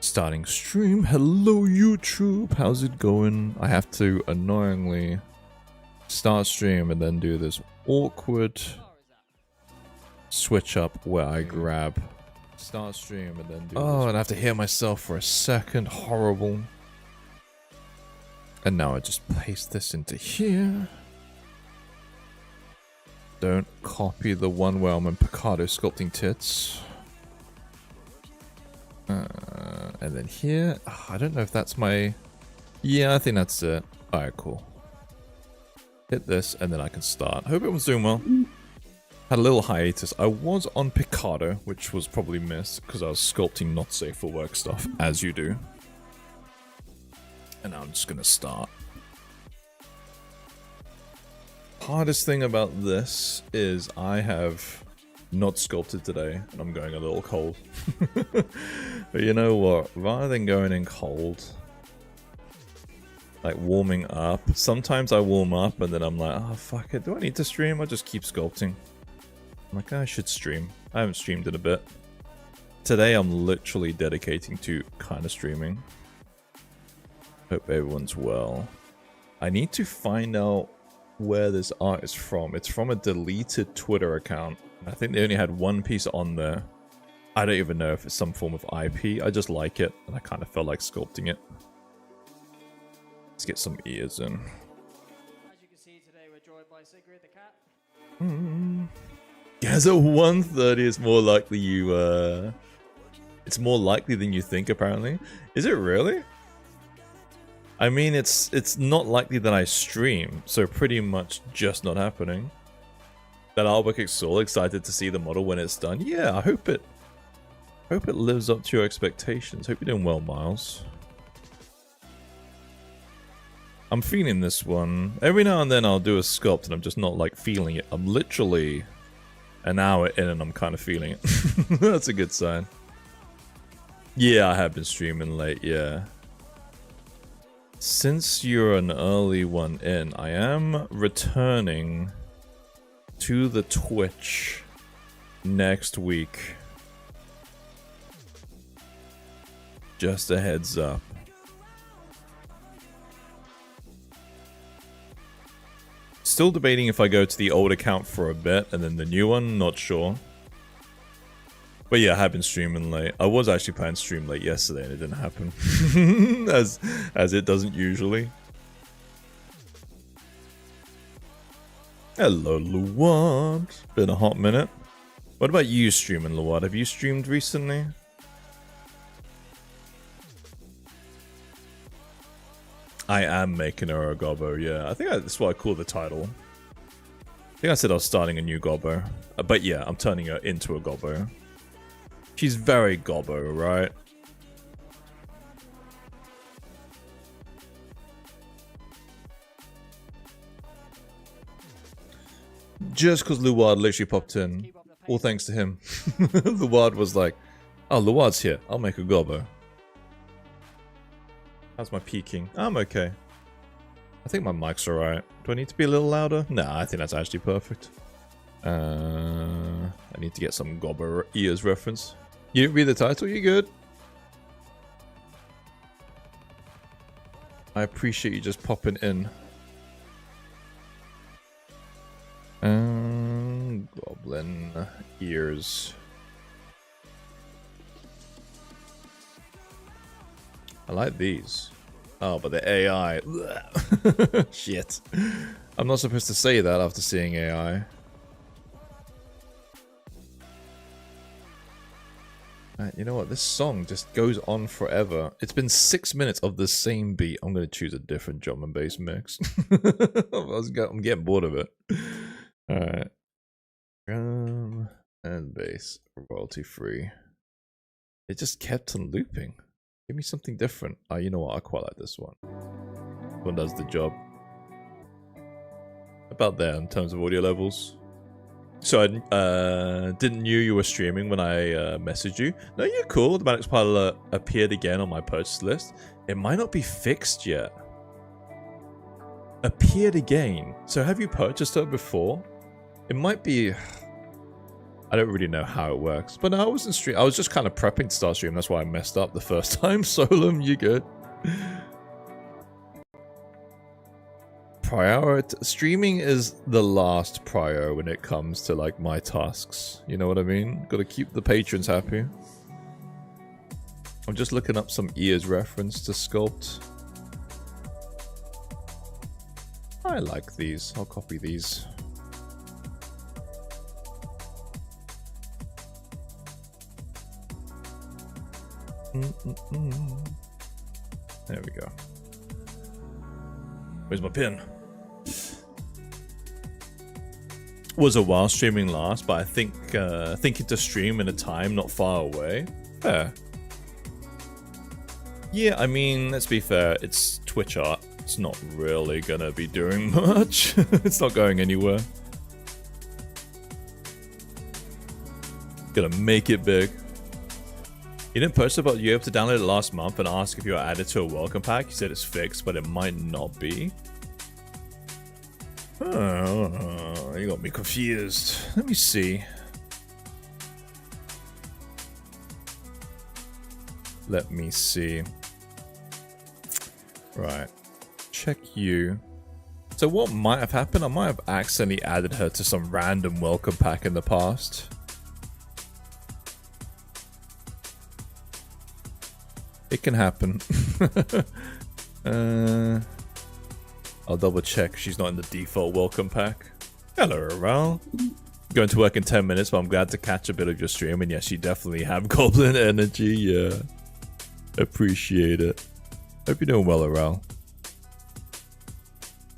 Starting stream. Hello YouTube, how's it going? I have to annoyingly start stream and then do this awkward switch up where I grab start stream and then do and I have to hear myself for a second. Horrible. And now I just paste this into here. Don't copy the one where I'm in Picardo sculpting tits. And then here, I don't know if that's my... Yeah, I think that's it. Alright, cool. Hit this, and then I can start. Hope everyone's doing well. Had a little hiatus. I was on Picardo, which was probably missed, because I was sculpting not safe for work stuff, as you do. And now I'm just gonna start. Hardest thing about this is I have not sculpted today, and I'm going a little cold. But you know what? Rather than going in cold, like warming up, sometimes I warm up and then I'm like, oh fuck it, do I need to stream? I'll just keep sculpting. I'm like, I should stream. I haven't streamed in a bit. Today I'm literally dedicating to kind of streaming. Hope everyone's well. I need to find out where this art is from. It's from a deleted Twitter account. I think they only had one piece on there. I don't even know if it's some form of IP. I just like it, and I kind of felt like sculpting it. Let's get some ears in. As you can see today, we're joined by Sigrid the cat. Guys, at 1:30 it's more likely you, it's more likely than you think, apparently. Is it really? I mean, it's not likely that I stream, so pretty much just not happening. That artwork is so excited to see the model when it's done. Yeah, I hope it lives up to your expectations. Hope you're doing well, Miles. I'm feeling this one. Every now and then I'll do a sculpt and I'm just not like feeling it. I'm literally an hour in and I'm kind of feeling it. That's a good sign. Yeah, I have been streaming late, yeah. Since you're an early one in, I am returning to the Twitch next week. Just a heads up. Still debating if I go to the old account for a bit and then the new one, not sure. But yeah, I have been streaming late. I was actually planning to stream late yesterday and it didn't happen. as it doesn't usually. Hello, Luwad. Been a hot minute. What about you streaming, Luwad? Have you streamed recently? I am making her a gobbo, yeah. I think that's what I call the title. I think I said I was starting a new gobbo. But yeah, I'm turning her into a gobbo. She's very gobbo, right? Just because Luwad literally popped in, all thanks to him. Luwad was like, oh, Luwad's here, I'll make a gobbo. How's my peaking? I'm okay. I think my mic's alright. Do I need to be a little louder? Nah, I think that's actually perfect. I need to get some gobbo ears reference. You didn't read the title? You good? I appreciate you just popping in. Goblin ears. I like these. Oh, but the AI. Shit. I'm not supposed to say that after seeing AI. You know what? This song just goes on forever. It's been 6 minutes of the same beat. I'm going to choose a different drum and bass mix. I'm getting bored of it. Alright. Drum and bass. Royalty free. It just kept on looping. Give me something different. Oh, you know what? I quite like this one. This one does the job. About there in terms of audio levels. So I didn't know you were streaming when I messaged you. No, you're cool. The Maddox Pilot appeared again on my purchase list. It might not be fixed yet. Appeared again. So have you purchased her before? It might be... I don't really know how it works. But no, I wasn't stream. I was just kind of prepping to start stream. That's why I messed up the first time. Solum, you good? Streaming is the last prior when it comes to like my tasks. You know what I mean? Got to keep the patrons happy. I'm just looking up some ears reference to sculpt. I like these. I'll copy these. There we go. Where's my pin? Was a while streaming last, but I think thinking to stream in a time not far away. Fair. Yeah, I mean, let's be fair. It's Twitch art. It's not really gonna be doing much. It's not going anywhere. Gonna make it big. You didn't post about you able to download it last month and ask if you were added to a welcome pack. You said it's fixed, but it might not be. Oh, you got me confused. Let me see. Let me see. Right. Check you. So what might have happened? I might have accidentally added her to some random welcome pack in the past. It can happen. I'll double check she's not in the default welcome pack. Hello, Raul. Going to work in 10 minutes, but I'm glad to catch a bit of your stream. And yes, you definitely have goblin energy. Yeah. Appreciate it. Hope you're doing well, Raul.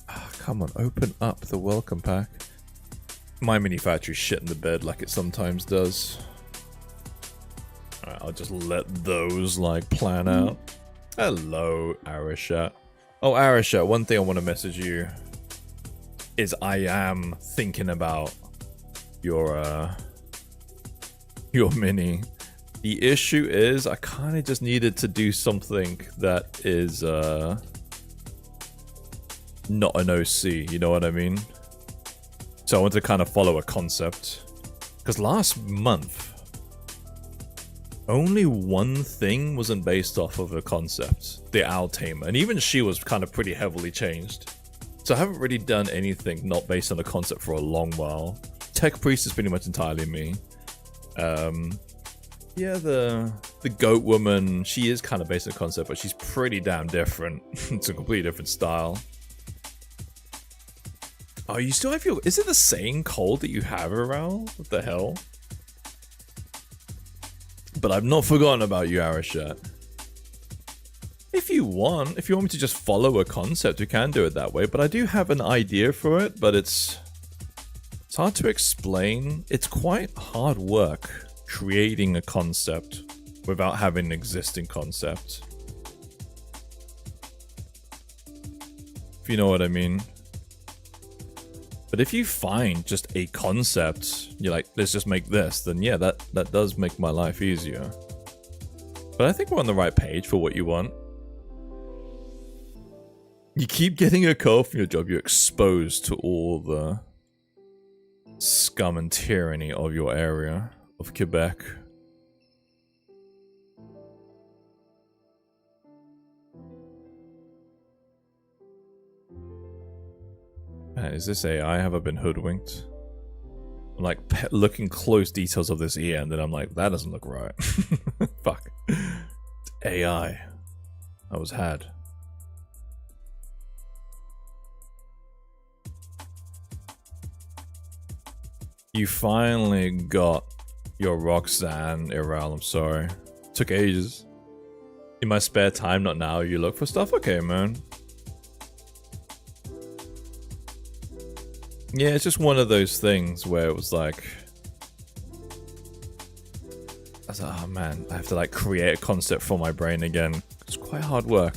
Oh, come on, open up the welcome pack. My mini factory's shit in the bed like it sometimes does. Alright, I'll just let those like plan out. Hello, Arishat. Oh, Arishat, one thing I want to message you is I am thinking about your mini. The issue is I kind of just needed to do something that is not an OC, you know what I mean? So I want to kind of follow a concept. Because last month, only one thing wasn't based off of a concept, the Owl Tamer, and even she was kind of pretty heavily changed. So I haven't really done anything not based on a concept for a long while. Tech Priest is pretty much entirely me. Yeah, the Goat Woman, she is kind of based on a concept, but she's pretty damn different. It's a completely different style. Oh, you still have your... Is it the same cold that you have around? What the hell? But I've not forgotten about you, Arishat. If you want me to just follow a concept, we can do it that way. But I do have an idea for it, but it's hard to explain. It's quite hard work creating a concept without having an existing concept. If you know what I mean. But if you find just a concept, you're like, let's just make this, then yeah, that does make my life easier. But I think we're on the right page for what you want. You keep getting a call from your job, you're exposed to all the scum and tyranny of your area of Quebec. Is this AI? Have I been hoodwinked? I'm like looking close details of this ear, and then I'm like, that doesn't look right. Fuck. It's AI. I was had. You finally got your Roxanne, Iral. I'm sorry. Took ages. In my spare time, not now. You look for stuff? Okay, man. Yeah, it's just one of those things where it was like... I was like, oh man, I have to like create a concept for my brain again. It's quite hard work.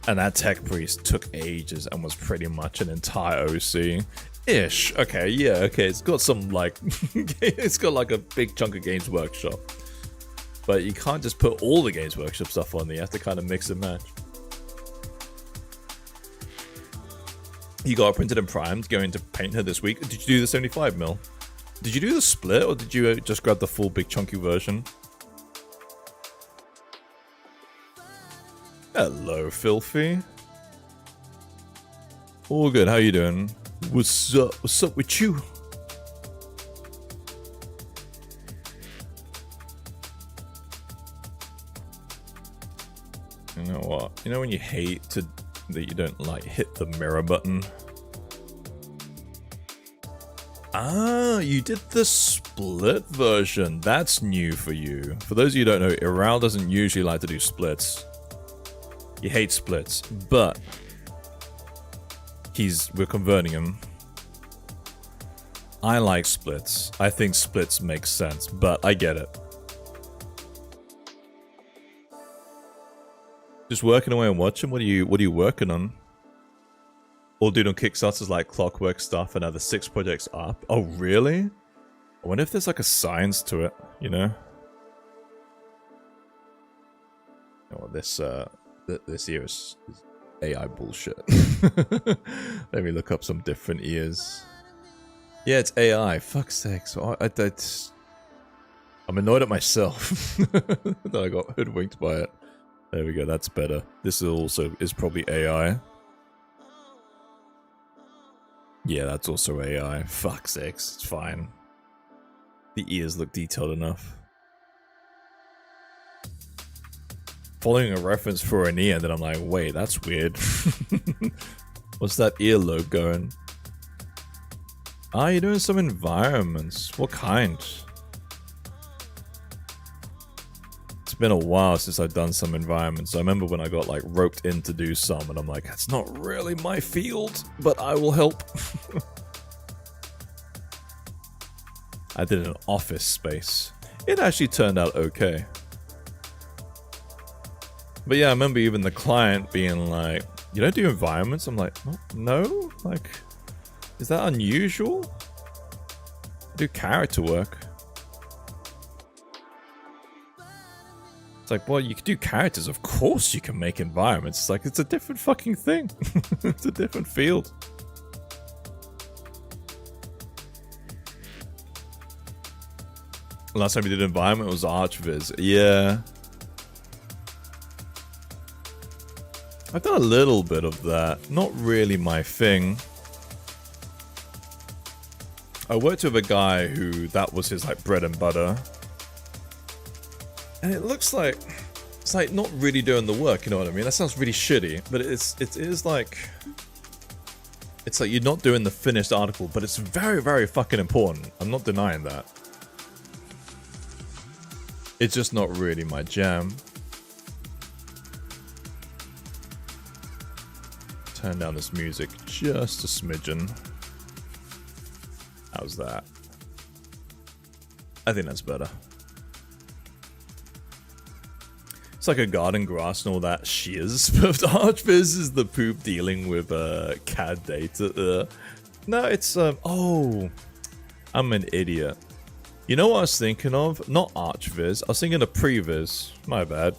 And that Tech Priest took ages and was pretty much an entire OC-ish. Okay, yeah, okay, it's got some like... it's got like a big chunk of Games Workshop. But you can't just put all the Games Workshop stuff on there, you have to kind of mix and match. You got it printed and primed, going to paint her this week. Did you do the 75mm? Did you do the split, or did you just grab the full big chunky version? Hello, Filthy. All good, how you doing? What's up? What's up with you? You know what? You know when you hate that you don't like hit the mirror button? Ah, you did the split version. That's new for you. For those of you who don't know, Iral doesn't usually like to do splits. He hates splits, but we're converting him. I like splits. I think splits make sense, but I get it. Just working away and watching. What are you working on? All dude on Kickstarter's like clockwork stuff and now the 6 projects up. Oh really? I wonder if there's like a science to it, you know? Oh, this ear is AI bullshit. Let me look up some different ears. Yeah, it's AI. Fuck's sake. So I'm annoyed at myself that I got hoodwinked by it. There we go, that's better. This is probably AI. Yeah, that's also AI. Fuck's sakes, it's fine. The ears look detailed enough. Following a reference for an ear, and then I'm like, wait, that's weird. What's that earlobe going? Ah, you're doing some environments. What kind? It's been a while since I've done some environments. I remember when I got like roped in to do some, and I'm like, that's not really my field, but I will help. I did an office space. It actually turned out okay. But yeah, I remember even the client being like, you don't do environments? I'm like, well, no? Like, is that unusual? I do character work. It's like, well, you can do characters. Of course you can make environments. It's like, it's a different fucking thing. It's a different field. Last time we did environment was ArchViz. Yeah. I've done a little bit of that. Not really my thing. I worked with a guy who that was his like bread and butter. And it looks like it's like not really doing the work, you know what I mean? That sounds really shitty, but it is like it's like you're not doing the finished article, but it's very, very fucking important. I'm not denying that. It's just not really my jam. Turn down this music just a smidgen. How's that? I think that's better. It's like a garden grass and all that shiz, but ArchViz is the poop dealing with CAD data. No, it's oh, I'm an idiot. You know what I was thinking of? Not ArchViz. I was thinking of Previs. My bad.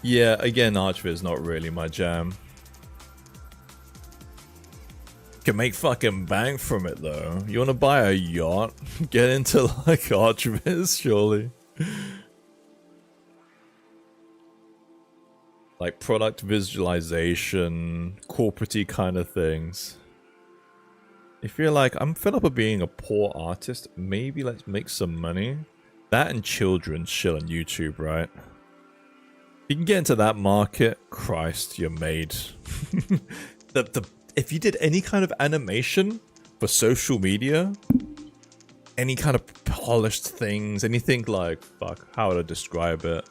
Yeah, again, ArchViz not really my jam. Can make fucking bank from it though. You want to buy a yacht? Get into like ArchViz, surely. Like product visualization, corporate-y kind of things. If you're like, I'm fed up of being a poor artist, maybe let's make some money. That and children's shit on YouTube, right? You can get into that market, Christ, you're made. If you did any kind of animation for social media, any kind of polished things, anything like, fuck, how would I describe it?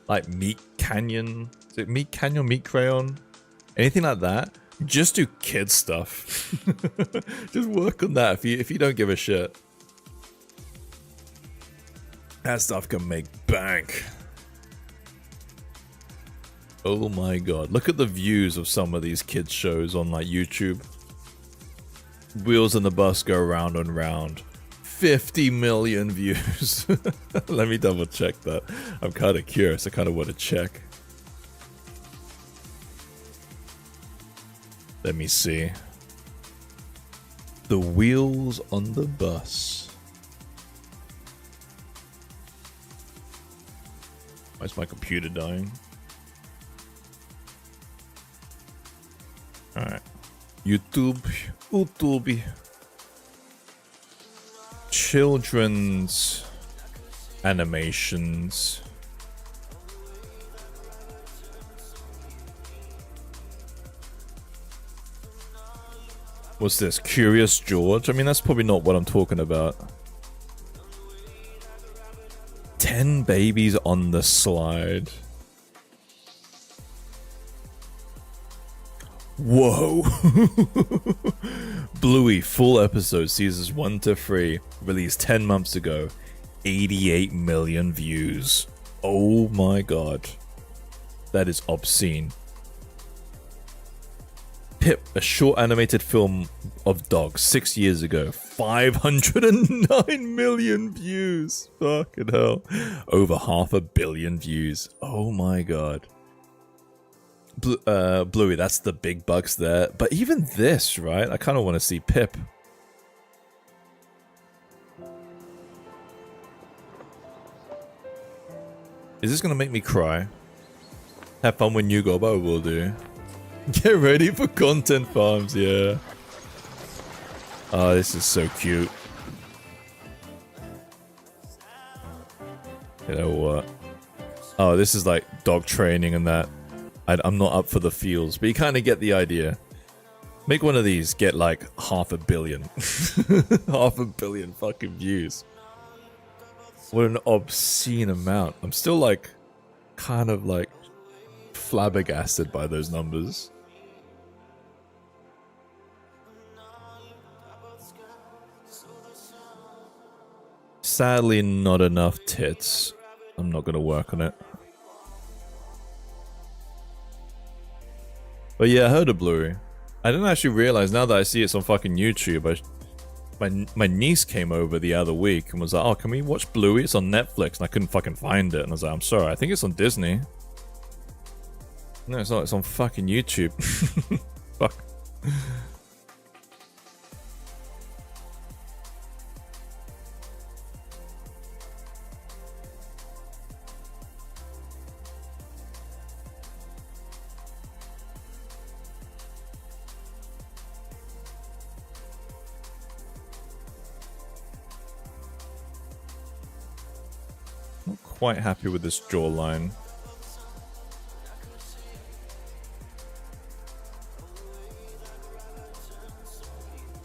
Like Meat Canyon? Is it Meat Canyon, Meat Crayon? Anything like that? Just do kid stuff. Just work on that if you don't give a shit. That stuff can make bank. Oh my god. Look at the views of some of these kids shows on like YouTube. Wheels on the bus go round and round. 50 million views. Let me double check that. I'm kind of curious. I kind of want to check. Let me see. The wheels on the bus. Why is my computer dying? Alright. YouTube. Children's animations. What's this? Curious George? I mean, that's probably not what I'm talking about. 10 babies on the slide. Whoa. Bluey, full episode, seasons 1 to 3, released 10 months ago. 88 million views. Oh my god. That is obscene. Pip, a short animated film of dogs 6 years ago. 509 million views. Fucking hell. Over 500 million views. Oh my god. Bluey, that's the big bucks there. But even this, right? I kind of want to see Pip. Is this going to make me cry? Have fun when you go, but I will do. Get ready for content farms, yeah. Oh, this is so cute. You know what? Oh, this is like dog training and that. I'm not up for the feels, but you kind of get the idea. Make one of these, get like 500 million. 500 million fucking views. What an obscene amount. I'm still like, kind of like flabbergasted by those numbers. Sadly, not enough tits. I'm not gonna work on it. But yeah, I heard of Bluey. I didn't actually realize, now that I see it's on fucking YouTube, my niece came over the other week and was like, oh, can we watch Bluey? It's on Netflix. And I couldn't fucking find it. And I was like, I'm sorry, I think it's on Disney. No, it's not. It's on fucking YouTube. Fuck. Not quite happy with this jawline.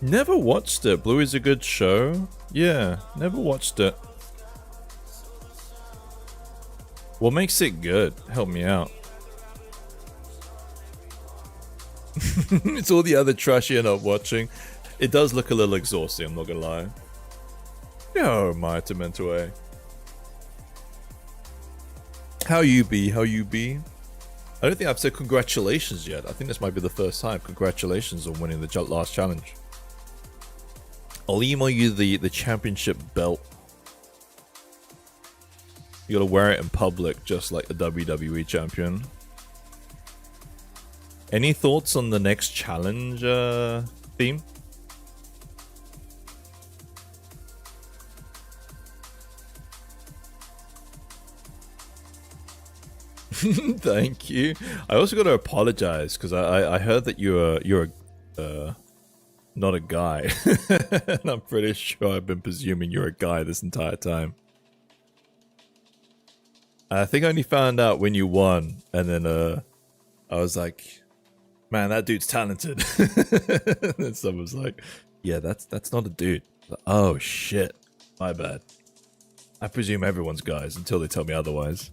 Never watched it. Bluey's a good show. Yeah, never watched it. What makes it good? Help me out. It's all the other trash you're not watching. It does look a little exhausting, I'm not gonna lie. Yo, my Dementaway. How you be? How you be? I don't think I've said congratulations yet. I think this might be the first time. Congratulations on winning the last challenge. I'll email you the championship belt. You gotta wear it in public, just like the WWE champion. Any thoughts on the next challenge theme? Thank you. I also got to apologize because I heard that you're not a guy. And I'm pretty sure I've been presuming you're a guy this entire time. I think I only found out when you won, and then I was like, man, that dude's talented. And then someone's like, yeah, that's not a dude. Like, oh shit, my bad. I presume everyone's guys until they tell me otherwise.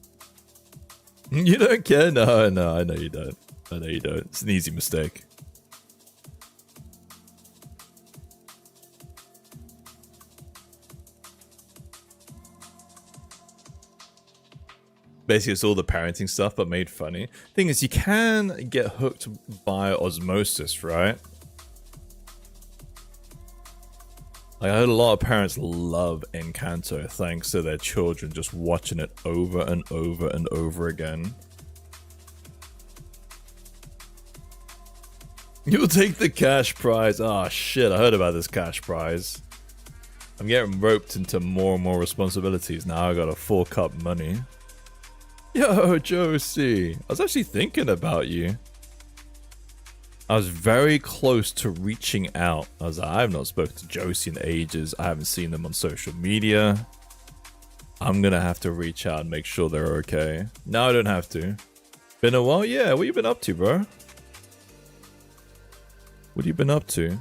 You don't care? No, I know you don't. I know you don't. It's an easy mistake. Basically, it's all the parenting stuff, but made funny. Thing is, you can get hooked by osmosis, right? Like, I heard a lot of parents love Encanto thanks to their children just watching it over and over and over again. You'll take the cash prize. Oh shit, I heard about this cash prize. I'm getting roped into more and more responsibilities. Now I gotta fork up money. Yo, Josie. I was actually thinking about you. I was very close to reaching out. I was like, I have not spoken to Josie in ages. I haven't seen them on social media. I'm gonna have to reach out and make sure they're okay. No, I don't have to. Been a while? Yeah, what you been up to, bro? What have you been up to?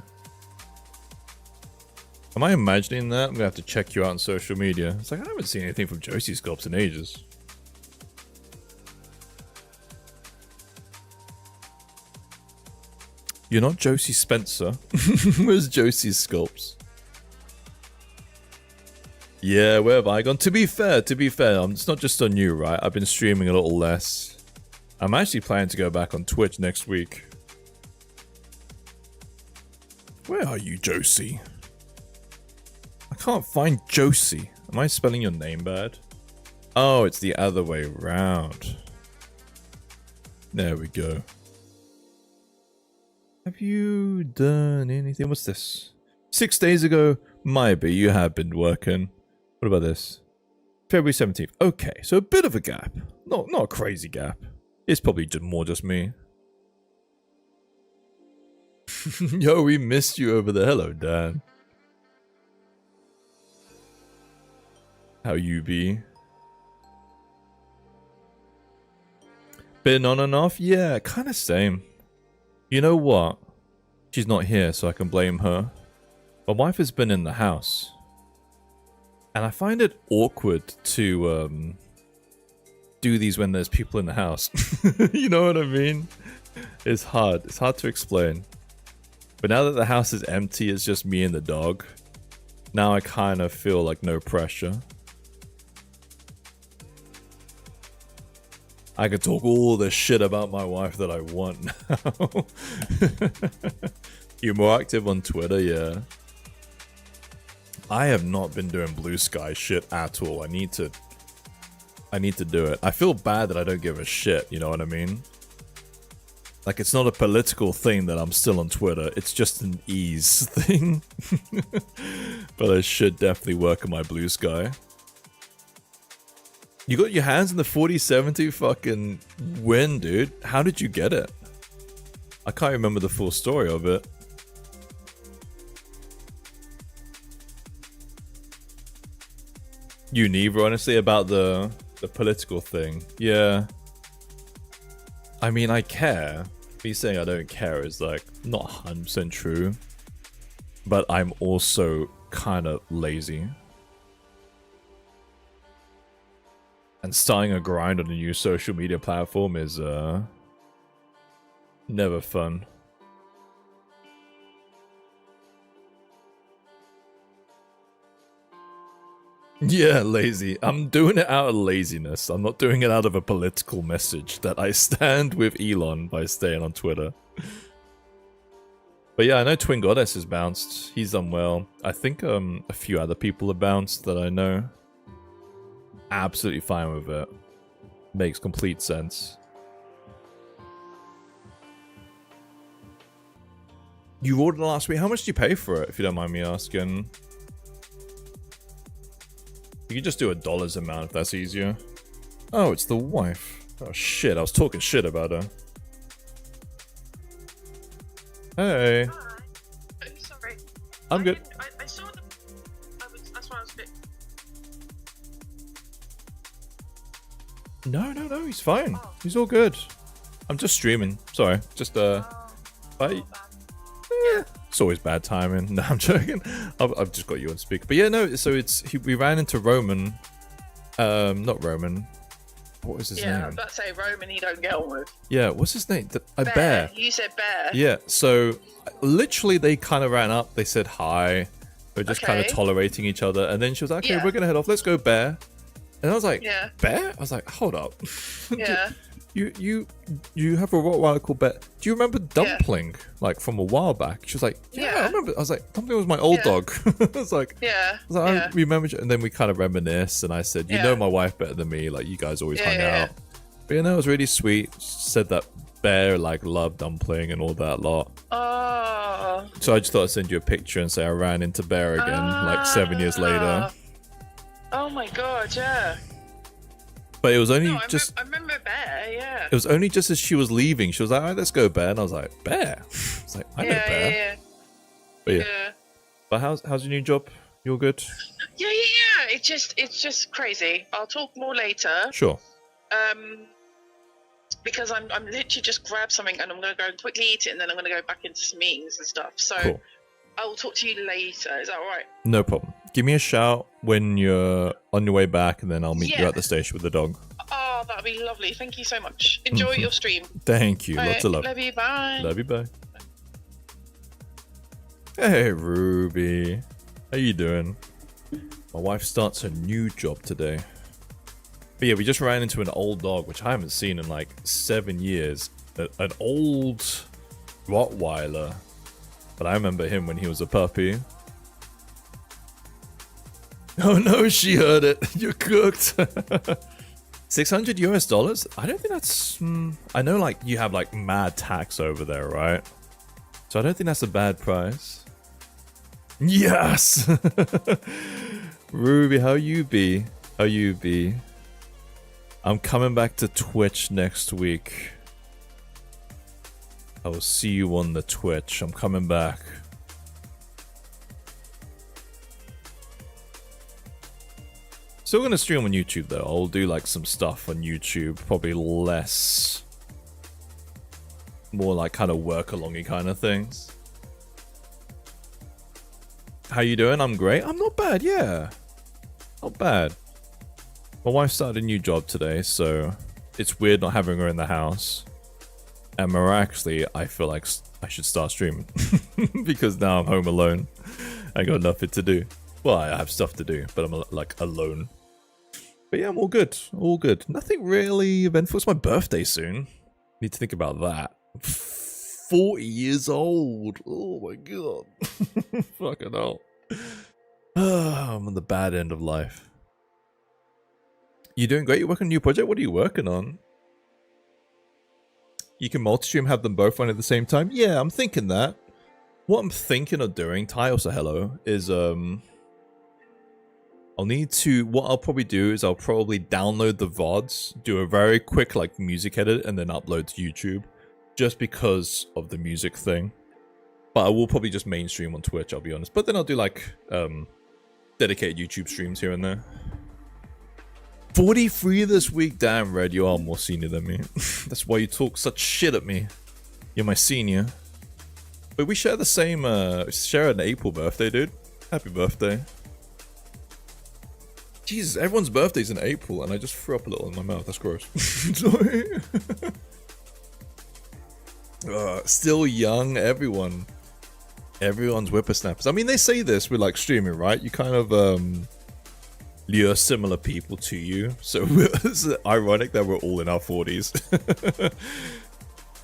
Am I imagining that? I'm gonna have to check you out on social media. It's like, I haven't seen anything from Josie Sculpts in ages. You're not Josie Spencer. Where's Josie Sculpts? Yeah, where have I gone? To be fair, it's not just on you, right? I've been streaming a little less. I'm actually planning to go back on Twitch next week. Where are you, Josie? I can't find Josie. Am I spelling your name bad? Oh, it's the other way around. There we go. Have you done anything? What's this? 6 days ago, maybe you have been working. What about this? February 17th. Okay, so a bit of a gap. Not a crazy gap. It's probably just me. Yo, we missed you over there. Hello, Dan. How you be? Been on and off? Yeah, kind of same. You know what? She's not here, so I can blame her. My wife has been in the house. And I find it awkward to do these when there's people in the house. You know what I mean? It's hard. It's hard to explain. But now that the house is empty, it's just me and the dog. Now I kind of feel like no pressure. I can talk all the shit about my wife that I want now. You're more active on Twitter, yeah. I have not been doing blue sky shit at all. I need to do it. I feel bad that I don't give a shit, you know what I mean? Like, it's not a political thing that I'm still on Twitter. It's just an ease thing. But I should definitely work on my blue sky. You got your hands in the 4070 fucking win, dude. How did you get it? I can't remember the full story of it. You neither, honestly, about the political thing. Yeah. I mean, I care. Me saying I don't care is, like, not 100% true. But I'm also kind of lazy. And starting a grind on a new social media platform is, never fun. Yeah, lazy. I'm doing it out of laziness. I'm not doing it out of a political message that I stand with Elon by staying on Twitter. But yeah, I know Twin Goddess has bounced. He's done well. I think a few other people have bounced that I know. Absolutely fine with it. Makes complete sense. You ordered last week. How much did you pay for it, if you don't mind me asking? You can just do a dollars amount if that's easier. Oh, it's the wife. Oh shit, I was talking shit about her. Hey. Hi. Oh, sorry. I'm good. I saw the... that's why I was a bit... No, he's fine. Oh. He's all good. I'm just streaming. Sorry. Just, bye. Yeah. It's always bad timing. No, I'm joking. I've just got you on speaker. But yeah, no, so we ran into Roman. Not Roman. What was his name? Yeah, I was about to say Roman he don't get on with. Yeah, what's his name? Bear. You said Bear. Yeah, so literally they kind of ran up. They said hi. They were just kind of tolerating each other. And then she was like, okay, we're going to head off. Let's go, Bear. And I was like, Bear? I was like, hold up. Yeah. You have a Rottweiler called Bear. Do you remember Dumpling? Like from a while back? She was like, yeah, I remember. I was like, Dumpling was my old dog. I was like, I remember. And then we kind of reminisce. And I said, you know my wife better than me. Like, you guys always hung out. But you know, it was really sweet. She said that Bear like loved dumpling and all that lot. Oh. So I just thought I'd send you a picture and say I ran into Bear again, like 7 years later. Oh my god, yeah. But it was only No, just. I remember Bear, yeah. It was only just as she was leaving. She was like, "All right, let's go, Bear." And I was like, "Bear?" It's like, I know Bear. Yeah. But yeah. But how's your new job? You all good? Yeah. It's just crazy. I'll talk more later. Sure. Because I'm literally just grab something and I'm gonna go quickly eat it and then I'm gonna go back into some meetings and stuff. So Cool. I will talk to you later. Is that all right? No problem. Give me a shout when you're on your way back, and then I'll meet you at the station with the dog. Oh, that'd be lovely. Thank you so much. Enjoy your stream. Thank you. All Lots of love. Love you. Bye. Love you. Bye. Hey, Ruby. How you doing? My wife starts a new job today. But yeah, we just ran into an old dog, which I haven't seen in like 7 years. An old Rottweiler. But I remember him when he was a puppy. Oh no, she heard it. You're cooked. $600 US? I don't think that's... I know like you have like mad tax over there, right? So I don't think that's a bad price. Yes! Ruby, how you be? How you be? I'm coming back to Twitch next week. I will see you on the Twitch. I'm coming back. Still gonna stream on YouTube though. I'll do like some stuff on YouTube. Probably less. More like kind of work alongy kind of things. How you doing? I'm great. I'm not bad, yeah. Not bad. My wife started a new job today, so it's weird not having her in the house. And miraculously, I feel like I should start streaming. Because now I'm home alone. I got nothing to do. Well, I have stuff to do, but I'm like alone. But yeah, I'm all good. All good. Nothing really eventful. It's my birthday soon. Need to think about that. 40 years old. Oh my god. Fucking hell. I'm on the bad end of life. You doing great? You working on a new project? What are you working on? You can multi-stream, have them both run at the same time? Yeah, I'm thinking that. What I'm thinking of doing, Ty also hello, is what I'll probably do is I'll probably download the VODs, do a very quick like music edit, and then upload to YouTube. Just because of the music thing. But I will probably just mainstream on Twitch, I'll be honest. But then I'll do like dedicated YouTube streams here and there. 43 this week. Damn, Red, you are more senior than me. That's why you talk such shit at me. You're my senior. But we share the same, share an April birthday, dude. Happy birthday. Jesus, everyone's birthday's in April, and I just threw up a little in my mouth. That's gross. Sorry. Still young, everyone's whippersnappers. I mean, they say this with like streaming, right? You kind of lure similar people to you. So it's ironic that we're all in our 40s.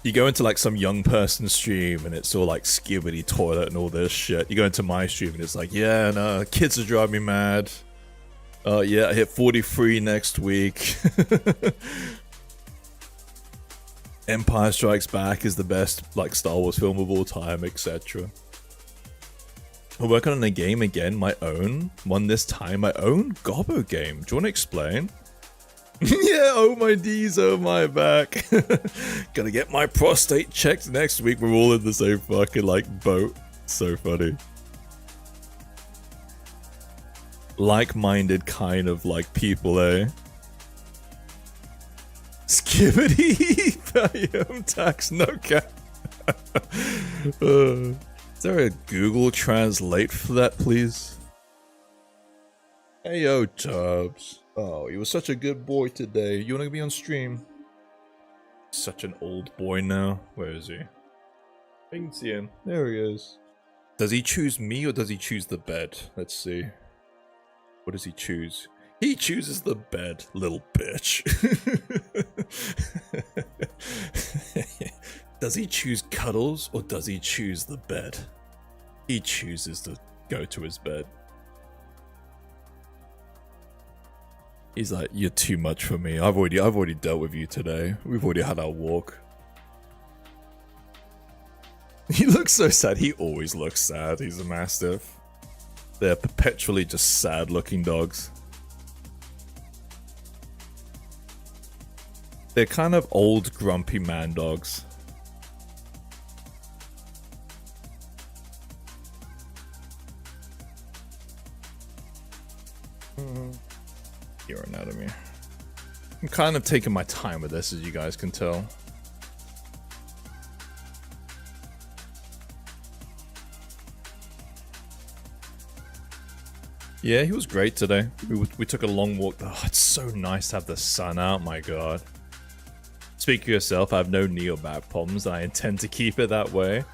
You go into like some young person stream and it's all like skibbity toilet and all this shit. You go into my stream and it's like, yeah, no, kids are driving me mad. Yeah, I hit 43 next week. Empire Strikes Back is the best like Star Wars film of all time, etc. I'm working on a game again, my own. One this time, my own gobbo game. Do you want to explain? Yeah, oh my D's, oh my back. Gonna get my prostate checked next week. We're all in the same fucking like boat. So funny. Like-minded kind of like people, eh? Skibbity value tax, no cap. Is there a Google Translate for that, please? Hey yo, Tubbs. Oh, you were such a good boy today. You wanna be on stream? Such an old boy now. Where is he? I can see him. There he is. Does he choose me or does he choose the bed? Let's see. What does he choose? He chooses the bed, little bitch. Does he choose cuddles or does he choose the bed? He chooses to go to his bed. He's like, you're too much for me. I've already dealt with you today. We've already had our walk. He looks so sad. He always looks sad. He's a mastiff. They're perpetually just sad-looking dogs. They're kind of old, grumpy man dogs. Your anatomy. I'm kind of taking my time with this, as you guys can tell. Yeah, he was great today. We took a long walk. Oh, it's so nice to have the sun out, my god. Speak for yourself, I have no knee or back problems, and I intend to keep it that way.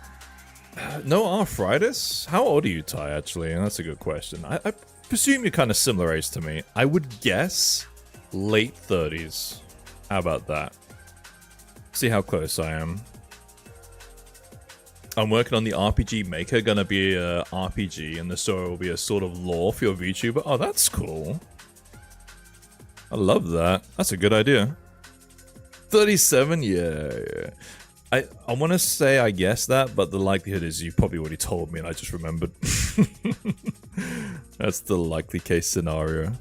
No arthritis? How old are you, Ty, actually? That's a good question. I presume you're kind of similar age to me. I would guess late 30s. How about that? See how close I am. I'm working on the RPG Maker, gonna be a RPG, and the story will be a sort of lore for your VTuber. Oh, that's cool. I love that. That's a good idea. 37? Yeah. I want to say I guessed that, but the likelihood is you probably already told me and I just remembered. That's the likely case scenario.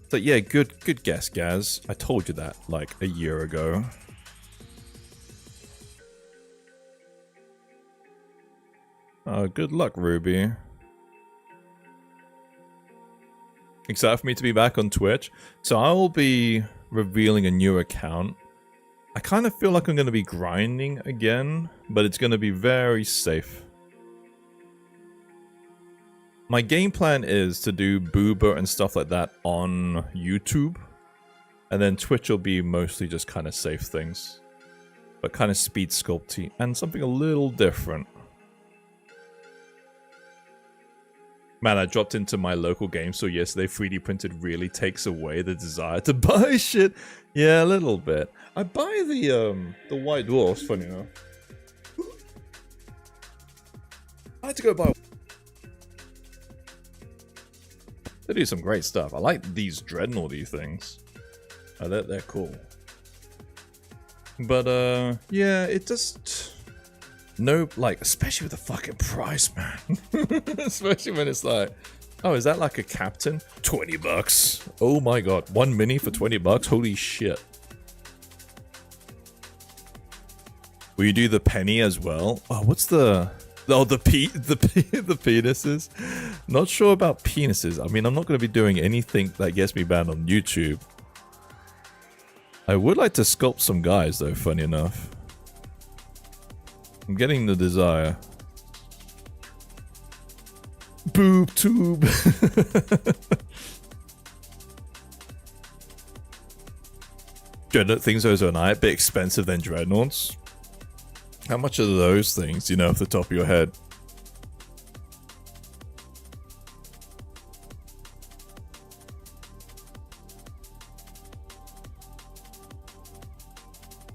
So yeah, good guess, Gaz. I told you that like a year ago. Good luck, Ruby. Excited for me to be back on Twitch. So I will be revealing a new account. I kind of feel like I'm going to be grinding again, but it's going to be very safe. My game plan is to do booba and stuff like that on YouTube. And then Twitch will be mostly just kind of safe things. But kind of speed sculpting and something a little different. Man, I dropped into my local game store yesterday. 3D printed really takes away the desire to buy shit. Yeah, a little bit. I buy the White Dwarfs, funny enough. I had to go buy. They do some great stuff. I like these dreadnoughty things. They're cool. But yeah, it just. No, like, especially with the fucking price, man. Especially when it's like, oh, is that like a captain? 20 bucks. Oh my god, one mini for 20 bucks? Holy shit. Will you do the penny as well? Oh, what's the... Oh, the penises? Not sure about penises. I mean, I'm not going to be doing anything that gets me banned on YouTube. I would like to sculpt some guys, though, funny enough. I'm getting the desire. Boob tube. Dreadnought things those are a bit expensive than dreadnoughts. How much are those things, you know, off the top of your head?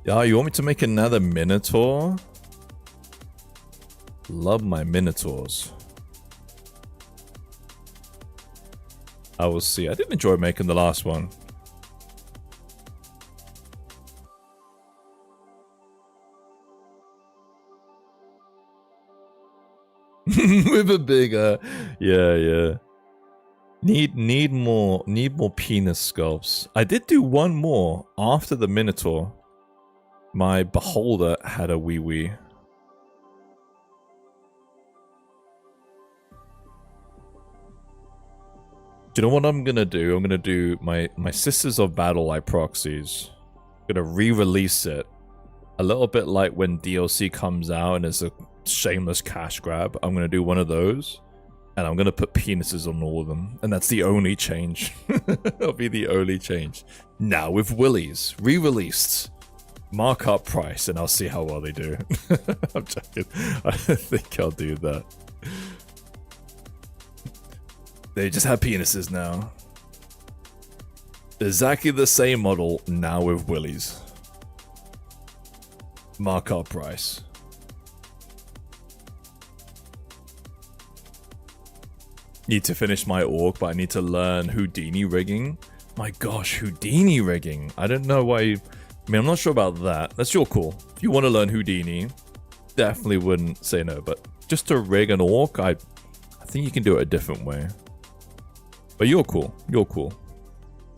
Yeah, you want me to make another Minotaur? Love my Minotaurs. I will see. I did enjoy making the last one. With a big yeah. Need more penis sculpts. I did do one more after the Minotaur. My beholder had a wee. Do you know what I'm gonna do? I'm gonna do my Sisters of Battle like proxies. I'm gonna re-release it. A little bit like when DLC comes out and it's a shameless cash grab. I'm gonna do one of those. And I'm gonna put penises on all of them. And that's the only change. That'll be the only change. Now with willies. Re-released. Markup price and I'll see how well they do. I'm joking. I think I'll do that. They just have penises now. Exactly the same model, now with willies. Markup price. Need to finish my orc, but I need to learn Houdini rigging. My gosh, Houdini rigging. I don't know why I mean, I'm not sure about that. That's your call. If you want to learn Houdini, definitely wouldn't say no. But just to rig an orc, I think you can do it a different way. But you're cool. You're cool.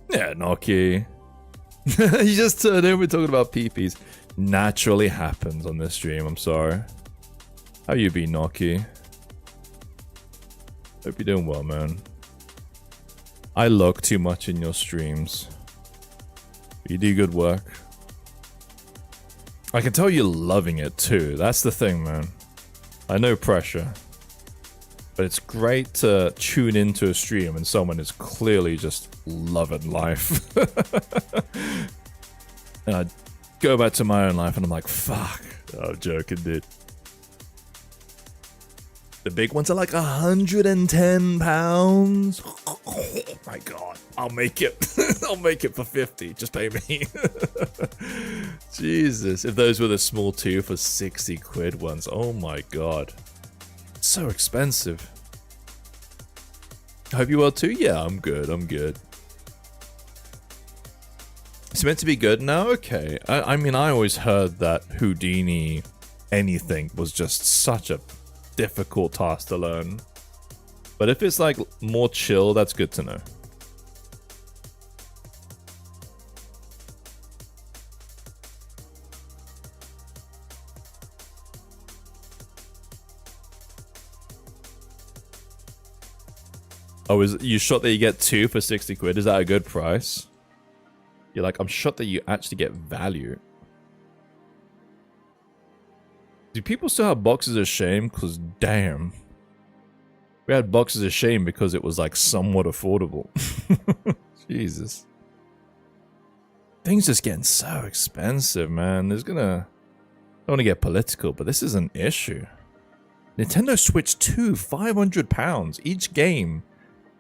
Yeah, Noki. You just turned in. We're talking about peepees. Naturally happens on this stream. I'm sorry. How you been, Noki? Hope you're doing well, man. I lurk too much in your streams. You do good work. I can tell you're loving it too. That's the thing, man. I know pressure. But it's great to tune into a stream and someone is clearly just loving life. And I go back to my own life and I'm like, fuck. I'm joking, dude. The big ones are like 110 pounds. Oh my god. I'll make it. I'll make it for 50. Just pay me. Jesus. If those were the small 2 for 60 quid ones. Oh my god. It's so expensive. I hope you well too? Yeah, I'm good. I'm good. It's meant to be good now? Okay. I mean, I always heard that Houdini anything was just such a difficult task to learn. But if it's like more chill, that's good to know. Oh, is you shocked that you get 2 for 60 quid? Is that a good price? You're like, I'm shocked that you actually get value. Do people still have Boxes of Shame? Because damn. We had Boxes of Shame because it was like somewhat affordable. Jesus. Things just getting so expensive, man. There's gonna... I don't want to get political, but this is an issue. Nintendo Switch 2, £500. Each game,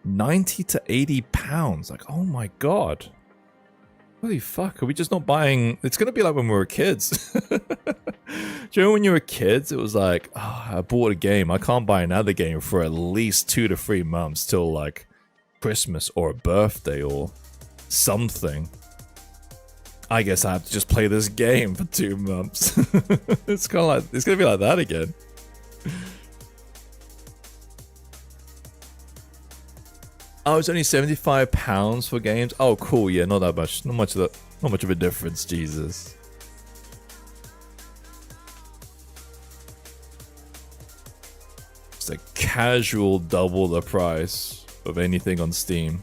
90 to 80 pounds. Like, oh my god. Holy fuck, are we just not buying... It's gonna be like when we were kids. Do you know when you were kids, it was like, oh, I bought a game, I can't buy another game for at least 2 to 3 months till like Christmas or a birthday or something. I guess I have to just play this game for 2 months. It's kind of like, it's gonna be like that again. Oh, it's only £75 for games. Oh, cool. Yeah, not that much. Not much of a difference. Jesus. It's a casual double the price of anything on Steam.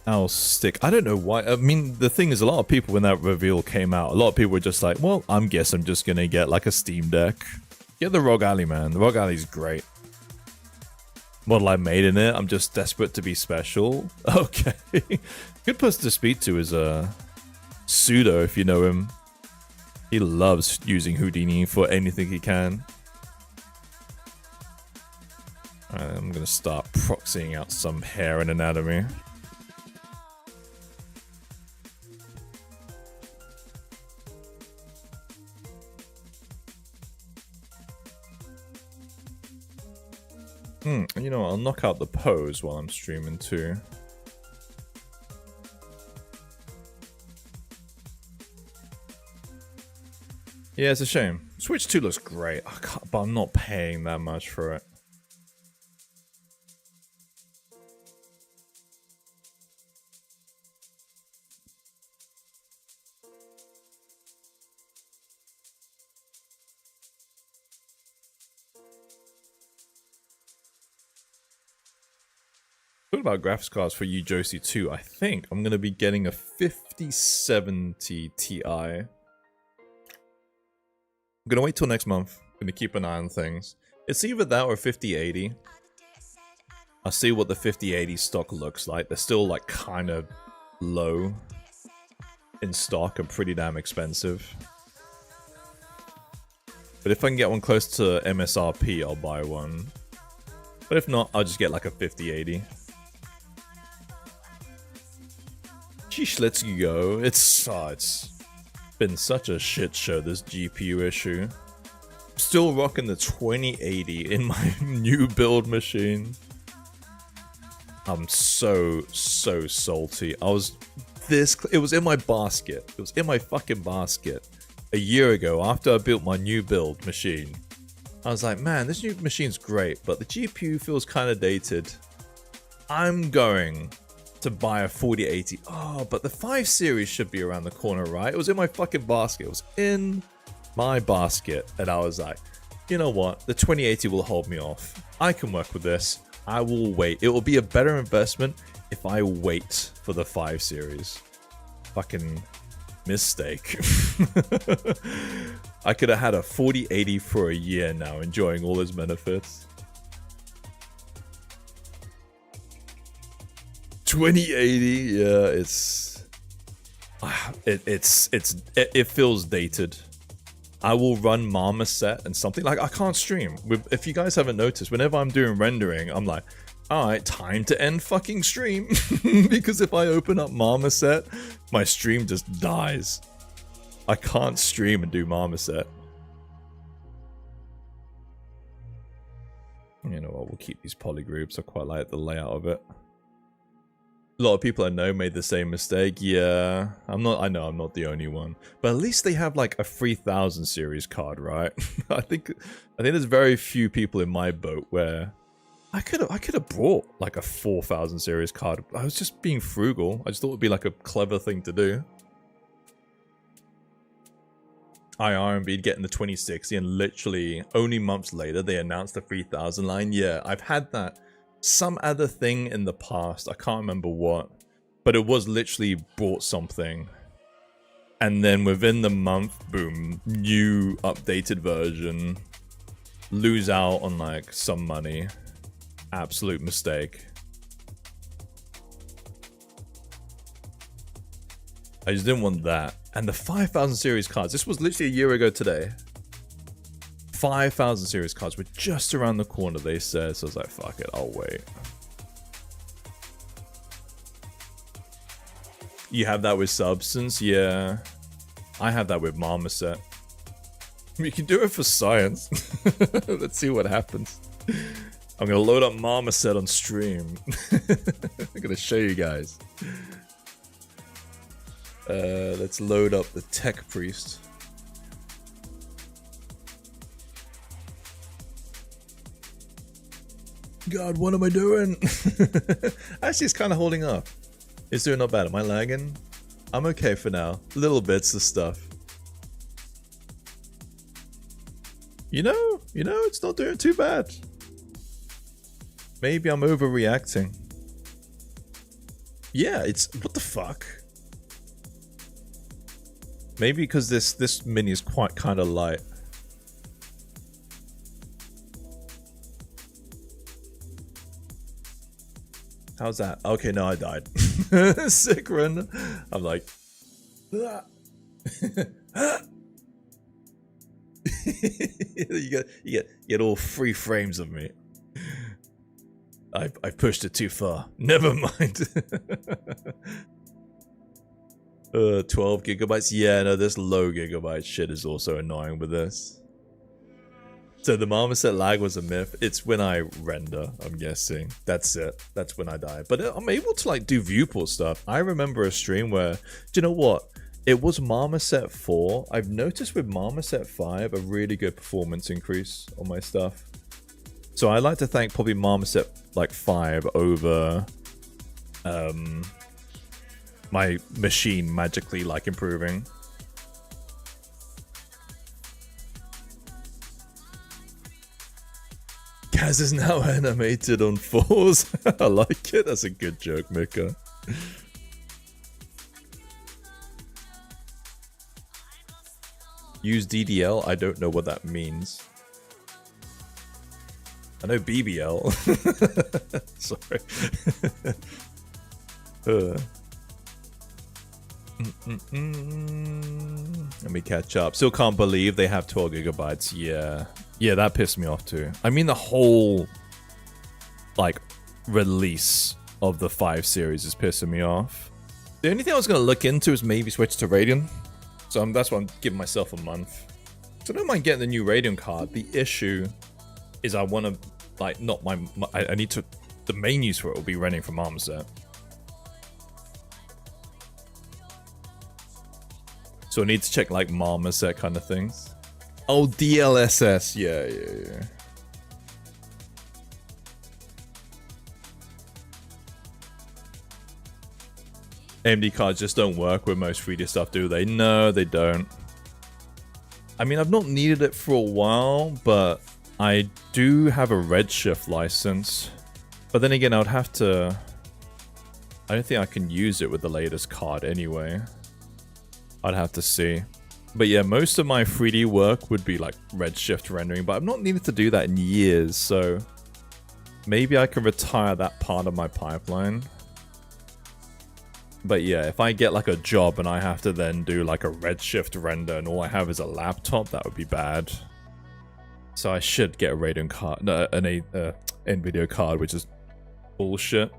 I'll stick. I don't know why. I mean, the thing is, a lot of people, when that reveal came out, a lot of people were just like, well, I guess I'm just going to get like a Steam Deck. Get the Rogue Alley, man. The Rogue Alley's great. Model I made in it. I'm just desperate to be special. Okay. Good person to speak to is Pseudo, if you know him. He loves using Houdini for anything he can. Alright, I'm going to start proxying out some hair and anatomy. You know what, I'll knock out the pose while I'm streaming too. Yeah, it's a shame. Switch 2 looks great, but I'm not paying that much for it. About graphics cards for you, Josie, too. I think I'm going to be getting a 5070 Ti. I'm going to wait till next month. I'm going to keep an eye on things. It's either that or 5080. I'll see what the 5080 stock looks like. They're still like kind of low in stock and pretty damn expensive. But if I can get one close to MSRP, I'll buy one. But if not, I'll just get like a 5080. Sheesh, let's go. It's been such a shit show, this GPU issue. Still rocking the 2080 in my new build machine. I'm so salty. I was this, it was in my basket. It was in my fucking basket a year ago after I built my new build machine. I was like, man, this new machine's great, but the GPU feels kind of dated. I'm going to buy a 4080. Oh, but the 5 series should be around the corner, right? It was in my fucking basket. It was in my basket. And I was like, you know what? The 2080 will hold me off. I can work with this. I will wait. It will be a better investment if I wait for the 5 series. Fucking mistake. I could have had a 4080 for a year now, enjoying all its benefits. 2080, yeah, it feels dated. I will run Marmoset and something like I can't stream. If you guys haven't noticed, whenever I'm doing rendering, I'm like, all right, time to end fucking stream because if I open up Marmoset, my stream just dies. I can't stream and do Marmoset. You know what? We'll keep these poly groups. I quite like the layout of it. A lot of people I know made the same mistake. Yeah, I know I'm not the only one. But at least they have like a 3000 series card, right? I think there's very few people in my boat where I could have brought like a 4000 series card. I was just being frugal. I just thought it would be like a clever thing to do. IRMB getting the 2060 and literally only months later they announced the 3000 line. Yeah, I've had that. Some other thing in the past, I can't remember what, but it was literally bought something and then within the month, boom, new updated version, lose out on like some money. Absolute mistake. I just didn't want that. And the 5000 series cards, this was literally a year ago today. 5000 series cards were just around the corner, they said, so I was like, fuck it, I'll wait. You have that with Substance? Yeah. I have that with Marmoset. We can do it for science. Let's see what happens. I'm gonna load up Marmoset on stream. I'm gonna show you guys. Let's load up the Tech Priest. God, what am I doing? Actually, it's kind of holding up. It's doing not bad. Am I lagging? I'm okay for now. Little bits of stuff. You know, it's not doing too bad. Maybe I'm overreacting. Yeah, it's... What the fuck? Maybe because this mini is quite kind of light. How's that? Okay, no, I died. Sick run. I'm like... you get all 3 frames of me. I pushed it too far. Never mind. 12 gigabytes. Yeah, no, this low gigabyte shit is also annoying with this. So the Marmoset lag was a myth. It's when I render, I'm guessing. That's it. That's when I die. But I'm able to like do viewport stuff. I remember a stream where, do you know what? It was Marmoset 4. I've noticed with Marmoset 5 a really good performance increase on my stuff. So I like to thank probably Marmoset like 5 over my machine magically like improving. Gaz is now animated on 4s. I like it. That's a good joke, Mika. Use DDL? I don't know what that means. I know BBL. Sorry. Let me catch up. Still can't believe they have 12 gigabytes. Yeah. Yeah, that pissed me off too. I mean, the whole, like, release of the 5 series is pissing me off. The only thing I was going to look into is maybe switch to Radeon. So that's why I'm giving myself a month. So I don't mind getting the new Radeon card. The issue is I want to, like, not I need to The main use for it will be renting from Marmoset. So I need to check like Marmoset kind of things. Oh, DLSS. Yeah. AMD cards just don't work with most 3D stuff, do they? No, they don't. I mean, I've not needed it for a while, but I do have a Redshift license. But then again, I would have to... I don't think I can use it with the latest card anyway. I'd have to see. But yeah, most of my 3D work would be like Redshift rendering, but I've not needed to do that in years, so... maybe I can retire that part of my pipeline. But yeah, if I get like a job and I have to then do like a Redshift render and all I have is a laptop, that would be bad. So I should get a Radeon card, no, an NVIDIA card, which is bullshit.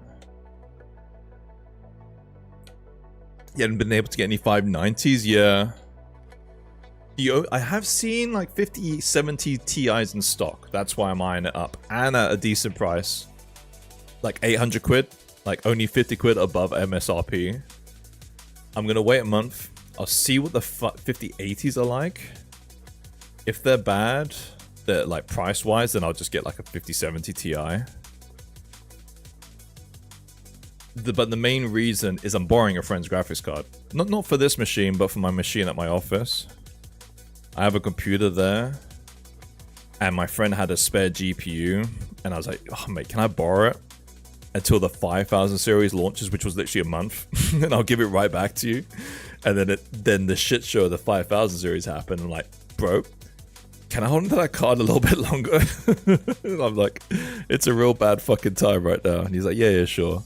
You haven't been able to get any 590s? Yeah. I have seen like 5070 Ti's in stock. That's why I'm eyeing it up. And at a decent price. Like 800 quid. Like only 50 quid above MSRP. I'm gonna wait a month. I'll see what the 5080s are like. If they're bad, they're like price wise, then I'll just get like a 5070 Ti. But the main reason is I'm borrowing a friend's graphics card. Not for this machine, but for my machine at my office. I have a computer there. And my friend had a spare GPU. And I was like, oh mate, can I borrow it? Until the 5000 series launches, which was literally a month, and I'll give it right back to you. And then the shit show of the 5000 series happened. I'm like, bro, can I hold onto that card a little bit longer? And I'm like, it's a real bad fucking time right now. And he's like, yeah, sure.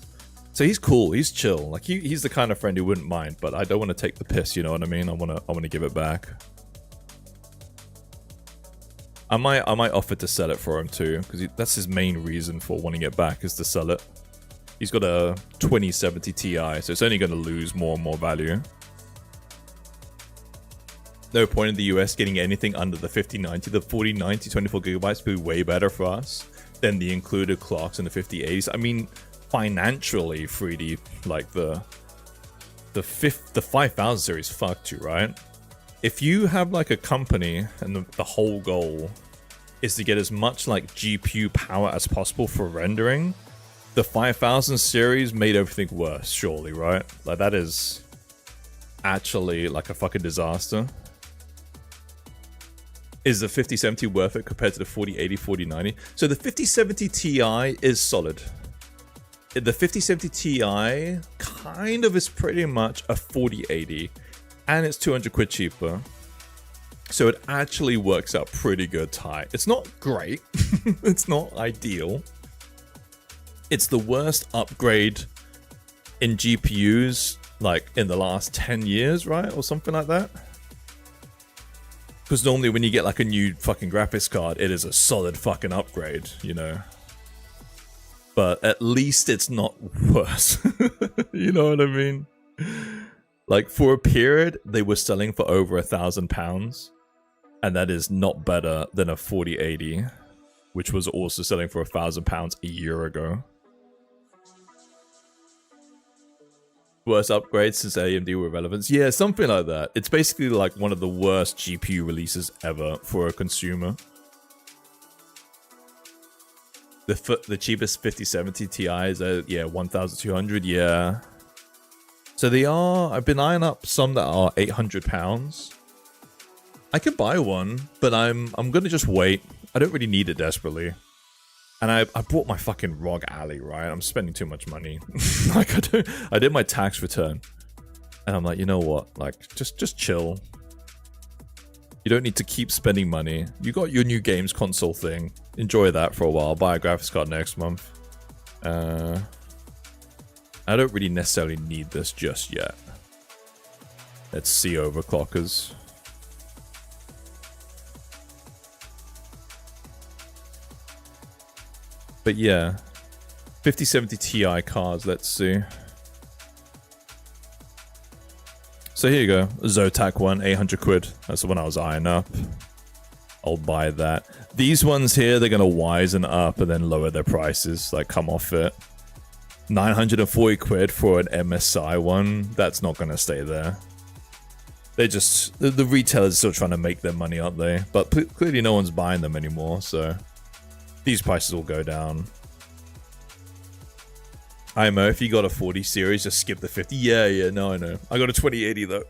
So he's cool, he's chill. Like he's the kind of friend who wouldn't mind, but I don't want to take the piss. You know what I mean? I want to give it back. I might offer to sell it for him too, because that's his main reason for wanting it back, is to sell it. He's got a 2070 Ti, so it's only going to lose more and more value. No point in the US getting anything under the 5090. The 4090 24 gigabytes would be way better for us than the included clocks and the 5080s. I mean, financially, 3D, like the 5000 series fucked you, right? If you have like a company and the whole goal is to get as much like GPU power as possible for rendering, the 5000 series made everything worse, surely, right? Like that is actually like a fucking disaster. Is the 5070 worth it compared to the 4080, 4090? So the 5070 Ti is solid. The 5070 Ti kind of is pretty much a 4080. And it's 200 quid cheaper. So it actually works out pretty good tight. It's not great. It's not ideal. It's the worst upgrade in GPUs like in the last 10 years, right? Or something like that. Because normally when you get like a new fucking graphics card, it is a solid fucking upgrade, you know. But at least it's not worse. You know what I mean? Like for a period, they were selling for over £1,000, and that is not better than a 4080, which was also selling for £1,000 a year ago. Worst upgrades since AMD were relevant. Yeah, something like that. It's basically like one of the worst GPU releases ever for a consumer. The cheapest 5070 Ti is yeah, 1,200. Yeah. So they are, I've been eyeing up some that are £800. I could buy one, but I'm gonna just wait. I don't really need it desperately. And I bought my fucking ROG Ally, right? I'm spending too much money. Like I did my tax return. And I'm like, you know what? Like just chill. You don't need to keep spending money. You got your new games console thing. Enjoy that for a while. Buy a graphics card next month. I don't really necessarily need this just yet. Let's see overclockers. But yeah, 5070 Ti cards, let's see. So here you go, Zotac one, 800 quid. That's the one I was eyeing up. I'll buy that. These ones here, they're gonna wisen up and then lower their prices, like come off it. 940 quid for an MSI one, that's not gonna stay there. They just, the retailers are still trying to make their money, aren't they? But clearly no one's buying them anymore, so these prices will go down. IMO, if you got a 40 series, just skip the 50. Yeah, no, I know. I got a 2080 though.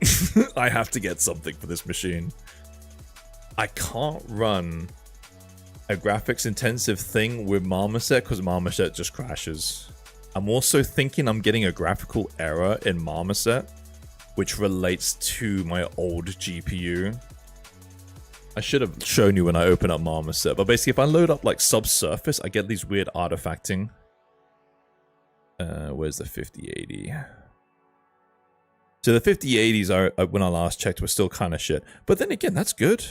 I have to get something for this machine. I can't run a graphics intensive thing with Marmoset because Marmoset just crashes. I'm also thinking I'm getting a graphical error in Marmoset, which relates to my old GPU. I should have shown you when I open up Marmoset, but basically if I load up like subsurface, I get these weird artifacting. Where's the 5080? So the 5080s are, when I last checked, were still kind of shit. But then again, that's good.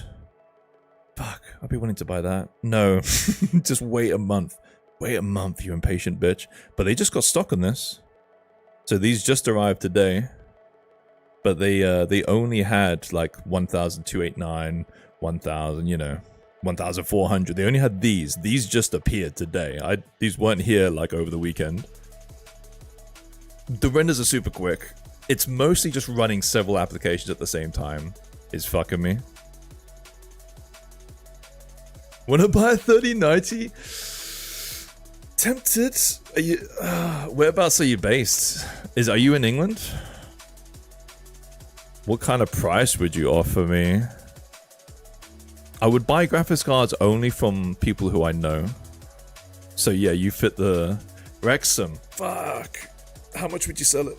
Fuck, I'd be willing to buy that. No, just wait a month. Wait a month, you impatient bitch. But they just got stock on this. So these just arrived today. But they only had like 1,289, 1,000, you know, 1,400. They only had these. These just appeared today. These weren't here like over the weekend. The renders are super quick. It's mostly just running several applications at the same time. Is fucking me. Wanna buy a 3090? Tempted? Are you? Whereabouts are you based? Are you in England? What kind of price would you offer me? I would buy graphics cards only from people who I know. So yeah, you fit the Wrexham. Fuck. How much would you sell it?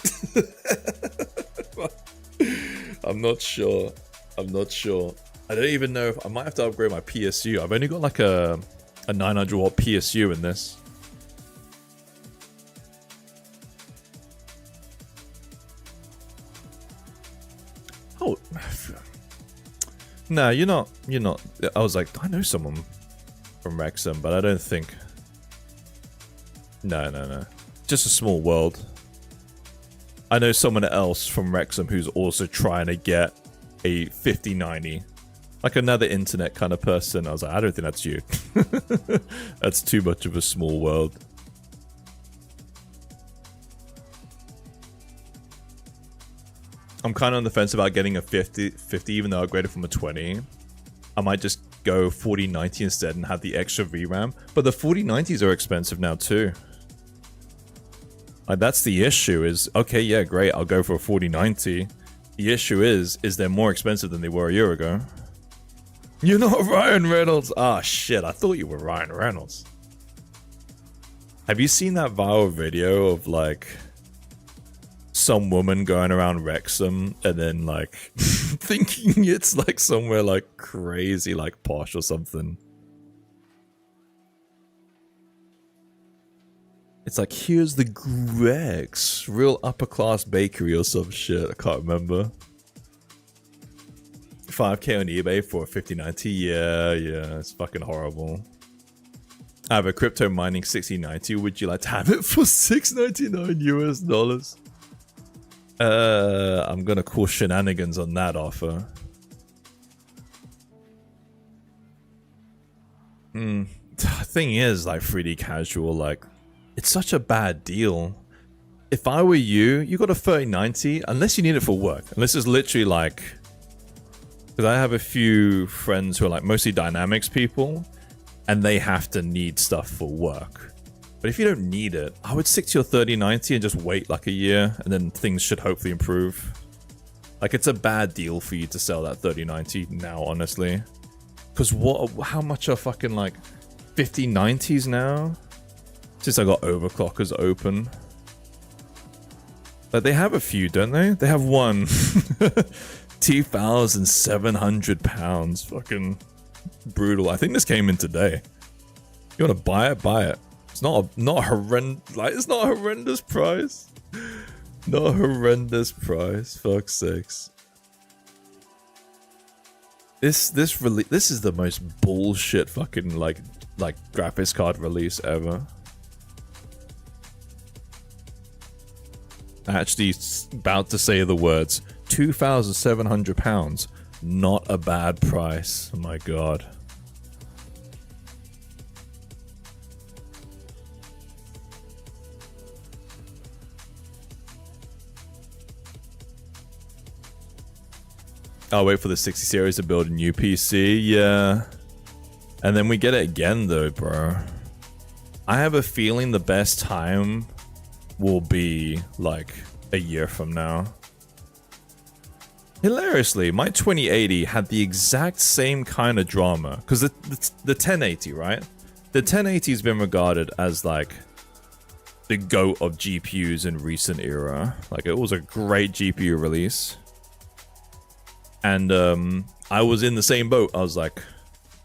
I'm not sure. I'm not sure. I don't even know if I might have to upgrade my PSU. I've only got like a 900 watt PSU in this. Oh. No, you're not. You're not. I was like, I know someone from Wrexham, but I don't think. No. Just a small world. I know someone else from Wrexham who's also trying to get a 5090. Like another internet kind of person. I was like, I don't think that's you. That's too much of a small world. I'm kind of on the fence about getting a 50 even though I upgraded from a 20. I might just go 4090 instead and have the extra VRAM. But the 4090s are expensive now too. Like, that's the issue is, okay, yeah, great, I'll go for a 4090. The issue is they're more expensive than they were a year ago. You're not Ryan Reynolds. Ah, shit, I thought you were Ryan Reynolds. Have you seen that viral video of, like, some woman going around Wrexham and then, like, thinking it's, like, somewhere, like, crazy, like, posh or something? It's like, here's the Greg's real upper class bakery or some shit. I can't remember. 5k on eBay for a 5090. Yeah, it's fucking horrible. I have a crypto mining 6090. Would you like to have it for $6.99 US? I'm gonna call shenanigans on that offer. Thing is, like 3D casual, like, it's such a bad deal. If I were you, you got a 3090, unless you need it for work. Unless it's literally like... Because I have a few friends who are like mostly dynamics people, and they have to need stuff for work. But if you don't need it, I would stick to your 3090 and just wait like a year, and then things should hopefully improve. Like, it's a bad deal for you to sell that 3090 now, honestly. Because how much are fucking like 5090s now? Since I got overclockers open. But they have a few, don't they? They have one. £2,700. Fucking brutal. I think this came in today. You want to buy it? Buy it. It's not horrendous. Like, it's not a horrendous price. Not a horrendous price. Fuck's sakes. This is the most bullshit fucking like graphics card release ever. Actually about to say the words £2,700. Not a bad price. Oh my god. I'll wait for the 60 series to build a new PC. Yeah. And then we get it again though, bro. I have a feeling the best time will be like a year from now. Hilariously, my 2080 had the exact same kind of drama. Because the 1080, right? The 1080 has been regarded as like the GOAT of GPUs in recent era. Like, it was a great GPU release. And I was in the same boat. I was like,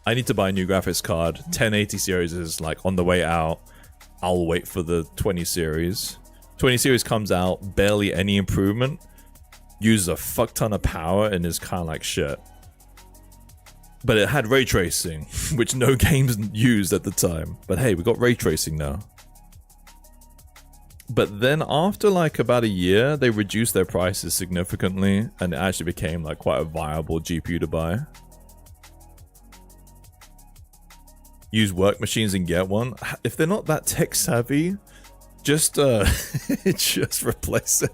I need to buy a new graphics card. 1080 series is like on the way out. I'll wait for the 20 series. 20 series comes out, barely any improvement. Uses a fuck ton of power and is kind of like shit. But it had ray tracing, which no games used at the time. But hey, we got ray tracing now. But then after like about a year, they reduced their prices significantly and it actually became like quite a viable GPU to buy. Use work machines and get one. If they're not that tech savvy, just just replace it.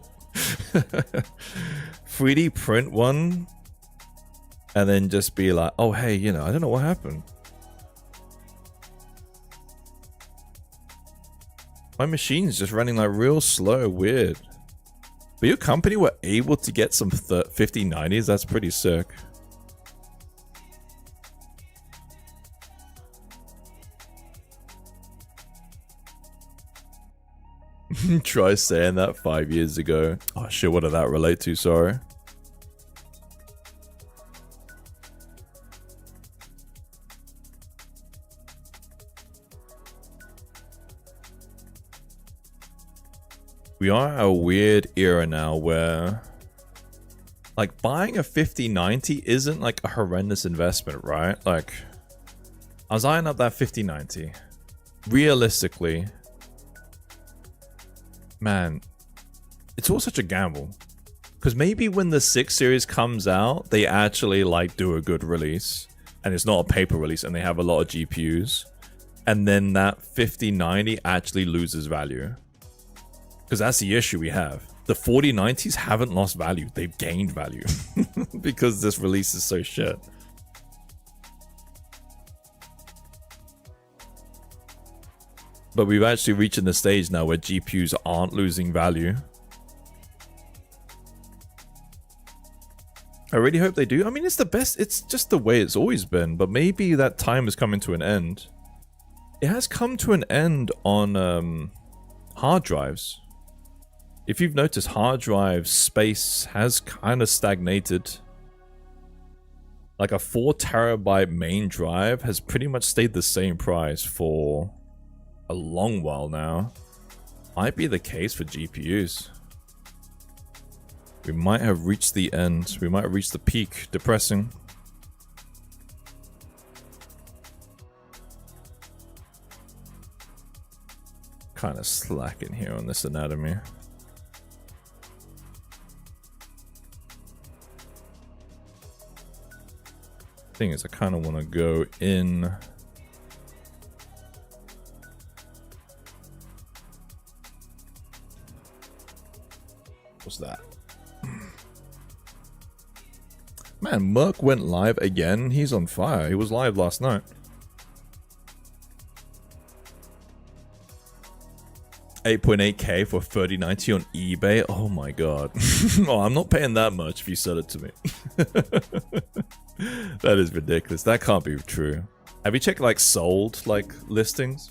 3D print one and then just be like, oh hey, you know, I don't know what happened. My machine's just running like real slow, weird. But your company were able to get some 5090s, that's pretty sick. Try saying that 5 years ago. Oh shit, what did that relate to? Sorry. We are at a weird era now where like buying a 5090 isn't like a horrendous investment, right? Like I was eyeing up that 5090. Realistically, man, it's all such a gamble. Because maybe when the 6 series comes out, they actually like do a good release. And it's not a paper release and they have a lot of GPUs. And then that 5090 actually loses value. Because that's the issue we have. The 4090s haven't lost value. They've gained value. Because this release is so shit. But we've actually reached the stage now where GPUs aren't losing value. I really hope they do. I mean, it's the best. It's just the way it's always been. But maybe that time is coming to an end. It has come to an end on hard drives. If you've noticed, hard drive space has kind of stagnated. Like a 4 terabyte main drive has pretty much stayed the same price for a long while now. Might be the case for GPUs. We might have reached the end. We might have reached the peak. Depressing. Kind of slacking here on this anatomy. Thing is, I kind of want to go in. What's that? Man, Merc went live again. He's on fire. He was live last night. 8.8k for 3090 on eBay. Oh my god. Oh, I'm not paying that much if you sell it to me. That is ridiculous. That can't be true. Have you checked like sold like listings?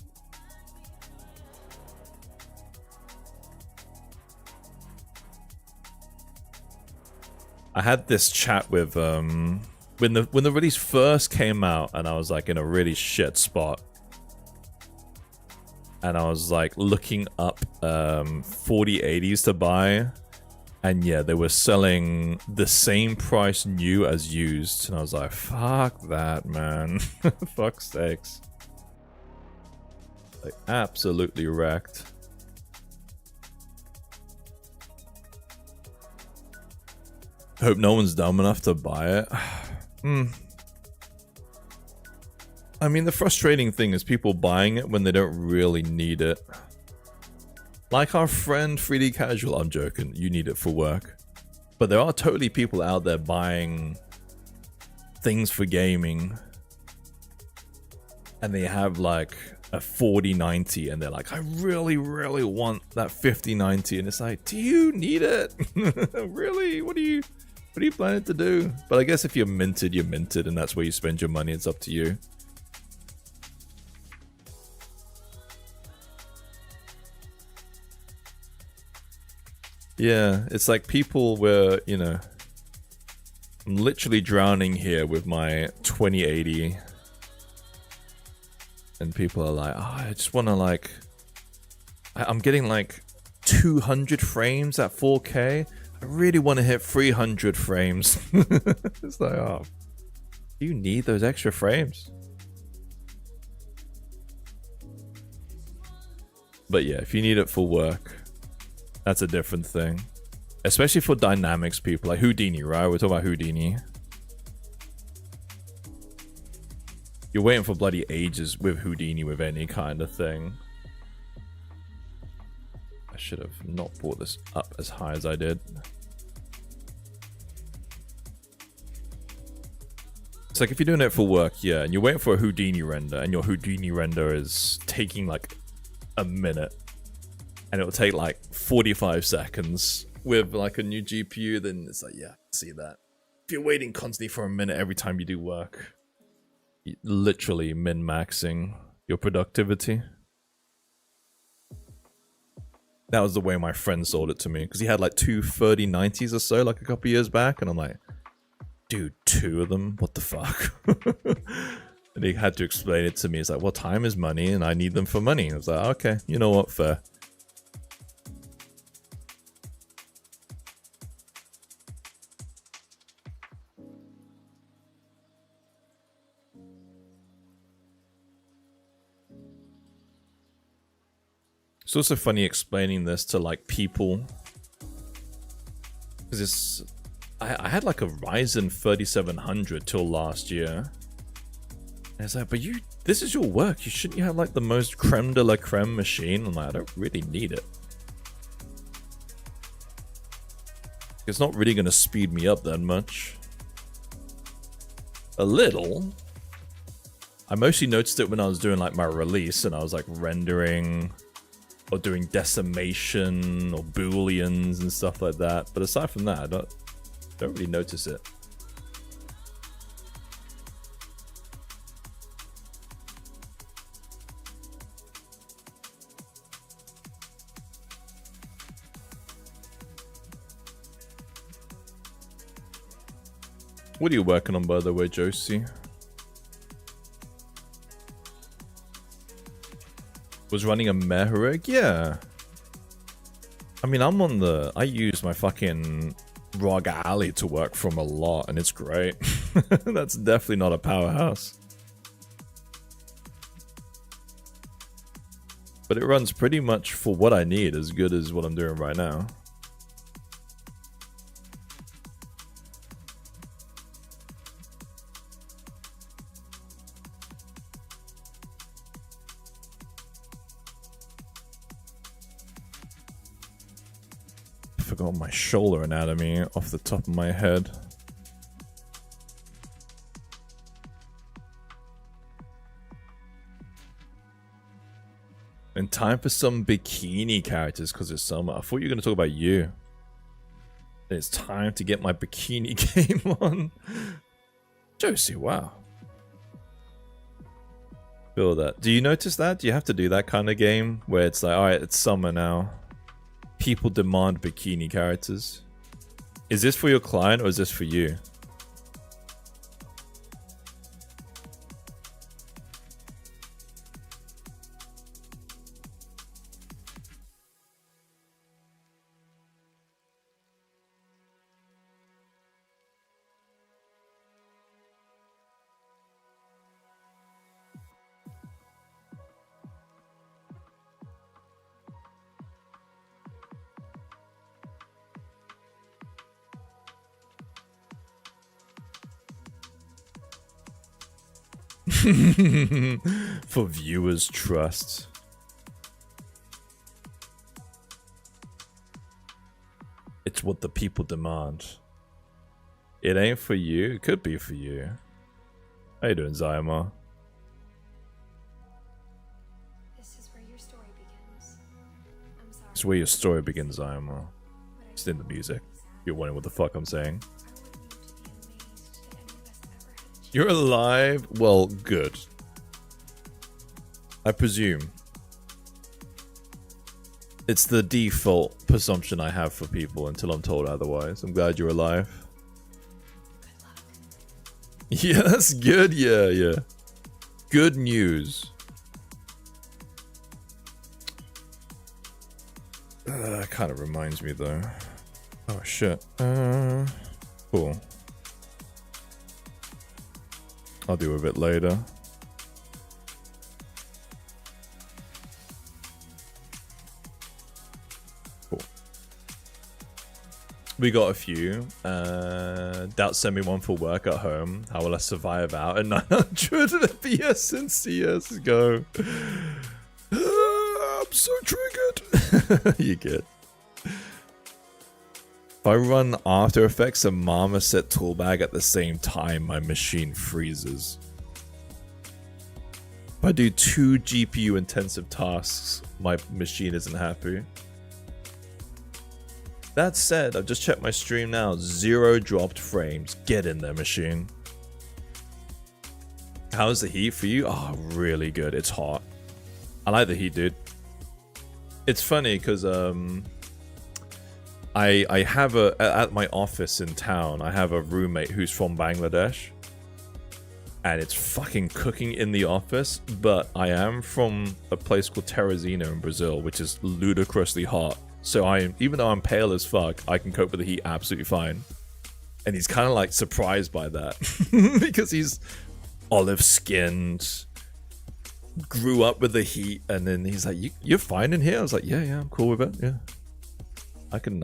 I had this chat with when the release first came out and I was like in a really shit spot. And I was like looking up 4080s to buy. And yeah, they were selling the same price new as used. And I was like, fuck that, man. Fuck's sakes. Like, absolutely wrecked. Hope no one's dumb enough to buy it. I mean, the frustrating thing is people buying it when they don't really need it. Like our friend 3D Casual, I'm joking, you need it for work. But there are totally people out there buying things for gaming, and they have like a 4090, and they're like, I really want that 5090, and it's like, do you need it? Really? What are you planning to do? But I guess if you're minted, you're minted, and that's where you spend your money. It's up to you. Yeah, it's like people were, you know, I'm literally drowning here with my 2080, and people are like, oh, I just want to like, I'm getting like 200 frames at 4K. I really want to hit 300 frames. It's like, oh, do you need those extra frames? But yeah, if you need it for work, that's a different thing. Especially for dynamics people, like Houdini, right? We're talking about Houdini. You're waiting for bloody ages with Houdini with any kind of thing. I should have not brought this up as high as I did. It's like if you're doing it for work, yeah, and you're waiting for a Houdini render, and your Houdini render is taking like a minute, and it'll take like 45 seconds with like a new GPU, then it's like, yeah, see that. If you're waiting constantly for a minute every time you do work, you're literally min-maxing your productivity. That was the way my friend sold it to me, because he had like two 3090s or so like a couple years back, and I'm like, dude, 2 of them? What the fuck? And he had to explain it to me. It's like, well, time is money, and I need them for money. I was like, okay, you know what, fair. It's also funny explaining this to like people, because it's I had like a Ryzen 3700 till last year, and it's like, but this is your work, shouldn't you have like the most creme de la creme machine? I'm like, I don't really need it. It's not really gonna speed me up that much. A little. I mostly noticed it when I was doing like my release, and I was like rendering or doing decimation or booleans and stuff like that. But aside from that, I don't really notice it. What are you working on, by the way, Josie? Was running a Mehreg? Yeah. I mean, I use my fucking ROG Ally to work from a lot, and it's great. That's definitely not a powerhouse. But it runs pretty much for what I need, as good as what I'm doing right now. Forgot my shoulder anatomy off the top of my head. And time for some bikini characters because it's summer. I thought you were going to talk about you. It's time to get my bikini game on. Josie, wow. Feel that. Do you notice that? Do you have to do that kind of game where it's like, alright, it's summer now. People demand bikini characters. Is this for your client or is this for you? For viewers' trust. It's what the people demand. It ain't for you. It could be for you. How you doing, Zyamar? This is where your story begins. I'm sorry. It's where your story begins, Zyamar. It's in the music. You're wondering what the fuck I'm saying. You're alive? Well, good. I presume. It's the default presumption I have for people until I'm told otherwise. I'm glad you're alive. Yeah, that's good. Yeah, yeah. Good news. Kind of reminds me though. Oh shit. Cool. I'll do a bit later. Cool. We got a few. Doubt send me one for work at home. How will I survive out at 900 FPS in CS? Go. I'm so triggered. You get. If I run After Effects and Marmoset Toolbag at the same time, my machine freezes. If I do 2 GPU intensive tasks, my machine isn't happy. That said, I've just checked my stream now. 0 dropped frames. Get in there, machine. How's the heat for you? Oh, really good. It's hot. I like the heat, dude. It's funny because I have at my office in town, I have a roommate who's from Bangladesh. And it's fucking cooking in the office, but I am from a place called Teresina in Brazil, which is ludicrously hot. So even though I'm pale as fuck, I can cope with the heat absolutely fine. And he's kind of like surprised by that because he's olive skinned, grew up with the heat, and then he's like, "You're fine in here?" I was like, "Yeah, I'm cool with it. Yeah,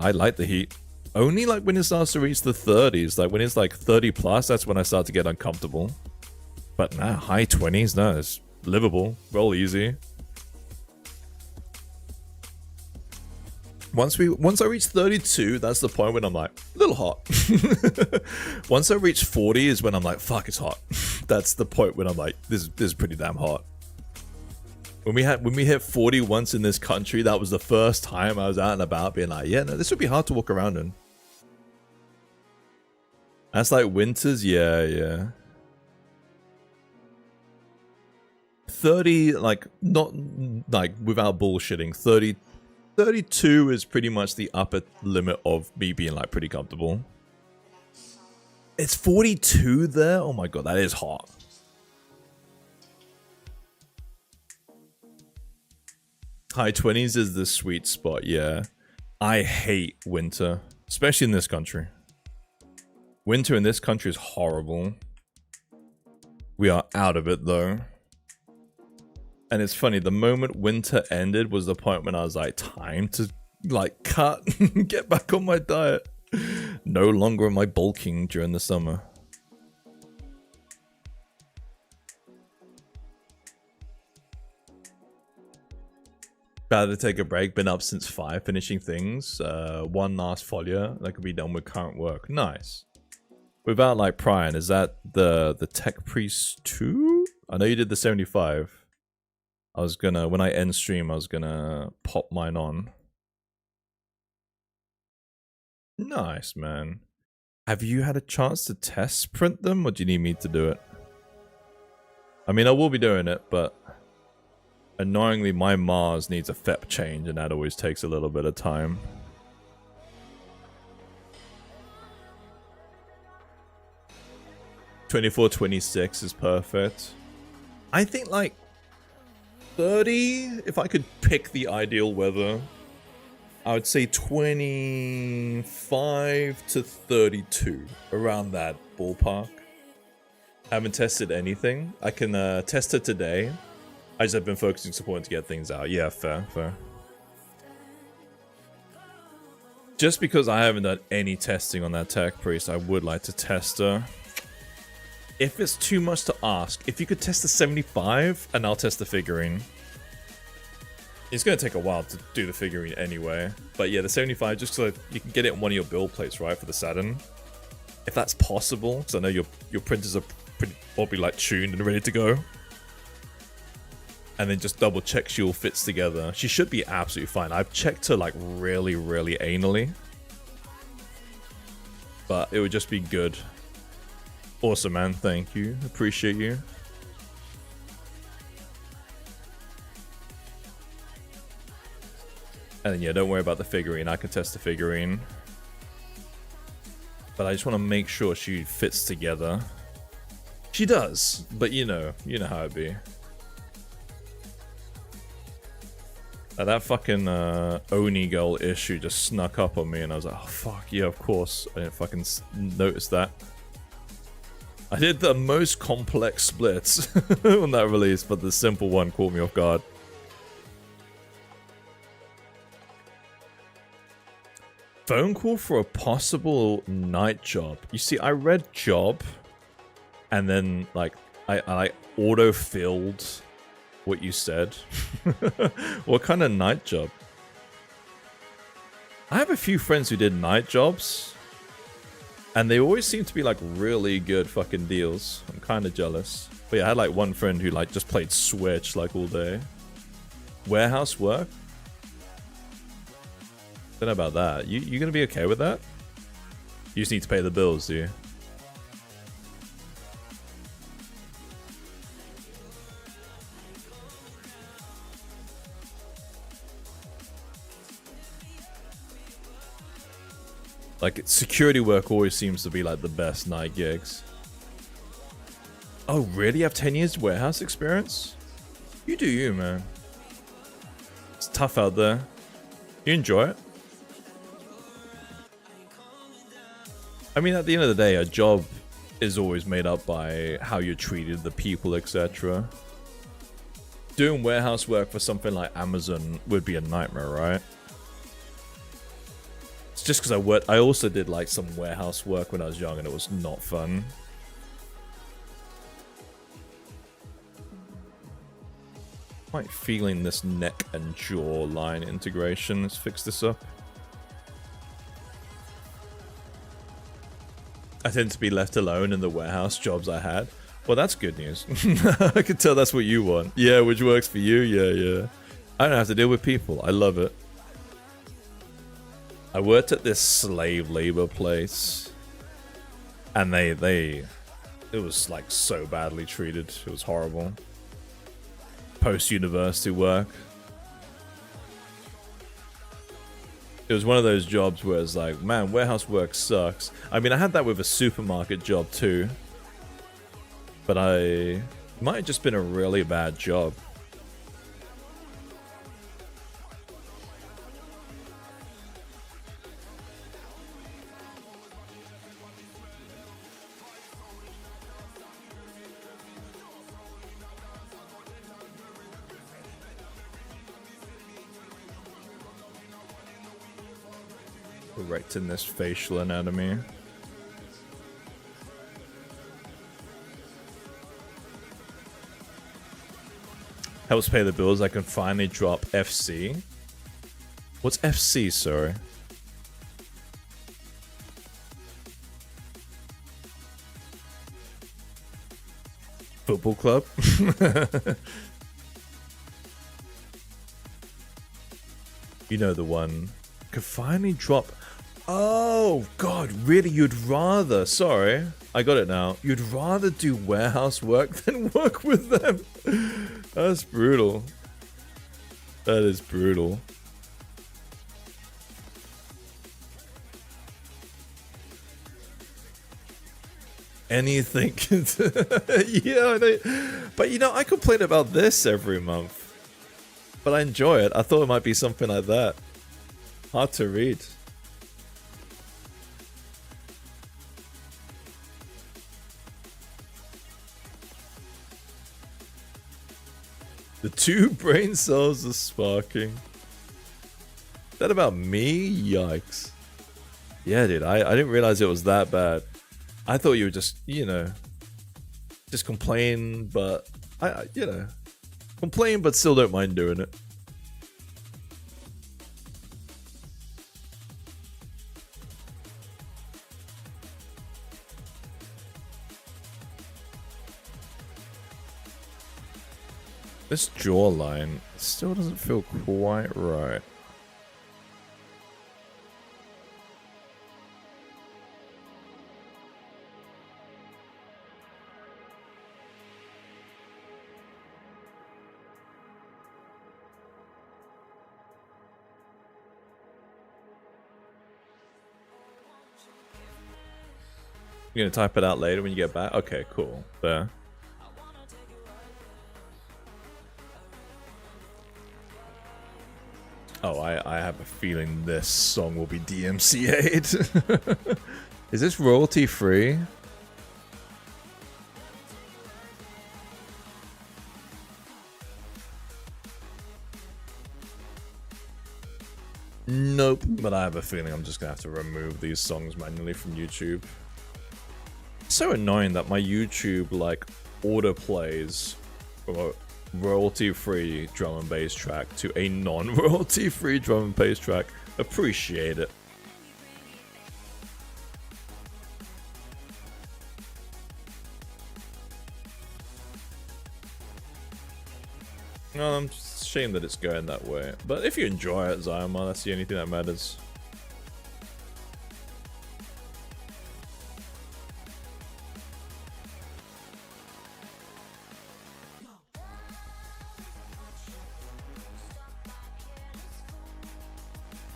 I like the heat. Only like when it starts to reach the 30s, like when it's like 30 plus, that's when I start to get uncomfortable. But nah, high 20s, no, it's livable, roll easy." Once I reach 32, that's the point when I'm like, a little hot. Once I reach 40 is when I'm like, fuck, it's hot. That's the point when I'm like, this is pretty damn hot. When we hit 40 once in this country, that was the first time I was out and about being like, yeah, no, this would be hard to walk around in. That's like winters, yeah. 30, like, not like without bullshitting, 32 is pretty much the upper limit of me being like pretty comfortable. It's 42 there? Oh my god, that is hot. High 20s is the sweet spot, yeah. I hate winter, especially in this country. Winter in this country is horrible. We are out of it though. And it's funny, the moment winter ended was the point when I was like, time to like cut and get back on my diet. No longer am I bulking during the summer. About to take a break, been up since 5, finishing things. One last folio that could be done with current work. Nice. Without like prying, is that the Tech Priest 2? I know you did the 75. I was gonna, when I end stream, I was gonna pop mine on. Nice, man. Have you had a chance to test print them, or do you need me to do it? I mean, I will be doing it, but annoyingly, my Mars needs a FEP change, and that always takes a little bit of time. (24-26) is perfect. I think like 30, if I could pick the ideal weather, I would say 25 to 32, around that ballpark. Haven't tested anything. I can test it today. I just have been focusing support to get things out. Yeah, fair. Just because I haven't done any testing on that Tech Priest, I would like to test her. If it's too much to ask, if you could test the 75, and I'll test the figurine. It's going to take a while to do the figurine anyway. But yeah, the 75, just so you can get it on one of your build plates, right, for the Saturn. If that's possible, because I know your printers are all be like tuned and ready to go. And then just double check she all fits together. She should be absolutely fine. I've checked her like really, really anally. But it would just be good. Awesome, man. Thank you. Appreciate you. And then, yeah, don't worry about the figurine. I can test the figurine. But I just want to make sure she fits together. She does, but you know how it be. That fucking Oni girl issue just snuck up on me, and I was like, oh fuck, yeah, of course. I didn't fucking notice that. I did the most complex splits on that release, but the simple one caught me off guard. Phone call for a possible night job. You see, I read job, and then like I auto-filled what you said. What kind of night job? I have a few friends who did night jobs, and they always seem to be like really good fucking deals. I'm kind of jealous. But yeah, I had like one friend who like just played Switch like all day. Warehouse work? Don't know about that. You gonna be okay with that? You just need to pay the bills, do you? Like, security work always seems to be like the best night gigs. Oh, really? You have 10 years warehouse experience? You do you, man. It's tough out there. You enjoy it? I mean, at the end of the day, a job is always made up by how you're treated, the people, etc. Doing warehouse work for something like Amazon would be a nightmare, right? It's just because I also did like some warehouse work when I was young, and it was not fun. Quite feeling this neck and jaw line integration. Let's fix this up. I tend to be left alone in the warehouse jobs I had. Well, that's good news. I can tell that's what you want. Yeah, which works for you. Yeah. I don't have to deal with people. I love it. I worked at this slave labor place, and it was like so badly treated. It was horrible. Post-university work. It was one of those jobs where it's like, man, warehouse work sucks. I mean, I had that with a supermarket job too. But it might have just been a really bad job. Correcting this facial anatomy. Helps pay the bills. I can finally drop FC. What's FC, sorry? Football club? You know the one. Could finally drop. Oh, God, really? You'd rather... Sorry, I got it now. You'd rather do warehouse work than work with them? That's brutal. That is brutal. Anything. Yeah, but you know, I complain about this every month. But I enjoy it. I thought it might be something like that. Hard to read. The 2 brain cells are sparking. Is that about me? Yikes. Yeah, dude, I didn't realize it was that bad. I thought you were just, just complain, but complain, but still don't mind doing it. This jawline still doesn't feel quite right. You're gonna type it out later when you get back? Okay, cool. There. Oh, I have a feeling this song will be DMCA'd. Is this royalty free? Nope, but I have a feeling I'm just gonna have to remove these songs manually from YouTube. It's so annoying that my YouTube like autoplays from a royalty-free drum and bass track to a non-royalty-free drum and bass track. Appreciate it. No, I'm just ashamed that it's going that way. But if you enjoy it, Zyamar, that's the only thing that matters.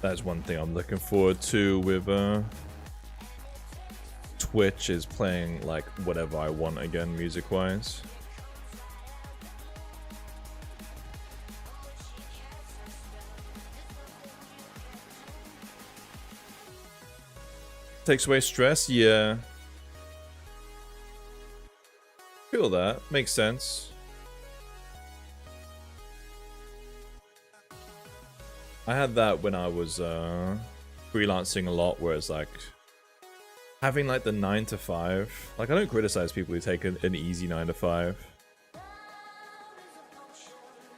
That's one thing I'm looking forward to with Twitch, is playing like whatever I want again, music-wise. Takes away stress, yeah. Feel that, makes sense. I had that when I was freelancing a lot, where it's like having like the 9 to 5. Like, I don't criticize people who take an easy 9 to 5,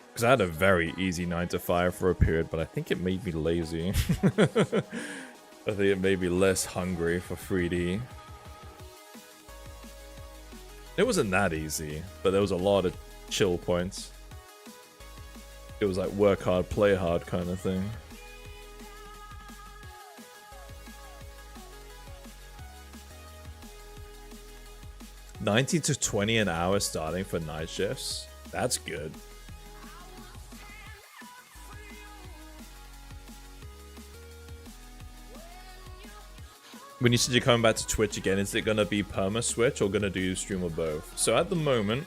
because I had a very easy 9 to 5 for a period, but I think it made me lazy. I think it made me less hungry for 3D. It wasn't that easy, but there was a lot of chill points. It was like work hard, play hard kind of thing. $19 to $20 an hour starting for night shifts. That's good. When you said you're coming back to Twitch again, is it gonna be perma switch or gonna do stream or both? So at the moment,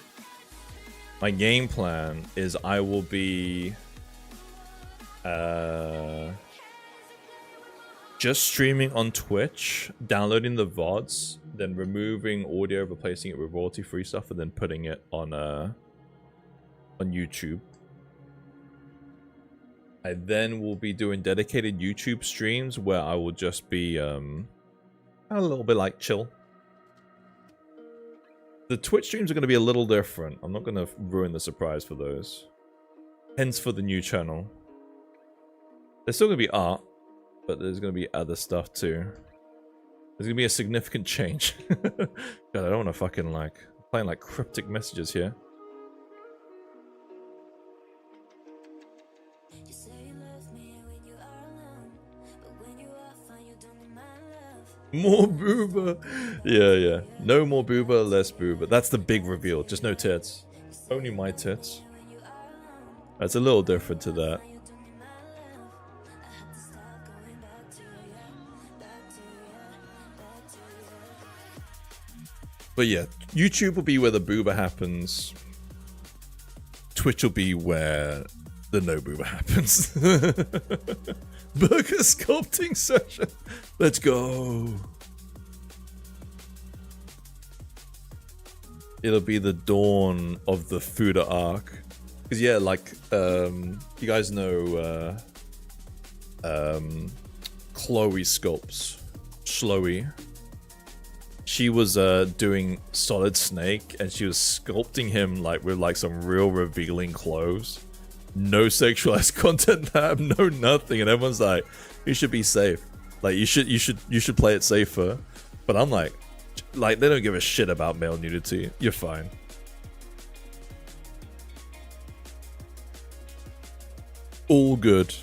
my game plan is I will be just streaming on Twitch, downloading the VODs, then removing audio, replacing it with royalty-free stuff, and then putting it on YouTube. I then will be doing dedicated YouTube streams where I will just be a little bit like chill. The Twitch streams are going to be a little different. I'm not going to ruin the surprise for those. Hence for the new channel. There's still going to be art, but there's going to be other stuff too. There's going to be a significant change. God, I don't want to fucking like... I'm playing like cryptic messages here. More booba. Yeah. No more booba, less booba. That's the big reveal. Just no tits. Only my tits. That's a little different to that. But yeah, YouTube will be where the booba happens. Twitch will be where the no booba happens. Burger sculpting session. Let's go. It'll be the dawn of the Fuda arc. Because yeah, like you guys know Chloe sculpts. Chloe. She was doing Solid Snake, and she was sculpting him like with like some real revealing clothes. No sexualized content tab, no nothing, and everyone's like, you should be safe. Like you should play it safer. But I'm like they don't give a shit about male nudity. You're fine. all good.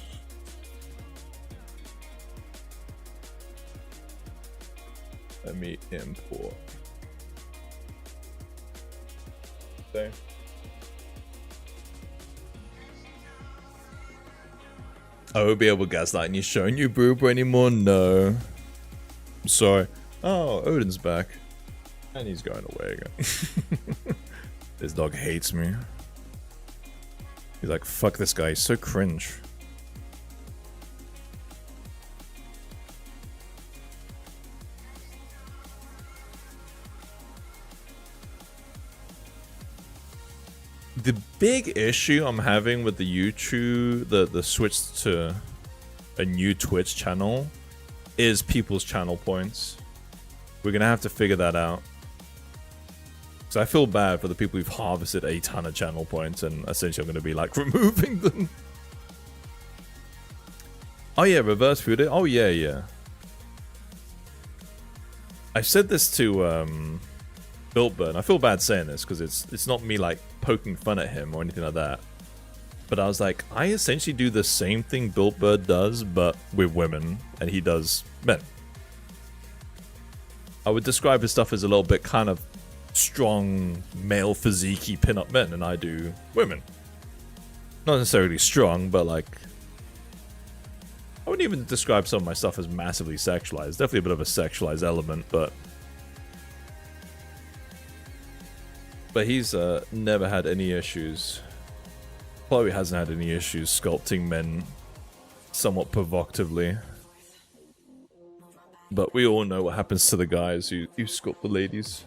Let me import. So. I won't be able to gaslight you showing you boob anymore. No. I'm sorry. Oh, Odin's back. And he's going away again. This dog hates me. He's like, fuck this guy, he's so cringe. The big issue I'm having with the YouTube, the switch to a new Twitch channel, is people's channel points. We're gonna have to figure that out. So I feel bad for the people who've harvested a ton of channel points, and essentially I'm gonna be like removing them. Oh yeah, reverse food it. Oh yeah, yeah. I said this to Builtbird, and I feel bad saying this because it's not me like poking fun at him or anything like that. But I was like, I essentially do the same thing Builtbird does, but with women, and he does men. I would describe his stuff as a little bit kind of strong, male physique-y pin-up men, and I do women. Not necessarily strong, but like... I wouldn't even describe some of my stuff as massively sexualized. Definitely a bit of a sexualized element, but... But he's never had any issues. Chloe hasn't had any issues sculpting men somewhat provocatively. But we all know what happens to the guys who sculpt the ladies.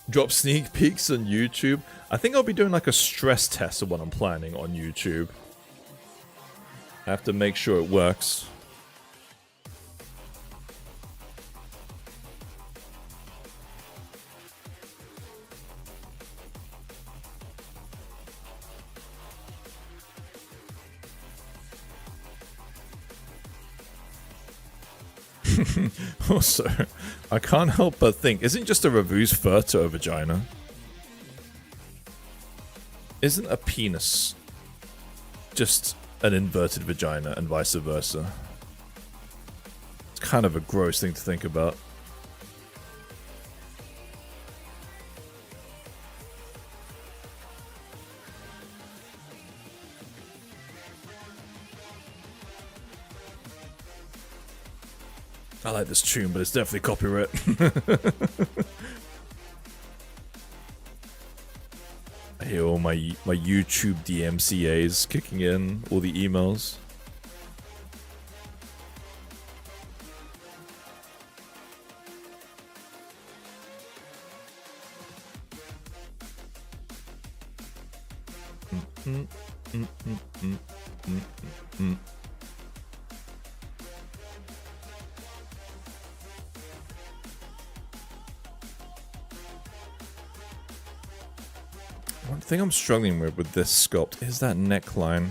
Drop sneak peeks on YouTube. I think I'll be doing like a stress test of what I'm planning on YouTube. I have to make sure it works. Also, I can't help but think, isn't just a reverse fur to a vagina? Isn't a penis just an inverted vagina and vice versa? It's kind of a gross thing to think about. I like this tune, but it's definitely copyright. I hear all my YouTube DMCAs kicking in, all the emails. One thing I'm struggling with this sculpt is that neckline.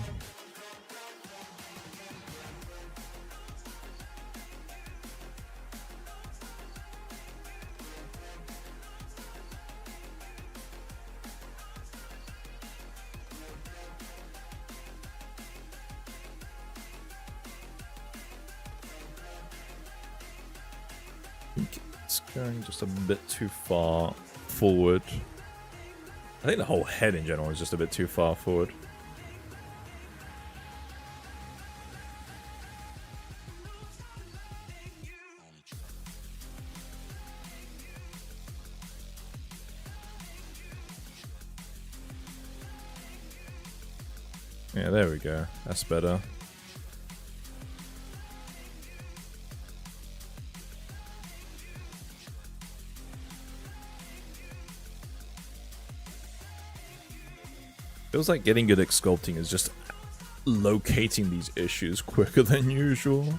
I think it's going just a bit too far forward. I think the whole head in general is just a bit too far forward. Yeah, there we go. That's better. Feels like getting good at sculpting is just locating these issues quicker than usual.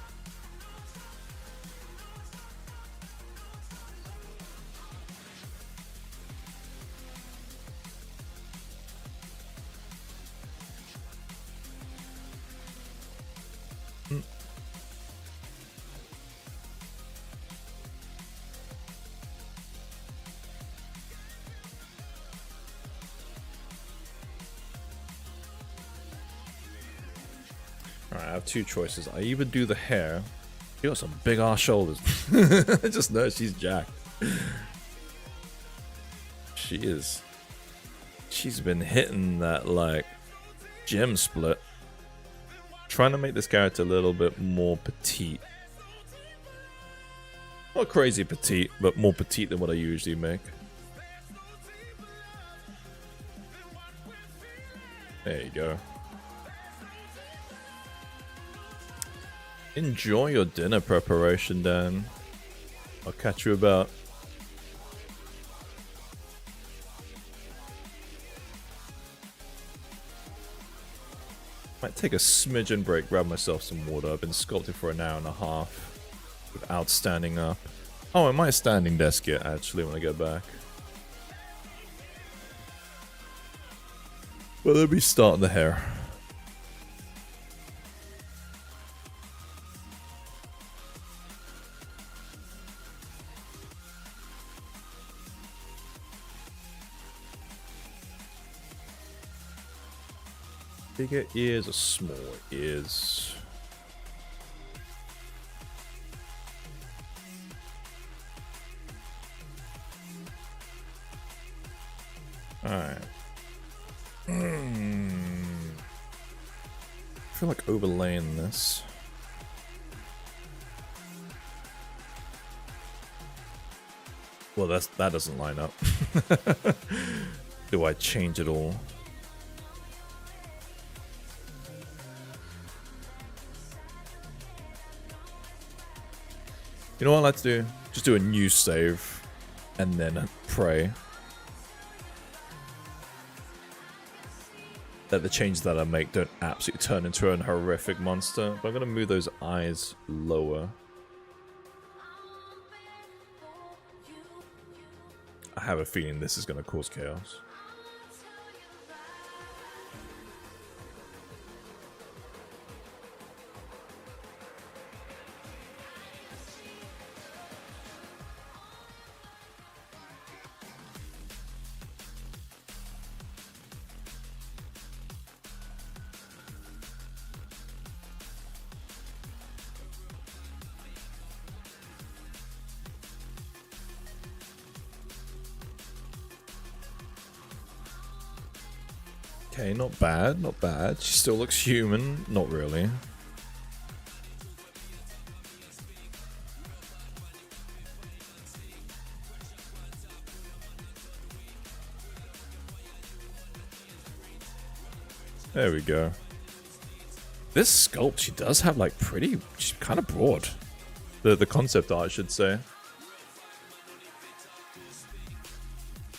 Alright, I have two choices. I either do the hair. You got some big ass shoulders. I just know she's jacked. She is. She's been hitting that like gem split. Trying to make this character a little bit more petite. Not crazy petite, but more petite than what I usually make. There you go. Enjoy your dinner preparation, Dan. I'll catch you about. Might take a smidgen break, grab myself some water. I've been sculpting for an hour and a half without standing up. Oh, I might standing desk it actually when I get back. Well, let me start the hair. Bigger ears or smaller ears? Alright. I feel like overlaying this. Well, that doesn't line up. Do I change it all? You know what I like to do? Just do a new save and then pray that the changes that I make don't absolutely turn into an horrific monster. But I'm going to move those eyes lower. I have a feeling this is going to cause chaos. Okay, not bad, not bad. She still looks human. Not really. There we go. This sculpt, she does have like pretty, she's kind of broad. The concept art, I should say.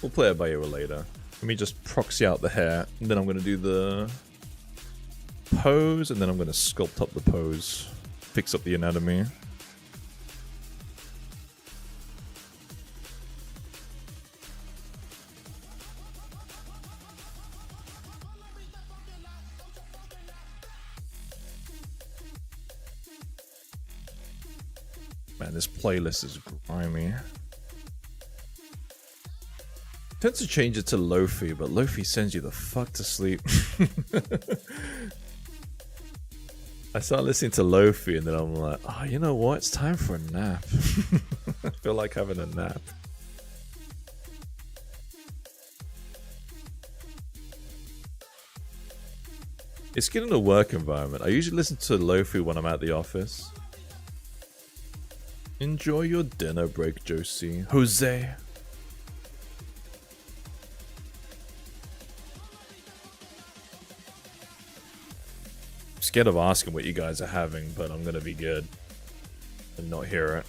We'll play it by ear later. Let me just proxy out the hair, and then I'm going to do the pose, and then I'm going to sculpt up the pose, fix up the anatomy. Man, this playlist is grimy. Tend to change it to Lofi, but Lofi sends you the fuck to sleep. I start listening to Lofi and then I'm like, oh, you know what? It's time for a nap. I feel like having a nap. It's good in a work environment. I usually listen to Lofi when I'm at the office. Enjoy your dinner break, Josie. Jose. Scared of asking what you guys are having, but I'm gonna be good and not hear it.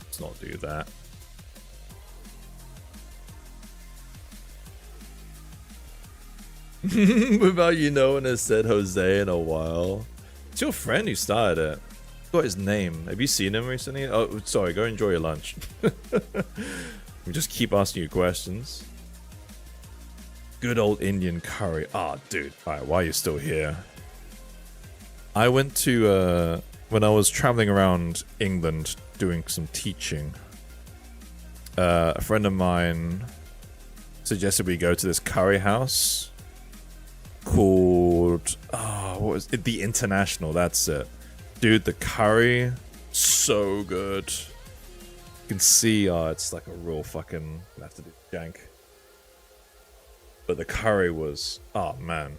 Let's not do that. Without you knowing, has said Jose in a while. It's your friend who started it. Got his name. Have you seen him recently? Oh, sorry. Go enjoy your lunch. We just keep asking you questions. Good old Indian curry. Ah, dude. Alright, why are you still here? I went to when I was traveling around England doing some teaching. A friend of mine suggested we go to this curry house called what was it? The International. That's it, dude. The curry, so good. You can see, it's like a real fucking. I have to do jank. But the curry was, oh man,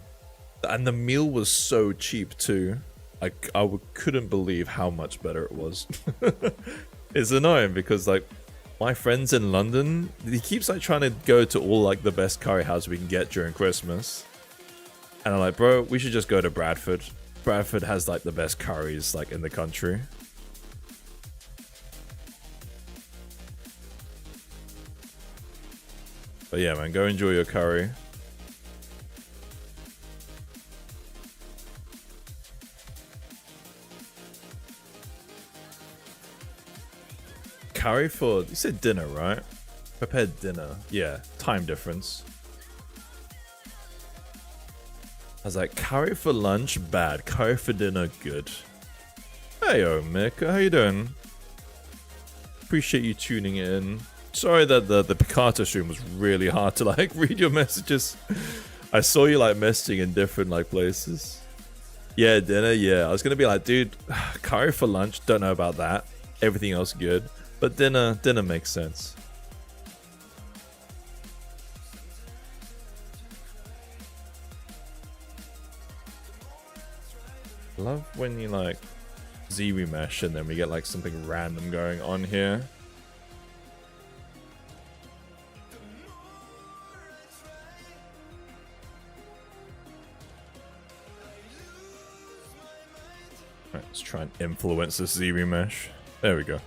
and the meal was so cheap too. I couldn't believe how much better it was. It's annoying because like my friends in London, he keeps like trying to go to all like the best curry houses we can get during Christmas, and I'm like, bro, we should just go to Bradford. Bradford has like the best curries like in the country. But yeah, man, go enjoy your curry. Curry for, you said dinner, right? Prepared dinner. Yeah, time difference. I was like, curry for lunch, bad. Curry for dinner, good. Hey, yo, Mick, how you doing? Appreciate you tuning in. Sorry that the Picato stream was really hard to like read your messages. I saw you like messaging in different like places. Yeah, dinner, yeah. I was gonna be like, dude, curry for lunch, don't know about that. Everything else good. But dinner makes sense. Love when you like Z-remesh and then we get like something random going on here. Alright, let's try and influence this Z-remesh. There we go.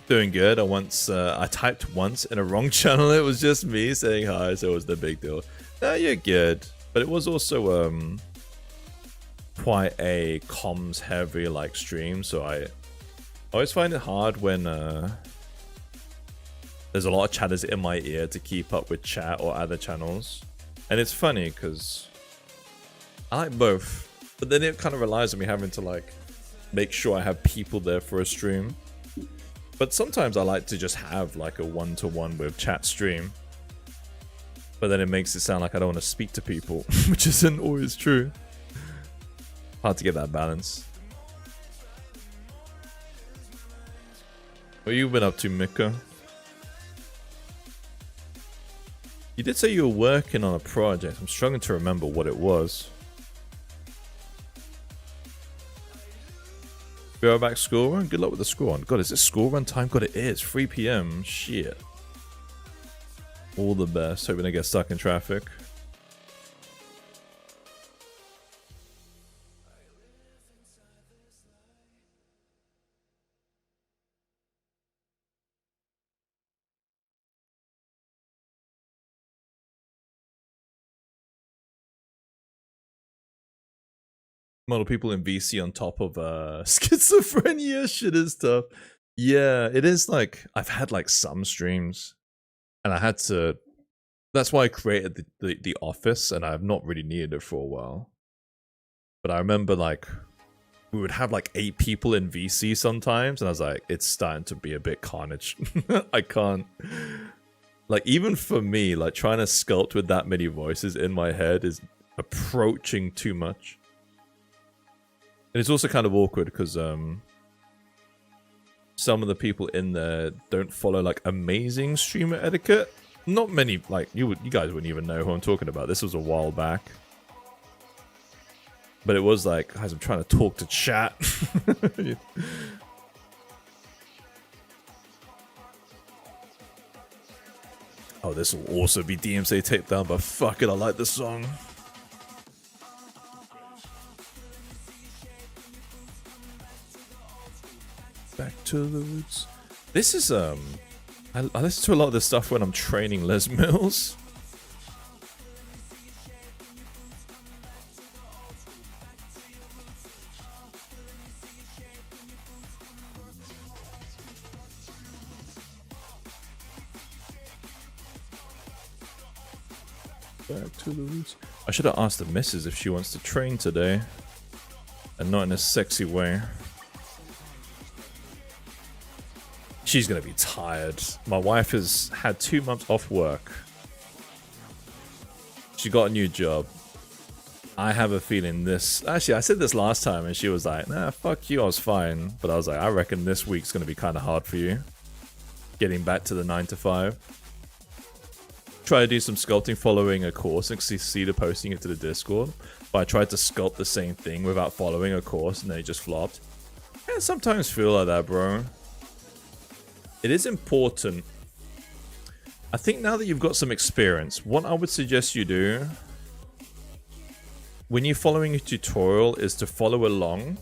Doing good. I typed once in a wrong channel. It was just me saying hi, so it was the big deal. No, you're good. But it was also quite a comms heavy like stream, so I always find it hard when there's a lot of chatters in my ear to keep up with chat or other channels. And it's funny because I like both, but then it kind of relies on me having to like make sure I have people there for a stream. But sometimes I like to just have like a one-to-one with chat stream. But then it makes it sound like I don't want to speak to people, which isn't always true. Hard to get that balance. What you been up to, Mika? You did say you were working on a project. I'm struggling to remember what it was. Go back school run? Good luck with the school run. God, is it school run time? God, it is. 3 PM. Shit. All the best. Hoping to get stuck in traffic. Model people in VC on top of schizophrenia. Shit is tough. Yeah, it is like I've had like some streams and I had to, that's why I created the office, and I've not really needed it for a while. But I remember like we would have like 8 people in VC sometimes, and I was like, it's starting to be a bit carnage. I can't, like, even for me, like trying to sculpt with that many voices in my head is approaching too much. And it's also kind of awkward because some of the people in there don't follow like amazing streamer etiquette. Not many, like you guys wouldn't even know who I'm talking about. This was a while back. But it was like, guys, I'm trying to talk to chat. Oh, this will also be DMCA taped down, but fuck it, I like the song. Back to the roots. This is I listen to a lot of this stuff when I'm training Les Mills. Back to the roots. I should have asked the missus if she wants to train today. And not in a sexy way. She's gonna be tired. My wife has had 2 months off work. She got a new job. I have a feeling this... Actually, I said this last time and she was like, nah, fuck you, I was fine. But I was like, I reckon this week's gonna be kind of hard for you. Getting back to the 9 to 5. Try to do some sculpting following a course and see the posting it to the Discord. But I tried to sculpt the same thing without following a course and then it just flopped. I sometimes feel like that, bro. It is important. I think now that you've got some experience, what I would suggest you do when you're following a tutorial is to follow along.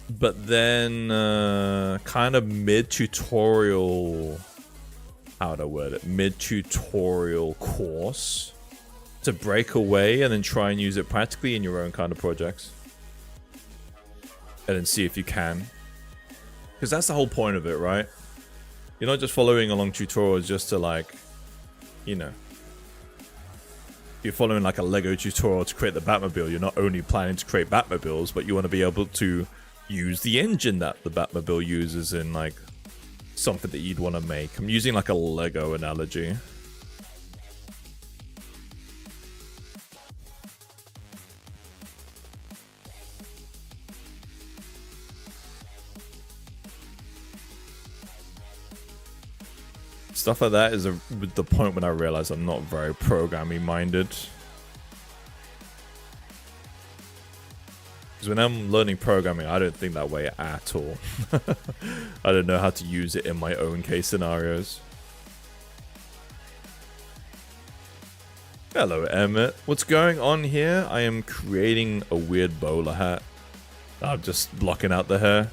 But then kind of mid-tutorial... How would I word it? Mid-tutorial course. To break away and then try and use it practically in your own kind of projects. And then see if you can. Because that's the whole point of it, right? You're not just following along tutorials just to like, you know. You're following like a Lego tutorial to create the Batmobile. You're not only planning to create Batmobiles, but you want to be able to use the engine that the Batmobile uses in like something that you'd want to make. I'm using like a Lego analogy. Stuff like that is the point when I realize I'm not very programming minded. Because when I'm learning programming, I don't think that way at all. I don't know how to use it in my own case scenarios. Hello, Emmett. What's going on here? I am creating a weird bowler hat. I'm just blocking out the hair.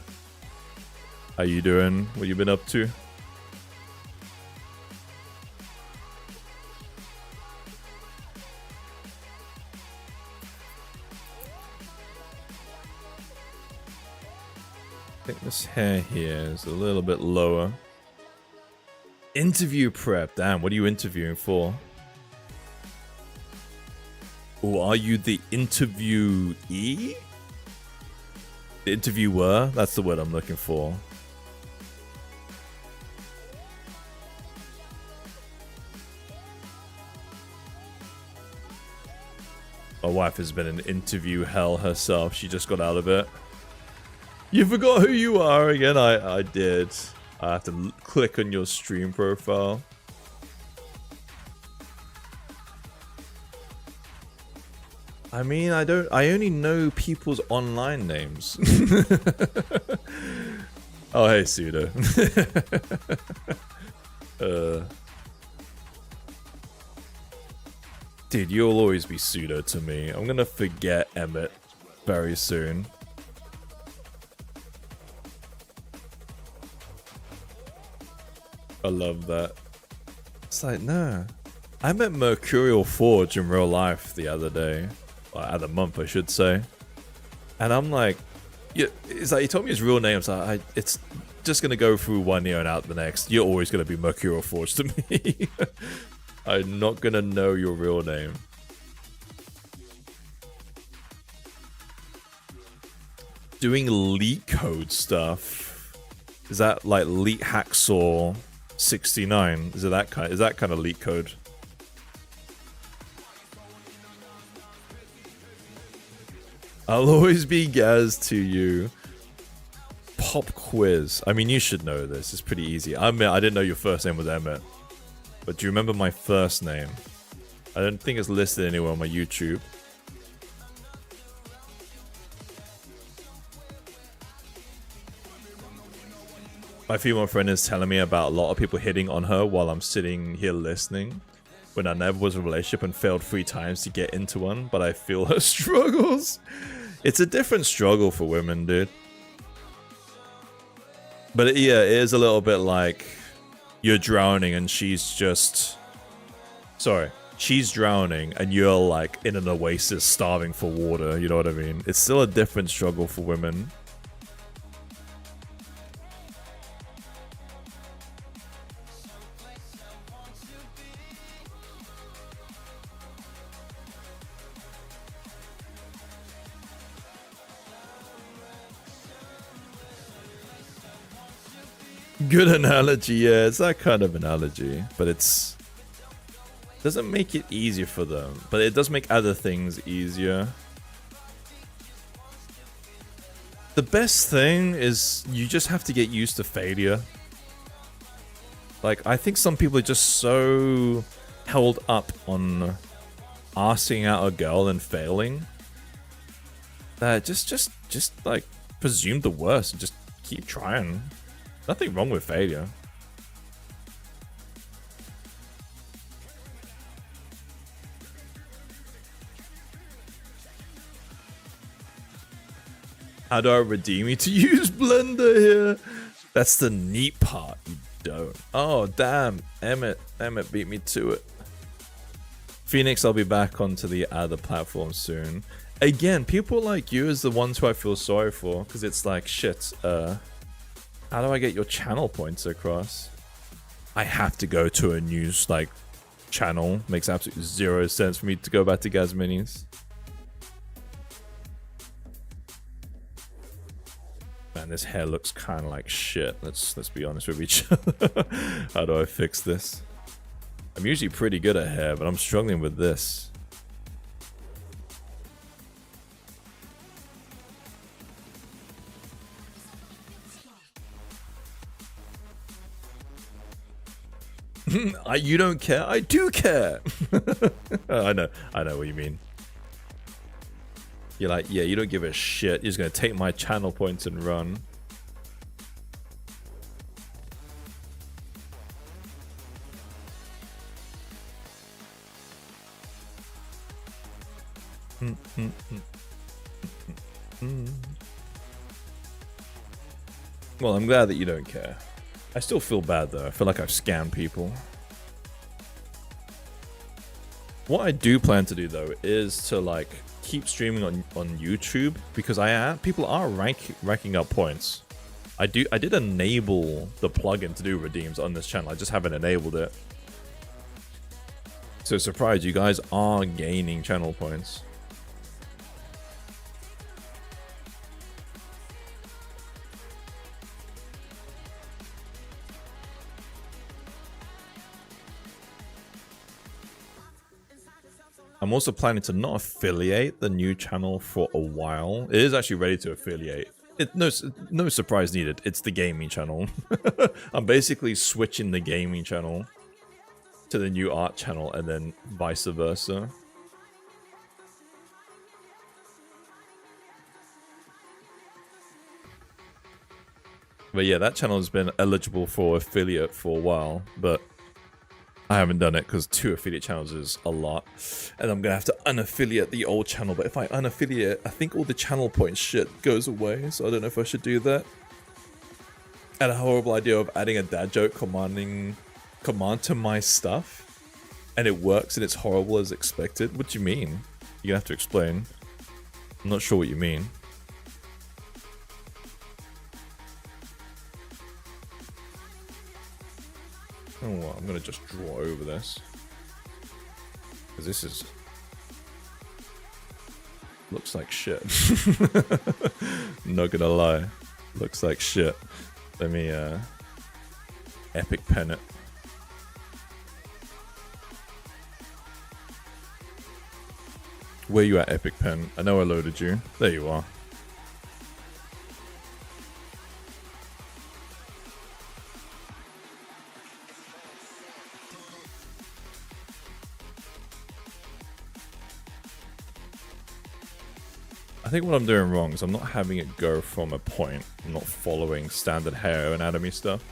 How you doing? What you been up to? I think this hair here is a little bit lower. Interview prep. Damn, what are you interviewing for? Or are you the interviewee? The interviewer? That's the word I'm looking for. My wife has been in interview hell herself. She just got out of it. You forgot who you are again? I did. I have to click on your stream profile. I mean, I only know people's online names. Oh, hey, Pseudo. Dude, you'll always be Pseudo to me. I'm gonna forget Emmett very soon. I love that. It's like, no. I met Mercurial Forge in real life the other day. Well, other month, I should say. And I'm like, yeah, it's like, he told me his real name. So it's just going to go through 1 year and out the next. You're always going to be Mercurial Forge to me. I'm not going to know your real name. Doing leak code stuff. Is that like leak hacksaw 69? Is that kind of leak code? I'll always be Gaz to you. Pop quiz. I mean, you should know this. It's pretty easy. I didn't know your first name was Emmett. But do you remember my first name? I don't think it's listed anywhere on my YouTube. My female friend is telling me about a lot of people hitting on her while I'm sitting here listening. When I never was in a relationship and failed 3 times to get into one, but I feel her struggles. It's a different struggle for women, dude. But yeah, it is a little bit like you're drowning and she's just... Sorry. She's drowning and you're like in an oasis starving for water, you know what I mean? It's still a different struggle for women. Good analogy, yeah, it's that kind of analogy, but it's doesn't make it easier for them, but it does make other things easier. The best thing is you just have to get used to failure. Like, I think some people are just so held up on asking out a girl and failing that just like presume the worst and just keep trying. Nothing wrong with failure. How do I redeem you to use Blender here? That's the neat part. You don't. Oh, damn. Emmett beat me to it. Phoenix, I'll be back onto the other platform soon. Again, people like you is the ones who I feel sorry for, because it's like, shit, how do I get your channel points across? I have to go to a news, like, channel. Makes absolutely zero sense for me to go back to Gaz Minis. Man, this hair looks kind of like shit. Let's be honest with each other. How do I fix this? I'm usually pretty good at hair, but I'm struggling with this. You don't care? I do care. I know what you mean. You're like, yeah, you don't give a shit. You're just gonna take my channel points and run. Well, I'm glad that you don't care. I still feel bad though. I feel like I've scammed people. What I do plan to do though is to like keep streaming on YouTube, because people are ranking up points. I did enable the plugin to do redeems on this channel. I just haven't enabled it. So surprise, you guys are gaining channel points. I'm also planning to not affiliate the new channel for a while. It is actually ready to affiliate. No surprise needed. It's the gaming channel. I'm basically switching the gaming channel to the new art channel and then vice versa. But yeah, that channel has been eligible for affiliate for a while, but I haven't done it because 2 affiliate channels is a lot. And I'm going to have to unaffiliate the old channel. But if I unaffiliate, I think all the channel point shit goes away. So I don't know if I should do that. I had a horrible idea of adding a dad joke command to my stuff. And it works and it's horrible as expected. What do you mean? You're going to have to explain. I'm not sure what you mean. Oh, well, I'm gonna just draw over this, because this is looks like shit. Not gonna lie, looks like shit. Let me epic pen it. Where you at, epic pen? I know I loaded you. There you are. I think what I'm doing wrong is I'm not having it go from a point. I'm not following standard hair anatomy stuff.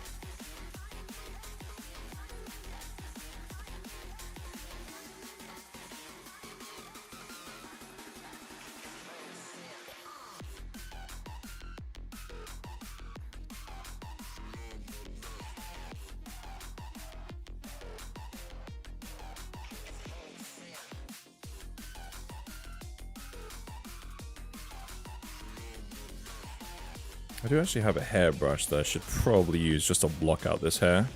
I do actually have a hairbrush that I should probably use just to block out this hair.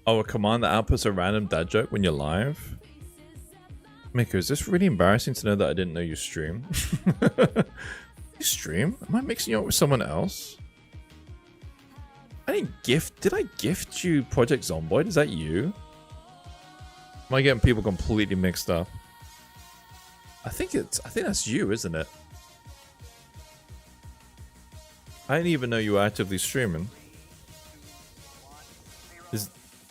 Oh, a command that outputs a random dad joke when you're live? Miko, is this really embarrassing to know that I didn't know you stream? You stream? Am I mixing you up with someone else? I didn't gift. Did I gift you Project Zomboid? Is that you? Am I getting people completely mixed up? I think that's you, isn't it? I didn't even know you were actively streaming.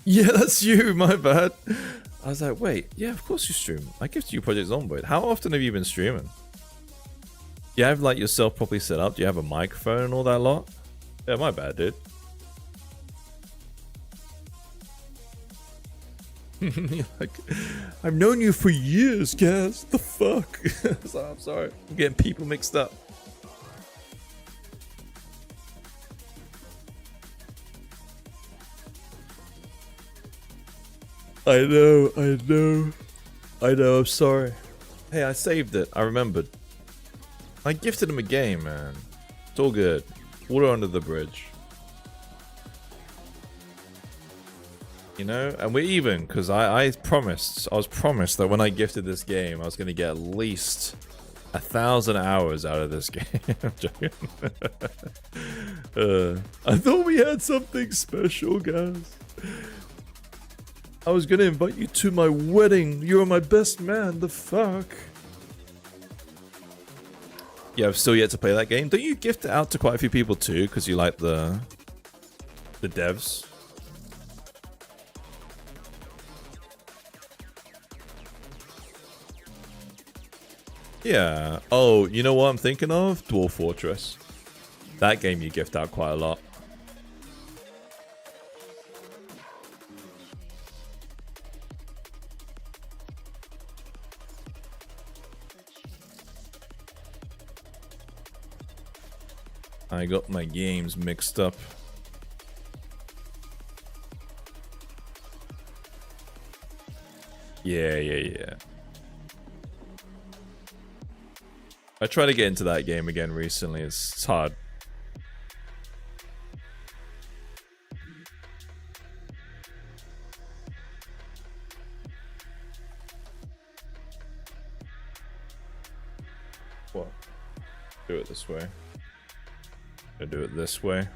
Yeah, that's you, my bad. I was like, wait, yeah, of course you stream. I gifted you Project Zomboid. How often have you been streaming? Do you have like yourself properly set up? Do you have a microphone and all that lot? Yeah, my bad, dude. Like, I've known you for years, Gaz. The fuck? So, I'm sorry. I'm getting people mixed up. I know, I'm sorry. Hey, I saved it. I remembered. I gifted him a game, man. It's all good. Water under the bridge. You know? And we're even, because I was promised that when I gifted this game, I was going to get at least 1,000 hours out of this game. I'm joking. I thought we had something special, guys. I was gonna invite you to my wedding. You're my best man. The fuck? Yeah, I've still yet to play that game. Don't you gift it out to quite a few people too? Because you like the devs. Yeah. Oh, you know what I'm thinking of? Dwarf Fortress. That game you gift out quite a lot. I got my games mixed up. Yeah. I tried to get into that game again recently. It's hard. What? Do it this way. I do it this way.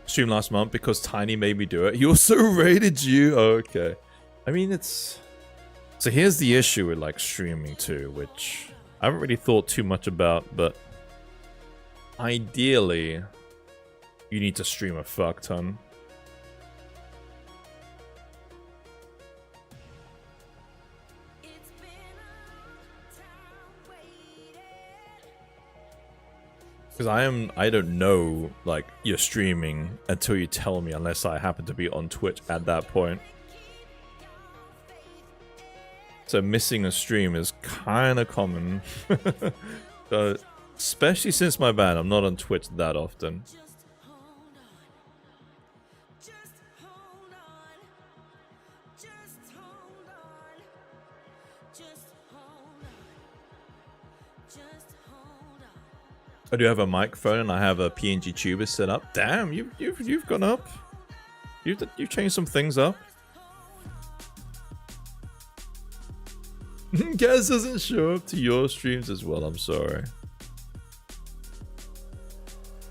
Stream last month because Tiny made me do it. He also rated you. Oh, okay. I mean, it's... So here's the issue with like streaming too, which I haven't really thought too much about, but ideally you need to stream a fuck ton. Because I don't know, like, you're streaming until you tell me, unless I happen to be on Twitch at that point. So missing a stream is kind of common. So, especially since my ban, I'm not on Twitch that often. I do have a microphone and I have a PNG tuber set up. Damn, you've gone up. You've changed some things up. Gaz doesn't show up to your streams as well. I'm sorry.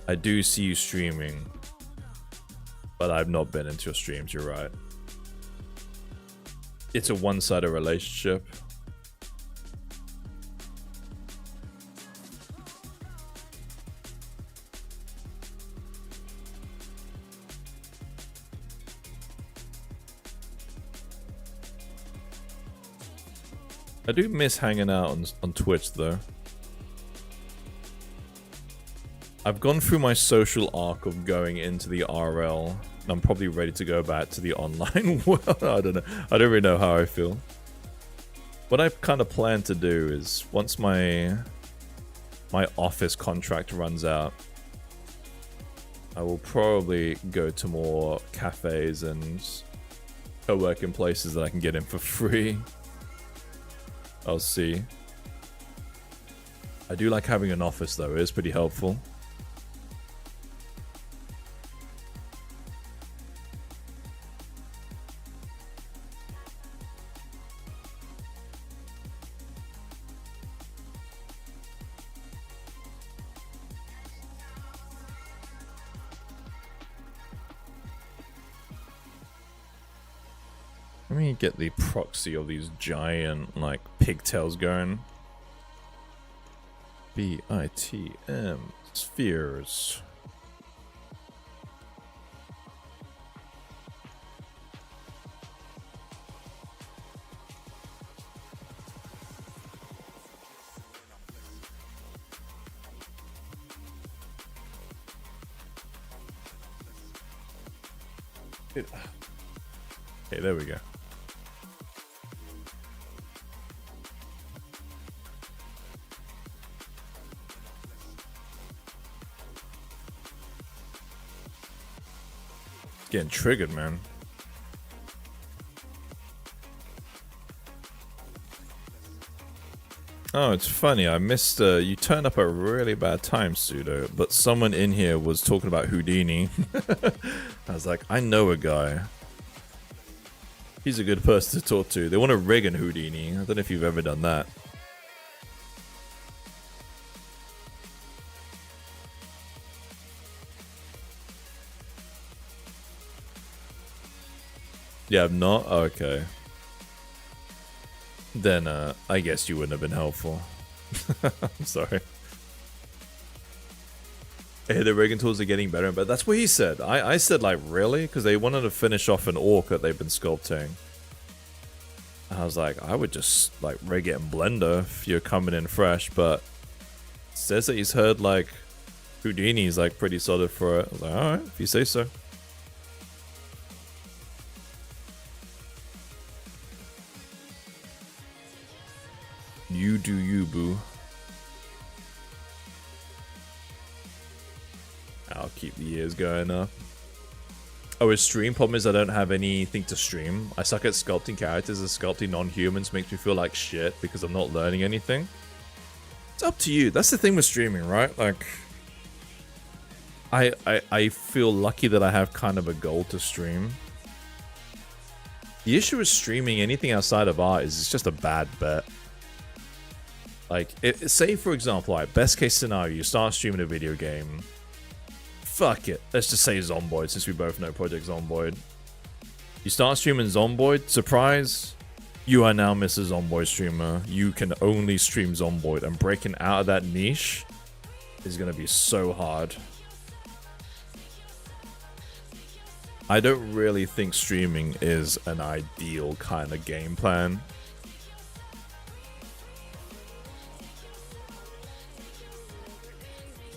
I do see you streaming, but I've not been into your streams. You're right. It's a one-sided relationship. I do miss hanging out on Twitch though. I've gone through my social arc of going into the RL, and I'm probably ready to go back to the online world. I don't know. I don't really know how I feel. What I kind of plan to do is once my office contract runs out, I will probably go to more cafes and co-working places that I can get in for free. I'll see. I do like having an office though, it is pretty helpful. Let me get the proxy of these giant, like, pigtails going. BITM spheres. Okay, there we go. Getting triggered, man. Oh, it's funny. I missed. You turned up at a really bad time, Pseudo. But someone in here was talking about Houdini. I was like, I know a guy. He's a good person to talk to. They want to rig in Houdini. I don't know if you've ever done that. Yeah, I'm not? Oh, okay. Then, I guess you wouldn't have been helpful. I'm sorry. Hey, the rigging tools are getting better, but that's what he said. I said, like, really? Because they wanted to finish off an orc that they've been sculpting. I was like, I would just, like, rig it in Blender if you're coming in fresh, but says that he's heard, like, Houdini's, like, pretty solid for it. I was like, alright, if you say so. You do you, boo. I'll keep the years going up. Oh, his stream problem is I don't have anything to stream. I suck at sculpting characters, and sculpting non-humans makes me feel like shit because I'm not learning anything. It's up to you. That's the thing with streaming, right? Like, I feel lucky that I have kind of a goal to stream. The issue with streaming anything outside of art is it's just a bad bet. Like, say for example, right, best case scenario, you start streaming a video game. Fuck it. Let's just say Zomboid, since we both know Project Zomboid. You start streaming Zomboid, surprise, you are now Mr. Zomboid streamer. You can only stream Zomboid, and breaking out of that niche is going to be so hard. I don't really think streaming is an ideal kind of game plan.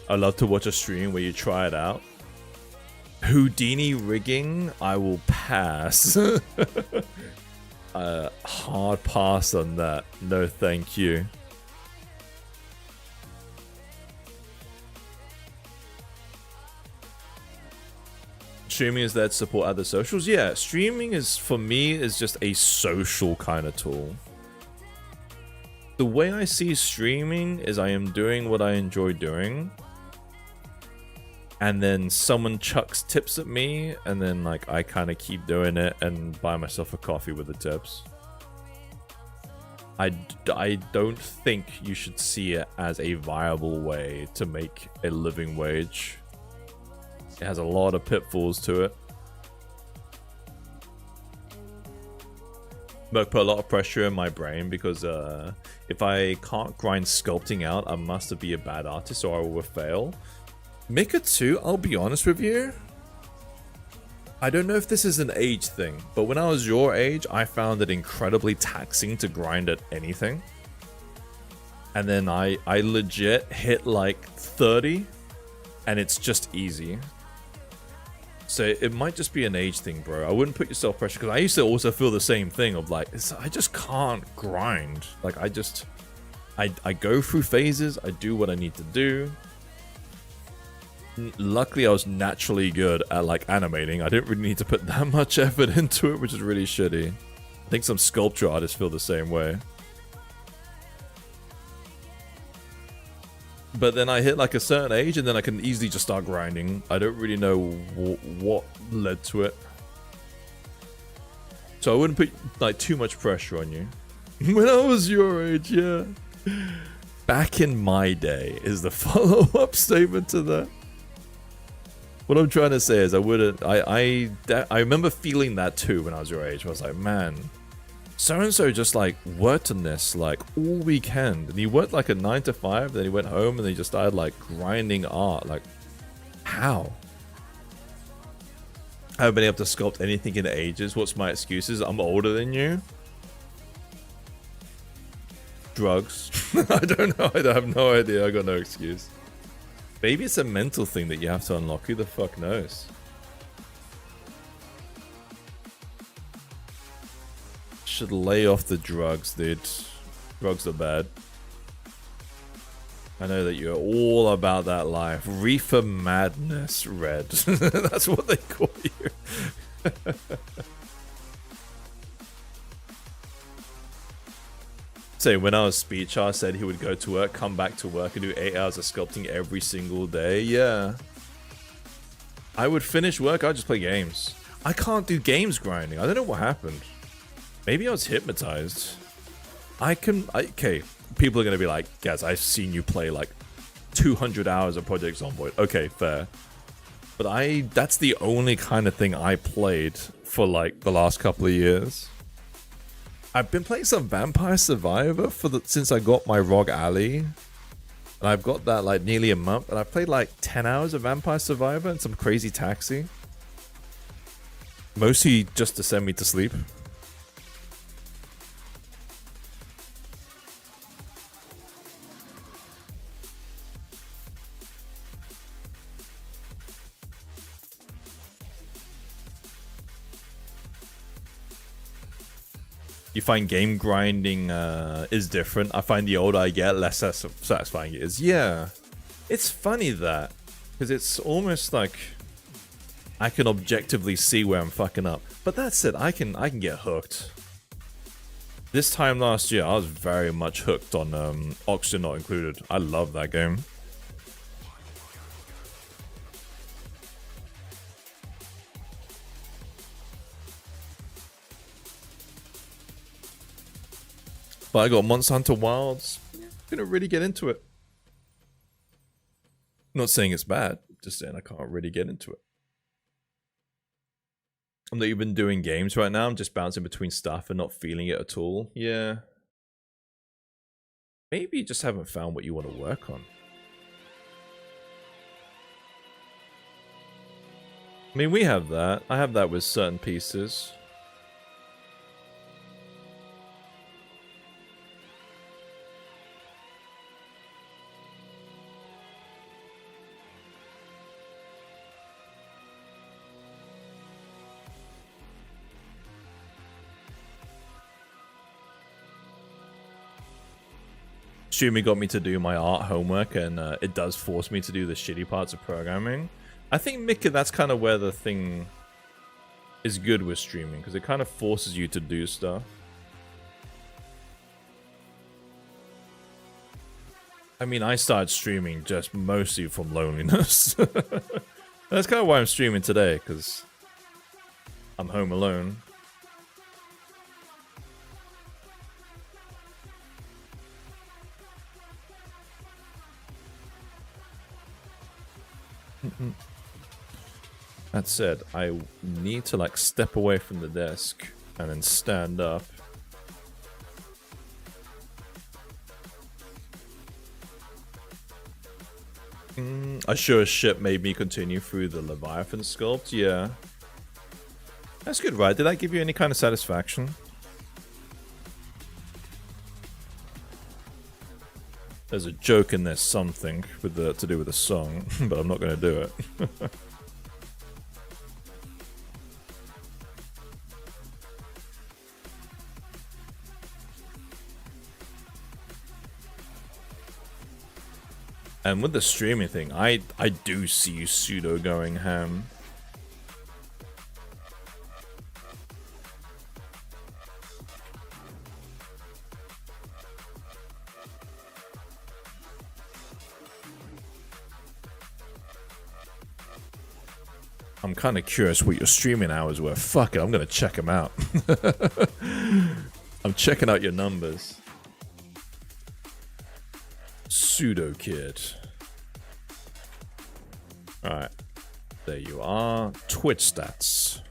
I love to watch a stream where you try it out. Houdini rigging, I will pass. Hard pass on that. No, thank you. Streaming is there to support other socials? Yeah, streaming is, for me, is just a social kind of tool. The way I see streaming is I am doing what I enjoy doing. And then someone chucks tips at me, and then like I kind of keep doing it and buy myself a coffee with the tips. I don't think you should see it as a viable way to make a living wage. It has a lot of pitfalls to it. But put a lot of pressure in my brain because if I can't grind sculpting out, I must be a bad artist or I will fail. Mika 2, I'll be honest with you, I don't know if this is an age thing, but when I was your age, I found it incredibly taxing to grind at anything. And then I legit hit like 30, and it's just easy. So it might just be an age thing, bro. I wouldn't put yourself pressure, because I used to also feel the same thing of like, I just can't grind. Like I go through phases, I do what I need to do. Luckily, I was naturally good at like animating. I didn't really need to put that much effort into it, which is really shitty. I think some sculpture artists feel the same way. But then I hit like a certain age, and then I can easily just start grinding. I don't really know what led to it. So I wouldn't put like too much pressure on you. When I was your age, yeah. Back in my day is the follow-up statement to that. What I'm trying to say is I wouldn't. I remember feeling that too when I was your age. I was like, man, so and so just like worked on this like all weekend, and he worked like a 9 to 5. Then he went home and he just started like grinding art. Like, how? I haven't been able to sculpt anything in ages. What's my excuses? I'm older than you. Drugs. I don't know. I have no idea. I got no excuse. Maybe it's a mental thing that you have to unlock. Who the fuck knows? Should lay off the drugs, dude. Drugs are bad. I know that you're all about that life. Reefer madness, Red. That's what they call you. So when I was speech, I said he would go to work, come back to work, and do 8 hours of sculpting every single day. Yeah. I would finish work, I'd just play games. I can't do games grinding. I don't know what happened. Maybe I was hypnotized. Okay, people are going to be like, Gaz, I've seen you play like 200 hours of Project Zomboid. Okay, fair. But that's the only kind of thing I played for like the last couple of years. I've been playing some Vampire Survivor since I got my ROG Alley. And I've got that like nearly a month. And I've played like 10 hours of Vampire Survivor and some Crazy Taxi. Mostly just to send me to sleep. You find game grinding is different. I find the older I get, less satisfying it is. Yeah. It's funny that. Because it's almost like I can objectively see where I'm fucking up. But that's it. I can get hooked. This time last year, I was very much hooked on Oxygen Not Included. I love that game. But I got Monster Hunter Wilds. Gonna really get into it. Not saying it's bad, just saying I can't really get into it. I'm not even doing games right now. I'm just bouncing between stuff and not feeling it at all. Yeah. Maybe you just haven't found what you want to work on. I mean, we have that. I have that with certain pieces. Streaming got me to do my art homework, and it does force me to do the shitty parts of programming. I think, Mika, that's kind of where the thing is good with streaming, because it kind of forces you to do stuff. I mean, I started streaming just mostly from loneliness. That's kind of why I'm streaming today, because I'm home alone. That said, I need to like step away from the desk and then stand up. I sure as shit made me continue through the Leviathan sculpt, yeah. That's good, right? Did that give you any kind of satisfaction? There's a joke in there, something with to do with the song, but I'm not going to do it. And with the streaming thing, I do see you pseudo going ham. I'm kind of curious what your streaming hours were. Fuck it, I'm going to check them out. I'm checking out your numbers. Pseudo kid. Alright. There you are. Twitch stats.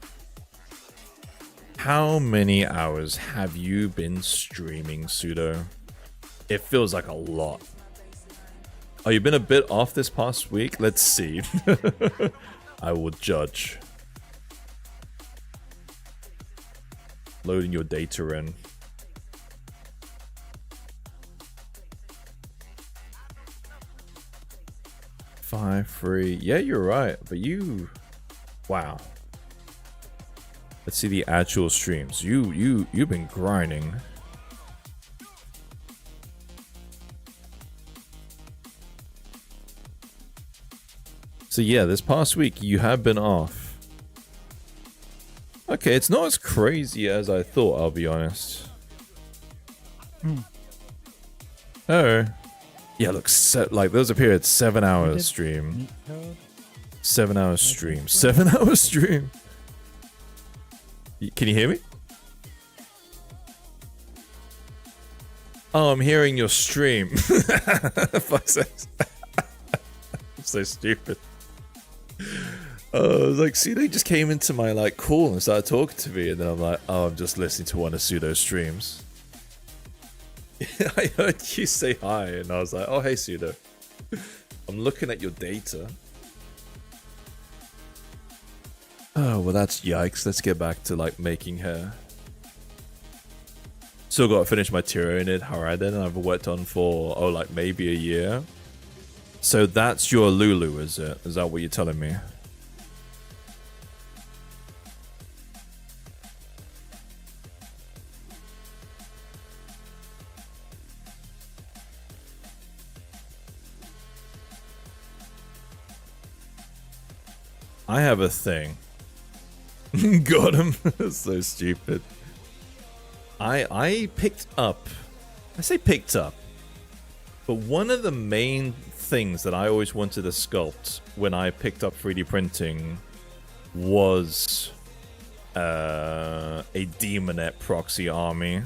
How many hours have you been streaming, Pseudo? It feels like a lot. Oh, you've been a bit off this past week? Let's see. I will judge. Loading your data in. 5, 3. Yeah, you're right. But you... Wow. Let's see the actual streams. You've been grinding. So yeah, this past week you have been off. Okay, it's not as crazy as I thought, I'll be honest. Oh. Yeah, look, like there was a period, 7 hours stream. 7 hours stream. 7 hours stream. Can you hear me? Oh, I'm hearing your stream. Fuck's sake. I'm so stupid. Like, Pseudo just came into my like call and started talking to me, and then I'm like, oh, I'm just listening to one of Pseudo's streams. I heard you say hi, and I was like, oh, hey, Pseudo. I'm looking at your data. Oh, well, that's yikes. Let's get back to like making hair. Still got to finish my Tyranid Harada, and I've worked on for, oh, like maybe a year. So that's your Lulu, is it? Is that what you're telling me? I have a thing. Got him. So stupid. I picked up. I say picked up. But one of the main things that I always wanted to sculpt when I picked up 3D printing was a Demonet proxy army.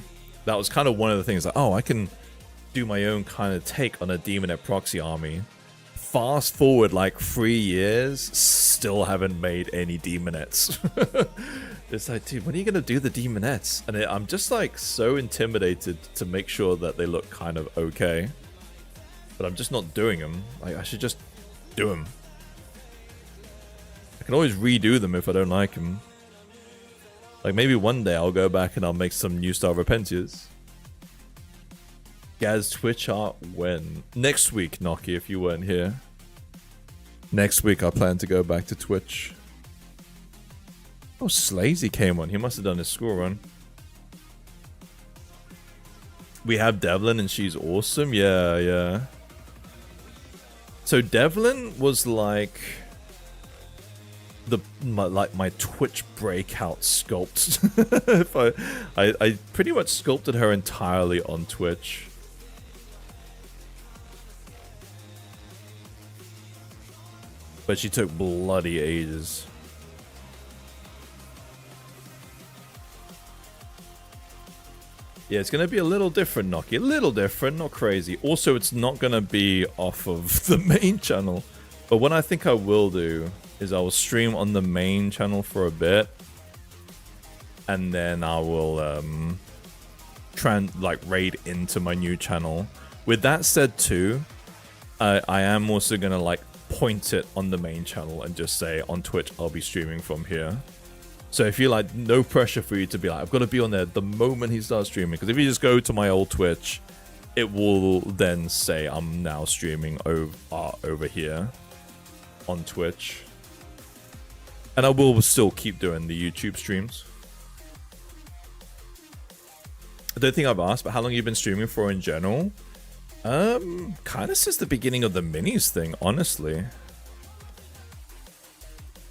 That was kind of one of the things like, oh, I can do my own kind of take on a Demonet proxy army. Fast forward like 3 years, still haven't made any Demonets. It's like, dude, when are you gonna do the Demonets? And I'm just like so intimidated to make sure that they look kind of okay. But I'm just not doing them. Like, I should just do them. I can always redo them if I don't like them. Like, maybe one day I'll go back and I'll make some new style Repentias. Gaz Twitch art when? Next week, Noki, if you weren't here. Next week I plan to go back to Twitch. Oh, Slazy came on. He must have done his school run. We have Devlin and she's awesome. Yeah, yeah. So Devlin was like my Twitch breakout sculpt. I pretty much sculpted her entirely on Twitch. But she took bloody ages. Yeah, it's going to be a little different, Noki. A little different, not crazy. Also, it's not going to be off of the main channel. But what I think I will do is I will stream on the main channel for a bit. And then I will try and like raid into my new channel. With that said too, I am also going to like point it on the main channel and just say on Twitch I'll be streaming from here. So if you like, no pressure for you to be like, I've got to be on there the moment he starts streaming. Because if you just go to my old Twitch, it will then say I'm now streaming over here on Twitch. And I will still keep doing the YouTube streams. I don't think I've asked, but how long have you been streaming for in general? Kind of since the beginning of the minis thing, honestly.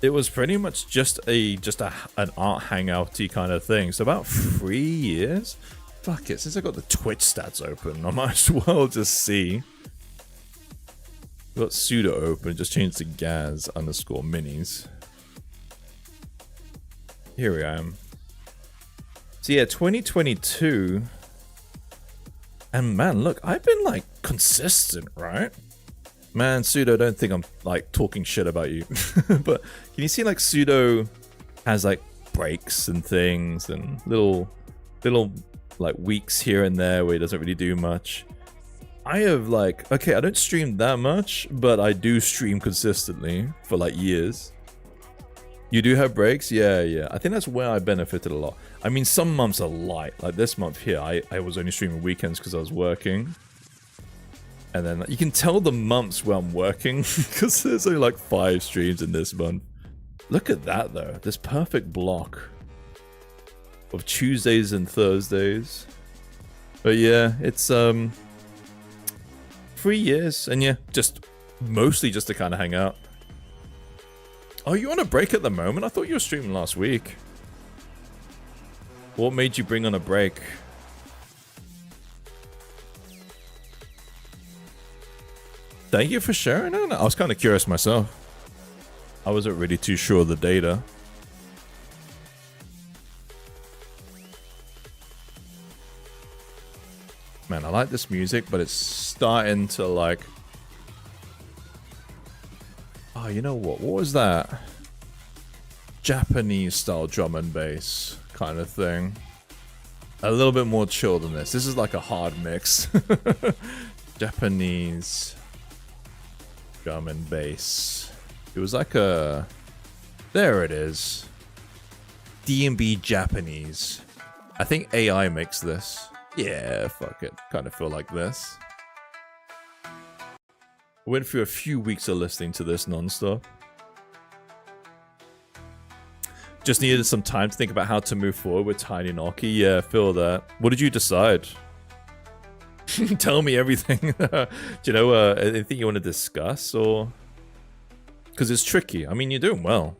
It was pretty much just an art hangouty kind of thing. So about 3 years? Fuck it, since I got the Twitch stats open, I might as well just see. Got Pseudo open, just changed to Gaz_Minis. Here I am. So yeah, 2022. And man, look, I've been like consistent, right? Man, Pseudo, don't think I'm like talking shit about you. But can you see like Pseudo has like breaks and things and little like weeks here and there where he doesn't really do much. I have like, okay, I don't stream that much, but I do stream consistently for like years. You do have breaks? Yeah. I think that's where I benefited a lot. I mean, some months are light. Like this month here, I was only streaming weekends because I was working. And then you can tell the months where I'm working because there's only like 5 streams in this month. Look at that though, this perfect block of Tuesdays and Thursdays. But yeah, it's 3 years, and yeah, just mostly just to kind of hang out. Oh, you on a break at the moment? I thought you were streaming last week. What made you bring on a break? Thank you for sharing it. I was kind of curious myself. I wasn't really too sure of the data. Man, I like this music, but it's starting to like... Oh, you know what? What was that? Japanese style drum and bass kind of thing. A little bit more chill than this. This is like a hard mix. Japanese drum and bass. It was like a... There it is. D&B Japanese. I think AI makes this. Yeah, fuck it. Kind of feel like this. Went through a few weeks of listening to this non-stop. Just needed some time to think about how to move forward with Tiny Noki. Yeah, feel that. What did you decide? Tell me everything. Do you know anything you want to discuss, or... Because it's tricky. I mean, you're doing well.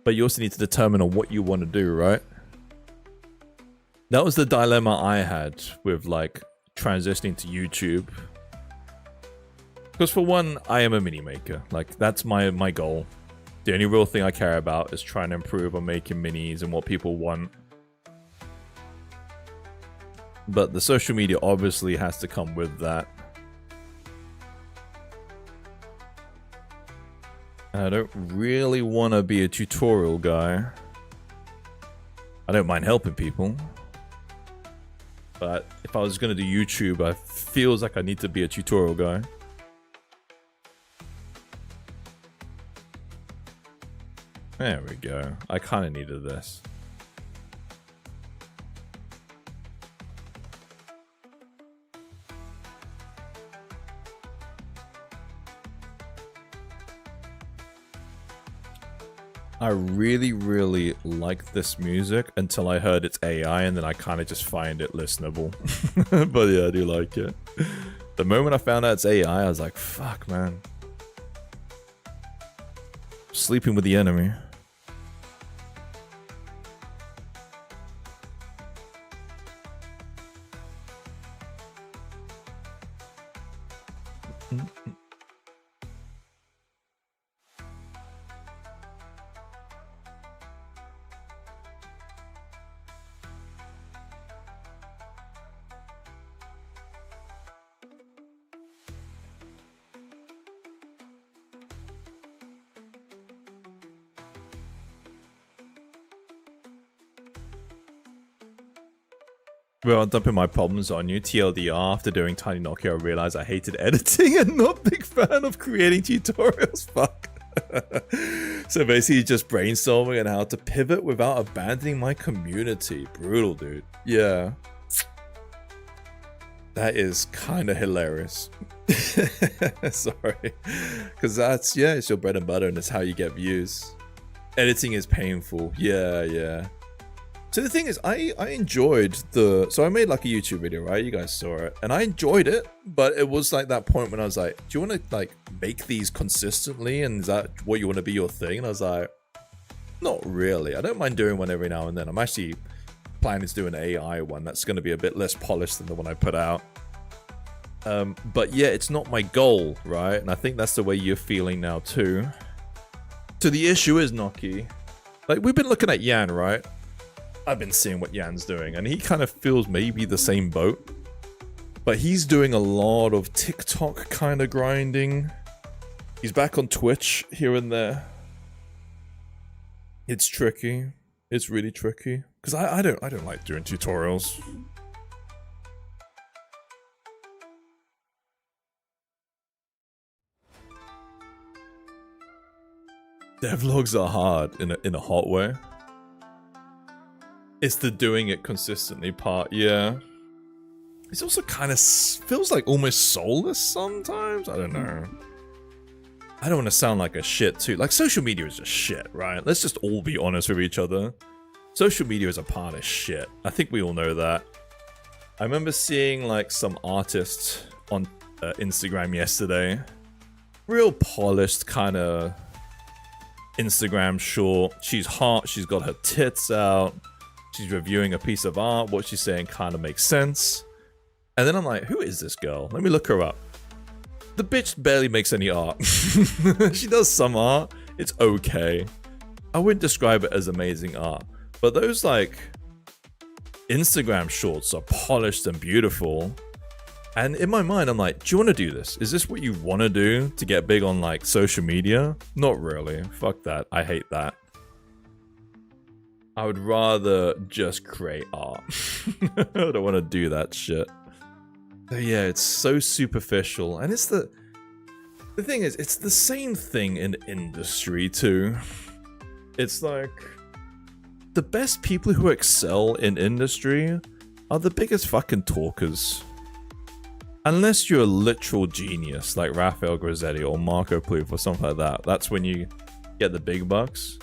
But you also need to determine on what you want to do, right? That was the dilemma I had with, like, transitioning to YouTube. Because for one, I am a mini maker. Like, that's my goal. The only real thing I care about is trying to improve on making minis and what people want. But the social media obviously has to come with that. I don't really want to be a tutorial guy. I don't mind helping people. But if I was going to do YouTube, I feels like I need to be a tutorial guy. There we go. I kind of needed this. I really, really liked this music until I heard it's AI, and then I kind of just find it listenable. But yeah, I do like it. The moment I found out it's AI, I was like, fuck, man. Sleeping with the enemy. Well, I'm dumping my problems on you. TLDR, after doing Tiny Nokia, I realized I hated editing and not a big fan of creating tutorials. Fuck. So basically just brainstorming on how to pivot without abandoning my community. Brutal, dude. Yeah. That is kind of hilarious. Sorry. Because that's, yeah, it's your bread and butter and it's how you get views. Editing is painful. Yeah. So the thing is, I enjoyed the... So I made like a YouTube video, right? You guys saw it. And I enjoyed it, but it was like that point when I was like, do you want to like make these consistently? And is that what you want to be your thing? And I was like, not really. I don't mind doing one every now and then. I'm actually planning to do an AI one that's going to be a bit less polished than the one I put out. But yeah, it's not my goal, right? And I think that's the way you're feeling now too. So the issue is, Noki, like we've been looking at Yan, right? I've been seeing what Yan's doing, and he kind of feels maybe the same boat. But he's doing a lot of TikTok kind of grinding. He's back on Twitch here and there. It's tricky. It's really tricky. Because I don't like doing tutorials. Devlogs are hard in a hot way. It's the doing it consistently part, yeah. It's also kind of feels like almost soulless sometimes. I don't know. I don't want to sound like a shit too. Like, social media is just shit, right? Let's just all be honest with each other. Social media is a part of shit. I think we all know that. I remember seeing like some artist on Instagram yesterday. Real polished kind of Instagram short. She's hot. She's got her tits out. She's reviewing a piece of art. What she's saying kind of makes sense. And then I'm like, who is this girl? Let me look her up. The bitch barely makes any art. She does some art. It's okay. I wouldn't describe it as amazing art. But those like Instagram shorts are polished and beautiful. And in my mind, I'm like, do you want to do this? Is this what you want to do to get big on like social media? Not really. Fuck that. I hate that. I would rather just create art. I don't want to do that shit. But yeah, it's so superficial. And it's the thing is, it's the same thing in industry too. It's like the best people who excel in industry are the biggest fucking talkers. Unless you're a literal genius like Raphael Grossetti or Marco Plouffe or something like that. That's when you get the big bucks.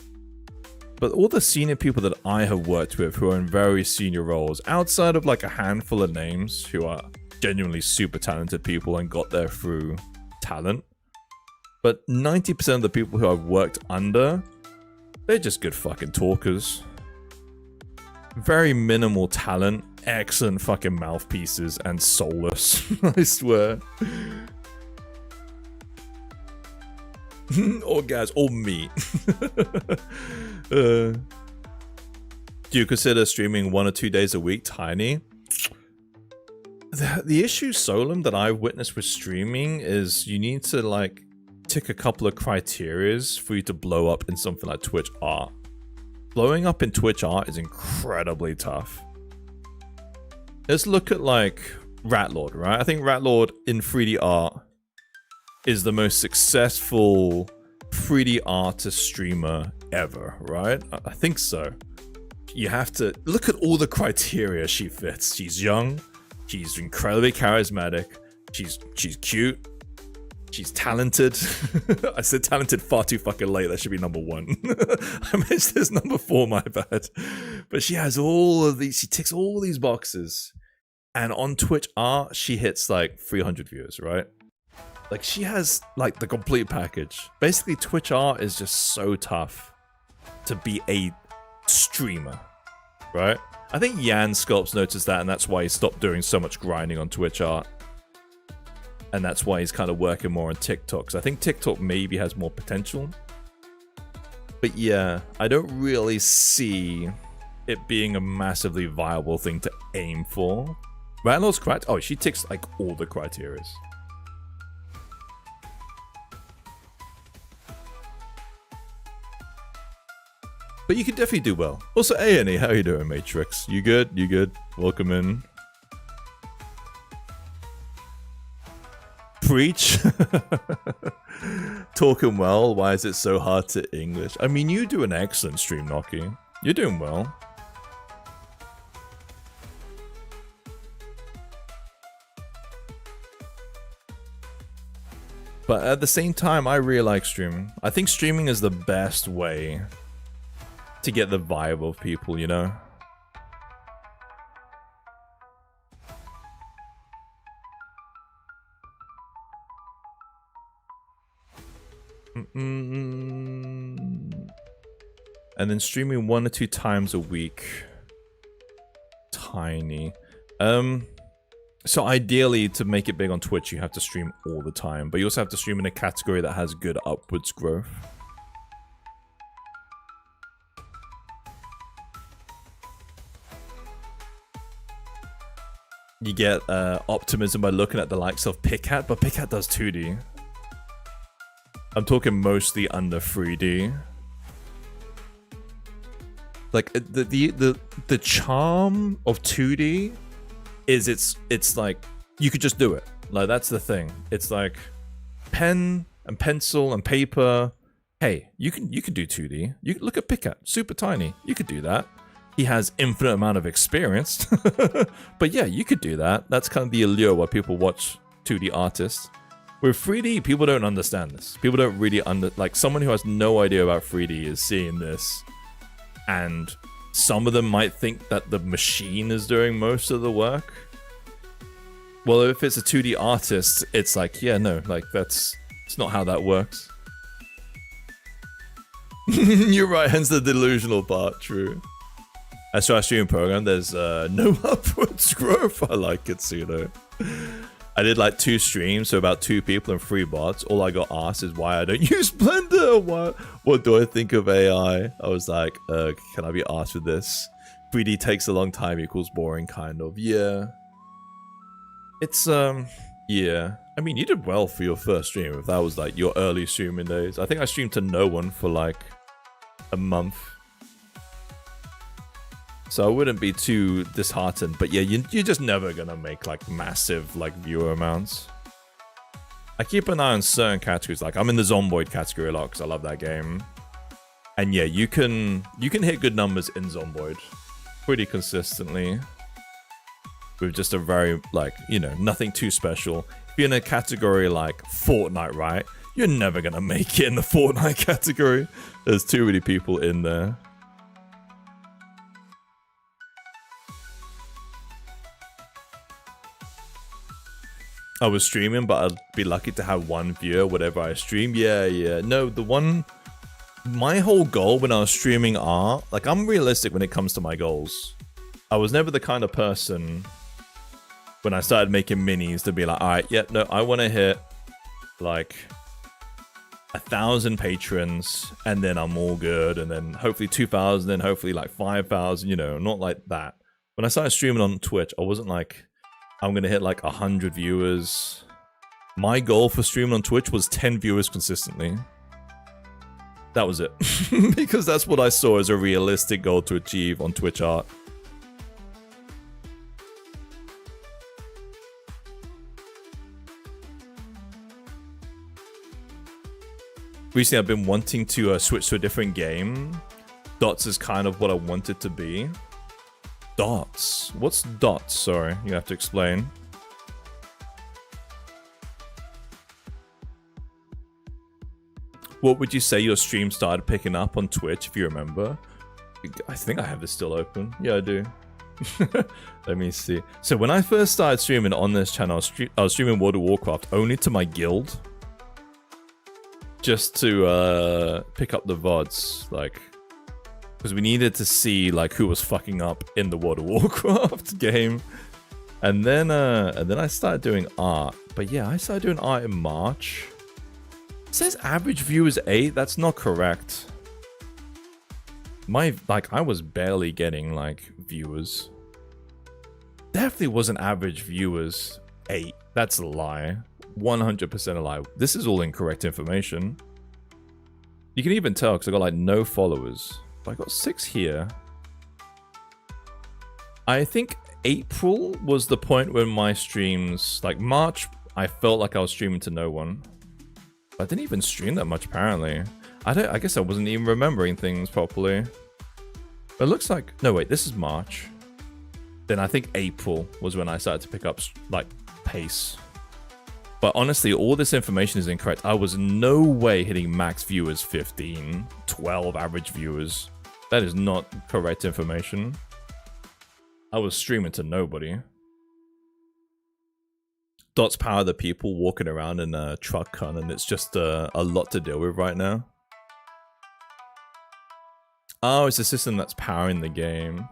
But all the senior people that I have worked with who are in very senior roles, outside of like a handful of names who are genuinely super talented people and got there through talent. But 90% of the people who I've worked under, they're just good fucking talkers. Very minimal talent, excellent fucking mouthpieces, and soulless. I swear. Or Gaz, or me. Do you consider streaming 1 or 2 days a week tiny? The issue, Solum, that I've witnessed with streaming is you need to like tick a couple of criterias for you to blow up in something like Twitch art. Blowing up in Twitch art is incredibly tough. Let's look at like Ratlord, right? I think Ratlord in 3D art is the most successful 3D artist streamer ever, right? I think so. You have to look at all the criteria she fits. She's young, she's incredibly charismatic, she's cute, she's talented. I said talented far too fucking late. That should be number 1. I mentioned this number 4, my bad. But she has all of these, she ticks all these boxes. And on Twitch art, she hits like 300 viewers, right? Like she has like the complete package. Basically, Twitch art is just so tough to be a streamer, right? I think Yan Sculpts noticed that, and that's why he stopped doing so much grinding on Twitch art. And that's why he's kind of working more on TikTok. Because I think TikTok maybe has more potential. But yeah, I don't really see it being a massively viable thing to aim for. Ratlord's correct. Oh, she ticks like all the criteria. But you can definitely do well. Also, A&E, how you doing, Matrix? You good? You good? Welcome in. Preach. Talking well. Why is it so hard to English? I mean, you do an excellent stream, Noki. You're doing well. But at the same time, I really like streaming. I think streaming is the best way to get the vibe of people, you know? And then streaming 1 or 2 times a week. Tiny. So ideally, to make it big on Twitch, you have to stream all the time. But you also have to stream in a category that has good upwards growth. You get optimism by looking at the likes of Pickat, but Pickat does 2D. I'm talking mostly under 3D. Like the charm of 2D is it's like you could just do it. Like that's the thing. It's like pen and pencil and paper. Hey, you can do 2D. You look at Pickat, super tiny. You could do that. He has infinite amount of experience. But yeah, you could do that. That's kind of the allure why people watch 2D artists. With 3D, people don't understand this. People don't really like someone who has no idea about 3D is seeing this. And some of them might think that the machine is doing most of the work. Well, if it's a 2D artist, it's like, yeah, no, like it's not how that works. You're right, hence the delusional part, true. As for our streaming program, there's no upwards growth. I like it, Pseudo. I did like 2 streams, so about 2 people and 3 bots. All I got asked is why I don't use Blender. What do I think of AI? I was like, can I be asked with this? 3D takes a long time equals boring, kind of. Yeah. It's, yeah. I mean, you did well for your first stream, if that was like your early streaming days. I think I streamed to no one for like a month. So I wouldn't be too disheartened, but yeah, you're just never gonna make like massive like viewer amounts. I keep an eye on certain categories, like I'm in the Zomboid category a lot because I love that game. And yeah, you can hit good numbers in Zomboid pretty consistently. With just a very like, you know, nothing too special. If you're in a category like Fortnite, right? You're never gonna make it in the Fortnite category. There's too many people in there. I was streaming, but I'd be lucky to have 1 viewer, whatever I stream. Yeah. No, my whole goal when I was streaming art, like I'm realistic when it comes to my goals. I was never the kind of person when I started making minis to be like, all right, yeah, no, I want to hit like 1,000 patrons and then I'm all good. And then hopefully 2,000 and hopefully like 5,000, you know, not like that. When I started streaming on Twitch, I wasn't like, I'm going to hit like 100 viewers. My goal for streaming on Twitch was 10 viewers consistently. That was it. Because that's what I saw as a realistic goal to achieve on Twitch art. Recently, I've been wanting to switch to a different game. Dots is kind of what I want it to be. Dots? What's dots? Sorry, you have to explain. What would you say your stream started picking up on Twitch, if you remember? I think I have this still open. Yeah, I do. Let me see. So when I first started streaming on this channel, I was streaming World of Warcraft only to my guild. Just to pick up the VODs, like... Because we needed to see like who was fucking up in the World of Warcraft game. And then I started doing art. But yeah, I started doing art in March. It says average viewers 8. That's not correct. I was barely getting like viewers. Definitely wasn't average viewers 8. That's a lie. 100% a lie. This is all incorrect information. You can even tell because I got like no followers. But I got 6 here. I think April was the point when my streams, like March, I felt like I was streaming to no one. I didn't even stream that much apparently. I guess I wasn't even remembering things properly. But it looks like, no wait, this is March. Then I think April was when I started to pick up like pace. But honestly, all this information is incorrect. I was no way hitting max viewers 15, 12 average viewers. That is not correct information. I was streaming to nobody. Dots power the people walking around in a truck con, and it's just a lot to deal with right now. Oh, it's the system that's powering the game.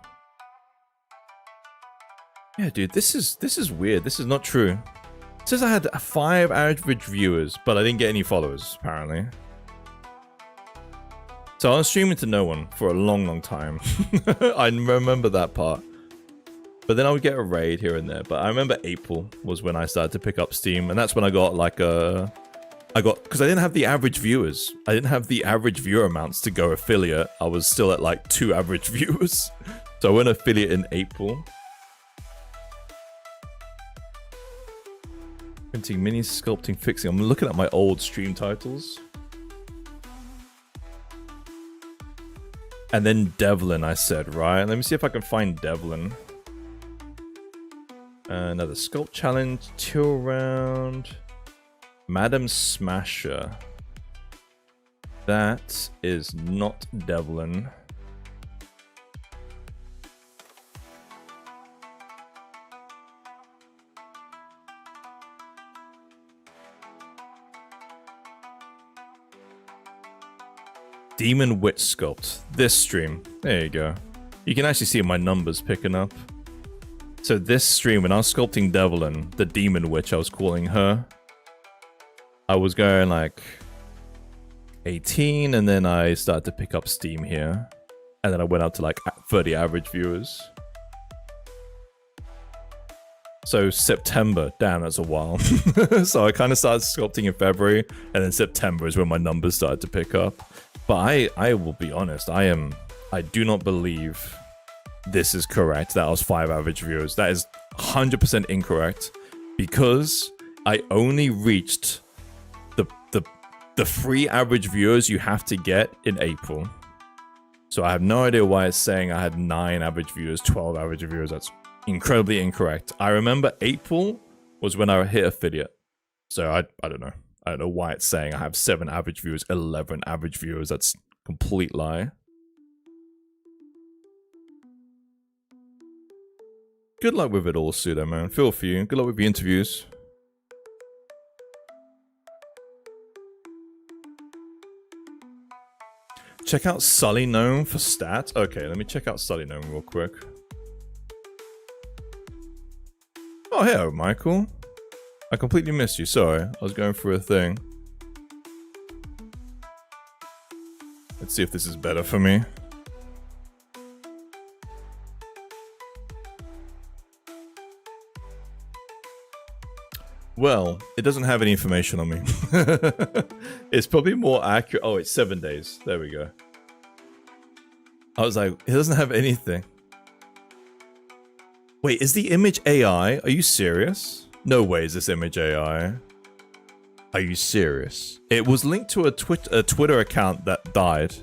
Yeah, dude, this is weird. This is not true. It says I had 5 average viewers, but I didn't get any followers, apparently. So I was streaming to no one for a long, long time. I remember that part. But then I would get a raid here and there. But I remember April was when I started to pick up Steam, and that's when I got like a... because I didn't have the average viewers. I didn't have the average viewer amounts to go affiliate. I was still at like 2 average viewers. So I went affiliate in April. Printing, minis, sculpting, fixing. I'm looking at my old stream titles. And then Devlin, I said, right? Let me see if I can find Devlin. Another sculpt challenge, chill round. Madam Smasher. That is not Devlin. Demon Witch Sculpt. This stream. There you go. You can actually see my numbers picking up. So this stream, when I was sculpting Devlin, the Demon Witch I was calling her, I was going like 18, and then I started to pick up Steam here. And then I went up to like 30 average viewers. So September, damn, that's a while. So I kind of started sculpting in February, and then September is when my numbers started to pick up. But I will be honest, I do not believe this is correct. That was 5 average viewers. That is 100% incorrect, because I only reached the free average viewers you have to get in April. So I have no idea why it's saying I had 9 average viewers, 12 average viewers. That's incredibly incorrect. I remember April was when I hit affiliate. So I don't know. I don't know why it's saying I have 7 average viewers, 11 average viewers. That's a complete lie. Good luck with it all, Pseudo, man. Feel for you. Good luck with the interviews. Check out Sully Gnome for stats. Okay, let me check out Sully Gnome real quick. Oh, hello, Michael. I completely missed you. Sorry, I was going through a thing. Let's see if this is better for me. Well, it doesn't have any information on me. It's probably more accurate. Oh, it's 7 days. There we go. I was like, it doesn't have anything. Wait, is the image AI? Are you serious? No way is this image AI. Are you serious? It was linked to a Twitter account that died.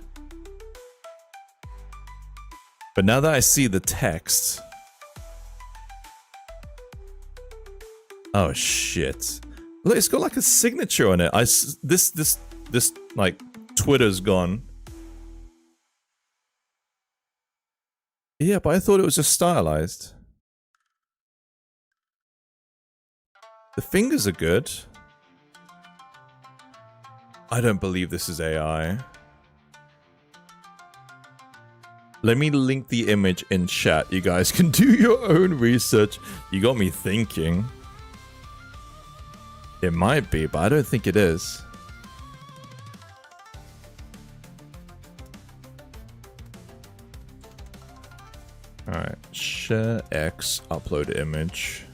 But now that I see the text... Oh shit! Look, it's got like a signature on it. This like Twitter's gone. Yeah, but I thought it was just stylized. The fingers are good. I don't believe this is AI. Let me link the image in chat. You guys can do your own research. You got me thinking. It might be, but I don't think it is. Alright, share X, upload image.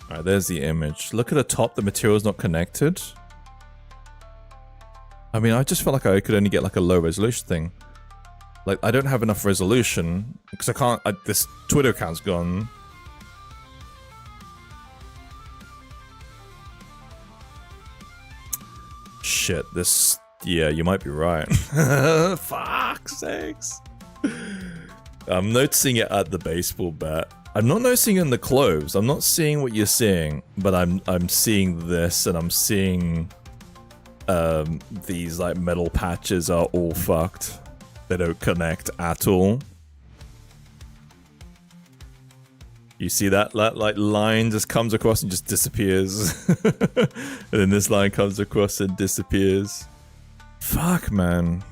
Alright, there's the image. Look at the top, the material's not connected. I mean, I just felt like I could only get like a low resolution thing. Like, I don't have enough resolution, because I can't, this Twitter account's gone. Shit, this, yeah, you might be right. Fuck's sakes. I'm noticing it at the baseball bat. I'm not noticing it in the clothes. I'm not seeing what you're seeing, but I'm seeing this, and I'm seeing, these, like, metal patches are all fucked. They don't connect at all. You see that like line just comes across and just disappears. And then this line comes across and disappears. Fuck, man.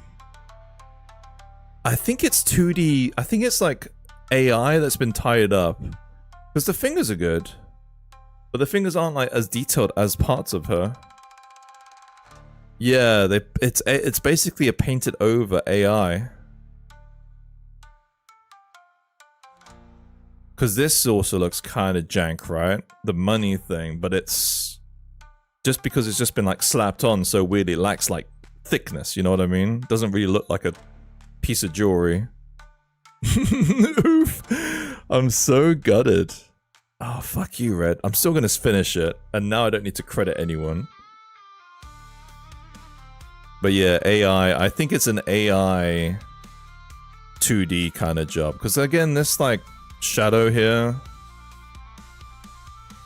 I think it's 2D. I think it's like AI that's been tied up. Because the fingers are good. But the fingers aren't like as detailed as parts of her. Yeah, it's basically a painted over AI. Because this also looks kind of jank, right? The money thing, but it's just because it's just been like slapped on so weird. It lacks like thickness, you know what I mean? Doesn't really look like a piece of jewelry. Oof. I'm so gutted. Oh, fuck you, Red. I'm still gonna finish it, and now I don't need to credit anyone. But yeah, AI, I think it's an AI 2D kind of job. Because again, this like shadow here.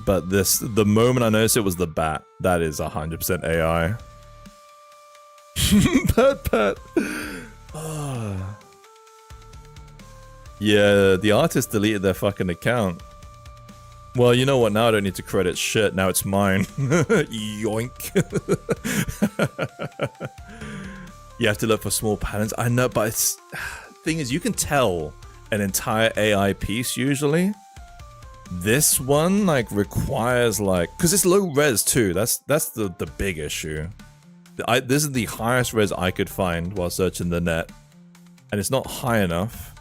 But this, the moment I noticed it was the bat. That is 100% AI. Pat. Oh. Yeah, the artist deleted their fucking account. Well, you know what? Now I don't need to credit shit. Now it's mine. Yoink. You have to look for small patterns. I know, but it's... Thing is, you can tell an entire AI piece usually. This one, like, requires, like... Because it's low res, too. That's the big issue. This is the highest res I could find while searching the net. And it's not high enough.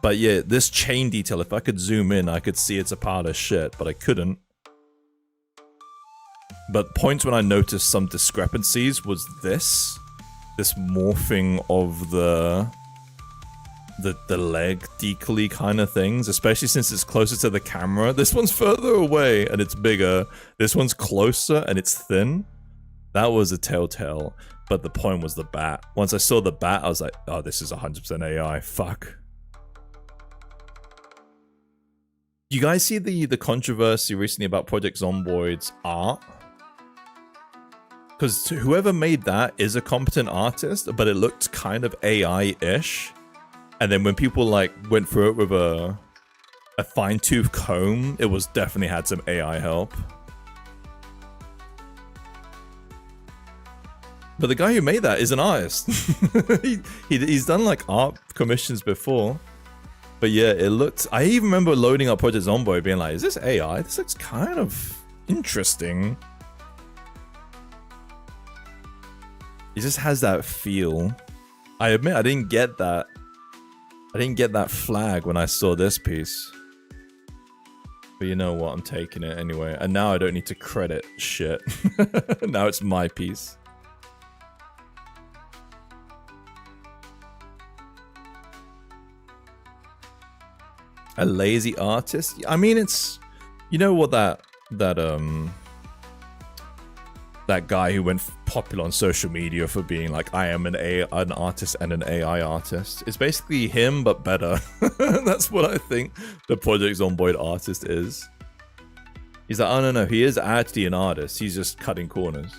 But yeah, this chain detail, if I could zoom in, I could see it's a pile of shit, but I couldn't. But points when I noticed some discrepancies was this morphing of the leg decally kind of things, especially since it's closer to the camera. This one's further away and it's bigger. This one's closer and it's thin. That was a telltale, but the point was the bat. Once I saw the bat, I was like, oh, this is 100% AI, fuck. You guys see the controversy recently about Project Zomboid's art? Because whoever made that is a competent artist, but it looked kind of AI-ish. And then when people like went through it with a fine-tooth comb, it was definitely had some AI help. But the guy who made that is an artist. He's done like art commissions before. But yeah, it looked... I even remember loading up Project Zomboid being like, is this AI? This looks kind of interesting. It just has that feel. I admit I didn't get that. I didn't get that flag when I saw this piece. But you know what? I'm taking it anyway. And now I don't need to credit shit. Now it's my piece. A lazy artist? I mean, it's... You know what that guy who went popular on social media for being like, I am an artist and an AI artist. It's basically him, but better. That's what I think the Project Zomboid artist is. He's like, oh no, he is actually an artist. He's just cutting corners.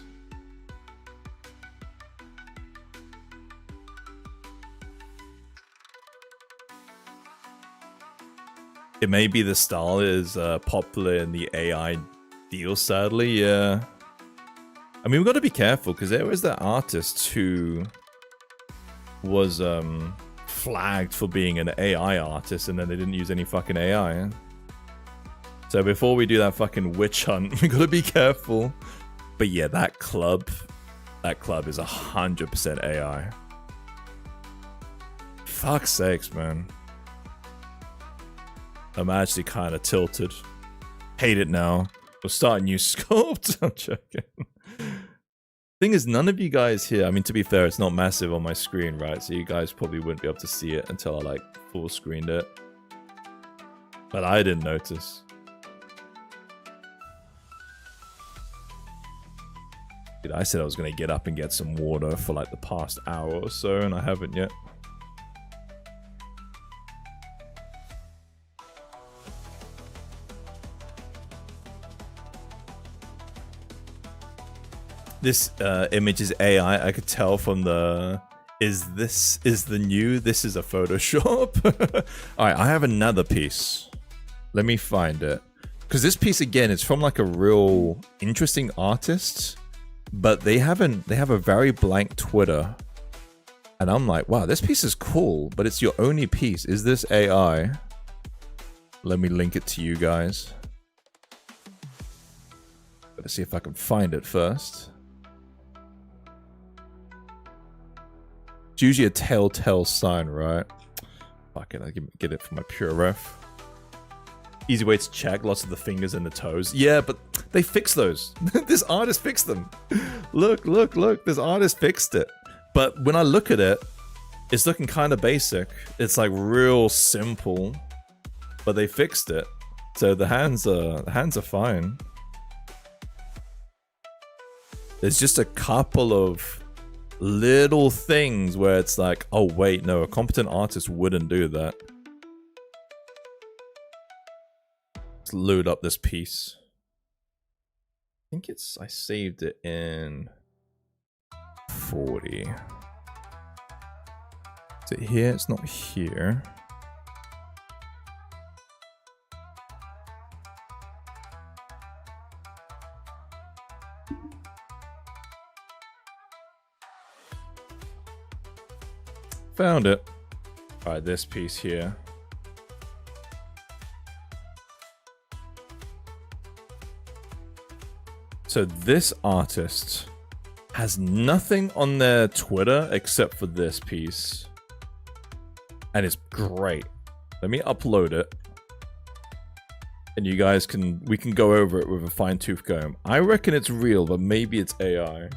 It may be the style is popular in the AI deal, sadly, yeah. I mean, we've got to be careful, because there was that artist who was flagged for being an AI artist, and then they didn't use any fucking AI. So before we do that fucking witch hunt, we got to be careful. But yeah, that club is 100% AI. Fuck's sakes, man. I'm actually kind of tilted. Hate it now. We'll start a new sculpt. I'm joking. Thing is, none of you guys here, I mean, to be fair, it's not massive on my screen, right? So you guys probably wouldn't be able to see it until I, like, full screened it. But I didn't notice. Dude, I said I was going to get up and get some water for, like, the past hour or so, and I haven't yet. This image is AI. I could tell from the... This is a Photoshop? Alright, I have another piece. Let me find it. Because this piece, again, is from like a real interesting artist. But they have a very blank Twitter. And I'm like, wow, this piece is cool. But it's your only piece. Is this AI? Let me link it to you guys. Let's see if I can find it first. It's usually a telltale sign, right? Fuck it, I get it for my pure ref. Easy way to check, lots of the fingers and the toes. Yeah, but they fixed those. This artist fixed them. Look, look, look, this artist fixed it. But when I look at it, it's looking kind of basic. It's like real simple, but they fixed it. So the hands are fine. There's just a couple of little things where it's like, oh wait, no, a competent artist wouldn't do that. Let's load up this piece. I think I saved it in 40. Is it here? It's not here. Found it. Alright, this piece here. So this artist has nothing on their Twitter except for this piece. And it's great. Let me upload it. And you guys we can go over it with a fine-tooth comb. I reckon it's real, but maybe it's AI.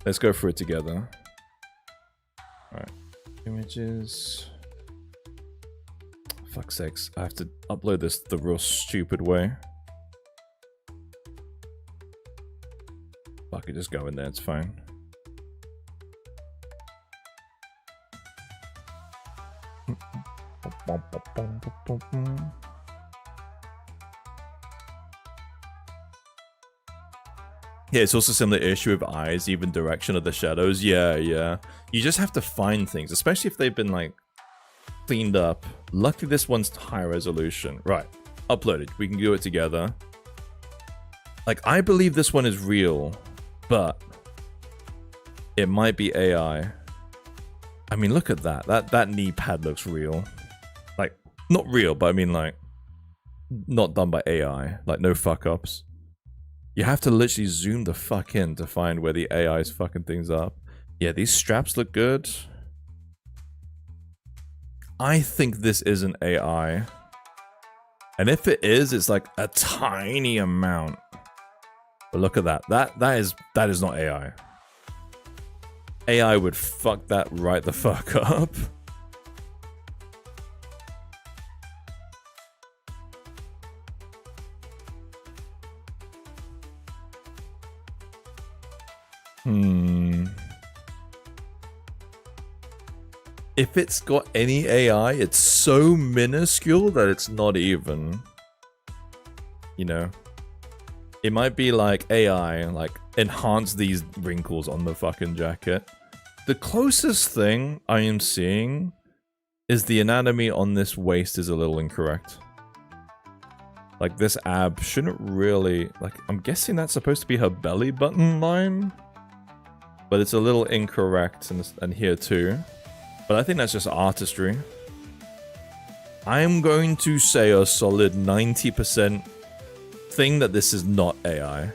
Let's go through it together. Alright. Images. Fuck's sakes. I have to upload this the real stupid way. Fuck it, just go in there, it's fine. Yeah, it's also similar issue with eyes, even direction of the shadows. Yeah, yeah. You just have to find things, especially if they've been like cleaned up. Luckily this one's high resolution. Right, uploaded. We can do it together. Like, I believe this one is real, but it might be AI. I mean, look at that. That knee pad looks real. Like, not real, but I mean like, not done by AI. Like, no fuck-ups. You have to literally zoom the fuck in to find where the AI is fucking things up. Yeah, these straps look good. I think this isn't AI. And if it is, it's like a tiny amount. But look at that. That is not AI. AI would fuck that right the fuck up. If it's got any AI, it's so minuscule that it's not even, you know. It might be like AI, like enhance these wrinkles on the fucking jacket. The closest thing I am seeing is the anatomy on this waist is a little incorrect. Like this ab shouldn't really, like, I'm guessing that's supposed to be her belly button line, but it's a little incorrect and here too. But I think that's just artistry. I'm going to say a solid 90% thing that this is not AI.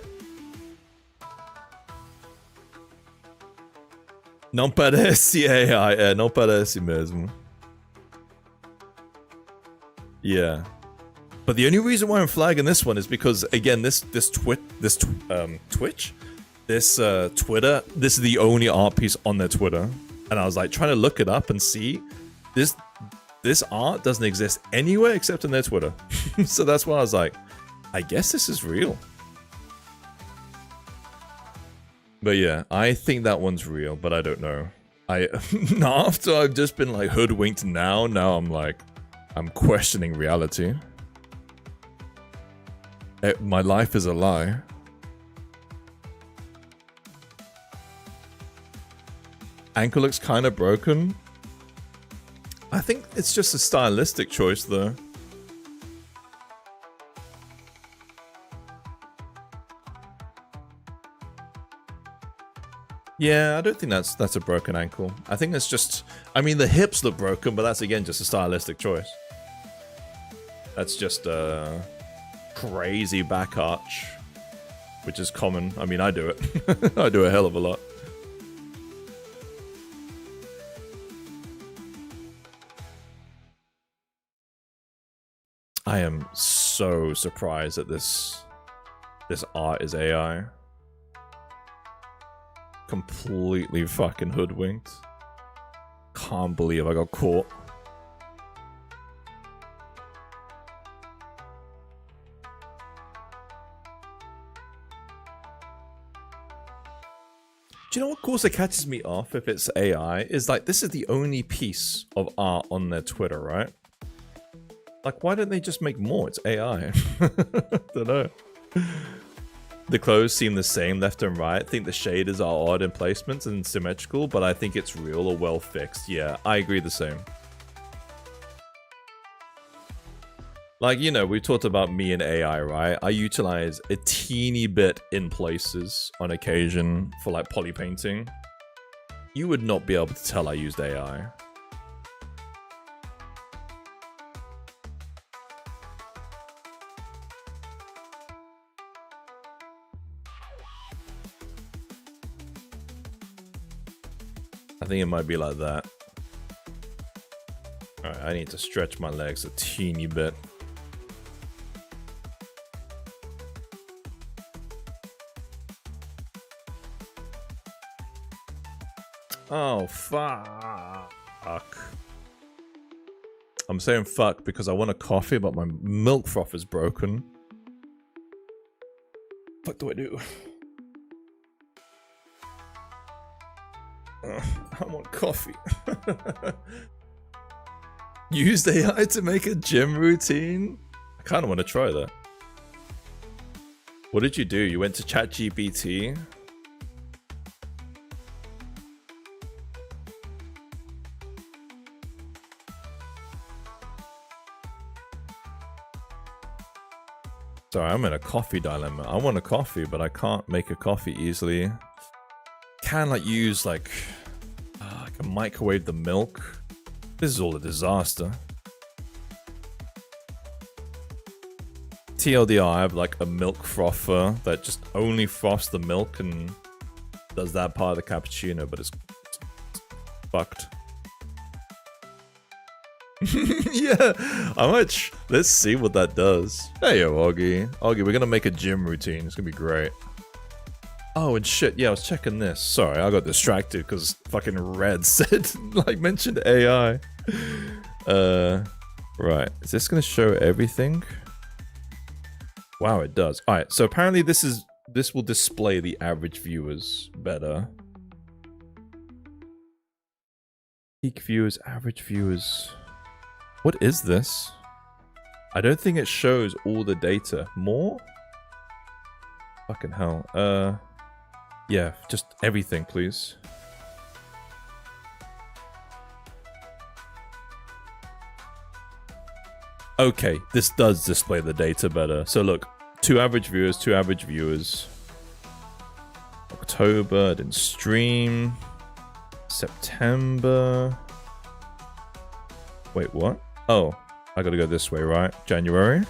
Non parece AI, non parece mesmo. Yeah. But the only reason why I'm flagging this one is because, again, this Twitter, this is the only art piece on their Twitter. And I was like trying to look it up and see this art doesn't exist anywhere except in their Twitter. So that's why I was like, I guess this is real. But yeah, I think that one's real, but I don't know. After I've just been like hoodwinked now I'm like, I'm questioning reality. My life is a lie. Ankle looks kind of broken. I think it's just a stylistic choice though. Yeah, I don't think that's a broken ankle. I think it's just, I mean, the hips look broken, but that's again just a stylistic choice. That's just a crazy back arch, which is common. I mean, I do it. I do a hell of a lot. I am so surprised that this art is AI. Completely fucking hoodwinked. Can't believe I got caught. Do you know what also catches me off if it's AI? Is like, this is the only piece of art on their Twitter, right? Like, why don't they just make more? It's AI. Don't know. The clothes seem the same left and right. I think the shaders are odd in placements and symmetrical, but I think it's real or well fixed. Yeah, I agree the same. Like, you know, we talked about me and AI, right? I utilize a teeny bit in places on occasion for like poly painting. You would not be able to tell I used AI. I think it might be like that. Alright, I need to stretch my legs a teeny bit. Oh, fuck. I'm saying fuck because I want a coffee, but my milk froth is broken. What do I do? I want coffee. Used AI to make a gym routine? I kind of want to try that. What did you do? You went to ChatGPT? Sorry, I'm in a coffee dilemma. I want a coffee, but I can't make a coffee easily. Can like use like I can microwave the milk. This is all a disaster. TLDR, I have like a milk frother that just only froths the milk and does that part of the cappuccino, but it's fucked. Yeah, I might. Let's see what that does. Hey, yo, Augie. Augie, we're gonna make a gym routine. It's gonna be great. Oh, and shit, yeah, I was checking this. Sorry, I got distracted because fucking Red said, like, mentioned AI. Right. Is this gonna show everything? Wow, it does. Alright, so apparently this will display the average viewers better. Peak viewers, average viewers. What is this? I don't think it shows all the data. More? Fucking hell. Yeah, just everything, please. Okay, this does display the data better. So look, 2 average viewers, 2 average viewers. October, I didn't stream. September. Wait, what? Oh, I gotta go this way, right? January.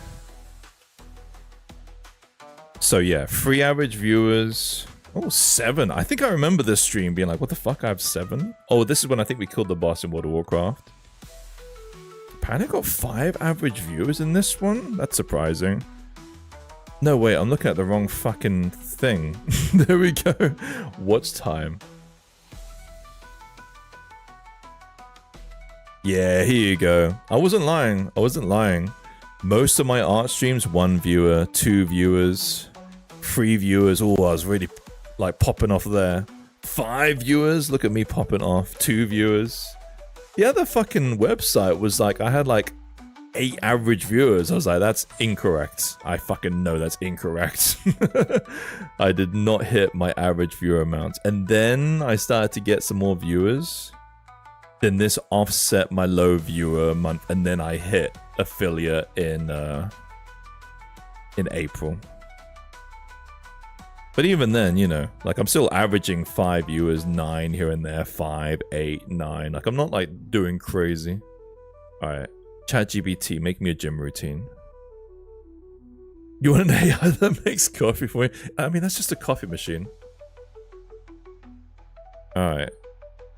So yeah, 3 average viewers. Oh, 7. I think I remember this stream being like, what the fuck, I have 7? Oh, this is when I think we killed the boss in World of Warcraft. Apparently got 5 average viewers in this one? That's surprising. No, wait, I'm looking at the wrong fucking thing. There we go. Watch time. Yeah, here you go. I wasn't lying. I wasn't lying. Most of my art streams, 1 viewer, 2 viewers, 3 viewers. Oh, I was really like popping off there. 5 viewers. Look at me popping off. 2 viewers. The other fucking website was like, I had like 8 average viewers. I was like, that's incorrect. I fucking know that's incorrect. I did not hit my average viewer amount. And then I started to get some more viewers. Then this offset my low viewer month, and then I hit affiliate in April. But even then, you know, like I'm still averaging 5 viewers, 9 here and there, 5, 8, 9. Like I'm not like doing crazy. All right, ChatGPT, make me a gym routine. You want an AI that makes coffee for you? I mean, that's just a coffee machine. All right,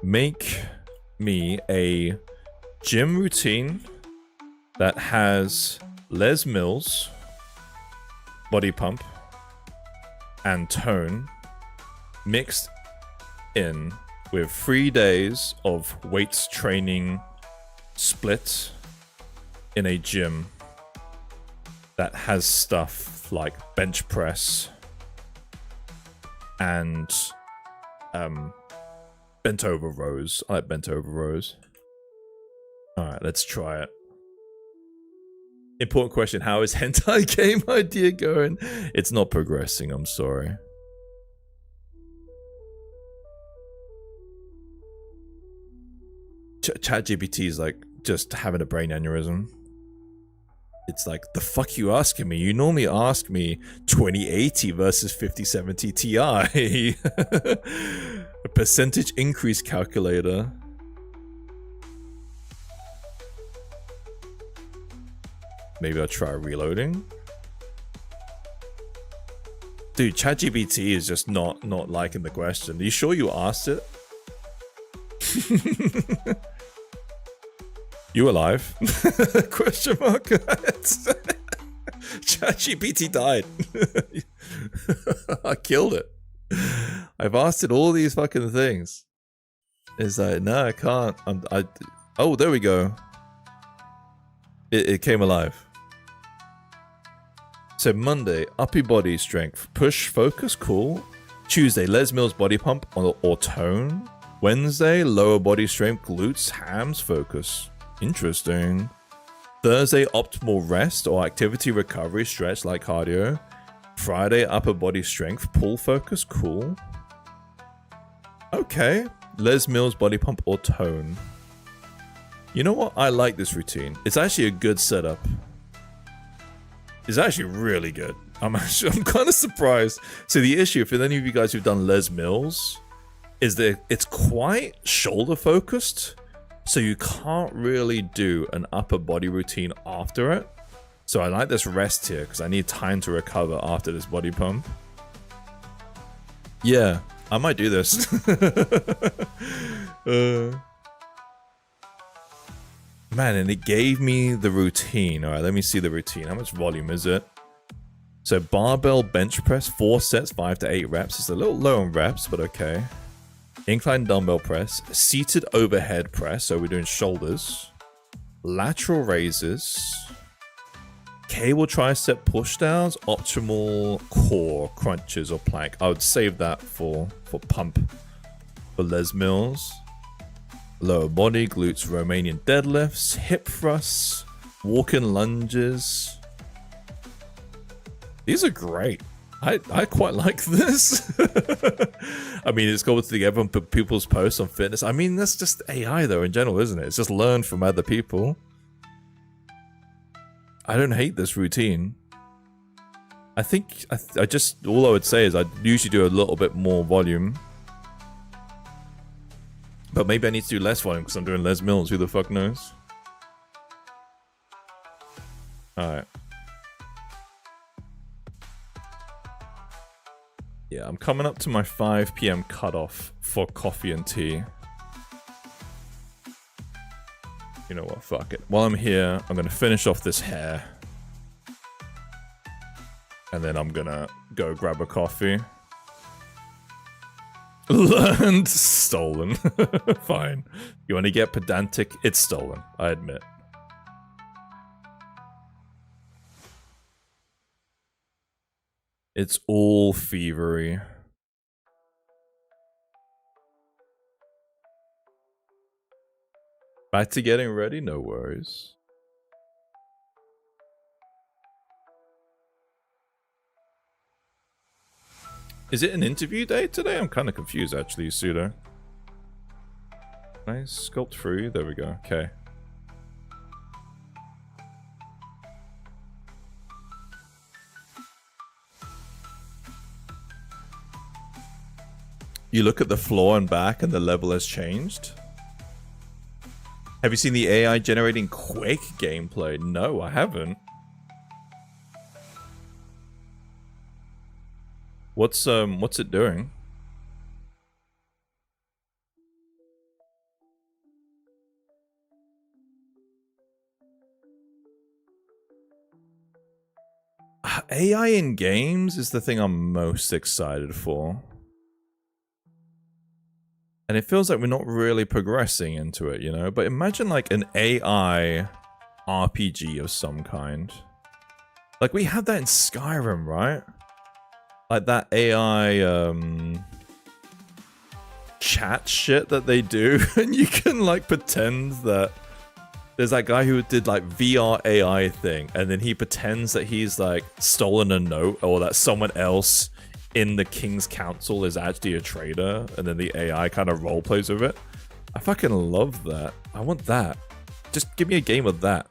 make me a gym routine that has Les Mills, body pump, and tone mixed in with 3 days of weights training split in a gym that has stuff like bench press and bent over rows. I like bent over rows. Alright, let's try it. Important question, how is hentai game idea going? It's not progressing, I'm sorry. ChatGPT is like just having a brain aneurysm. It's like, the fuck you asking me? You normally ask me 2080 versus 5070 Ti. A percentage increase calculator. Maybe I'll try reloading. Dude, ChatGPT is just not liking the question. Are you sure you asked it? You alive? Question mark. ChatGPT died. I killed it. I've asked it all these fucking things. It's like, no, I can't. Oh, there we go. It came alive. So Monday, upper body strength, push, focus, cool. Tuesday, Les Mills body pump or tone. Wednesday, lower body strength, glutes, hams, focus. Interesting. Thursday, optimal rest or activity recovery, stretch like cardio. Friday, upper body strength, pull, focus, cool. Okay. Les Mills body pump or tone. You know what? I like this routine. It's actually a good setup. It's actually really good. I'm kind of surprised. So the issue, for any of you guys who've done Les Mills, is that it's quite shoulder focused. So you can't really do an upper body routine after it. So I like this rest here because I need time to recover after this body pump. Yeah, I might do this. Man, and it gave me the routine. All right, let me see the routine. How much volume is it? So barbell bench press, 4 sets, 5 to 8 reps. It's a little low on reps, but okay. Incline dumbbell press, seated overhead press. So we're doing shoulders. Lateral raises. Cable tricep pushdowns, optimal core crunches or plank. I would save that for pump. For Les Mills. Lower body, glutes, Romanian deadlifts, hip thrusts, walk-in lunges. These are great. I quite like this. I mean, it's got together and put people's posts on fitness. I mean, that's just AI though in general, isn't it? It's just learned from other people. I don't hate this routine. I think I just, all I would say is I usually do a little bit more volume. But maybe I need to do less volume because I'm doing Les Mills. Who the fuck knows? Alright. Yeah, I'm coming up to my 5 PM cutoff for coffee and tea. You know what? Fuck it. While I'm here, I'm going to finish off this hair. And then I'm going to go grab a coffee. Learned. Stolen. Fine. You want to get pedantic? It's stolen. I admit. It's all thievery. Back to getting ready? No worries. Is it an interview day today? I'm kind of confused actually, Pseudo. Nice. Sculpt through. There we go. Okay. You look at the floor and back and the level has changed. Have you seen the AI generating Quake gameplay? No, I haven't. What's it doing? AI in games is the thing I'm most excited for. And it feels like we're not really progressing into it, you know? But imagine like an AI RPG of some kind. Like we had that in Skyrim, right? Like that AI chat shit that they do. And you can like pretend that there's that guy who did like VR AI thing, and then he pretends that he's like stolen a note, or that someone else in the King's Council is actually a traitor, and then the AI kind of role plays with it. I fucking love that. I want that. Just give me a game of that.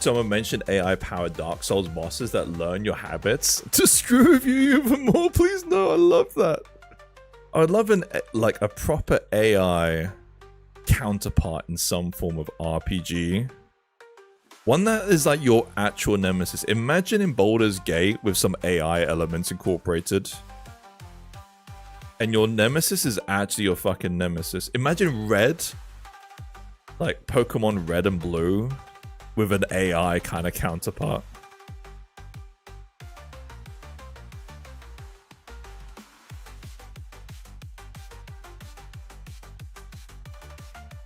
Someone mentioned AI-powered Dark Souls bosses that learn your habits to screw with you even more. Please no, I love that. I would love like a proper AI counterpart in some form of RPG. One that is like your actual nemesis. Imagine in Baldur's Gate with some AI elements incorporated. And your nemesis is actually your fucking nemesis. Imagine Red, like Pokemon Red and Blue, with an AI kind of counterpart.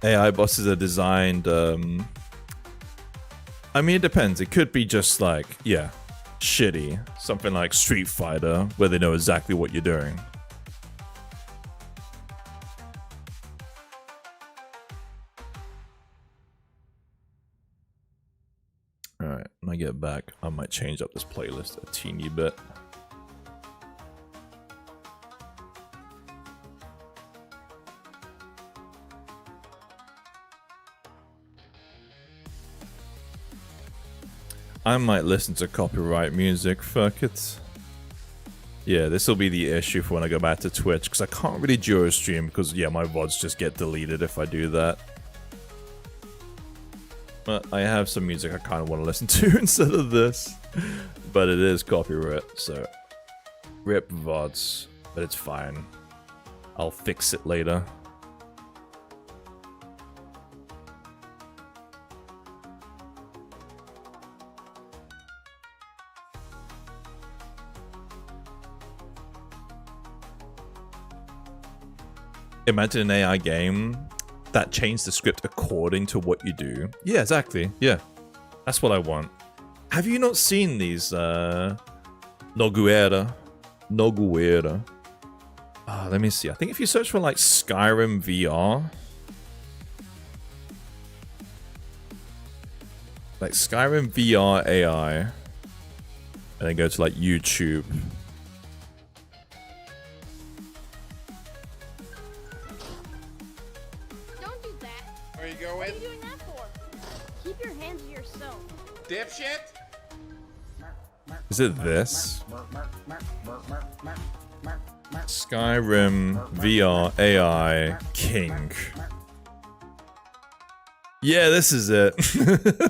AI bosses are designed, I mean, it depends. It could be just like, yeah, shitty. Something like Street Fighter, where they know exactly what you're doing. Alright, when I get back, I might change up this playlist a teeny bit. I might listen to copyright music, fuck it. Yeah, this will be the issue for when I go back to Twitch, because I can't really duo stream, because yeah, my VODs just get deleted if I do that. But I have some music I kind of want to listen to instead of this. But it is copyright, so rip VODs, but it's fine. I'll fix it later. Imagine an AI game that changed the script according to what you do. Yeah, exactly. Yeah. That's what I want. Have you not seen these Noguera? Let me see. I think if you search for like Skyrim VR, like Skyrim VR AI, and then go to like YouTube. What are you doing that for? Keep your hands to yourself. Dipshit! Is it this? Skyrim VR AI King. Yeah, this is it.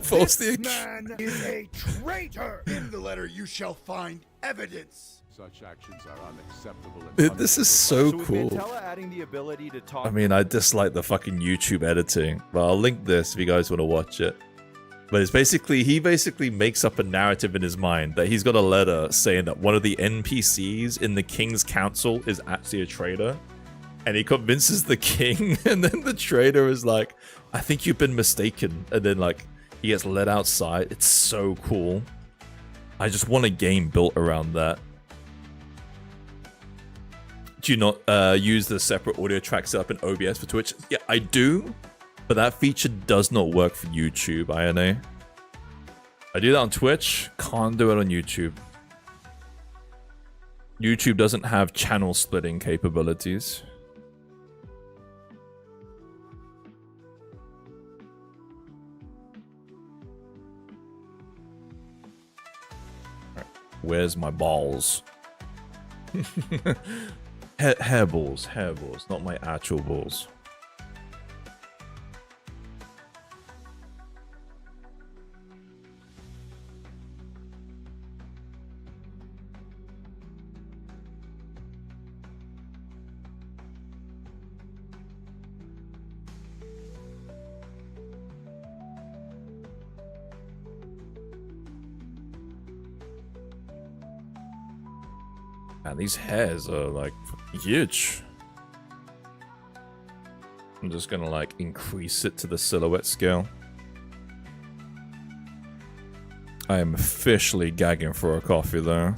False This man is a traitor. In the letter you shall find evidence. Such actions are unacceptable. This is so cool. Adding the ability to talk. I mean, I dislike the fucking YouTube editing, but I'll link this if you guys want to watch it. But it's basically, he basically makes up a narrative in his mind that he's got a letter saying that one of the NPCs in the King's Council is actually a traitor. And he convinces the king, and then the traitor is like, I think you've been mistaken. And then like, he gets led outside. It's so cool. I just want a game built around that. Do you not use the separate audio track setup in OBS for Twitch? Yeah, I do, but that feature does not work for YouTube, INA. I do that on Twitch, can't do it on YouTube. YouTube doesn't have channel splitting capabilities. Right, where's my balls? Hair balls, not my actual balls. And these hairs are like huge. I'm just gonna like increase it to the silhouette scale. I am officially gagging for a coffee though.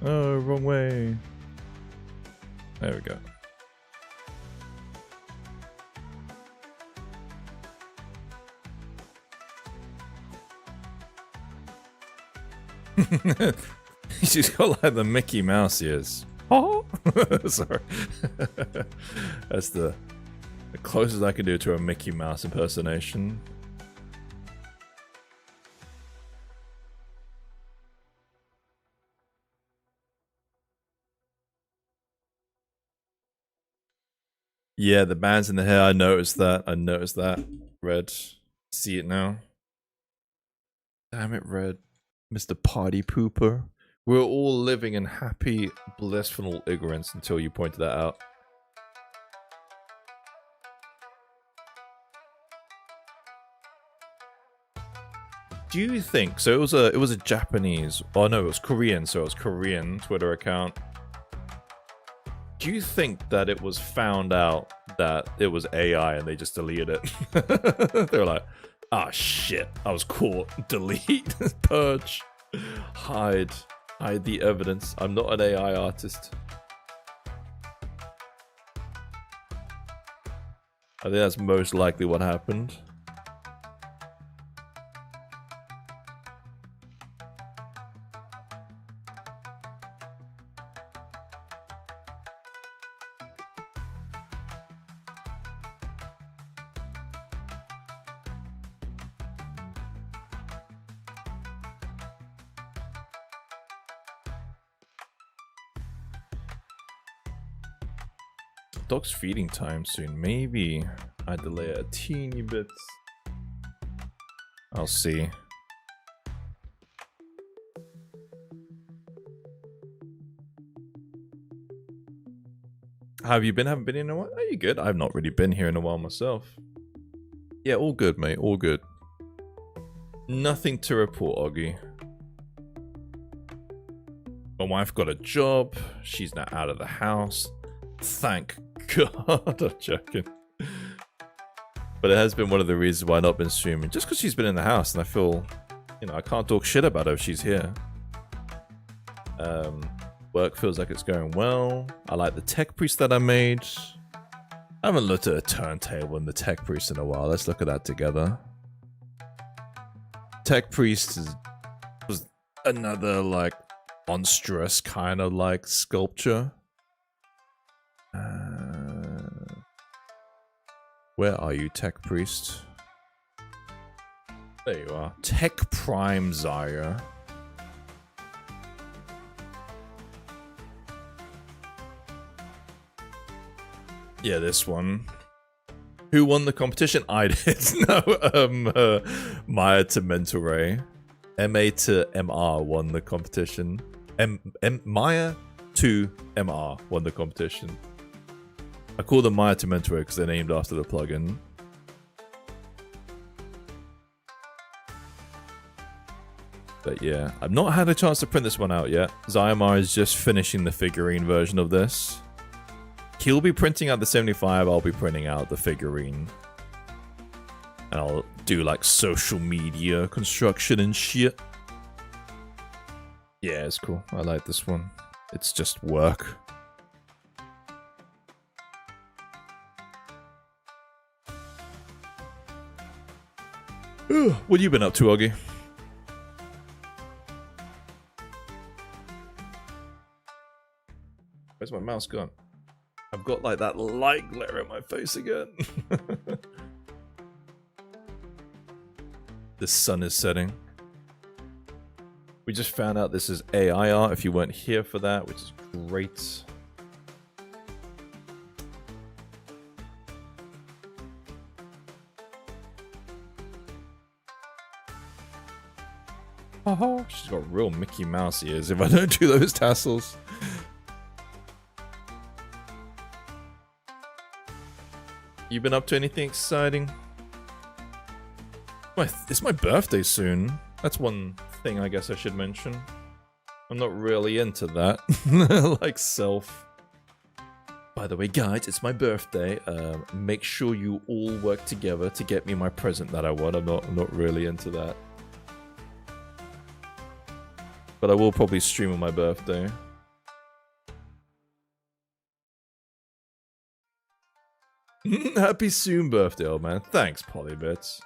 Oh, wrong way. There we go. She's got like the Mickey Mouse ears. Oh, sorry. That's the closest I can do to a Mickey Mouse impersonation. Yeah, the bands in the hair, I noticed that. I noticed that. Red. See it now. Damn it, Red. Mr. Party Pooper. We're all living in happy, blissful ignorance until you pointed that out. Do you think so? It was a Japanese, oh no, it was Korean, so it was Korean Twitter account. Do you think that it was found out that it was AI and they just deleted it? They were like, ah, shit, I was caught. Delete, purge, hide the evidence. I'm not an AI artist. I think that's most likely what happened. Dog's feeding time soon. Maybe I delay it a teeny bit. I'll see. How have you been? Haven't been in a while? Are you good? I've not really been here in a while myself. Yeah, all good, mate. All good. Nothing to report, Oggy. My wife got a job. She's now out of the house. Thank God. I'm joking. But it has been one of the reasons why I've not been streaming. Just because she's been in the house and I feel, you know, I can't talk shit about her if she's here. Work feels like it's going well. I like the tech priest that I made. I haven't looked at a turntable and the tech priest in a while. Let's look at that together. Tech priest was another like monstrous kind of like sculpture. Where are you, Tech Priest? There you are. Tech Prime Zaya. Yeah, this one. Who won the competition? I did. No, Maya to Mental Ray. MA to MR won the competition. Maya to MR won the competition. I call them Maya to Mentor because they're named after the plugin. But yeah, I've not had a chance to print this one out yet. Zyamar is just finishing the figurine version of this. He'll be printing out the 75, I'll be printing out the figurine. And I'll do like social media construction and shit. Yeah, it's cool. I like this one. It's just work. What have you been up to, Oggy? Where's my mouse gone? I've got like that light glare in my face again. The sun is setting. We just found out this is AI art if you weren't here for that, which is great. Oh, she's got real Mickey Mouse ears if I don't do those tassels. You been up to anything exciting? It's my birthday soon. That's one thing I guess I should mention. I'm not really into that. Like self. By the way, guys, it's my birthday. Make sure you all work together to get me my present that I want. I'm not really into that. But I will probably stream on my birthday. Happy soon birthday, old man. Thanks, Polybits.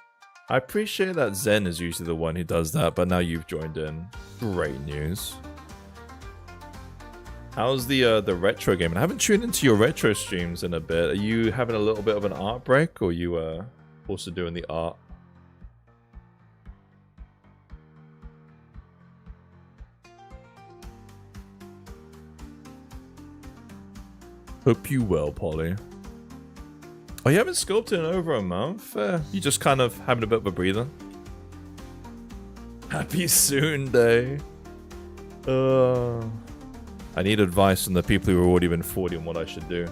I appreciate that Zen is usually the one who does that, but now you've joined in. Great news. How's the retro game? I haven't tuned into your retro streams in a bit. Are you having a little bit of an art break, or are you also doing the art? Hope you well, Polly. Oh, you haven't sculpted in over a month? You just kind of having a bit of a breather? Happy soon day. I need advice from the people who have already been 40 on what I should do.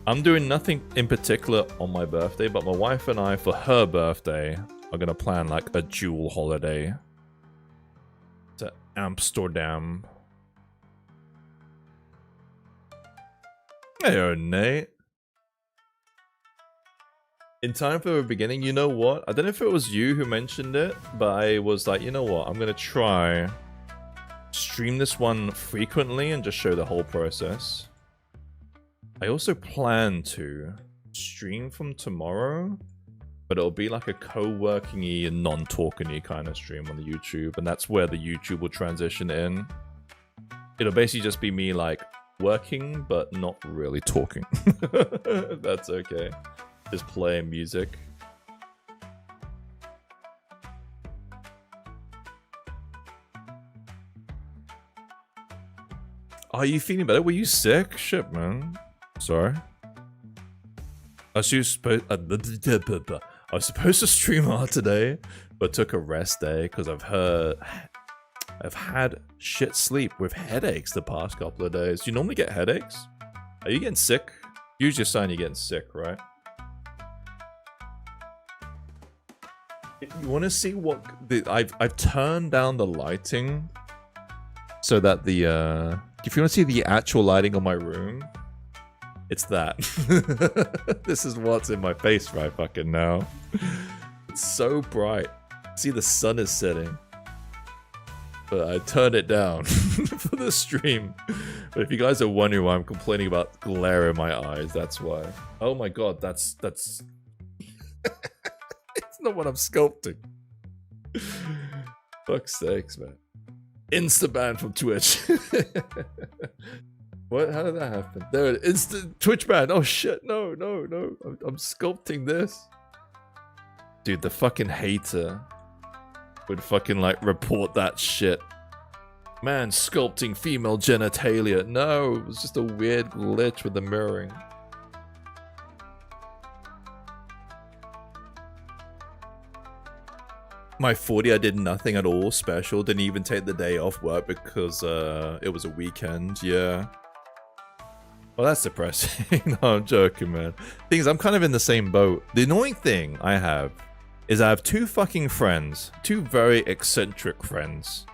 I'm doing nothing in particular on my birthday, but my wife and I, for her birthday, are going to plan like a dual holiday to Amsterdam. Hey, Nate. In time for the beginning, you know what? I don't know if it was you who mentioned it, but I was like, you know what? I'm going to try stream this one frequently and just show the whole process. I also plan to stream from tomorrow, but it'll be like a co-working-y and non-talking-y kind of stream on the YouTube, and that's where the YouTube will transition in. It'll basically just be me like working, but not really talking. That's okay. Just playing music. Are you feeling better? Were you sick? Shit, man. Sorry. I was supposed to stream art today, but took a rest day because I've had shit sleep with headaches the past couple of days. Do you normally get headaches? Are you getting sick? Usually a sign you're getting sick, right? You want to see what I've turned down the lighting so that the if you want to see the actual lighting on my room, it's that. This is what's in my face right fucking now. It's so bright. See, the sun is setting, but I turned it down for the stream. But if you guys are wondering why I'm complaining about glare in my eyes, that's why. Oh my god, that's it's not what I'm sculpting. Fuck's sakes, man. Insta-ban from Twitch. What? How did that happen? There, instant Twitch ban. Oh shit, no. I'm sculpting this. Dude, the fucking hater would fucking like report that shit. Man, sculpting female genitalia. No, it was just a weird glitch with the mirroring. My 40, I did nothing at all special. Didn't even take the day off work because it was a weekend. Yeah. Well, that's depressing. No, I'm joking, man. Thing is, I'm kind of in the same boat. The annoying thing I have is I have two fucking friends, two very eccentric friends,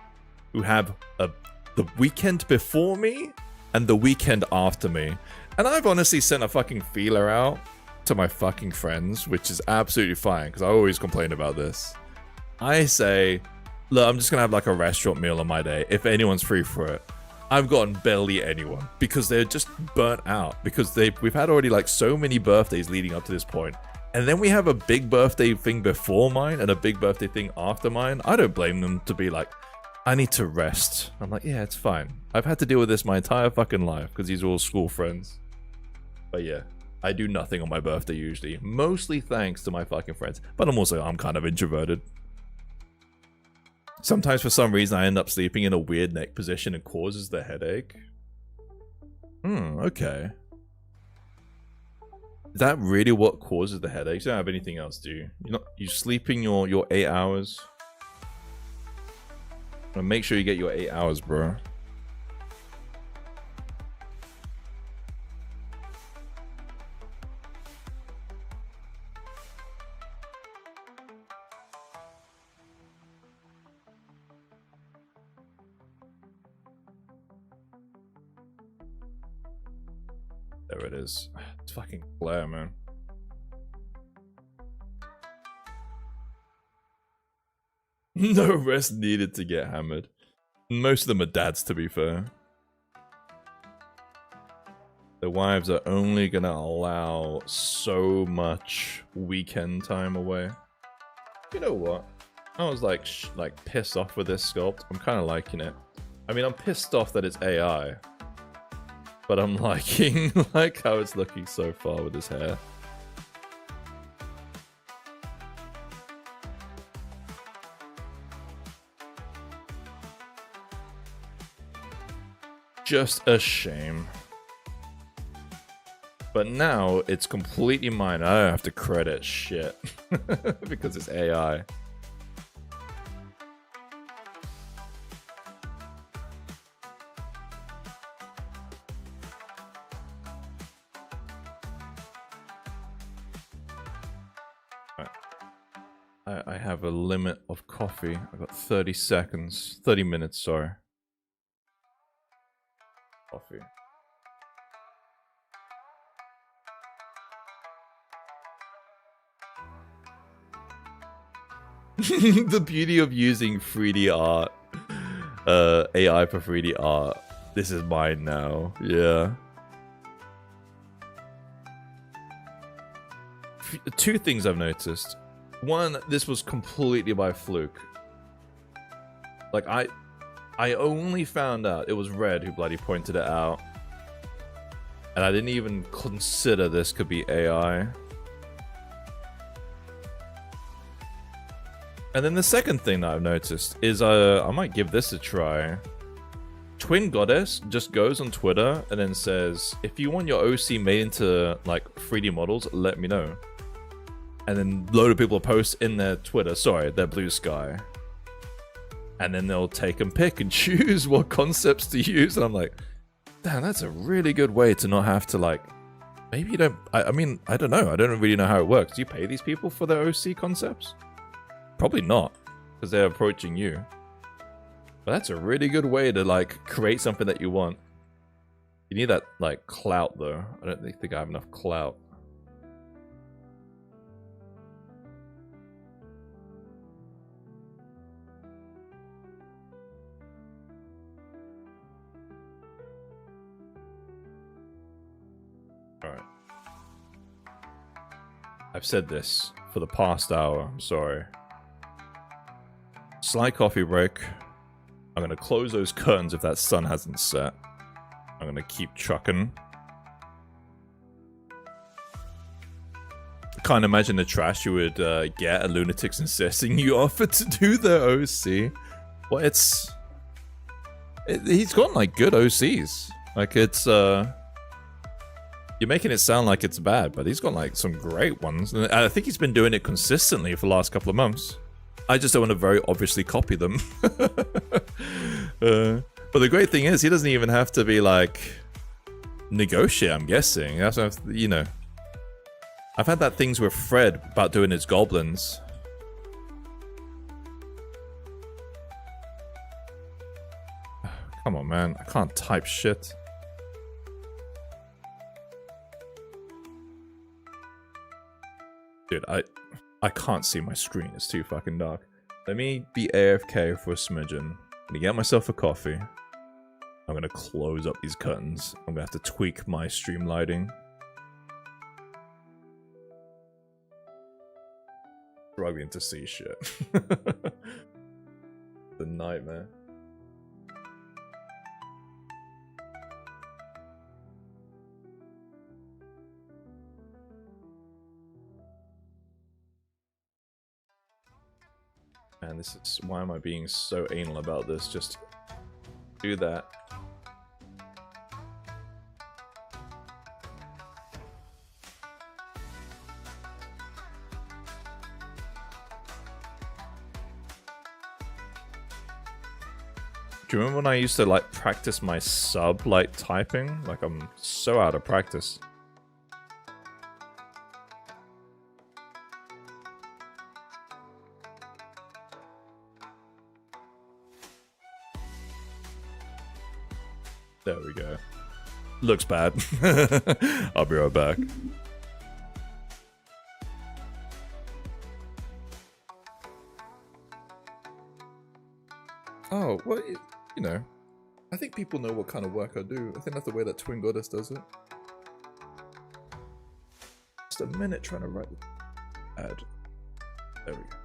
who have the weekend before me and the weekend after me. And I've honestly sent a fucking feeler out to my fucking friends, which is absolutely fine because I always complain about this. I say, look, I'm just gonna have like a restaurant meal on my day if anyone's free for it. I've gotten barely anyone because they're just burnt out because we've had already like so many birthdays leading up to this point. And then we have a big birthday thing before mine and a big birthday thing after mine. I don't blame them to be like, I need to rest. I'm like, yeah, it's fine. I've had to deal with this my entire fucking life because these are all school friends. But yeah, I do nothing on my birthday usually. Mostly thanks to my fucking friends. But I'm kind of introverted. Sometimes for some reason I end up sleeping in a weird neck position and causes the headache. Okay. Is that really what causes the headaches? You don't have anything else, do you? You sleeping your 8 hours? Make sure you get your 8 hours, bro. There it is. It's fucking glare, man. No rest needed to get hammered. Most of them are dads, to be fair. The wives are only gonna allow so much weekend time away. You know what? I was like pissed off with this sculpt. I'm kind of liking it. I mean, I'm pissed off that it's AI, but I'm liking like how it's looking so far with his hair. Just a shame. But now it's completely mine. I don't have to credit shit because it's AI. I have a limit of coffee. I've got 30 seconds. 30 minutes, sorry. Coffee. The beauty of using 3D art, AI for 3D art. This is mine now. Yeah. Two things I've noticed. One, this was completely by fluke. Like, I only found out it was Red who bloody pointed it out. And I didn't even consider this could be AI. And then the second thing that I've noticed is I might give this a try. Twin Goddess just goes on Twitter and then says, if you want your OC made into like 3D models, let me know. And then a load of people post in their Twitter, sorry, their Blue Sky. And then they'll take and pick and choose what concepts to use. And I'm like, damn, that's a really good way to not have to like, maybe you don't, I mean, I don't know. I don't really know how it works. Do you pay these people for their OC concepts? Probably not, because they're approaching you. But that's a really good way to like create something that you want. You need that like clout though. I don't think I have enough clout. Alright. I've said this for the past hour, I'm sorry. Slight coffee break. I'm gonna close those curtains if that sun hasn't set. I'm gonna keep trucking. I can't imagine the trash you would get at Lunatics insisting you offer to do their OC. Well, he's got like good OCs. Like it's you're making it sound like it's bad, but he's got like some great ones. And I think he's been doing it consistently for the last couple of months. I just don't want to very obviously copy them. But the great thing is, he doesn't even have to be like negotiate, I'm guessing. That's, you know. I've had that things with Fred about doing his goblins. Come on, man. I can't type shit. Dude, I can't see my screen. It's too fucking dark. Let me be AFK for a smidgen. I'm gonna get myself a coffee. I'm gonna close up these curtains. I'm gonna have to tweak my stream lighting. Struggling to see shit. The nightmare. Man, this is, why am I being so anal about this? Just do that. Do you remember when I used to like practice my sub like typing? Like I'm so out of practice. There we go. looks bad. I'll be right back. Oh, well, you know, I think people know what kind of work I do. I think that's the way that Twin Goddess does it. Just a minute trying to write the ad. There we go.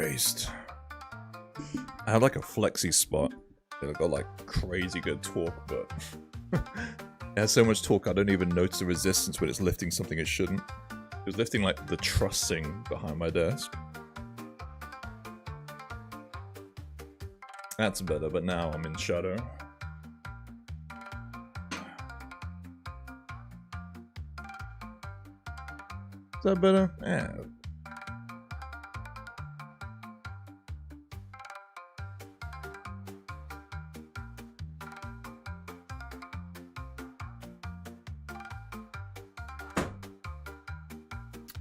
based. I have like a flexi spot. I've got like crazy good torque, but it has so much torque I don't even notice the resistance when it's lifting something it shouldn't. It was lifting like the trussing behind my desk. That's better, but now I'm in shadow. Is that better? Yeah.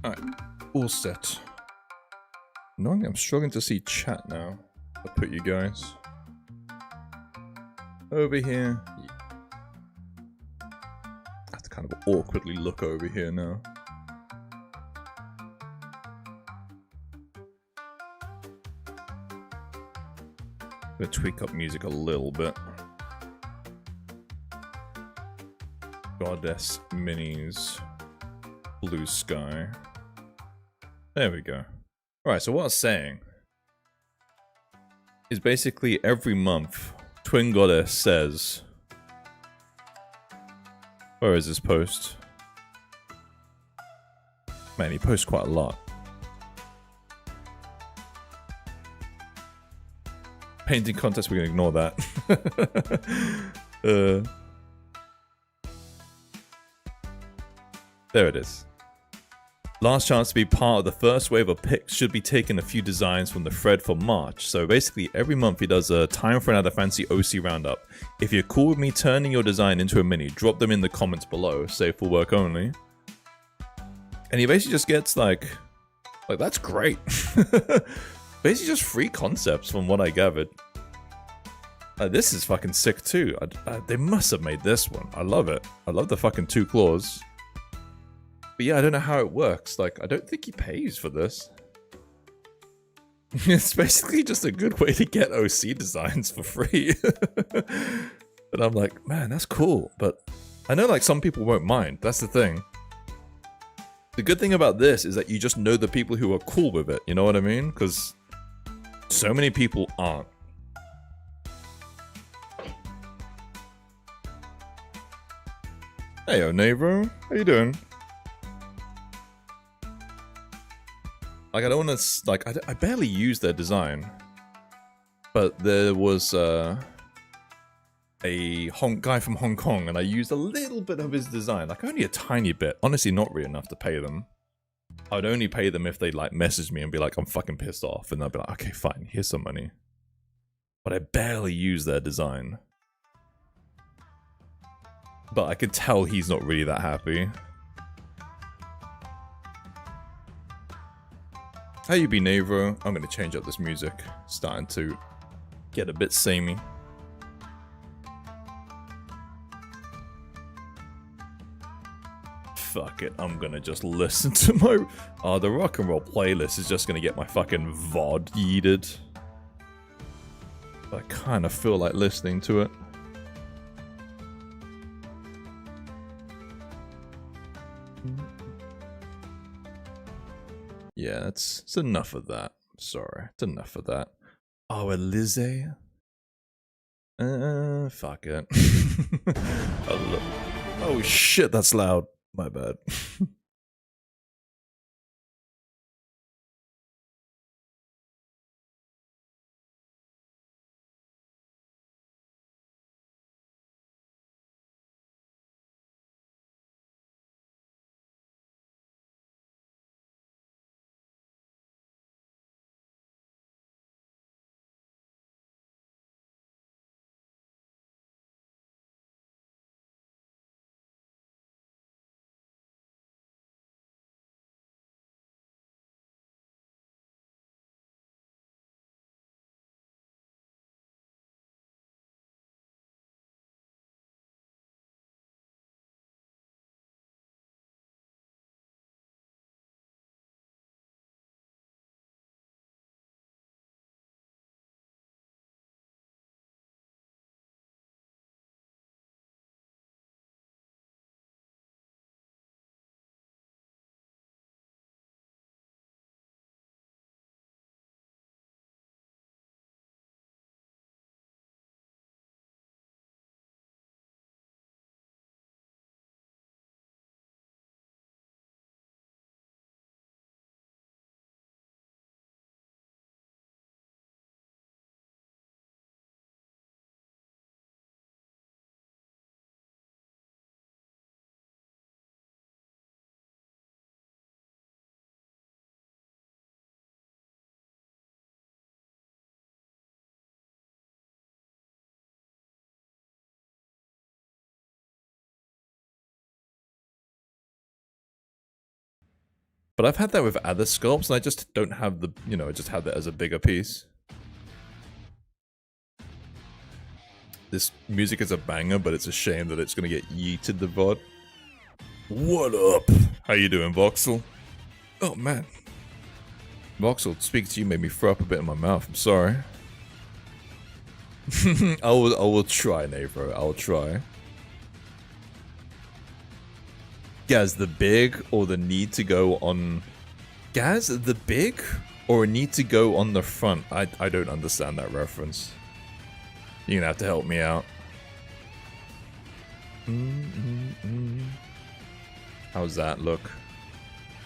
Alright, all set. Knowing I'm struggling to see chat now. I'll put you guys over here. I have to kind of awkwardly look over here now. I'm gonna tweak up music a little bit. Gaz Minis Blue Sky. There we go. Alright, so what I was saying is basically every month, Twin Goddess says... Where is this post? Man, he posts quite a lot. Painting contest, we can ignore that. There it is. Last chance to be part of the first wave of picks. Should be taking a few designs from the thread for March. So basically every month he does a time for another fancy OC roundup. If you're cool with me turning your design into a mini, drop them in the comments below. Say for work only. And he basically just gets like that's great. Basically just free concepts from what I gathered. This is fucking sick too. They must have made this one. I love it. I love the fucking 2 claws. But yeah, I don't know how it works. Like, I don't think he pays for this. It's basically just a good way to get OC designs for free. And I'm like, man, that's cool. But I know like some people won't mind. That's the thing. The good thing about this is that you just know the people who are cool with it. You know what I mean? Because so many people aren't. Hey, Navro. How you doing? Like, I don't want to, like, I barely use their design. But there was a guy from Hong Kong, and I used a little bit of his design. Like, only a tiny bit. Honestly, not really enough to pay them. I'd only pay them if they, like, message me and be like, I'm fucking pissed off. And I'd be like, okay, fine, here's some money. But I barely use their design. But I could tell he's not really that happy. How you be, Navro? I'm gonna change up this music. Starting to get a bit samey. Fuck it, I'm gonna just listen to my... the rock and roll playlist is just gonna get my fucking VOD yeeted. I kind of feel like listening to it. Yeah, it's enough of that. Sorry, it's enough of that. Oh, Elize? Fuck it. Oh shit, that's loud. My bad. But I've had that with other sculpts, and I just don't have the, you know, I just have that as a bigger piece. This music is a banger, but it's a shame that it's gonna get yeeted the VOD. What up? How you doing, Voxel? Oh man. Voxel, speaking to you made me throw up a bit in my mouth, I'm sorry. I will try, Navro, I'll try. Gaz, the big or the need to go on... Gaz, the big or need to go on the front? I don't understand that reference. You're gonna have to help me out. How's that look?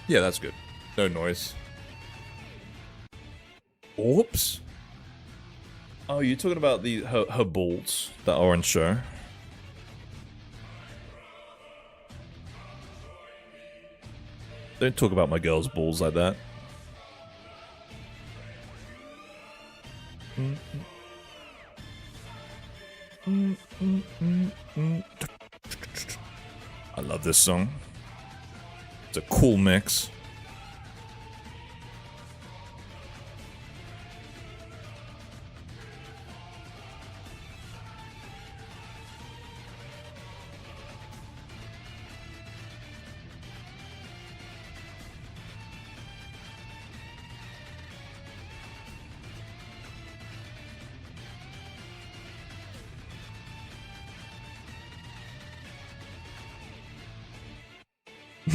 Yeah, that's good. No noise. Oops. Oh, you're talking about the her balls that are on show. Don't talk about my girl's balls like that. I love this song. It's a cool mix.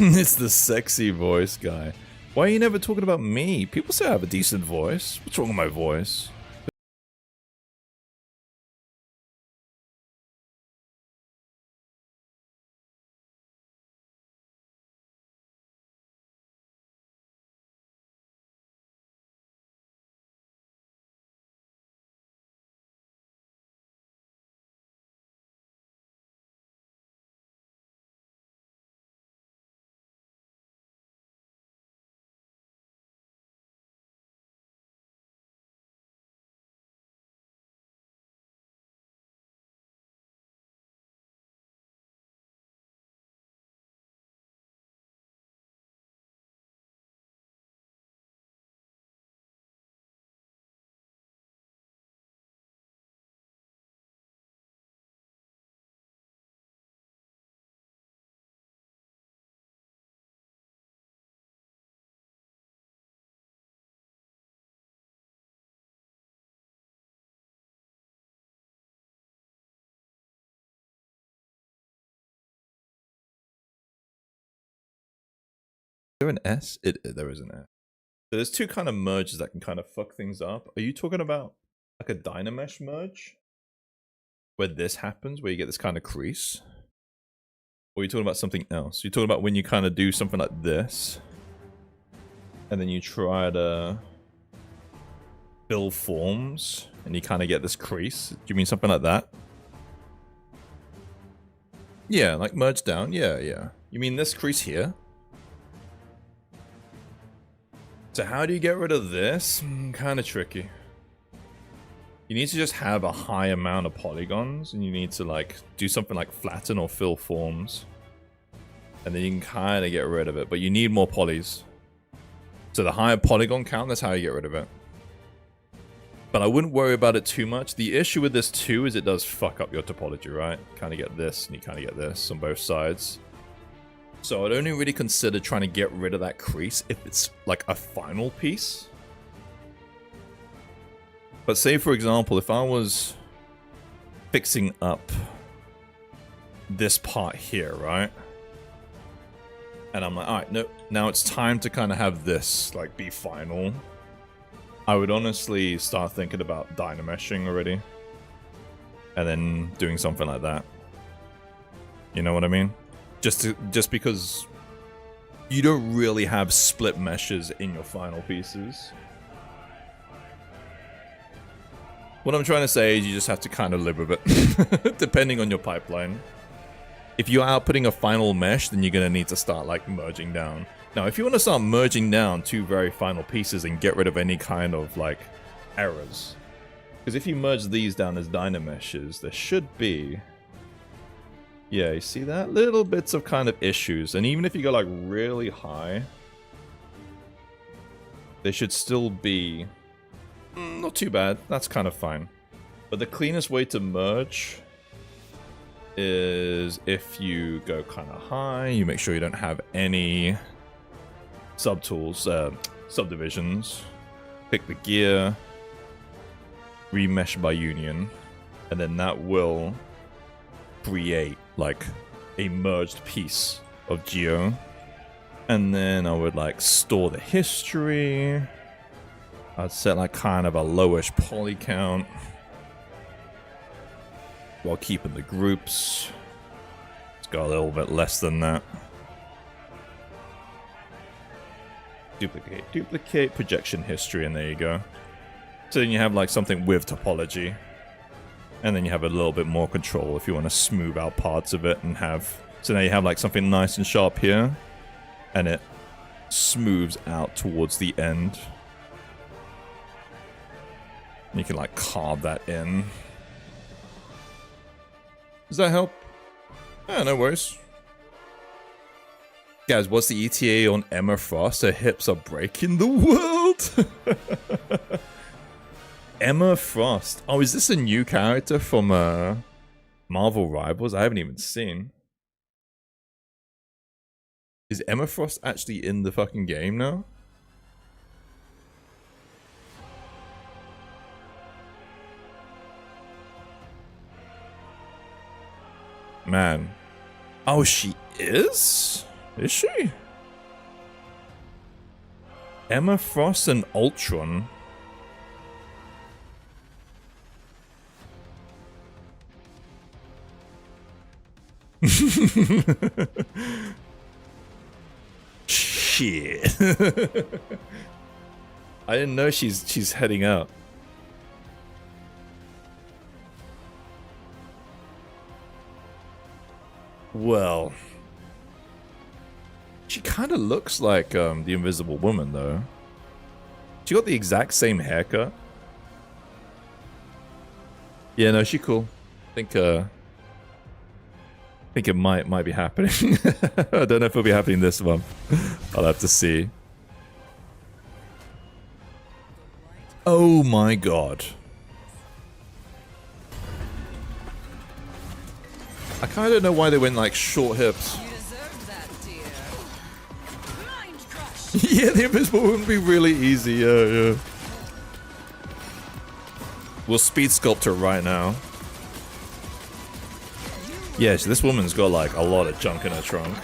It's the sexy voice guy. Why are you never talking about me? People say I have a decent voice. What's wrong with my voice? Is there an S? There is an S. So there's two kind of merges that can kind of fuck things up. Are you talking about like a Dynamesh merge? Where this happens, where you get this kind of crease? Or are you talking about something else? You're talking about when you kind of do something like this. And then you try to fill forms. And you kind of get this crease. Do you mean something like that? Yeah, like merge down. Yeah, yeah. You mean this crease here? So how do you get rid of this? Kind of tricky. You need to just have a high amount of polygons, and you need to like do something like flatten or fill forms. And then you can kind of get rid of it, but you need more polys. So the higher polygon count, that's how you get rid of it. But I wouldn't worry about it too much. The issue with this too is it does fuck up your topology, right? You kind of get this, and you kind of get this on both sides. So I'd only really consider trying to get rid of that crease if it's like a final piece. But say for example, if I was fixing up this part here, right? And I'm like, alright, no, now it's time to kind of have this like be final. I would honestly start thinking about Dynameshing already. And then doing something like that. You know what I mean? Just because you don't really have split meshes in your final pieces. What I'm trying to say is you just have to kind of live with it, depending on your pipeline. If you're outputting a final mesh, then you're going to need to start like merging down. Now, if you want to start merging down two very final pieces and get rid of any kind of like errors, because if you merge these down as Dynameshes, there should be... Yeah, you see that? Little bits of kind of issues. And even if you go like really high, they should still be not too bad. That's kind of fine. But the cleanest way to merge is if you go kind of high, you make sure you don't have any subtools, subdivisions. Pick the gear, remesh by union, and then that will create like a merged piece of geo. And then I would like store the history. I'd set like kind of a lowish poly count while keeping the groups. It's got a little bit less than that. Duplicate projection history, and there you go. So then you have like something with topology. And then you have a little bit more control if you want to smooth out parts of it and have... So now you have like something nice and sharp here. And it smooths out towards the end. You can like carve that in. Does that help? Yeah, no worries. Guys, what's the ETA on Emma Frost? Her hips are breaking the world! Emma Frost. Oh, is this a new character from Marvel Rivals? I haven't even seen. Is Emma Frost actually in the fucking game now? Man. Oh, she is? Is she? Emma Frost and Ultron. Shit. I didn't know she's heading out. Well, she kind of looks like the Invisible Woman, though. She got the exact same haircut. Yeah, no, she cool. I think it might be happening. I don't know if it'll be happening this month. I'll have to see. Oh my god. I kind of don't know why they went like short hips. Yeah, the Invisible would be really easy. Yeah. We'll speed sculpt her right now. Yeah, so this woman's got like a lot of junk in her trunk.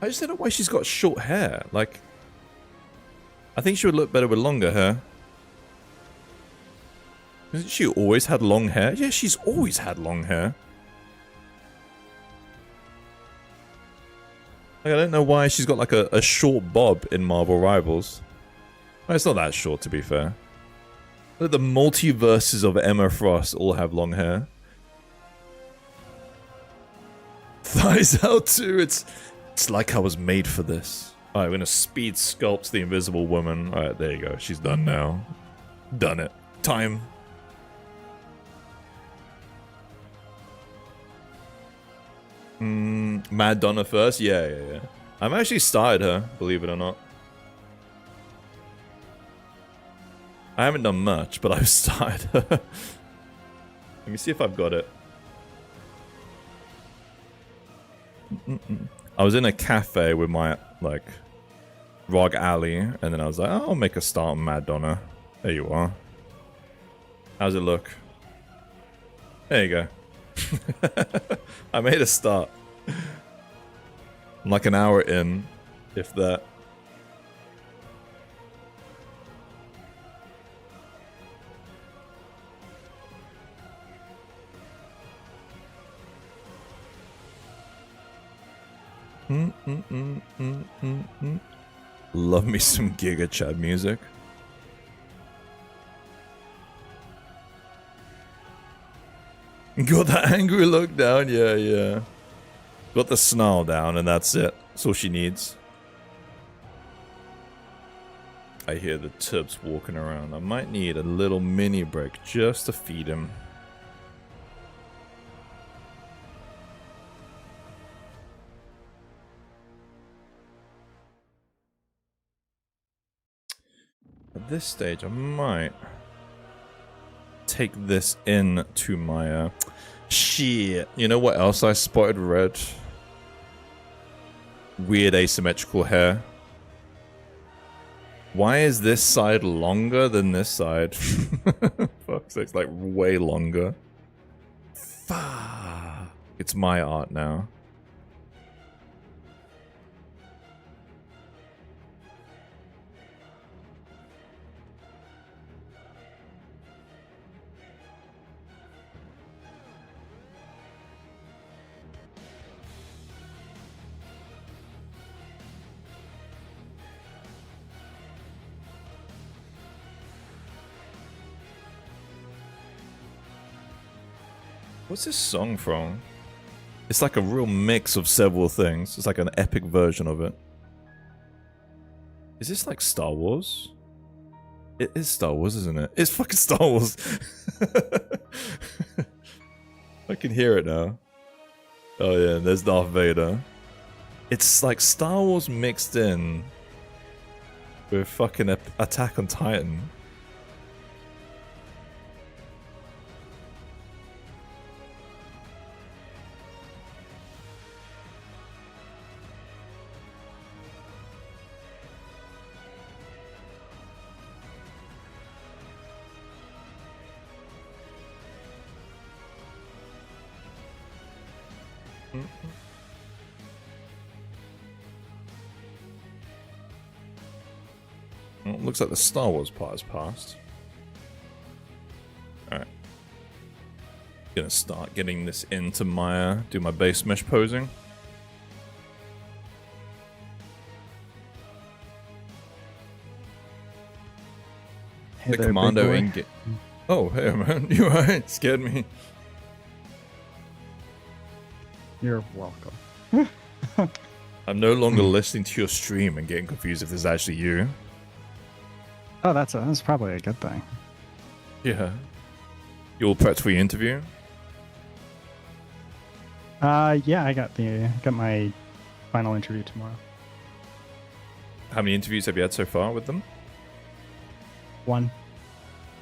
I just don't know why she's got short hair. Like, I think she would look better with longer hair. Hasn't she always had long hair? Yeah, she's always had long hair. Like, I don't know why she's got like a short bob in Marvel Rivals. Well, it's not that short, to be fair. Like, the multiverses of Emma Frost all have long hair. Thighs out too. It's like I was made for this. Alright, we're gonna speed sculpt the Invisible Woman. Alright, there you go. She's done now. Done it. Time. Mad Donna first? Yeah. I've actually started her, believe it or not. I haven't done much, but I've started her. Let me see if I've got it. I was in a cafe with my, like, Rog Alley, and then I was like, oh, I'll make a start on Mad Donna. There you are. How's it look? There you go. I made a start. I'm like an hour in, if that. Love me some Giga Chad music. Got that angry look down, yeah. Got the snarl down, and that's it. That's all she needs. I hear the tubs walking around. I might need a little mini break just to feed him. At this stage, I might take this in to my shit. You know what else I spotted red? Weird asymmetrical hair. Why is this side longer than this side? Fuck's sake, it's like way longer. Fuck. It's my art now. What's this song from? It's like a real mix of several things. It's like an epic version of it. Is this like Star Wars? It is Star Wars, isn't it? It's fucking Star Wars. I can hear it now. Oh yeah, there's Darth Vader. It's like Star Wars mixed in with fucking Attack on Titan. Well, it looks like the Star Wars part has passed. Alright. Gonna start getting this into my, do my base mesh posing. Hey The there, commando big boy. in Oh, hey man, you alright? Scared me. You're welcome. I'm no longer listening to your stream and getting confused if this is actually you. Oh, that's probably a good thing. Yeah. You all prepped for your interview? Yeah, I got my final interview tomorrow. How many interviews have you had so far with them? One.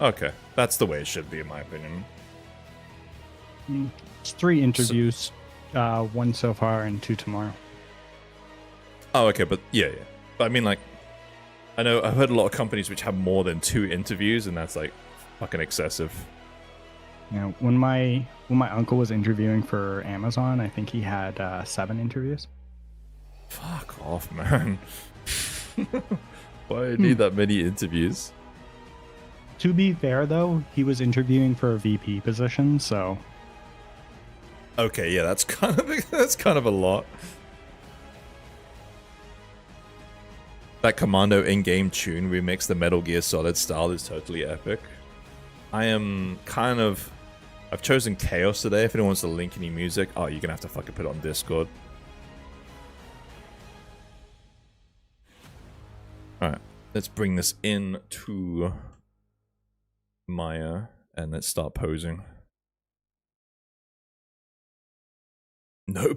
Okay, that's the way it should be in my opinion. It's 3 interviews. 1 so far and 2 tomorrow. Oh, okay, but yeah. But I mean, like, I know I've heard a lot of companies which have more than 2 interviews, and that's like fucking excessive. You know, when my uncle was interviewing for Amazon, I think he had 7 interviews. Fuck off, man. Why do you need that many interviews? To be fair, though, he was interviewing for a VP position, so Okay, yeah, that's kind of a lot. That Commando in-game tune remix, the Metal Gear Solid style, is totally epic. I've chosen Chaos today. If anyone wants to link any music, oh, you're gonna have to fucking put it on Discord. Alright, let's bring this in to Maya and let's start posing. Nope.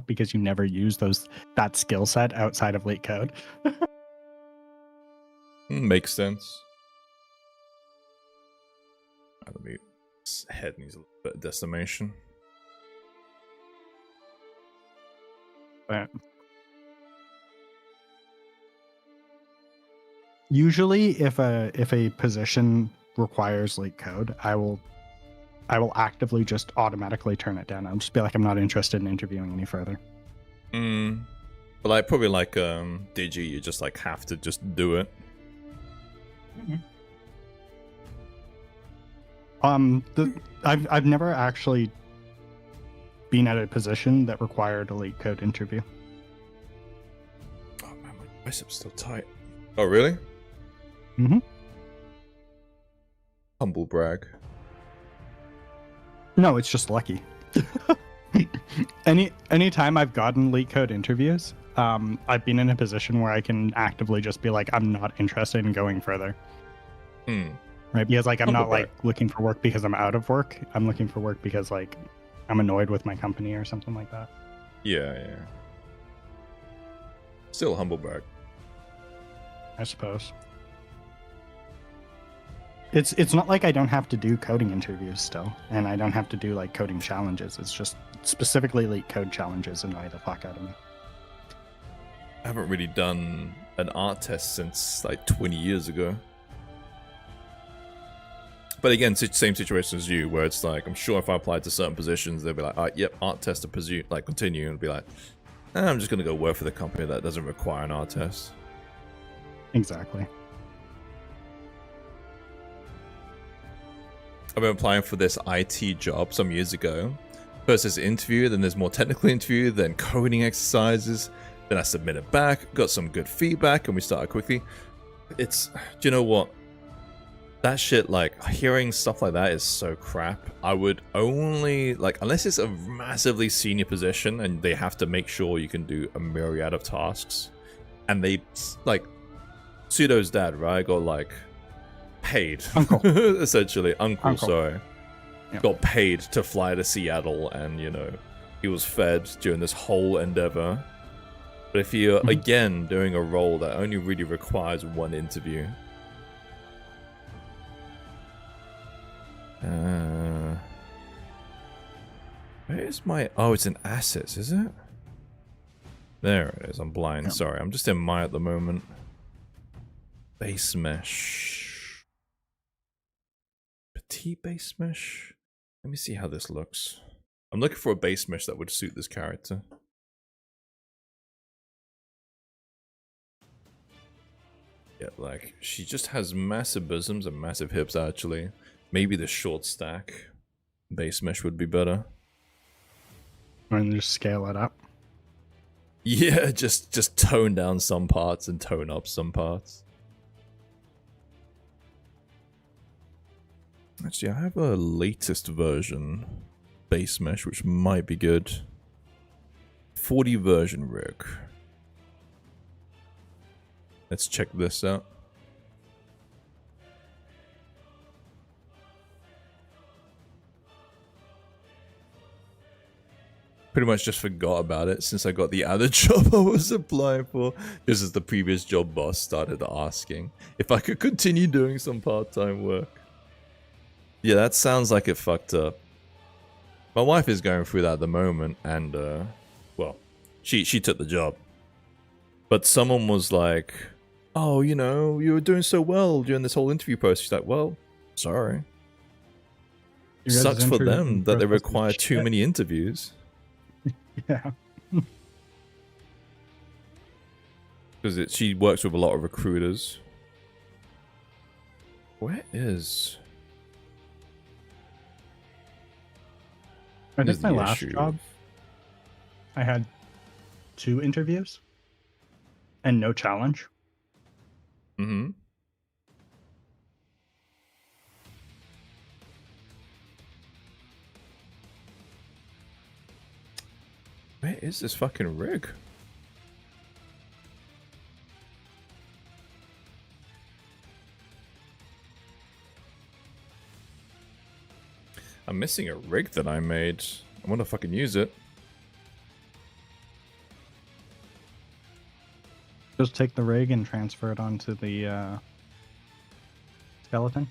because you never use that skill set outside of late code. Makes sense. Let me. His head needs a little bit of decimation. But usually, if a position requires late code, I will actively just automatically turn it down. I'll just be like, I'm not interested in interviewing any further. But like probably like Digi, you just like have to just do it. I've never actually been at a position that required a late code interview. Oh man, my bicep's still tight. Oh really? Humble brag. No, it's just lucky. Anytime I've gotten late code interviews, I've been in a position where I can actively just be like, I'm not interested in going further. Right? Because like I'm not like looking for work because I'm out of work. I'm looking for work because like I'm annoyed with my company or something like that. Yeah. Still humble brag. I suppose. It's not like I don't have to do coding interviews still, and I don't have to do like coding challenges. It's just specifically late code challenges annoy the fuck out of me. I haven't really done an art test since like 20 years ago. But again, same situation as you, where it's like, I'm sure if I applied to certain positions, they'll be like, all right, yep, art test to pursue, like continue, and be like, I'm just going to go work for the company that doesn't require an art test. Exactly. I've been applying for this IT job some years ago. First there's an interview, then there's more technical interview, then coding exercises. Then I submitted back, got some good feedback, and we started quickly. Do you know what? That shit, like, hearing stuff like that is so crap. I would only, like, unless it's a massively senior position and they have to make sure you can do a myriad of tasks. And they, like, Pseudo's dad, right, got, like, paid. Uncle. Essentially. Uncle, sorry. Yep. Got paid to fly to Seattle, and, you know, he was fed during this whole endeavor. But if you're, again, doing a role that only really requires one interview... where's my... Oh, it's in assets, is it? There it is. I'm blind. Yeah. Sorry, I'm just in my at the moment. Base mesh. Petite base mesh? Let me see how this looks. I'm looking for a base mesh that would suit this character. Yeah, like, she just has massive bosoms and massive hips, actually. Maybe the short stack base mesh would be better. And just scale it up. Yeah, just tone down some parts and tone up some parts. Actually, I have a latest version base mesh, which might be good. 40 version rig. Let's check this out. Pretty much just forgot about it since I got the other job I was applying for. Just as the previous job boss started asking if I could continue doing some part-time work. Yeah, that sounds like it fucked up. My wife is going through that at the moment, and well, she took the job. But someone was like, oh, you know, you were doing so well during this whole interview process. She's like, well, sorry. Sucks for them that they require too many interviews. Yeah. Because she works with a lot of recruiters. Where is... I think my last job, I had 2 interviews and no challenge. Mm-hmm. Where is this fucking rig? I'm missing a rig that I made. I want to fucking use it. Just take the rig and transfer it onto the skeleton.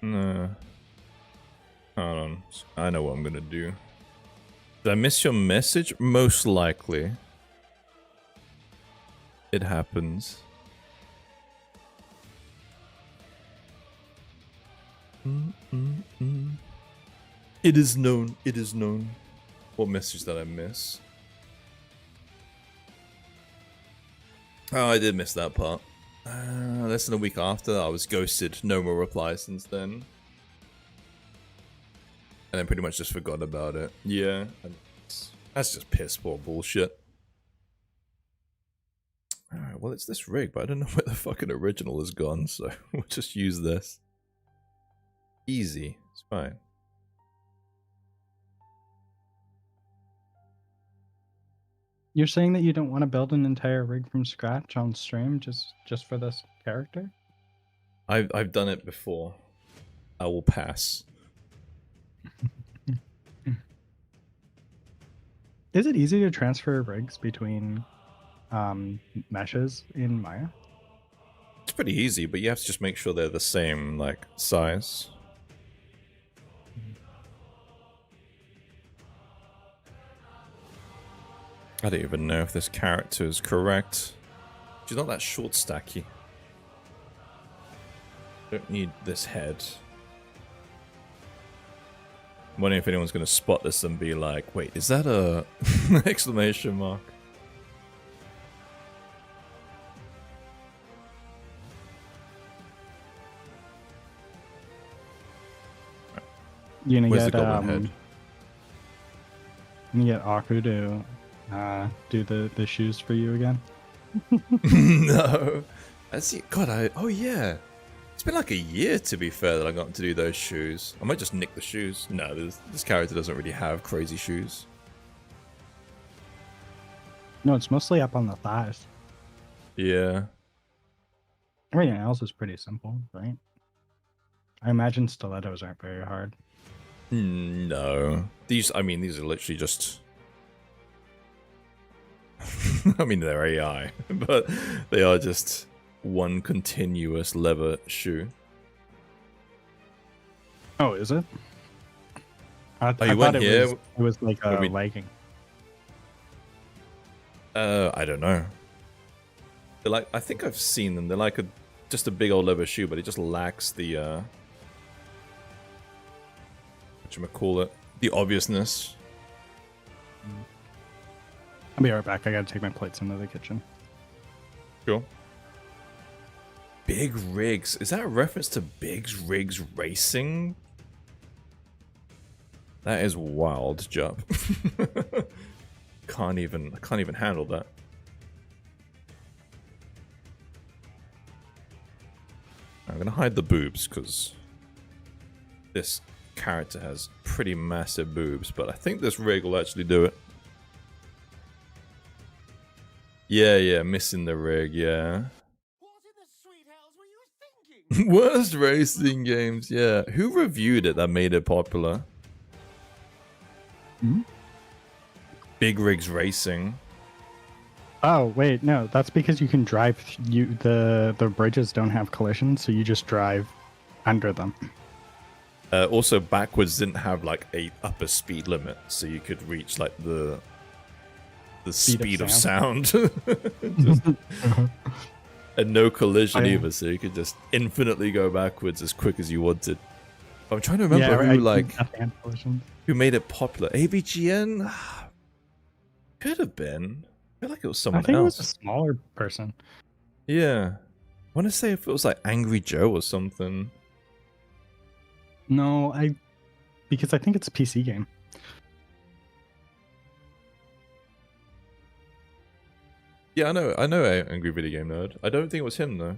No. Hold on. I know what I'm gonna do. Did I miss your message? Most likely. It happens. It is known. It is known. What message did I miss? Oh, I did miss that part. Less than a week after, I was ghosted. No more replies since then. And then pretty much just forgot about it. Yeah. That's just piss poor bullshit. Alright, well it's this rig, but I don't know where the fucking original has gone, so we'll just use this. Easy. It's fine. You're saying that you don't want to build an entire rig from scratch on stream just for this character? I've done it before. I will pass. Is it easy to transfer rigs between meshes in Maya? It's pretty easy, but you have to just make sure they're the same, like, size. I don't even know if this character is correct. She's not that short stacky. Don't need this head. I'm wondering if anyone's going to spot this and be like, wait, is that a exclamation mark? You gonna Where's get the goblin head? You get Aku to do the shoes for you again? No. God, oh yeah. It's been like a year, to be fair, that I got to do those shoes. I might just nick the shoes. No, this character doesn't really have crazy shoes. No, it's mostly up on the thighs. Yeah. Everything else is pretty simple, right? I imagine stilettos aren't very hard. No. These are literally just... I mean, they're AI, but they are just one continuous leather shoe. Oh, is it? I you went thought here? it was like a legging. I don't know. They're like, I think I've seen them. They're like just a big old leather shoe, but it just lacks the whatchamacallit, the obviousness. I'll be right back. I gotta take my plates into the kitchen. Sure. Big Rigs. Is that a reference to Big Rigs Racing? That is wild, Jup. I can't even handle that. I'm gonna hide the boobs because this character has pretty massive boobs, but I think this rig will actually do it. Yeah, missing the rig, yeah. What in the sweet hells were you thinking? Worst racing games, yeah. Who reviewed it that made it popular? Hmm? Big Rigs Racing. Oh wait, no, that's because you can drive. The bridges don't have collisions, so you just drive under them. Also, backwards didn't have like a upper speed limit, so you could reach like the speed of sound. Just, and no collision either, so you could just infinitely go backwards as quick as you wanted. I'm trying to remember who made it popular. AVGN? Could have been. I feel like it was someone else. I think it was a smaller person. Yeah. I want to say if it was like Angry Joe or something. No, because I think it's a PC game. Yeah, I know Angry Video Game Nerd. I don't think it was him though.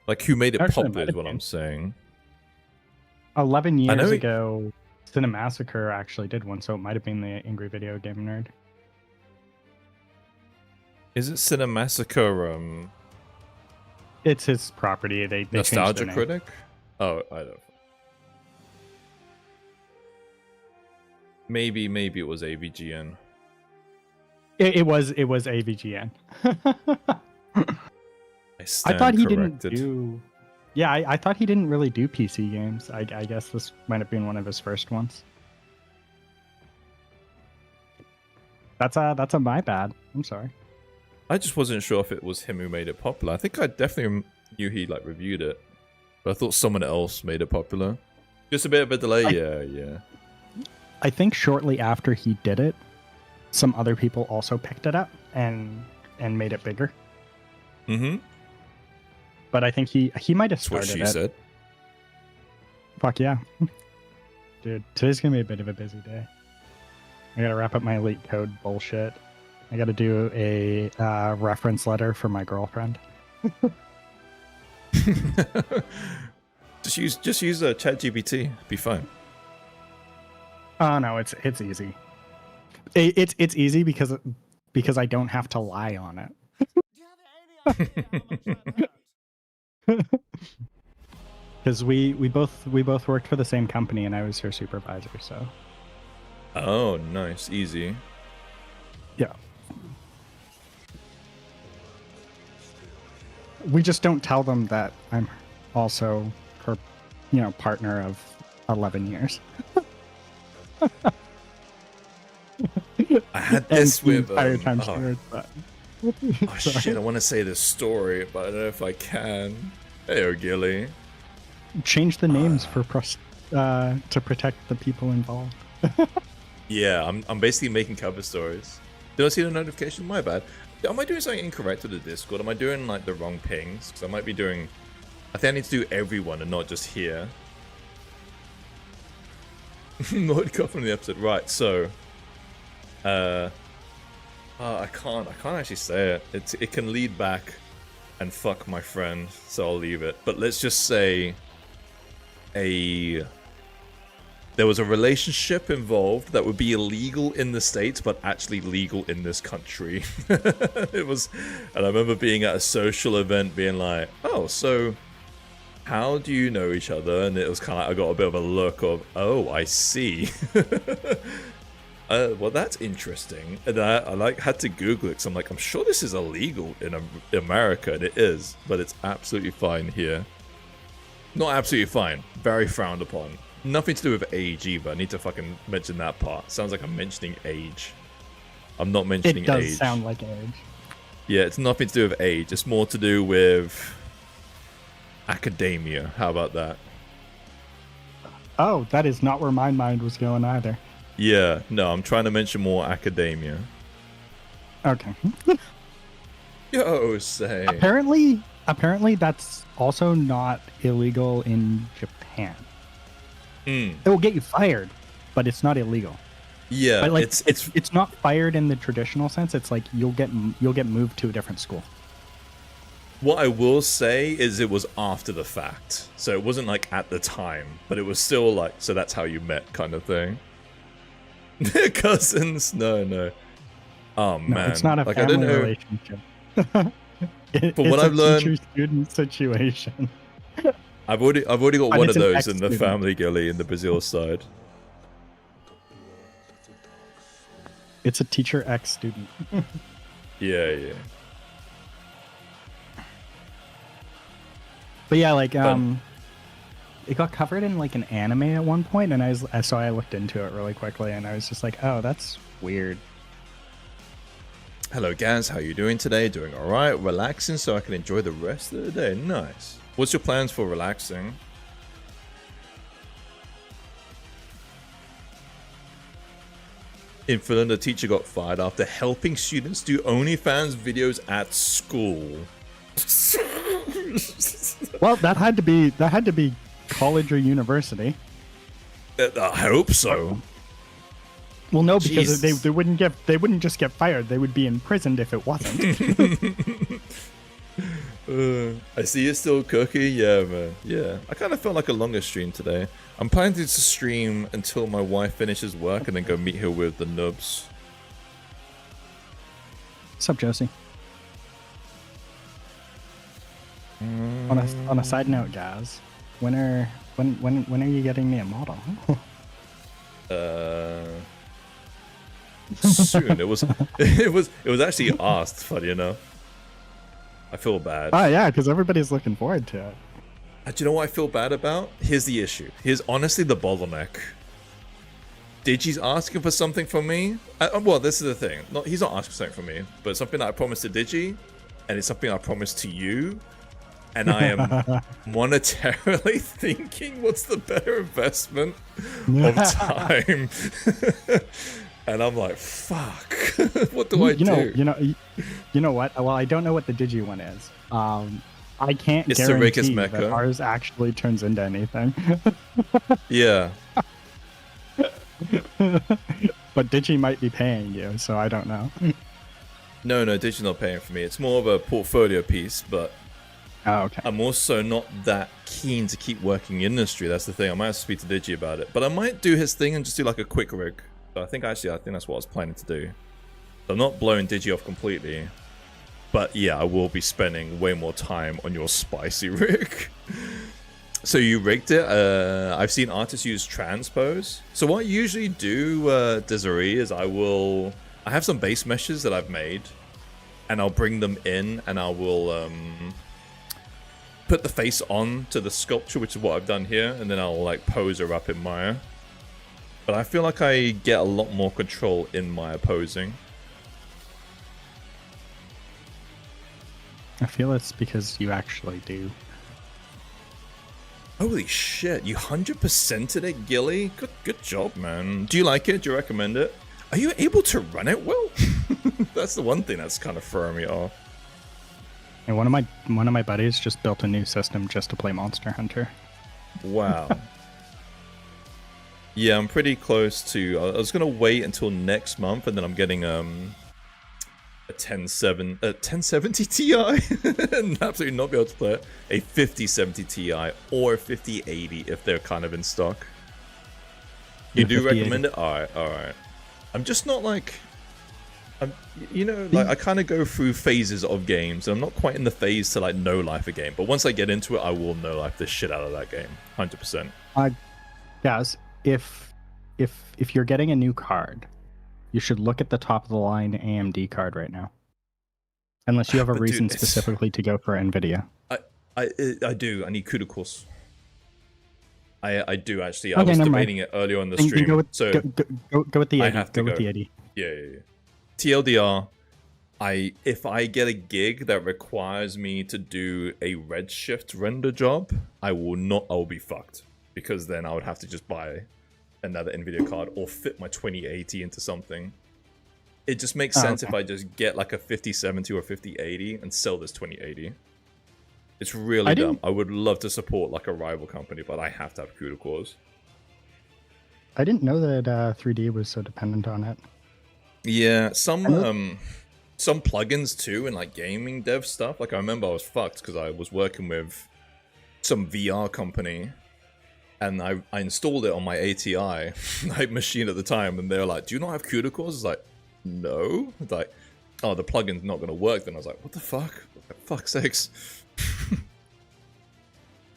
Like who made it popular is what I'm saying. 11 years ago, Cinemassacre actually did one, so it might have been the Angry Video Game Nerd. Is it Cinemassacre? It's his property. They changed Nostalgia their name. Critic? Oh, I don't. Maybe it was AVGN. It was AVGN. I thought he corrected. didn't do. Yeah, I thought he didn't really do PC games. I guess this might have been one of his first ones. That's a my bad. I'm sorry. I just wasn't sure if it was him who made it popular. I think I definitely knew he like reviewed it, but I thought someone else made it popular. Just a bit of a delay. Yeah. I think shortly after he did it, some other people also picked it up and made it bigger. Mm-hmm. But I think he might have That's what started she it. said. Fuck yeah. Dude, today's gonna be a bit of a busy day. I gotta wrap up my elite code bullshit. I gotta do a reference letter for my girlfriend. just use ChatGPT. Be fine. Oh no, it's easy. It's easy because I don't have to lie on it. Because we both worked for the same company and I was her supervisor, so. Oh, nice, easy. Yeah. We just don't tell them that I'm also her, partner of 11 years. I had this with entire time she heard that. Oh shit! I want to say this story, but I don't know if I can. Hey, Gilly. Change the names to protect the people involved. Yeah, I'm basically making cover stories. Did I see the notification? My bad. Am I doing something incorrect with the Discord? Am I doing like the wrong pings? Because I might be doing. I think I need to do everyone and not just here. Not cut from the episode, right? So, I can't actually say it. It can lead back and fuck my friend, so I'll leave it. But let's just say there was a relationship involved that would be illegal in the States, but actually legal in this country. It was, and I remember being at a social event being like, oh, so how do you know each other? And it was kind of like, I got a bit of a look of, oh, I see. Well, that's interesting. And I had to Google it because I'm like, I'm sure this is illegal in America, and it is, but it's absolutely fine here. Not absolutely fine, very frowned upon. Nothing to do with age either. I need to fucking mention that part. Sounds like I'm mentioning age. I'm not mentioning age. It does sound like age. Yeah, it's nothing to do with age. It's more to do with academia. How about that? Oh, that is not where my mind was going either. Yeah, no, I'm trying to mention more academia. Okay. Yo, say. Apparently that's also not illegal in Japan. It will get you fired, but it's not illegal. Yeah, but like it's not fired in the traditional sense. It's like you'll get moved to a different school. What I will say is it was after the fact. So it wasn't like at the time, but it was still like, so that's how you met kind of thing. Cousins? No. Oh, man. No, it's not a like, family I don't know. relationship. But what I've learned, teacher-student situation. I've already got But one it's of an those in the ex-student. family gilly in the Brazil side. It's a teacher ex student. Yeah. But yeah, like it got covered in like an anime at one point, and I looked into it really quickly, and I was just like, oh, that's weird. Hello, Gaz. How you doing today? Doing all right? Relaxing so I can enjoy the rest of the day. Nice. What's your plans for relaxing? In Finland, a teacher got fired after helping students do OnlyFans videos at school. Well, that had to be college or university. I hope so. Well, no, because Jesus. they wouldn't just get fired. They would be imprisoned if it wasn't. I see you're still cooking. Yeah, man. Yeah. I kind of felt like a longer stream today. I'm planning to stream until my wife finishes work and then go meet her with the nubs. What's up, Josie? On a side note, Gaz, when are you getting me a model? Soon. It was actually asked, funny enough. I feel bad. Oh yeah, because everybody's looking forward to it. Do you know what I feel bad about? Here's the issue. Here's honestly the bottleneck. Digi's asking for something from me. Well, this is the thing. He's not asking for something from me, but it's something that I promised to Digi, and it's something I promised to you. And I am monetarily thinking, what's the better investment of time? And I'm like, fuck. What do I do? You know what? Well, I don't know what the Digi one is. I can't It's guarantee Mecca. that ours actually turns into anything. Yeah. But Digi might be paying you, so I don't know. No, Digi's not paying for me. It's more of a portfolio piece, but Oh, okay. I'm also not that keen to keep working in industry. That's the thing. I might have to speak to Digi about it. But I might do his thing and just do like a quick rig. So I think that's what I was planning to do. So I'm not blowing Digi off completely. But yeah, I will be spending way more time on your spicy rig. So you rigged it. I've seen artists use transpose. So what I usually do, Desiree, is I have some base meshes that I've made. And I'll bring them in and I will put the face on to the sculpture, which is what I've done here. And then I'll like pose her up in Maya. But I feel like I get a lot more control in Maya posing. I feel it's because you actually do. Holy shit, you 100%ed it, Gilly? Good job, man. Do you like it? Do you recommend it? Are you able to run it well? That's the one thing that's kind of throwing me off. And one of my buddies just built a new system just to play Monster Hunter. Wow. Yeah, I'm pretty close to... I was going to wait until next month, and then I'm getting a 1070 Ti, and absolutely not be able to play it. A 5070 Ti or a 5080 if they're kind of in stock. You do recommend it? Alright. I'm just not like... I kind of go through phases of games, and I'm not quite in the phase to like no life a game. But once I get into it, I will no life the shit out of that game, 100%. Gaz, if you're getting a new card, you should look at the top of the line AMD card right now. Unless you have a reason specifically to go for NVIDIA. I do. I need CUDA cores. I do actually. I was debating it earlier on the stream. Go with the 80. I have to go with the 80. Yeah. TLDR, if I get a gig that requires me to do a redshift render job, I'll be fucked. Because then I would have to just buy another NVIDIA card or fit my 2080 into something. It just makes sense if I just get like a 5070 or 5080 and sell this 2080. It's really dumb. I would love to support like a rival company, but I have to have CUDA cores. I didn't know that 3D was so dependent on it. Yeah, some plugins too, and like gaming dev stuff. Like I remember I was fucked because I was working with some VR company, and I installed it on my ATI like machine at the time, and they were like, "Do you not have CUDA cores?" I was like, "No." It's like, "Oh, the plugin's not gonna work." Then I was like, "What the fuck? For fuck's sakes."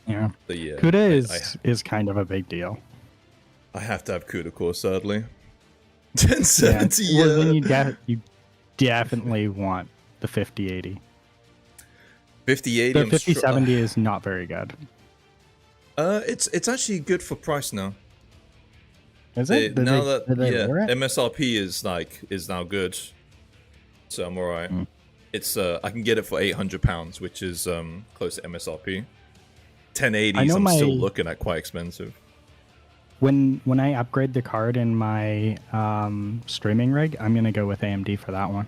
Yeah. But yeah, CUDA is kind of a big deal. I have to have CUDA cores, sadly. 1070. Yeah. Well, then you definitely want the 5080. 5080. The 5070 is not very good. It's actually good for price now. Is it? MSRP is now good, so I'm alright. It's I can get it for £800, which is close to MSRP. 1080s I'm still looking at quite expensive. When I upgrade the card in my streaming rig, I'm gonna go with AMD for that one.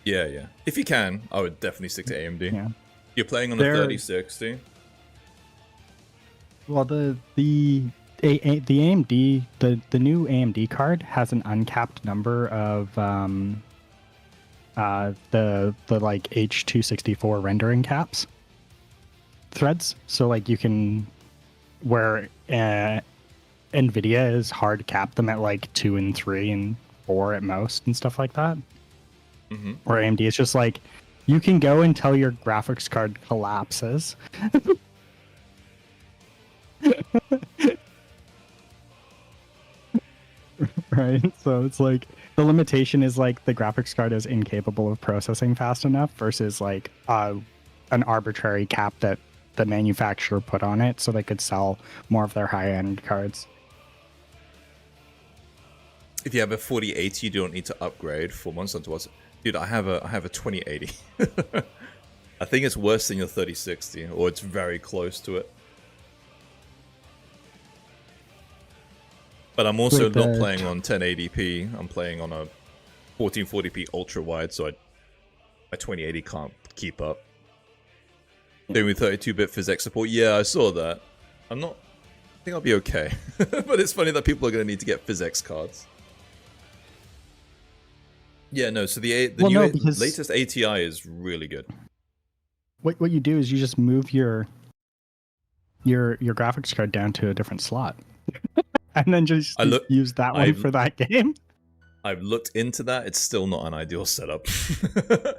Yeah. If you can, I would definitely stick to AMD. Yeah. You're playing on the 3060. Well, the AMD, the new AMD card has an uncapped number of the like H264 rendering caps threads. So like you can where NVIDIA is hard cap them at like 2 and 3 and 4 at most and stuff like that. Or AMD is just like You can go until your graphics card collapses. Right? So it's like the limitation is like the graphics card is incapable of processing fast enough versus like an arbitrary cap that the manufacturer put on it so they could sell more of their high-end cards. If you have a 4080, you don't need to upgrade for months onto what's. Dude, I have a 2080. I think it's worse than your 3060, or it's very close to it. But I'm also not playing on 1080p. I'm playing on a 1440p ultra wide, so my 2080 can't keep up. Doing with 32-bit physics support. Yeah, I saw that. I think I'll be okay. But it's funny that people are going to need to get physics cards. Yeah, no, so the latest ATI is really good. What you do is you just move your graphics card down to a different slot. And then just use that one for that game. I've looked into that. It's still not an ideal setup.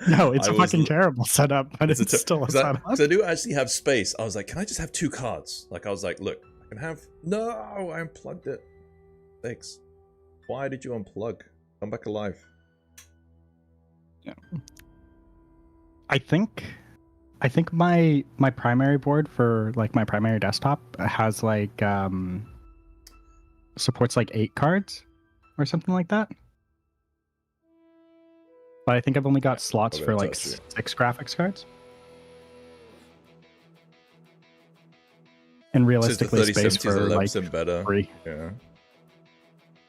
No, it's a fucking terrible setup, but it's still a setup. Because I do actually have space. I was like, can I just have 2 cards? Like, I was like, look, I can have... No, I unplugged it. Thanks. Why did you unplug? Come back alive. Yeah. I think my primary board for like my primary desktop has like supports like 8 cards or something like that. But I think I've only got slots for like 6 graphics cards. And realistically, space for like better. 3. Yeah.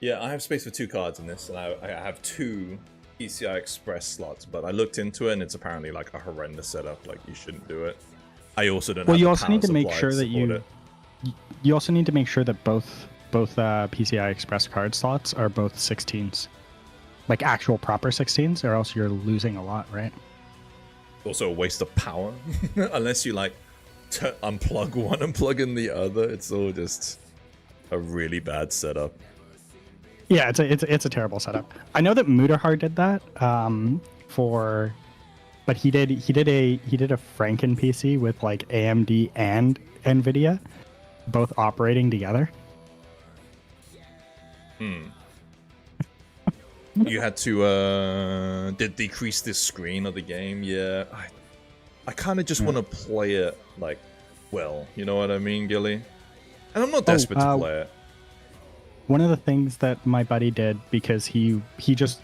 Yeah, I have space for 2 cards in this, and I have 2 PCI Express slots, but I looked into it, and it's apparently like a horrendous setup. Like, you shouldn't do it. I also don't. Well, you also need to make sure that you also need to make sure that both PCI Express card slots are both 16s, like actual proper 16s, or else you're losing a lot, right? Also a waste of power, unless you like unplug one and plug in the other. It's all just a really bad setup. Yeah, it's a terrible setup. I know that Mutahar did that but he did a Franken PC with like AMD and Nvidia both operating together. You had to decrease the screen of the game. Yeah, I kind of just want to play it like well, you know what I mean, Gilly? And I'm not desperate to play it. One of the things that my buddy did, because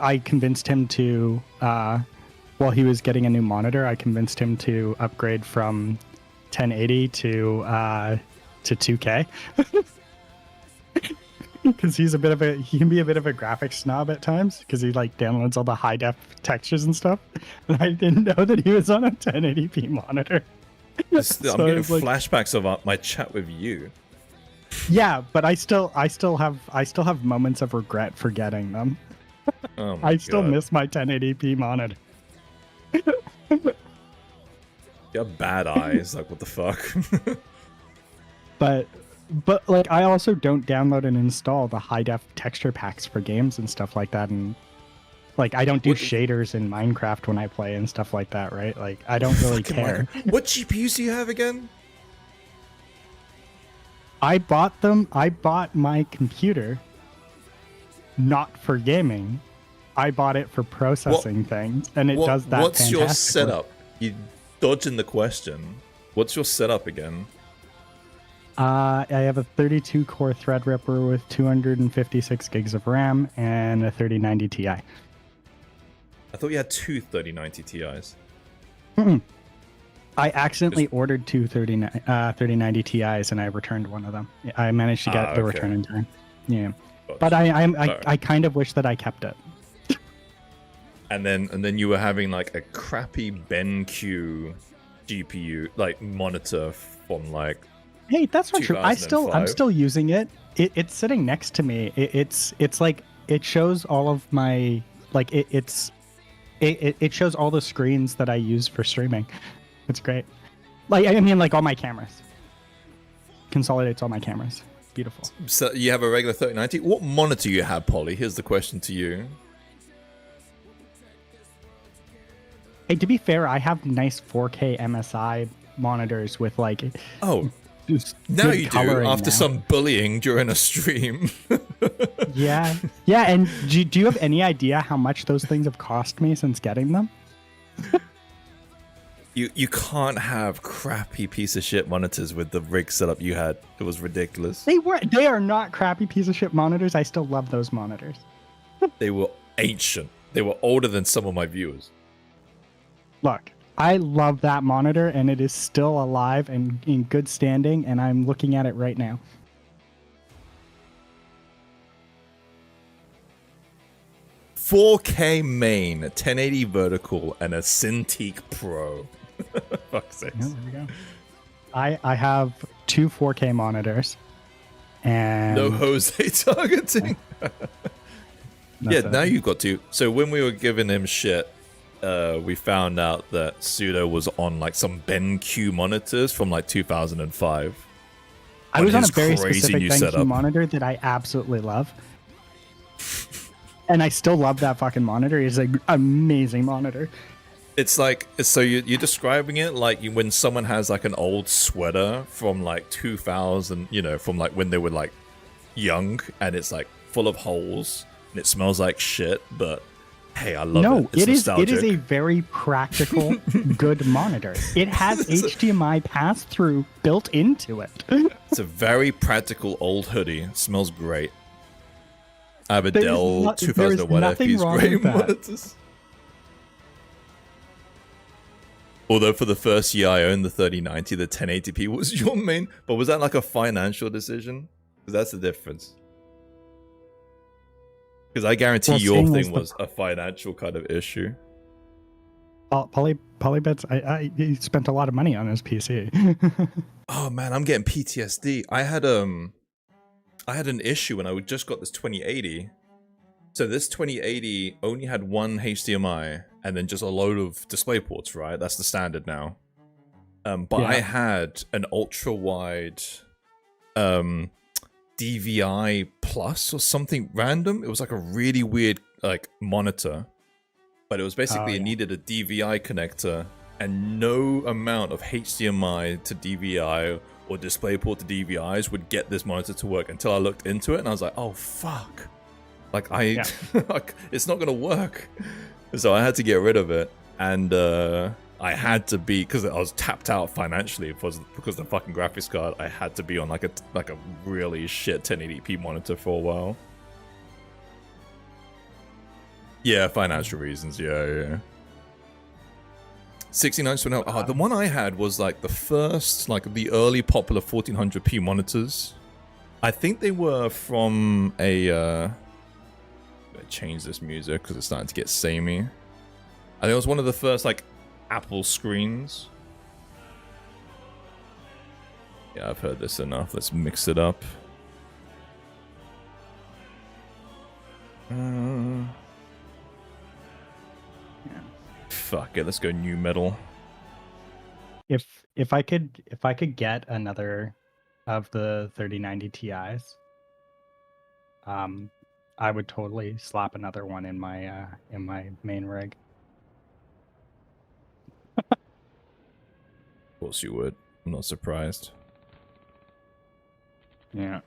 I convinced him to, while he was getting a new monitor, I convinced him to upgrade from 1080 to 2K. Because he can be a bit of a graphics snob at times, because he like downloads all the high def textures and stuff. And I didn't know that he was on a 1080p monitor. I'm getting flashbacks of my chat with you. Yeah, but I still have moments of regret for getting them. Oh I still miss my 1080p monitor. You have bad eyes. Like, what the fuck? But like, I also don't download and install the high def texture packs for games and stuff like that, and like I don't do shaders in Minecraft when I play and stuff like that, right? Like, I don't really care. What GPUs do you have again? I bought my computer not for gaming. I bought it for processing things, and it does that. What's your setup? You dodging the question. What's your setup again? I have a 32 core Threadripper with 256 gigs of RAM and a 3090 Ti. I thought you had 2 3090 Ti's. I accidentally ordered 2 3090 Ti's, and I returned one of them. I managed to get the return in time. Yeah, but I kind of wish that I kept it. And then you were having like a crappy BenQ GPU like monitor from like. Hey, that's not true. I'm still using it. It's sitting next to me. It's like it shows all of my like it shows all the screens that I use for streaming. It's great. Like, I mean, like all my cameras. Consolidates all my cameras. Beautiful. So you have a regular 3090. What monitor you have, Polly? Here's the question to you. Hey, to be fair, I have nice 4K MSI monitors with like. Oh, just now good you do coloring after now. some bullying during a stream. Yeah, yeah. And do you have any idea how much those things have cost me since getting them? You can't have crappy piece of shit monitors with the rig setup you had. It was ridiculous. They are not crappy piece of shit monitors. I still love those monitors. They were ancient. They were older than some of my viewers. Look, I love that monitor, and it is still alive and in good standing, and I'm looking at it right now. $4K main, 1080 vertical, and a Cintiq Pro. Fuck's sake. Yeah, there we go. I have 2 4K monitors, and No Jose targeting. Yeah, it. now you've got to. So when we were giving him shit, we found out that Pseudo was on like some BenQ monitors from like 2005. I was on a his very crazy specific new BenQ setup. monitor that I absolutely love. And I still love that fucking monitor. It's an amazing monitor. It's like, so you're describing it like when someone has like an old sweater from like 2000, you know, from like when they were like young, and it's like full of holes and it smells like shit, but hey, I love it. It's it is nostalgic. a very practical, good monitor. It has HDMI pass-through built into it. It's a very practical old hoodie. It smells great. I have a There is Dell no- 2001 there is nothing FP's wrong great with that. monitors. Although for the first year I owned the 3090, the 1080p was your main. But was that like a financial decision? Because that's the difference. Because I guarantee Well, your seeing thing as the- was a financial kind of issue. Polybits, he spent a lot of money on his PC. Oh man, I'm getting PTSD. I had an issue when I just got this 2080. So this 2080 only had one HDMI and then just a load of display ports, right? That's the standard now. But Yeah. I had an ultra wide DVI plus or something random. It was like a really weird like monitor, but it was basically it needed a DVI connector, and no amount of HDMI to DVI or DisplayPort to DVIs would get this monitor to work until I looked into it, and I was like, oh fuck, like like, it's not gonna work. So I had to get rid of it, and I had to be, because I was tapped out financially because the fucking graphics card. I had to be on like a really shit 1080p monitor for a while. Yeah, financial reasons. Yeah. 69 to an hour. The one I had was like the first, like the early popular 1400p monitors. I think they were from a. I'm gonna change this music because it's starting to get samey. I think it was one of the first like Apple screens. Yeah, I've heard this enough. Let's mix it up. Fuck it, let's go new metal. If I could get another of the 3090 Ti's, I would totally slap another one in my main rig. Of course you would. I'm not surprised. Yeah.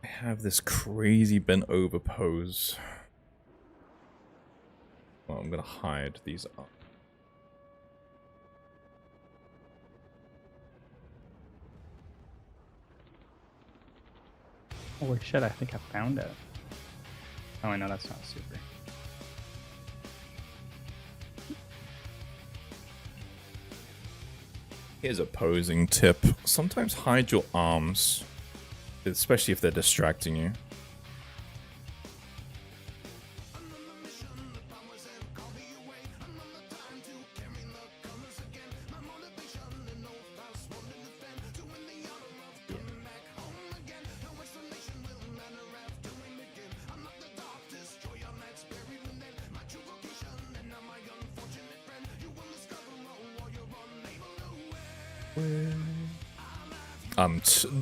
I have this crazy bent over pose. Well, I'm gonna hide these up. Holy shit, I think I found it. Oh, I know that's not super. Here's a posing tip. Sometimes hide your arms, especially if they're distracting you.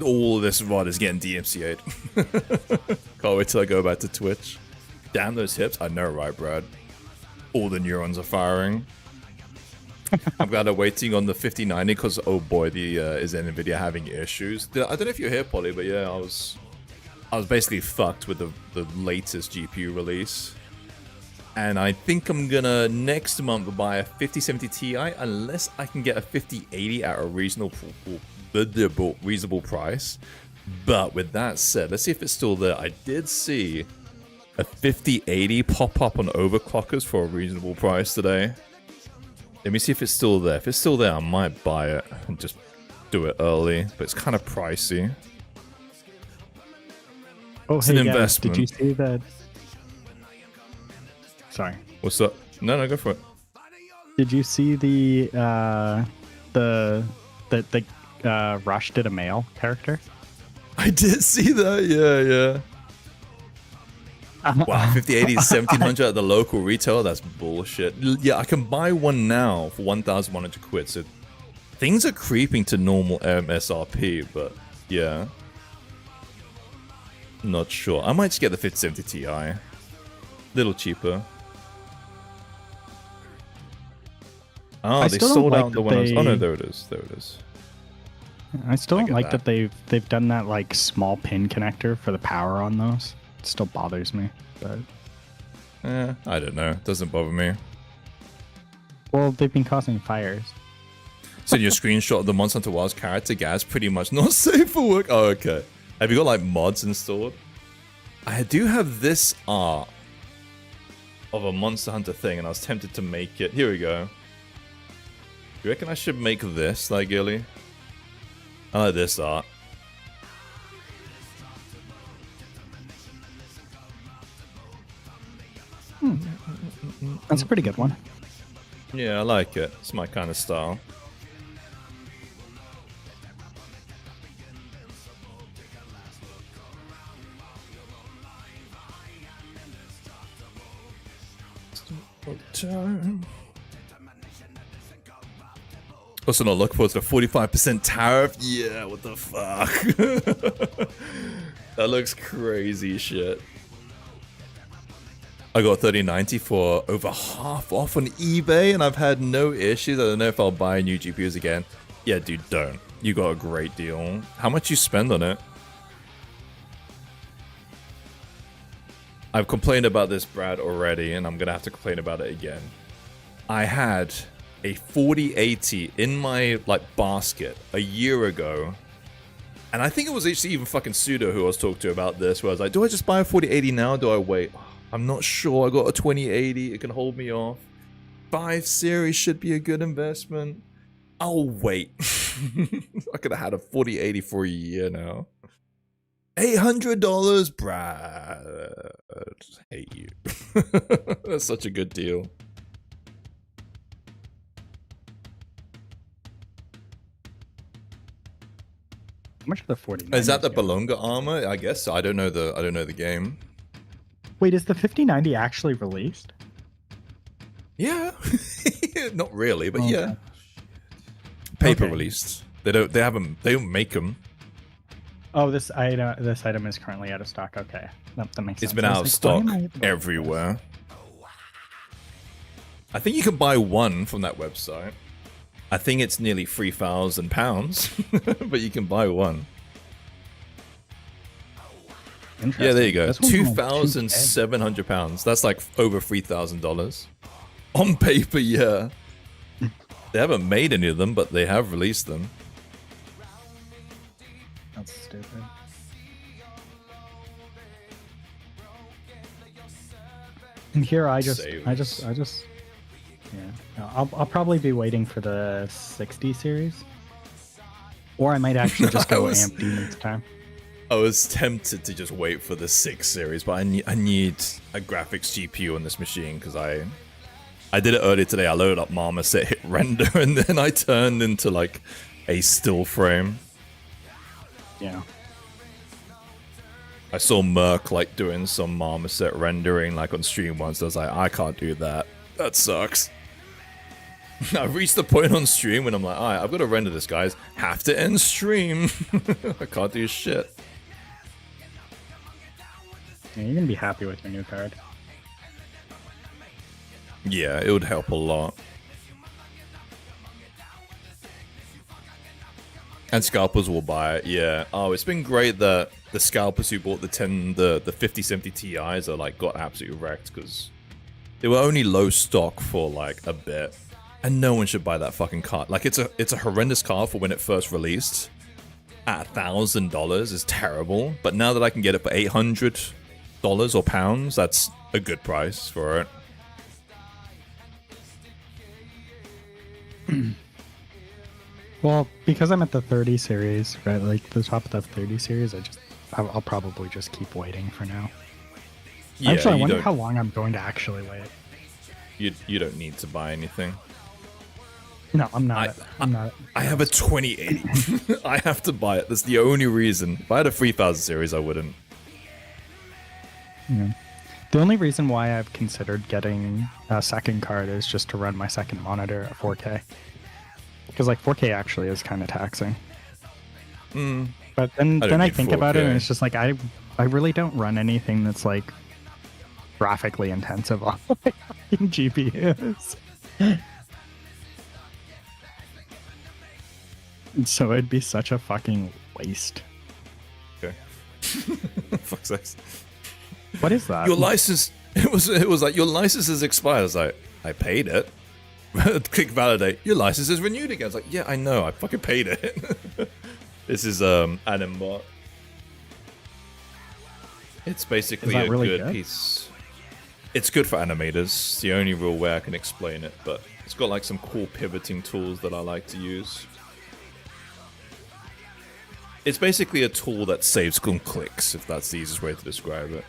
All this VOD is getting DMCA'd. Can't wait till I go back to Twitch. Damn those hips. I know, right, Brad? All the neurons are firing. I'm glad I'm waiting on the 5090 because oh boy, the is Nvidia having issues. I don't know if you're here, Polly, but yeah, I was basically fucked with the latest GPU release. And I think I'm gonna next month buy a 5070 Ti unless I can get a 5080 at a reasonable price. But with that said, let's see if it's still there. I did see a 5080 pop up on overclockers for a reasonable price today. Let me see if it's still there. If it's still there, I might buy it and just do it early. But it's kind of pricey. Oh, It's hey, an guys, investment. did you see that? Sorry. What's up? No, go for it. Did you see the Rush did a male character? I did see that. Yeah. Wow, 5080 is 1700 at the local retail. That's bullshit. Yeah, I can buy one now for 1,100 quid. So things are creeping to normal MSRP, but yeah. Not sure. I might just get the 5070 Ti. Little cheaper. Oh, I they still don't sold like out the that one. they- Oh no, there it is. There it is. I still don't get like that. that they've done that like small pin connector for the power on those. It still bothers me, but I don't know. Doesn't bother me. well, they've been causing fires. So your screenshot of the Monster Hunter Wilds character, Gaz, pretty much not safe for work. Oh, okay. Have you got like mods installed? I do have this art of a Monster Hunter thing, and I was tempted to make it. Here we go. You reckon I should make this, like Gilly? I like this art. That's a pretty good one. Yeah, I like it. It's my kind of style. Also not looking forward to the 45% tariff. Yeah, what the fuck? That looks crazy shit. I got 3090 for over half off on eBay, and I've had no issues. I don't know if I'll buy new GPUs again. Yeah, dude, don't. You got a great deal. How much you spend on it? I've complained about this, Brad, already, and I'm gonna have to complain about it again. I had a 4080 in my basket a year ago, and I think it was actually even fucking Pseudo who I was talking to about this, where I was like, do I just buy a 4080 now, or do I wait? I'm not sure. I got a 2080, it can hold me off. 5 series should be a good investment. I'll wait. I could have had a 4080 for a year now. $800, Brad. Hate you. That's such a good deal. How much are the 40? Is that the Belonga armor? I guess so. I don't know the game. Wait, is the 5090 actually released? Yeah. Not really, but Okay. yeah. Paper Okay. released. They don't make them. Oh, this item is currently out of stock. Okay, that makes sense. It's been I out of was stock like, why am I looking for everywhere. I think you can buy one from that website. I think it's nearly £3,000, but you can buy one. this? Yeah, there you go. This one's like $2K. £2,700. That's like over $3,000. On paper, yeah. They haven't made any of them, but they have released them. That's stupid. And here I just, yeah. No, I'll probably be waiting for the 60 series, or I might actually just go AMD next time. I was tempted to just wait for the 6 series, but I need a graphics GPU on this machine because I did it earlier today. I loaded up Marmoset, hit render, and then I turned into like a still frame. Yeah. I saw Merc like doing some Marmoset rendering like on stream once. I was like, I can't do that. That sucks. I reached the point on stream when I'm like, alright, I've got to render this, guys. Have to end stream. I can't do shit. Yeah, you're gonna be happy with your new card. Yeah, it would help a lot. And scalpers will buy it, yeah. Oh, it's been great that the scalpers who bought the 5070 Ti's are like got absolutely wrecked because they were only low stock for like a bit, and no one should buy that fucking card. Like it's a horrendous card for when it first released. At $1,000 is terrible, but now that I can get it for $800 or pounds, that's a good price for it. Well, because I'm at the 30 series, right? Like the top of the 30 series, I'll probably just keep waiting for now. Yeah, actually, I wonder how long I'm going to actually wait. You don't need to buy anything. No, I'm not. I'm not. I have a 2080. I have to buy it. That's the only reason. If I had a 3000 series, I wouldn't. Yeah. The only reason why I've considered getting a second card is just to run my second monitor at 4K. Because like 4K actually is kind of taxing. But then I think 4K. about it, and it's just like I really don't run anything that's like graphically intensive on my fucking GPUs. So it'd be such a fucking waste. Okay. Fuck's sake. What is that? Your license. It was like your license is expired. I was like, I paid it. Click validate. Your license is renewed again. I was like, yeah, I know. I fucking paid it. This is Animbot. It's basically a really good piece. It's good for animators. It's the only real way I can explain it, but it's got like some cool pivoting tools that I like to use. It's basically a tool that saves some clicks, if that's the easiest way to describe it.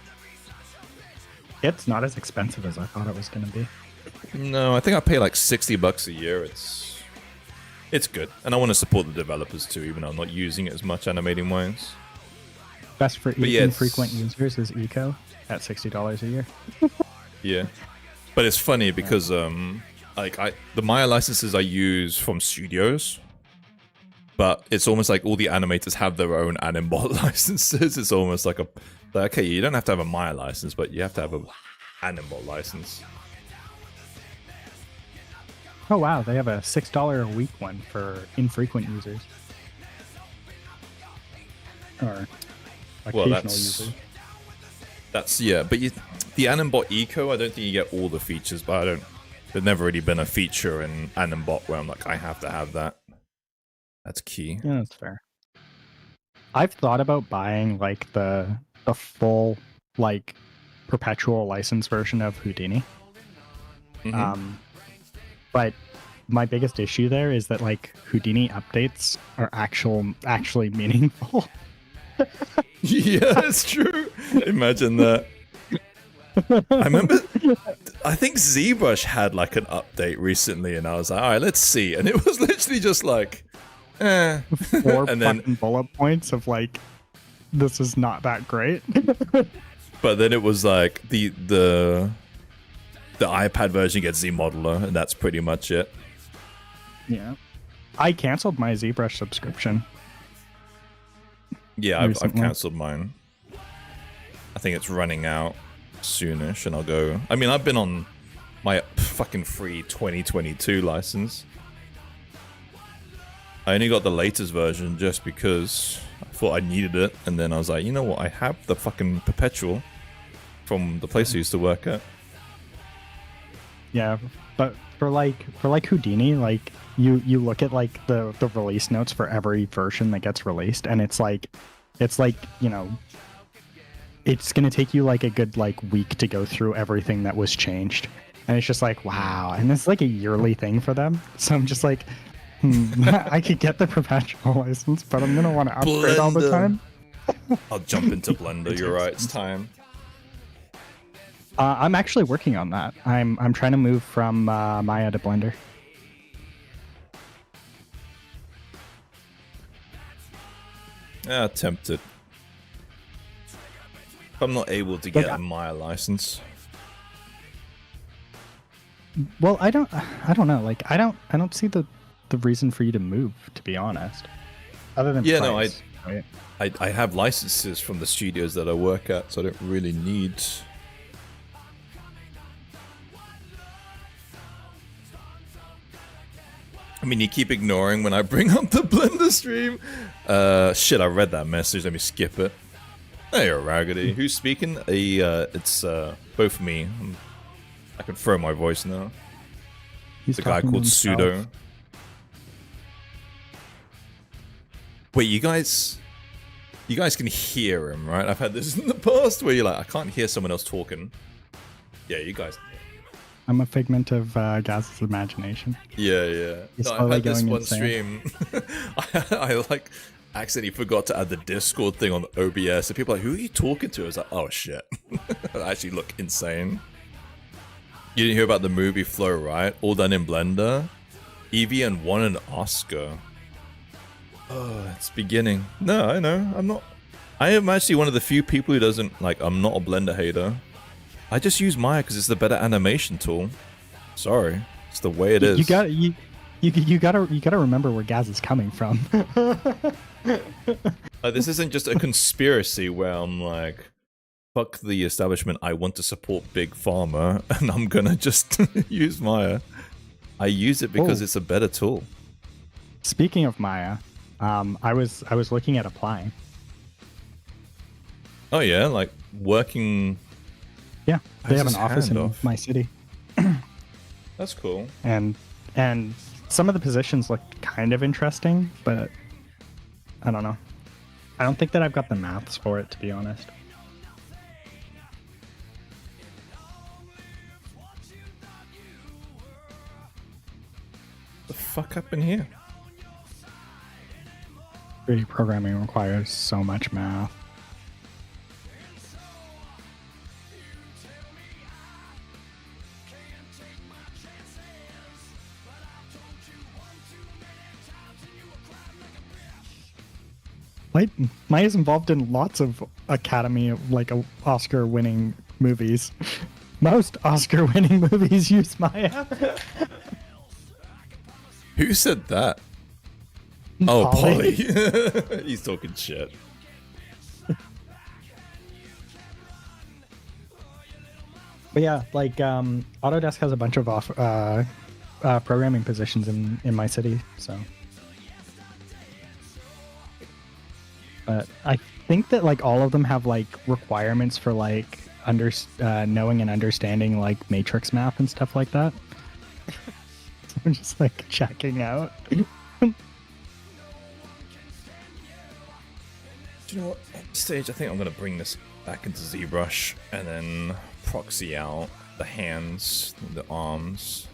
It's not as expensive as I thought it was going to be. No, I think I pay like $60 a year. It's good, and I want to support the developers too, even though I'm not using it as much animating wise. Best for yeah, infrequent users is Eco at $60 a year. Yeah, but it's funny because the Maya licenses I use from studios, but it's almost like all the animators have their own Animbot licenses. It's almost like okay, you don't have to have a Maya license, but you have to have a Animbot license. Oh wow, they have a $6 a week one for infrequent users. Or occasional users. That's yeah, but the Animbot Eco, I don't think you get all the features, but there's never really been a feature in Animbot where I'm like, I have to have that. That's key. Yeah, that's fair. I've thought about buying like the full like perpetual license version of Houdini. Mm-hmm. But my biggest issue there is that like Houdini updates are actually meaningful. Yeah, it's true. Imagine that. I remember, I think ZBrush had like an update recently, and I was like, all right, let's see. And it was literally just like, 4 and then fucking bullet points of like, this is not that great. But then it was like the iPad version gets ZModeler, and that's pretty much it. Yeah. I canceled my ZBrush subscription. Yeah, I've cancelled mine. I think it's running out soonish, and I'll go. I mean, I've been on my fucking free 2022 license. I only got the latest version just because I thought I needed it, and then I was like, you know what? I have the fucking perpetual from the place I used to work at. Yeah, but for like Houdini, like you look at like the release notes for every version that gets released, and it's like you know, it's gonna take you like a good like week to go through everything that was changed, and it's just like wow, and it's like a yearly thing for them. So I'm just like, I could get the perpetual license, but I'm gonna want to upgrade all the time. I'll jump into Blender. You're right, it's time. I'm actually working on that. I'm trying to move from Maya to Blender. Yeah, tempted. I'm not able to get a Maya license. Well, I don't know. Like, I don't see the reason for you to move, to be honest. Other than price, right? I have licenses from the studios that I work at, so I don't really need. I mean, you keep ignoring when I bring up the Blender stream. Shit, I read that message. Let me skip it. Hey, Raggedy. Who's speaking? It's both me. I can throw my voice now. He's The guy talking to called himself. Pseudo. Wait, you guys can hear him, right? I've had this in the past where you're like, I can't hear someone else talking. Yeah, you guys. I'm a figment of Gaz's imagination. Yeah. He's No, I've slowly had this going one insane. stream. I like accidentally forgot to add the Discord thing on OBS. And people are like, who are you talking to? I was like, oh shit. I actually look insane. You didn't hear about the movie Flow, right? All done in Blender. Evian won an Oscar. Oh, it's beginning. No, I know. I'm not. I am actually one of the few people who doesn't like. I'm not a Blender hater. I just use Maya because it's the better animation tool. Sorry, it's the way it is. You gotta remember where Gaz is coming from. This isn't just a conspiracy where I'm like, fuck the establishment. I want to support Big Pharma, and I'm gonna just use Maya. I use it because it's a better tool. Speaking of Maya, I was looking at applying. Oh yeah, like working. Yeah, they How's have an his office hand in off? my city, That's cool. and some of the positions looked kind of interesting, but I don't know. I don't think that I've got the maths for it, to be honest. The fuck up in here? 3D programming requires so much math. Maya's involved in lots of Academy, like Oscar-winning movies. Most Oscar-winning movies use Maya. Who said that? Oh, Polly. Polly. He's talking shit. But yeah, like Autodesk has a bunch of programming positions in my city, so. But I think that like all of them have like requirements for like knowing and understanding like matrix math and stuff like that. So I'm just like checking out. Do you know what? At this stage, I think I'm going to bring this back into ZBrush and then proxy out the hands, the arms.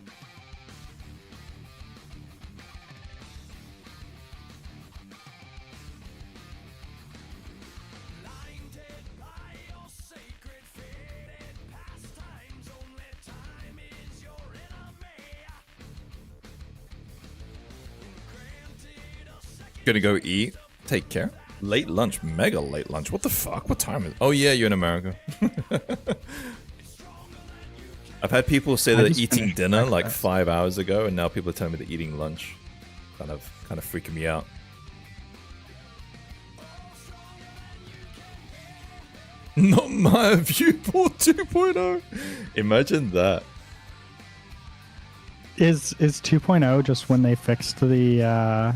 Gonna go eat. Take care. Late lunch. Mega late lunch. What the fuck? What time is it? Oh yeah, you're in America. I've had people say they're eating dinner like 5 hours ago, and now people are telling me they're eating lunch. Kind of freaking me out. Not my viewport 2.0. Imagine that. Is 2.0 just when they fixed the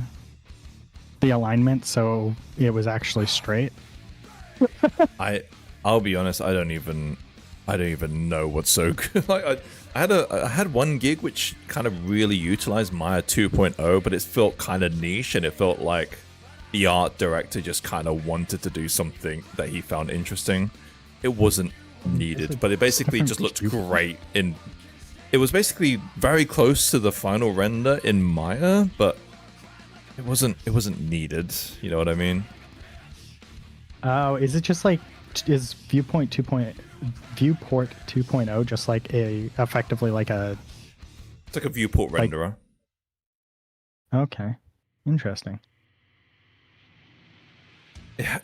alignment so it was actually straight? I'll be honest, I don't even know what's so good. Like I had one gig which kind of really utilized Maya 2.0, but it felt kind of niche, and it felt like the art director just kind of wanted to do something that he found interesting. It wasn't needed, but it basically just looked great in. It was basically very close to the final render in Maya, but it wasn't needed. You know what I mean? Oh, is it just like is Viewport 2.0 just like effectively like a? It's like a viewport renderer. Okay, interesting.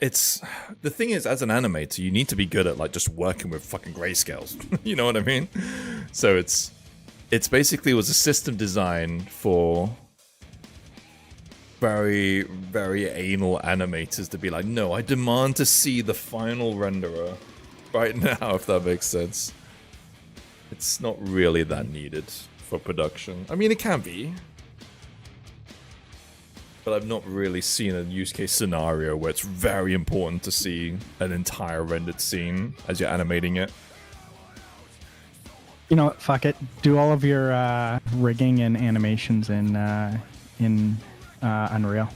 It's the thing is, as an animator, you need to be good at like just working with fucking grayscales. You know what I mean? So it's basically was a system designed for very, very anal animators to be like, no, I demand to see the final renderer right now, if that makes sense. It's not really that needed for production. I mean, it can be. But I've not really seen a use case scenario where it's very important to see an entire rendered scene as you're animating it. You know what? Fuck it. Do all of your rigging and animations in Unreal.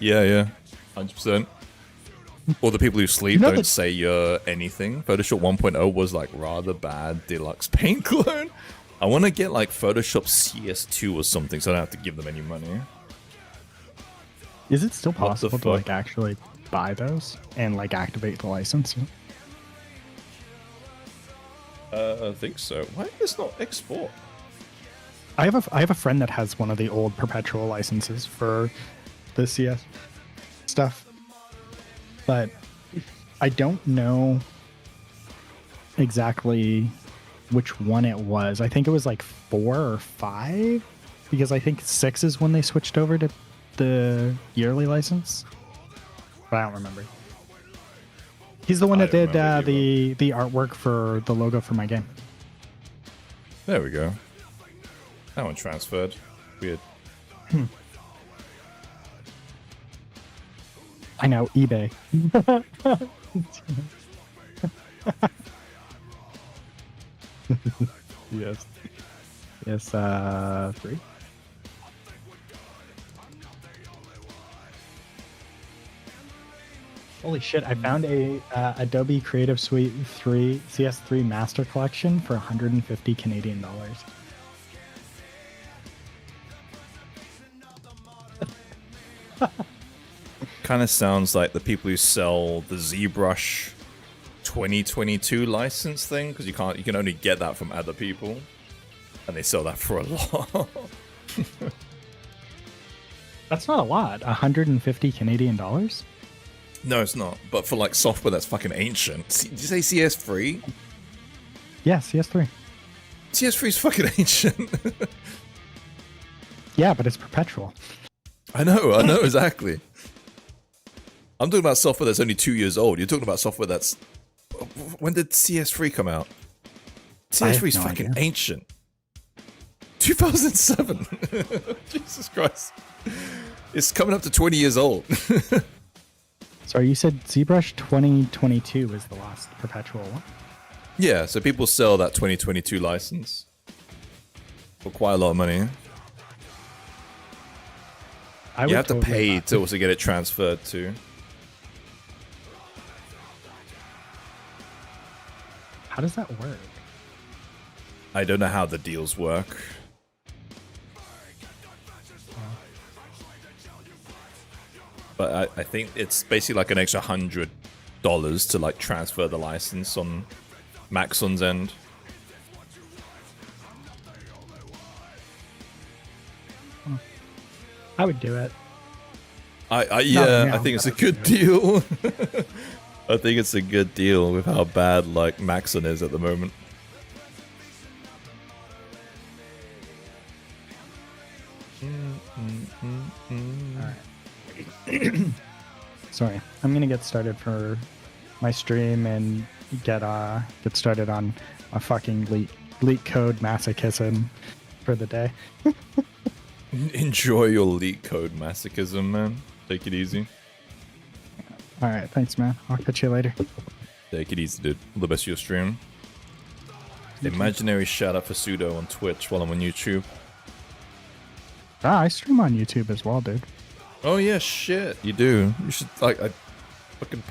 Yeah, 100%. Or the people who sleep You know don't say anything. Photoshop 1.0 was like rather bad deluxe paint clone. I want to get like Photoshop CS2 or something so I don't have to give them any money. Is it still possible to fuck? like actually buy those and like activate the license? I think so. Why is this not export? I have a friend that has one of the old perpetual licenses for the CS stuff, but I don't know exactly which one it was. I think it was like 4 or 5, because I think 6 is when they switched over to the yearly license, but I don't remember. He's the one that did the artwork for the logo for my game. There we go. That one transferred. Weird. I know, eBay. Yes. Yes, 3. Holy shit, I found a Adobe Creative Suite 3 CS3 Master Collection for 150 Canadian dollars. Kind of sounds like the people who sell the ZBrush 2022 license thing, because you can only get that from other people, and they sell that for a lot. That's not a lot. 150 Canadian dollars? No, it's not. But for like software that's fucking ancient. Did you say CS3? Yeah, CS3. CS3 is fucking ancient. Yeah, but it's perpetual. I know exactly. I'm talking about software that's only 2 years old. You're talking about software that's... When did CS3 come out? CS3 is fucking ancient. 2007. Jesus Christ. It's coming up to 20 years old. Sorry, you said ZBrush 2022 is the last perpetual one? Yeah, so people sell that 2022 license for quite a lot of money. You have to pay to also get it transferred to. How does that work? I don't know how the deals work. But I think it's basically like an extra $100 to like transfer the license on Maxon's end. I would do it. Yeah, I think it's a good deal. I think it's a good deal with how bad like Maxon is at the moment. Sorry, I'm gonna get started for my stream and get started on a fucking leak code masochism for the day. Enjoy your leak code masochism, man. Take it easy. All right, thanks, man. I'll catch you later. Take it easy, dude. All the best of your stream. Imaginary shout out for Pseudo on Twitch while I'm on YouTube. Ah, I stream on YouTube as well, dude. Oh yeah, shit. You do. You should like I fucking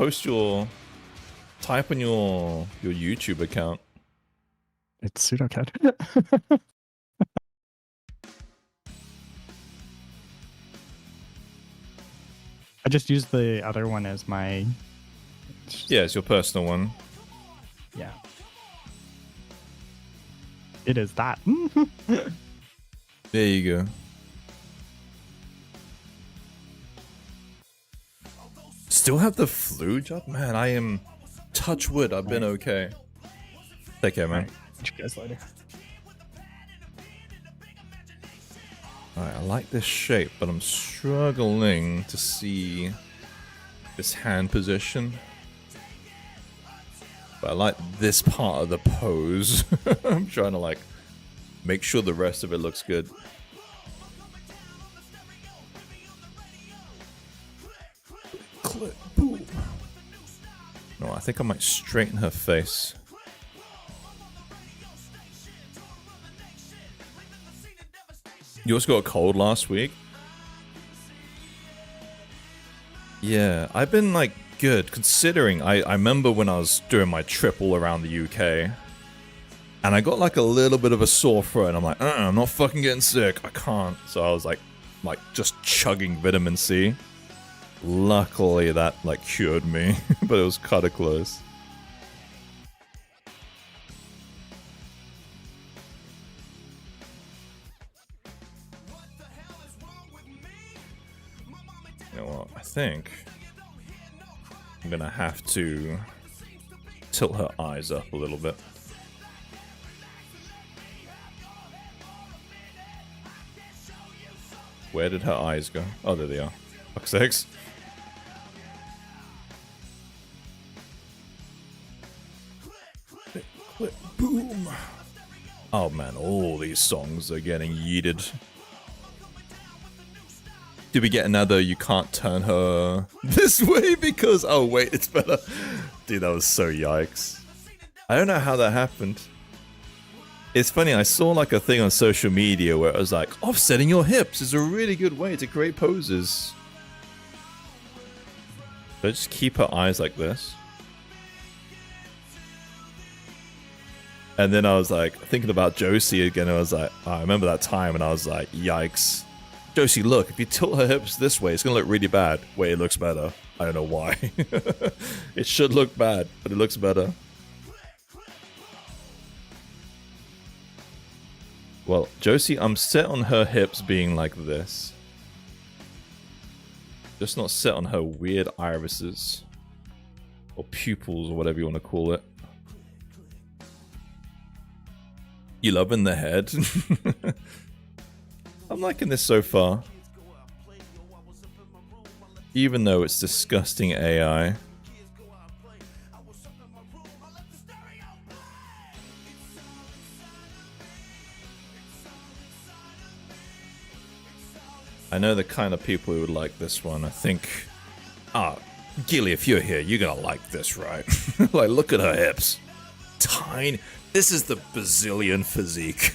type on your YouTube account. It's pseudocad. I just used the other one as my... Yeah, it's your personal one. Yeah. It is that. There you go. Still have the flu job? Man, I am... Touch wood, I've been okay. Take care, man. Catch you guys later. Alright, I like this shape, but I'm struggling to see this hand position. But I like this part of the pose. I'm trying to like make sure the rest of it looks good. click, boom. No, I think I might straighten her face. Yours got a cold last week? Yeah, I've been like good considering I remember when I was doing my trip all around the UK and I got like a little bit of a sore throat and I'm like, I'm not fucking getting sick. I can't. So I was like just chugging vitamin C. Luckily that like cured me, but it was kind of close. You know what? I think I'm gonna have to tilt her eyes up a little bit. Where did her eyes go? Oh, there they are. Fuck's sakes. Click, click, boom. Oh man, all these songs are getting yeeted. Did we get another you can't turn her this way because... Oh wait, it's better. Dude, that was so yikes. I don't know how that happened. It's funny, I saw like a thing on social media where it was like, offsetting your hips is a really good way to create poses. So just keep her eyes like this. And then I was like, thinking about Josie again, I was like, I remember that time and I was like, yikes. Josie, look, if you tilt her hips this way, it's gonna look really bad. Wait, it looks better. I don't know why. It should look bad, but it looks better. Well, Josie, I'm set on her hips being like this. Just not set on her weird irises. Or pupils, or whatever you want to call it. You loving the head? I'm liking this so far. Even though it's disgusting AI. I know the kind of people who would like this one. I think... Gilly, if you're here, you're gonna like this, right? Like, look at her hips. Tiny. This is the bazillion physique.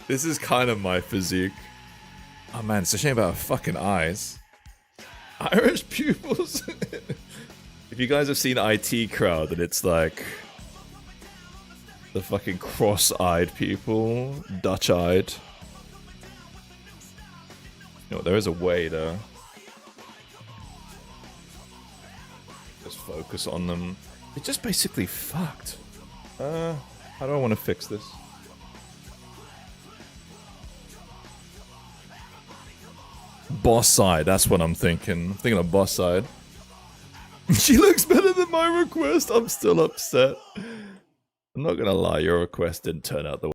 This is kind of my physique. Oh man, it's a shame about her fucking eyes. Irish pupils. If you guys have seen IT Crowd, then it's like... the fucking cross-eyed people. Dutch-eyed. You know, there is a way to just focus on them. It's just basically fucked. How do I want to fix this? Boss side, that's what I'm thinking. I'm thinking of boss side. She looks better than my request. I'm still upset. I'm not gonna lie, your request didn't turn out the way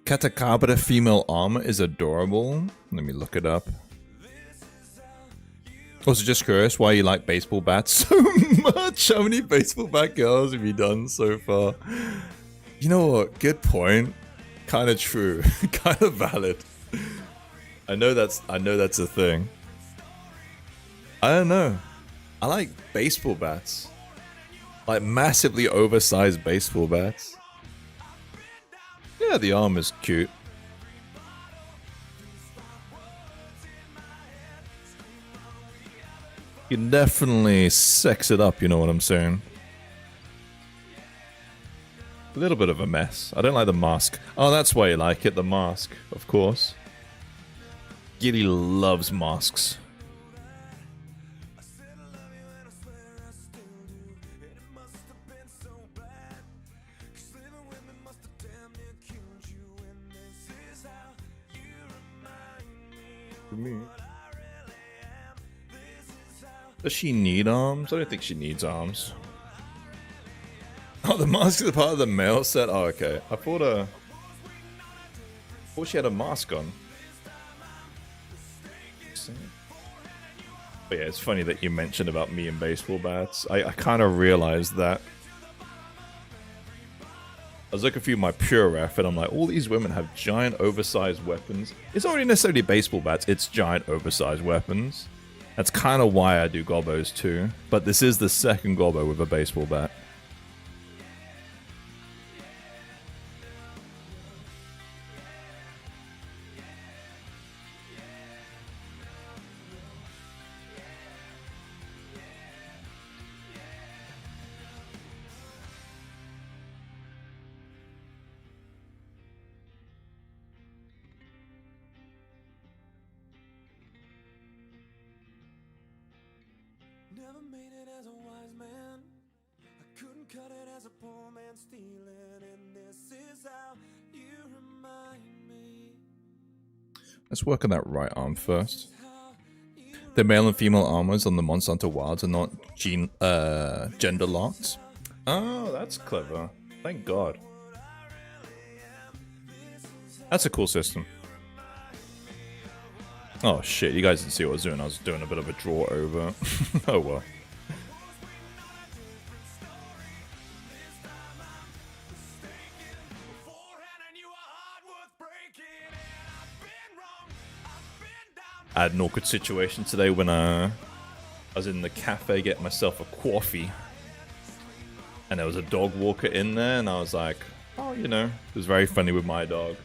Katakabra female armor is adorable. Let me look it up. Also, just curious why you like baseball bats so much. How many baseball bat girls have you done so far? You know what? Good point. Kind of true. Kind of valid. I know that's a thing. I don't know. I like baseball bats. Like massively oversized baseball bats. Yeah, the arm is cute. You can definitely sex it up, you know what I'm saying? A little bit of a mess. I don't like the mask. Oh, that's why you like it, the mask, of course. Gilly loves masks. Does she need arms? I don't think she needs arms. Oh, the mask is a part of the male set? Oh, okay. I thought she had a mask on. But yeah, it's funny that you mentioned about me and baseball bats. I kind of realized that. I was looking through my pure ref and I'm like, all these women have giant oversized weapons. It's not really necessarily baseball bats, it's giant oversized weapons. That's kind of why I do gobbos too. But this is the second gobbo with a baseball bat. Let's work on that right arm first. The male and female armors on the Monster Hunter Wilds are not gender locked. Oh, that's clever. Thank God. That's a cool system. Oh shit, you guys didn't see what I was doing. I was doing a bit of a draw over. Oh well. I had an awkward situation today when I was in the cafe getting myself a coffee. And there was a dog walker in there and I was like, oh, you know, it was very funny with my dog.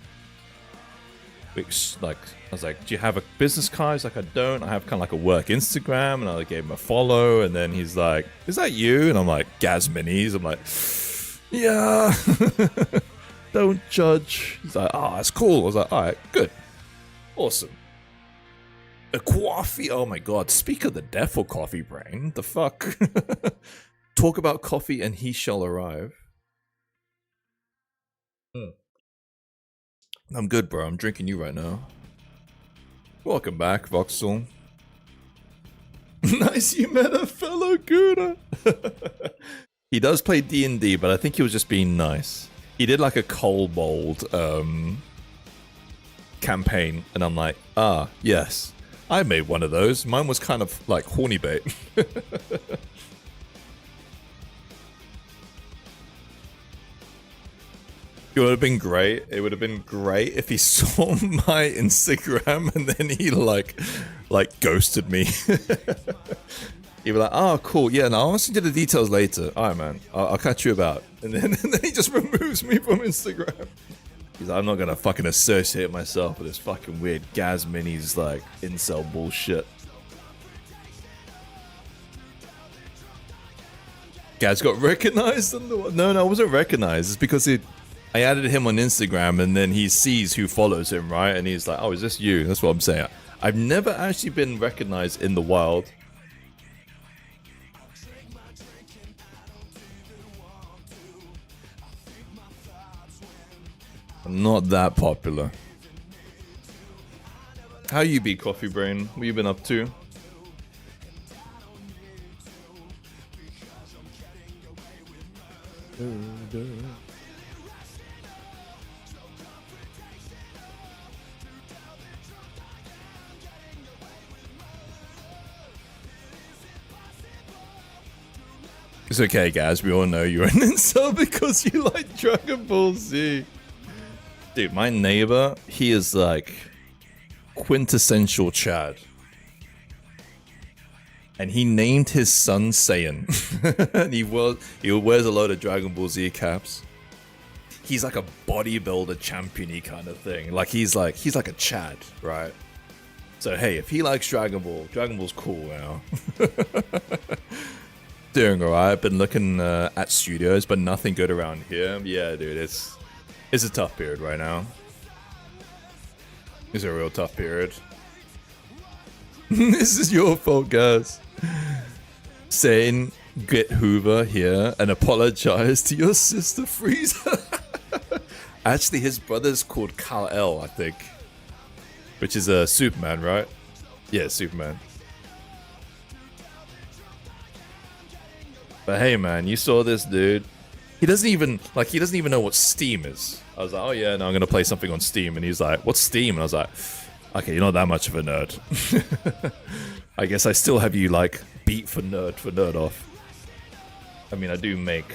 Which, like, I was like, do you have a business card? He's like, I don't. I have kind of like a work Instagram. And I gave him a follow. And then he's like, is that you? And I'm like, Gaz Minis. I'm like, yeah. Don't judge. He's like, oh, that's cool. I was like, all right, good. Awesome. A coffee? Oh my god. Speak of the devil, coffee brain. The fuck? Talk about coffee and he shall arrive. I'm good, bro. I'm drinking you right now. Welcome back, Voxel. Nice, you met a fellow Gouda. He does play D&D, but I think he was just being nice. He did like a kobold campaign, and I'm like, ah, yes. I made one of those. Mine was kind of like horny bait. It would have been great. It would have been great if he saw my Instagram and then he like ghosted me. He'd be like, oh, cool. Yeah, no, I'll send you the details later. All right, man. I'll catch you about. And then he just removes me from Instagram. He's like, I'm not going to fucking associate myself with this fucking weird Gaz Minis, like, incel bullshit. Gaz got recognized on the... No, I wasn't recognized. It's because I added him on Instagram and then he sees who follows him, right? And he's like, oh, is this you? That's what I'm saying. I've never actually been recognized in the wild. I'm not that popular. How you be, Coffee Brain? What you been up to? It's okay, guys. We all know you're an incel because you like Dragon Ball Z. Dude, my neighbor, he is like quintessential Chad. And he named his son Saiyan. And he wears a load of Dragon Ball Z caps. He's like a bodybuilder champion-y kind of thing. Like he's like a Chad, right? So hey, if he likes Dragon Ball's cool now. Doing alright. Been looking at studios, but nothing good around here. Yeah, dude, it's a tough period right now. It's a real tough period. This is your fault, guys. Saying get Hoover here and apologize to your sister Frieza. Actually, his brother's called Kal-El, I think. Which is a Superman, right? Yeah, Superman. But hey, man, you saw this dude. He doesn't even know what Steam is. I was like, oh yeah, no, I'm gonna play something on Steam, and he's like, what's Steam? And I was like, okay, you're not that much of a nerd. I guess I still have you like beat for nerd off. I mean, I do make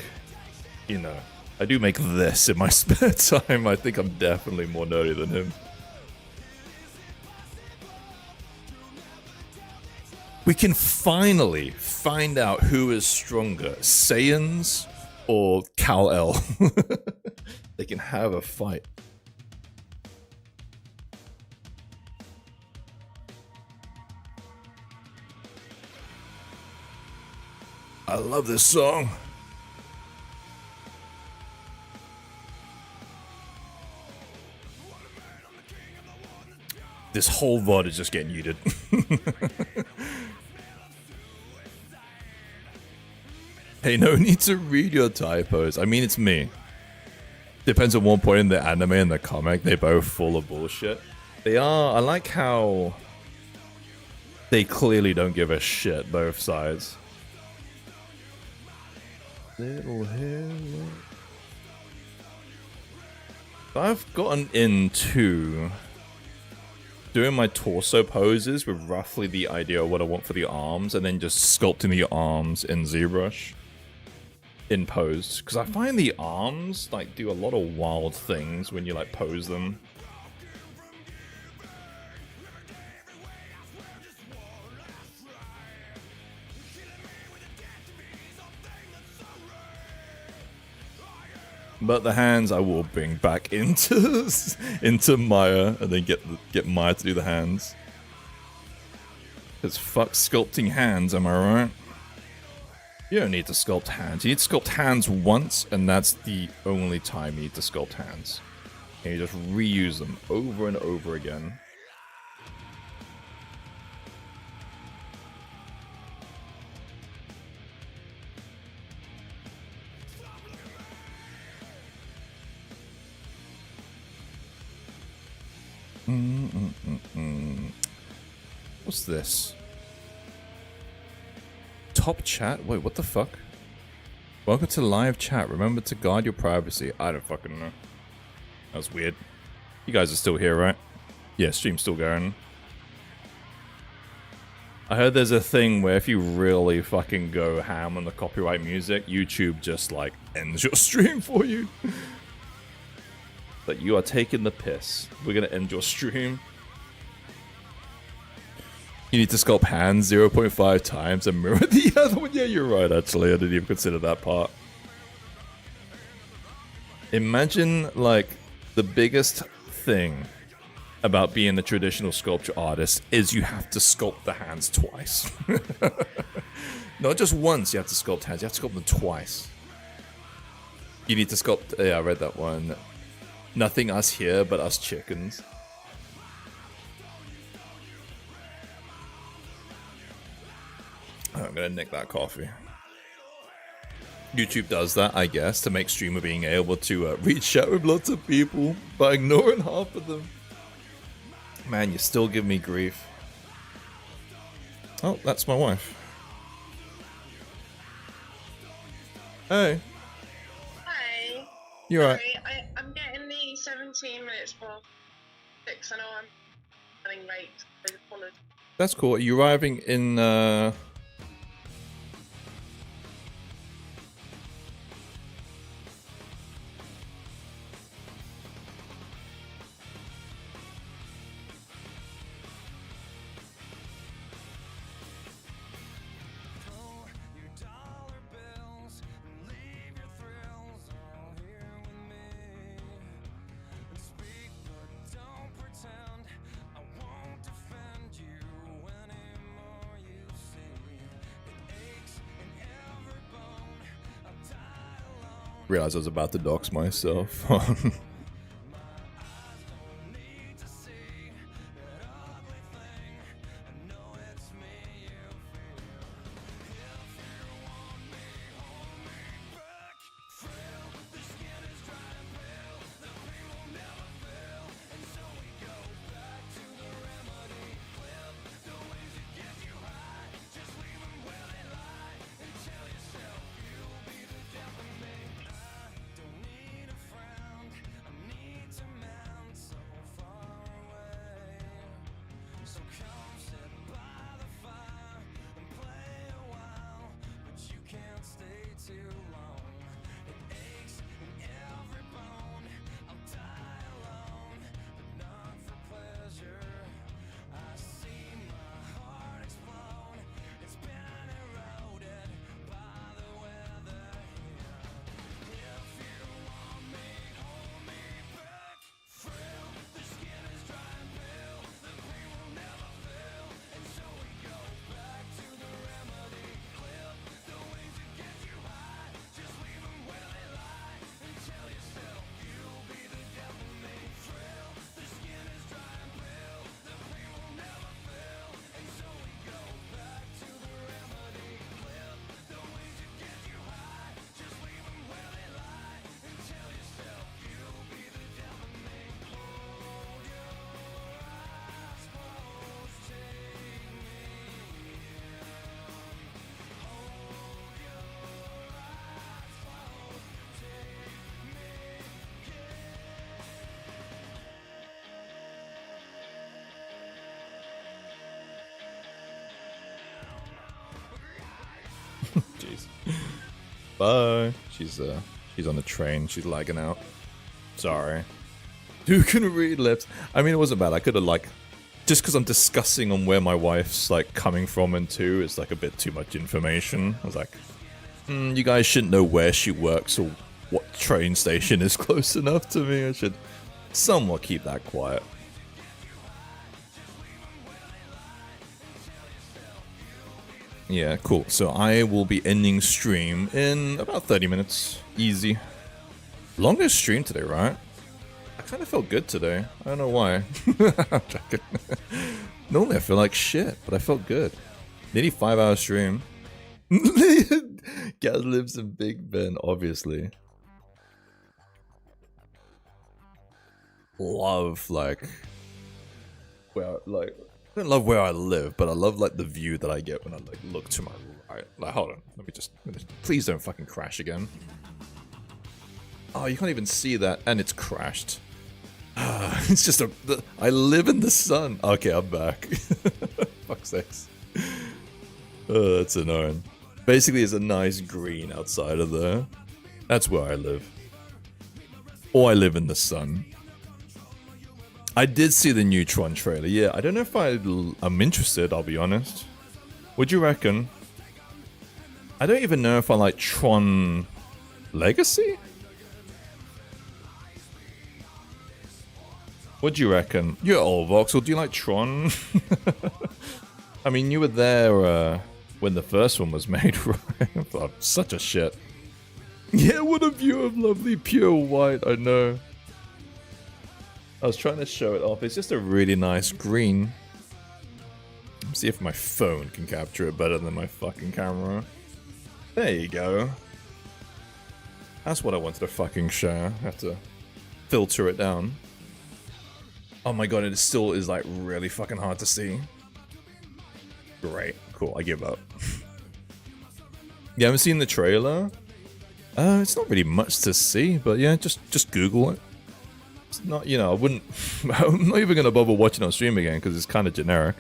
this in my spare time. I think I'm definitely more nerdy than him. We can finally find out who is stronger, Saiyans or Kal-El. They can have a fight. I love this song. This whole VOD is just getting muted. Hey, no need to read your typos. I mean, it's me. Depends on one point in the anime and the comic. They're both full of bullshit. They are. I like how they clearly don't give a shit, both sides. Little hero. I've gotten into doing my torso poses with roughly the idea of what I want for the arms, and then just sculpting the arms in ZBrush in pose, because I find the arms like do a lot of wild things when you like pose them. But the hands I will bring back into Maya, and then get Maya to do the hands. Because fuck sculpting hands, am I right? You don't need to sculpt hands. You need to sculpt hands once, and that's the only time you need to sculpt hands. And you just reuse them over and over again. What's this? Top chat? Wait, what the fuck? Welcome to live chat. Remember to guard your privacy. I don't fucking know. That was weird. You guys are still here, right? Yeah, stream's still going. I heard there's a thing where if you really fucking go ham on the copyright music, YouTube just like ends your stream for you. But you are taking the piss. We're gonna end your stream. You need to sculpt hands 0.5 times and mirror the other one. Yeah, you're right, actually. I didn't even consider that part. Imagine, like, the biggest thing about being a traditional sculpture artist is you have to sculpt the hands twice. Not just once you have to sculpt hands, you have to sculpt them twice. You need to sculpt... Yeah, I read that one. Nothing us here, but us chickens. I'm gonna nick that coffee. YouTube does that, I guess, to make streamer being able to reach out with lots of people by ignoring half of them. Man, you still give me grief. Oh, that's my wife. Hey. Hi. You alright? Sorry, I'm getting the 17 minutes past 6. I know I'm running late. I just apologize. That's cool. Are you arriving in realized I was about to dox myself. Jeez. Bye. She's on the train. She's lagging out. Sorry. Who can read lips? I mean, it wasn't bad. I could have like, just because I'm discussing on where my wife's like coming from and to, it's like a bit too much information. I was like, you guys shouldn't know where she works or what train station is close enough to me. I should somewhat keep that quiet. Yeah, cool. So I will be ending stream in about 30 minutes. Easy. Longest stream today, right? I kind of felt good today. I don't know why. I'm joking. Normally I feel like shit, but I felt good. Nearly 5-hour stream. Gaz lives in Big Ben, obviously. Love, like... Where, like... I don't love where I live, but I love like the view that I get when I like look to my right. Like, hold on, let me just please don't fucking crash again. Oh, you can't even see that, and it's crashed. It's just I live in the sun. Okay, I'm back. Fuck's sakes. Oh, that's annoying. Basically, it's a nice green outside of there. That's where I live. Or I live in the sun. I did see the new Tron trailer. Yeah, I don't know if I'm interested, I'll be honest. Would you reckon? I don't even know if I like Tron Legacy? What do you reckon? You're old, Voxel. Do you like Tron? I mean, you were there when the first one was made, right? Oh, such a shit. Yeah, what a view of lovely pure white, I know. I was trying to show it off. It's just a really nice green. Let's see if my phone can capture it better than my fucking camera. There you go. That's what I wanted to fucking show. I have to filter it down. Oh my god, it still is like really fucking hard to see. Great, cool, I give up. You haven't seen the trailer? It's not really much to see, but yeah, just Google it. It's not, you know, I wouldn't. I'm not even gonna bother watching on stream again because it's kind of generic.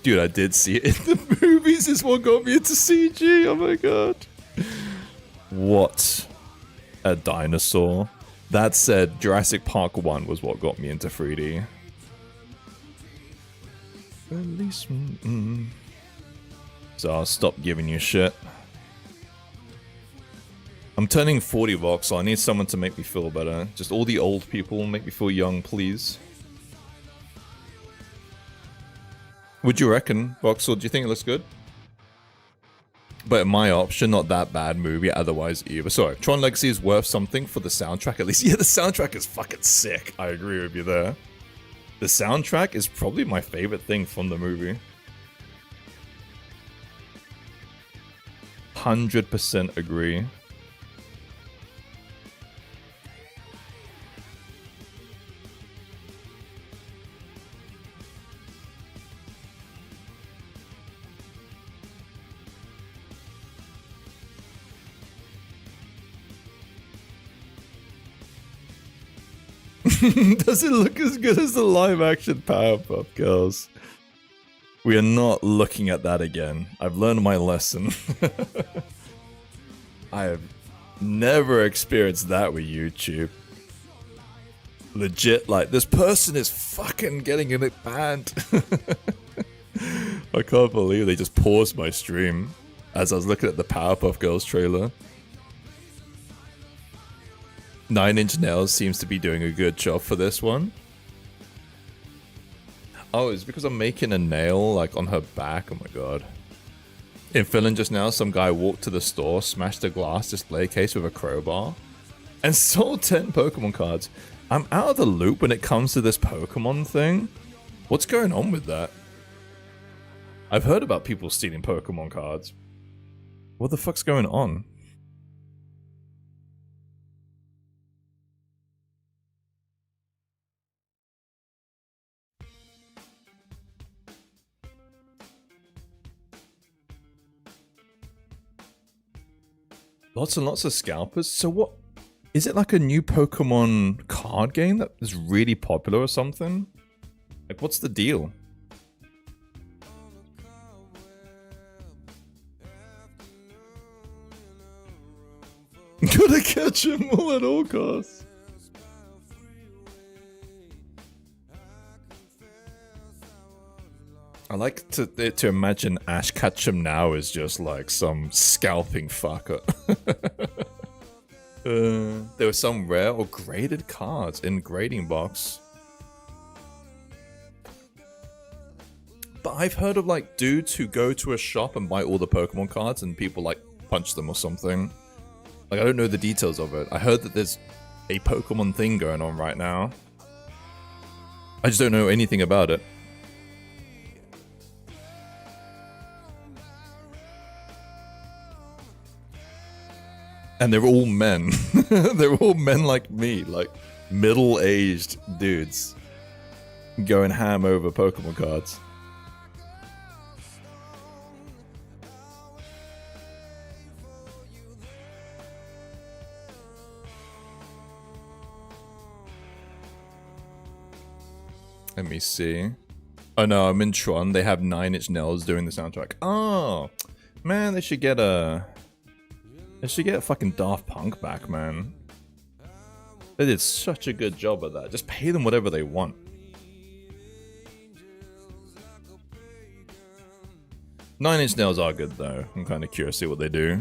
Dude, I did see it in the movies. Is what got me into CG. Oh my god. What a dinosaur. That said, Jurassic Park 1 was what got me into 3D. Release. So I'll stop giving you shit. I'm turning 40, Vox, so I need someone to make me feel better. Just all the old people make me feel young, please. Would you reckon, Voxel? Do you think it looks good? But in my option, not that bad movie otherwise either. Sorry, Tron Legacy is worth something for the soundtrack at least. Yeah, the soundtrack is fucking sick. I agree with you there. The soundtrack is probably my favorite thing from the movie. 100% agree. Does it look as good as the live action Powerpuff Girls? We are not looking at that again. I've learned my lesson. I have never experienced that with YouTube. Legit, like, this person is fucking getting it banned. I can't believe they just paused my stream as I was looking at the Powerpuff Girls trailer. 9 Inch Nails seems to be doing a good job for this one. Oh, it's because I'm making a nail, like, on her back. Oh my god. In Finland just now, some guy walked to the store, smashed a glass display case with a crowbar, and sold 10 Pokemon cards. I'm out of the loop when it comes to this Pokemon thing. What's going on with that? I've heard about people stealing Pokemon cards. What the fuck's going on? Lots and lots of scalpers. So what? Is it like a new Pokemon card game that is really popular or something? Like, what's the deal? Gotta catch them all at all costs. I like to imagine Ash Ketchum now is just like some scalping fucker. There were some rare or graded cards in grading box. But I've heard of like dudes who go to a shop and buy all the Pokemon cards and people like punch them or something. Like, I don't know the details of it. I heard that there's a Pokemon thing going on right now. I just don't know anything about it. And they're all men. They're all men like me, like middle-aged dudes going ham over Pokemon cards. Let me see. Oh no, I'm in Tron. They have 9 Inch Nails doing the soundtrack. Oh, man, they should get a... They should get fucking Daft Punk back, man. They did such a good job of that. Just pay them whatever they want. Nine Inch Nails are good, though. I'm kind of curious to see what they do.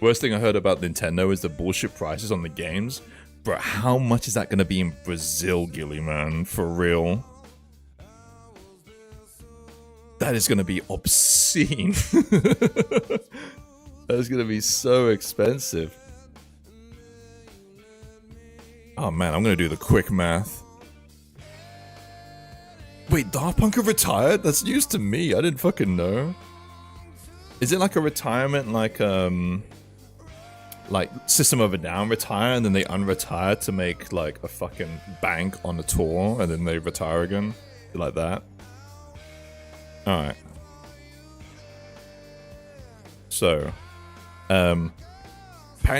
Worst thing I heard about Nintendo is the bullshit prices on the games. Bro, how much is that going to be in Brazil, Gilly, man? For real. That is going to be obscene. That is going to be so expensive. Oh man, I'm going to do the quick math. Wait, Daft Punk are retired? That's news to me. I didn't fucking know. Is it like a retirement, like, like System of a Down retire and then they unretire to make like a fucking bank on the tour and then they retire again, like that. All right. So, apparently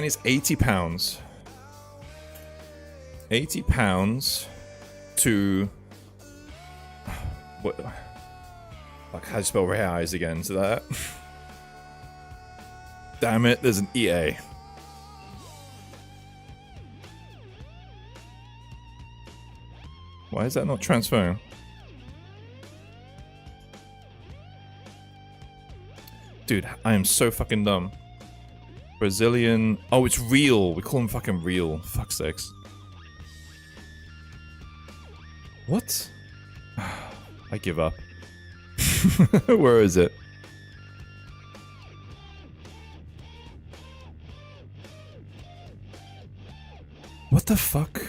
it's £80. £80 to what? Like, how do you spell reais again? To that? Damn it! There's an EA. Why is that not transferring? Dude, I am so fucking dumb. Brazilian... Oh, it's real. We call him fucking real. Fuck's sakes. What? I give up. Where is it? What the fuck?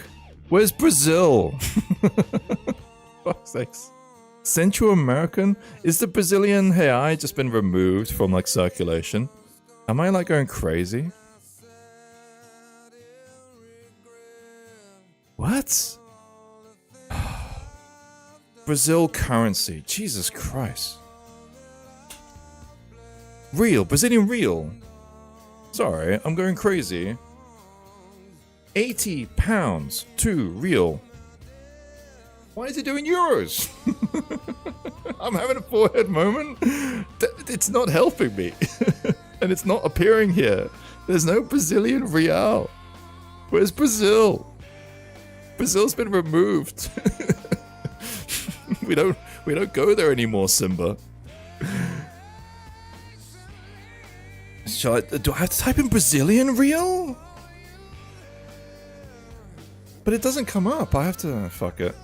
Where's Brazil? Fuck's sakes. Central American? Is the Brazilian real just been removed from like circulation? Am I like going crazy? What? Brazil currency. Jesus Christ. Real. Brazilian real. Sorry, I'm going crazy. £80 to real. Why is it doing euros? I'm having a forehead moment. It's not helping me. And it's not appearing here. There's no Brazilian real. Where's Brazil? Brazil's been removed. We don't go there anymore, Simba. Do I have to type in Brazilian real? But it doesn't come up. I have to... Fuck it.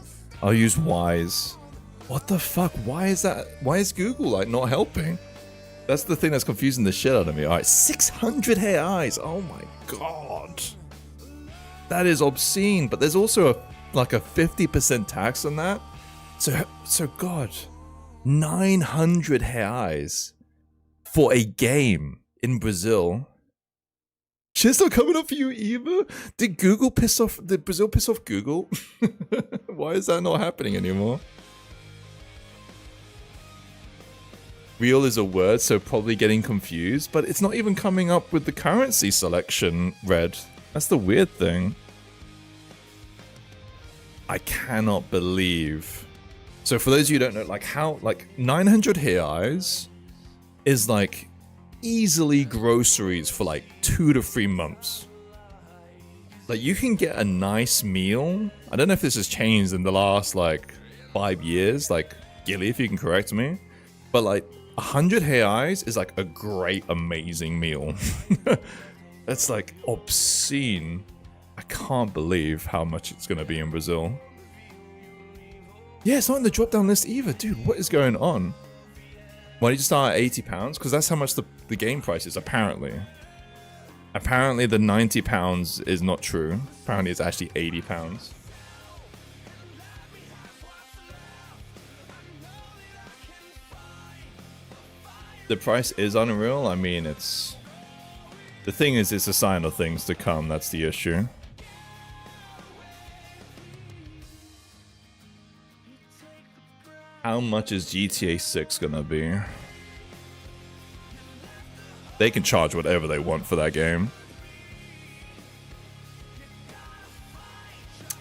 I'll use Wise. What the fuck? Why is that? Why is Google like not helping? That's the thing that's confusing the shit out of me. Alright, 600 reais. Oh my god. That is obscene. But there's also like a 50% tax on that. So god. 900 reais for a game in Brazil. Shit's not coming up for you either? Did Brazil piss off Google? Why is that not happening anymore? Real is a word, so probably getting confused, but it's not even coming up with the currency selection red. That's the weird thing. I cannot believe. So for those of you who don't know, like how, like 900 reais is like easily groceries for like 2 to 3 months. Like you can get a nice meal. I don't know if this has changed in the last like 5 years, like Gilly, if you can correct me, but like 100 reais is like a great, amazing meal. That's like obscene. I can't believe how much it's gonna be in Brazil. Yeah, it's not in the drop down list either. Dude, what is going on? Why did you start at £80? Because that's how much the game price is, apparently. Apparently the £90 is not true. Apparently it's actually £80. The price is unreal. I mean, it's... The thing is, it's a sign of things to come. That's the issue. How much is GTA 6 gonna be? They can charge whatever they want for that game.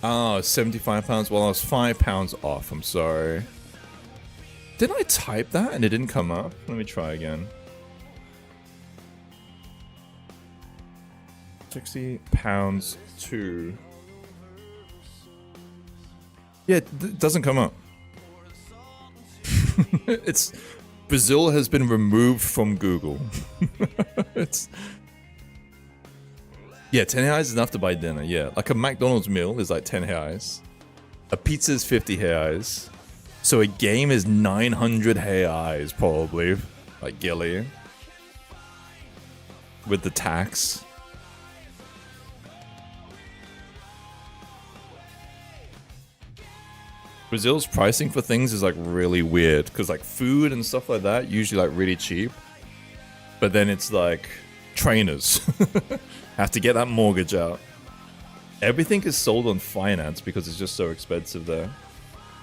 Oh, £75. Well, I was £5 off. I'm sorry. Didn't I type that and it didn't come up? Let me try again. £60 to... Yeah, it doesn't come up. It's... Brazil has been removed from Google. It's... Yeah, 10 reais is enough to buy dinner, yeah. Like a McDonald's meal is like 10 reais. A pizza is 50 reais. So a game is 900 reais, probably. Like Gilly. With the tax. Brazil's pricing for things is like really weird. Because like food and stuff like that, usually like really cheap. But then it's like trainers. Have to get that mortgage out. Everything is sold on finance because it's just so expensive there.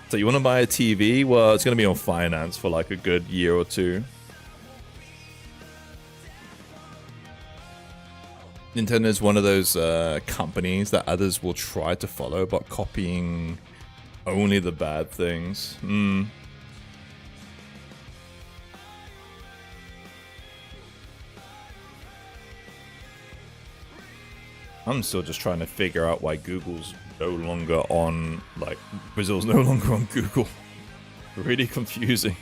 So you want to buy a TV? Well, it's going to be on finance for like a good year or two. Nintendo is one of those companies that others will try to follow, but copying only the bad things. I'm still just trying to figure out why Google's no longer on, like, Brazil's no longer on Google. Really confusing.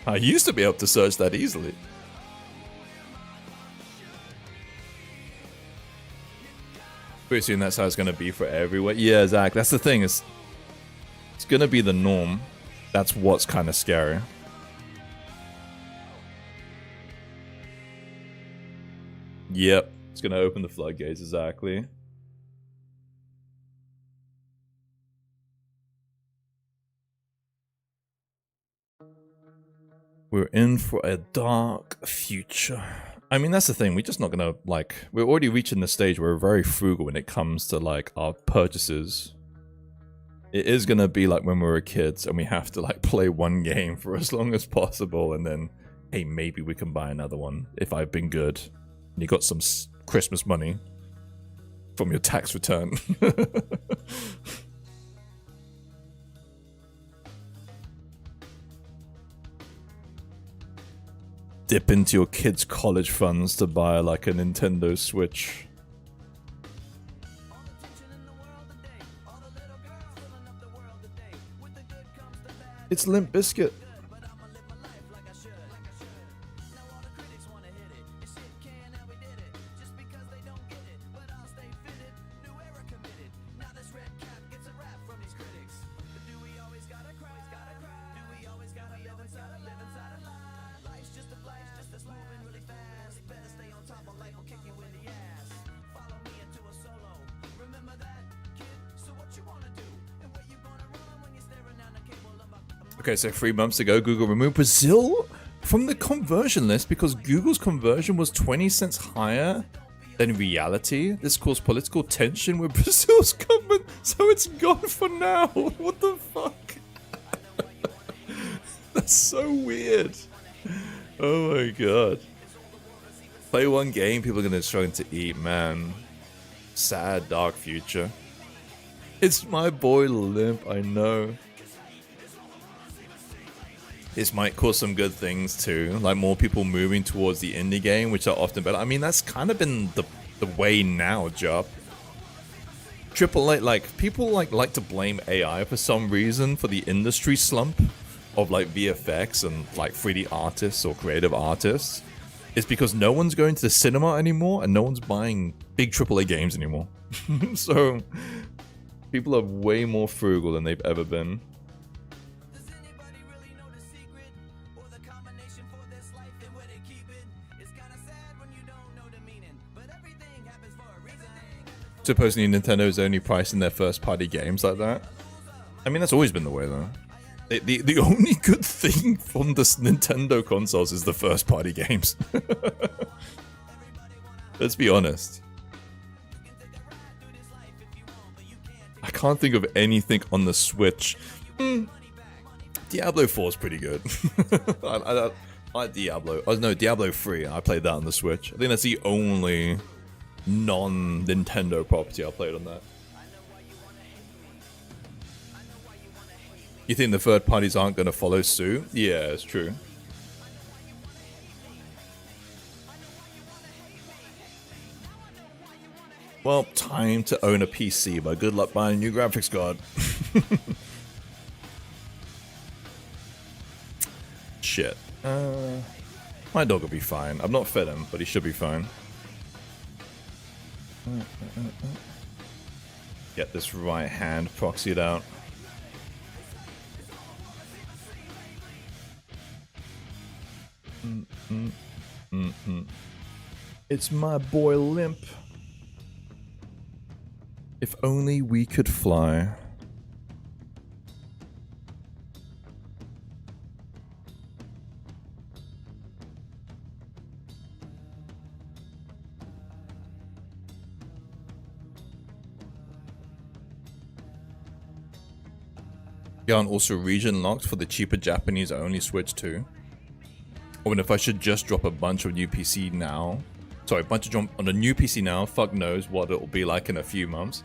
I used to be able to search that easily. Pretty soon that's how it's going to be for everywhere. Yeah, Zach, that's the thing. It's going to be the norm. That's what's kind of scary. Yep. It's going to open the floodgates, exactly. We're in for a dark future. I mean, that's the thing. We're just not going to, like... We're already reaching the stage where we're very frugal when it comes to, like, our purchases. It is going to be like when we were kids and we have to, like, play one game for as long as possible and then, hey, maybe we can buy another one if I've been good. And you got some Christmas money from your tax return. Dip into your kids' college funds to buy like a Nintendo Switch. It's Limp Bizkit. Okay, so 3 months ago, Google removed Brazil from the conversion list because Google's conversion was 20 cents higher than reality. This caused political tension with Brazil's government, so it's gone for now. What the fuck? That's so weird. Oh my god. Play one game, people are gonna struggle to eat, man. Sad, dark future. It's my boy Limp, I know. This might cause some good things too, like more people moving towards the indie game, which are often better. I mean, that's kind of been the way now, Job. AAA, like, people like to blame AI for some reason for the industry slump of like VFX and like 3D artists or creative artists. It's because no one's going to the cinema anymore and no one's buying big AAA games anymore. So people are way more frugal than they've ever been. Supposedly Nintendo's only pricing their first-party games like that. I mean, that's always been the way, though. The only good thing from this Nintendo consoles is the first-party games. Let's be honest. I can't think of anything on the Switch. Diablo 4 is pretty good. I like Diablo. Oh, no, Diablo 3. I played that on the Switch. I think that's the only non-Nintendo property I played on that. You think the third parties aren't going to follow suit? Yeah, it's true. Well, time to own a PC, but good luck buying a new graphics card. Shit. My dog will be fine. I've not fed him, but he should be fine. Get this right hand proxied out. It's my boy Limp. If only we could fly. Yeah, and also region locked for the cheaper Japanese only Switch too. Or if I should just drop a bunch of new PC now. Sorry, a bunch of jump on a new PC now. Fuck knows what it'll be like in a few months.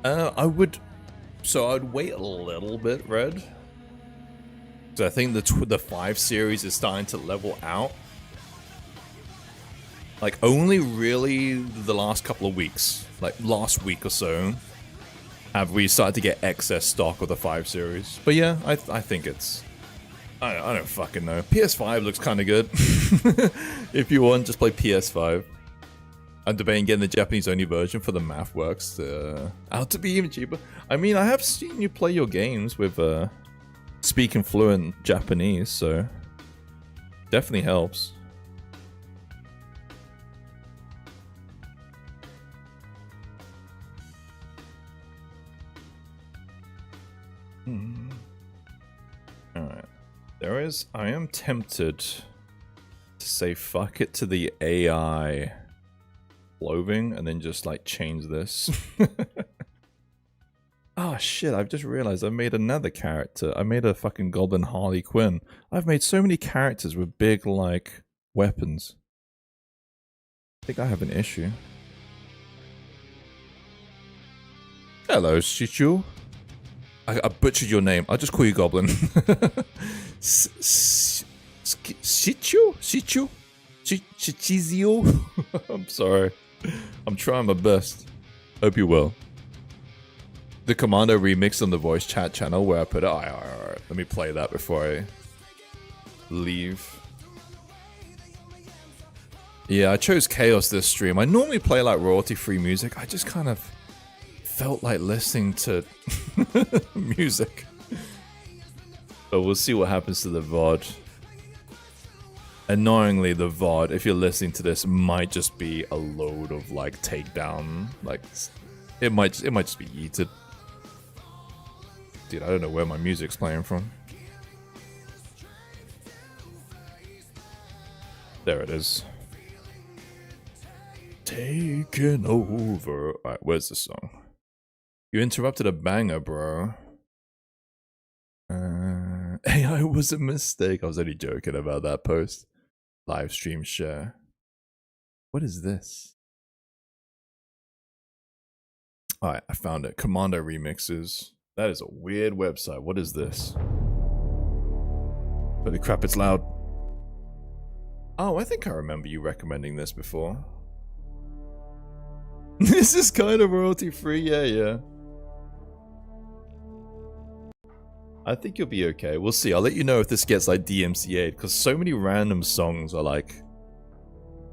I would. So I'd wait a little bit, Red. So I think the 5 series is starting to level out. Like only really the last couple of weeks, like last week or so, have we started to get excess stock of the 5 series. But yeah, I think it's. I don't fucking know. PS5 looks kind of good. If you want, just play PS5. I'm debating getting the Japanese only version for the math works out to be even cheaper. I mean, I have seen you play your games with speaking fluent Japanese, so definitely helps. Alright. I am tempted to say fuck it to the AI clothing and then just like change this. Oh shit, I've just realized I made another character. I made a fucking Goblin Harley Quinn. I've made so many characters with big like weapons. I think I have an issue. Hello, Shichu. I butchered your name. I'll just call you Goblin. Shichu? Shichu? Shichizio? I'm sorry. I'm trying my best. Hope you will. The Commando remix on the voice chat channel where I put it. Alright. Let me play that before I leave. Yeah, I chose Chaos this stream. I normally play like royalty-free music. I just kind of felt like listening to music. But we'll see what happens to the VOD. Annoyingly, the VOD, if you're listening to this, might just be a load of like takedown. Like it might just be yeeted. Dude, I don't know where my music's playing from. There it is. Taking over. Alright, where's the song? You interrupted a banger, bro. AI was a mistake. I was only joking about that post. Live stream share. What is this? Alright, I found it. Commando remixes. That is a weird website. What is this? Holy crap, it's loud. Oh, I think I remember you recommending this before. This is kind of royalty free. Yeah. I think you'll be okay. We'll see. I'll let you know if this gets like DMCA'd, because so many random songs are like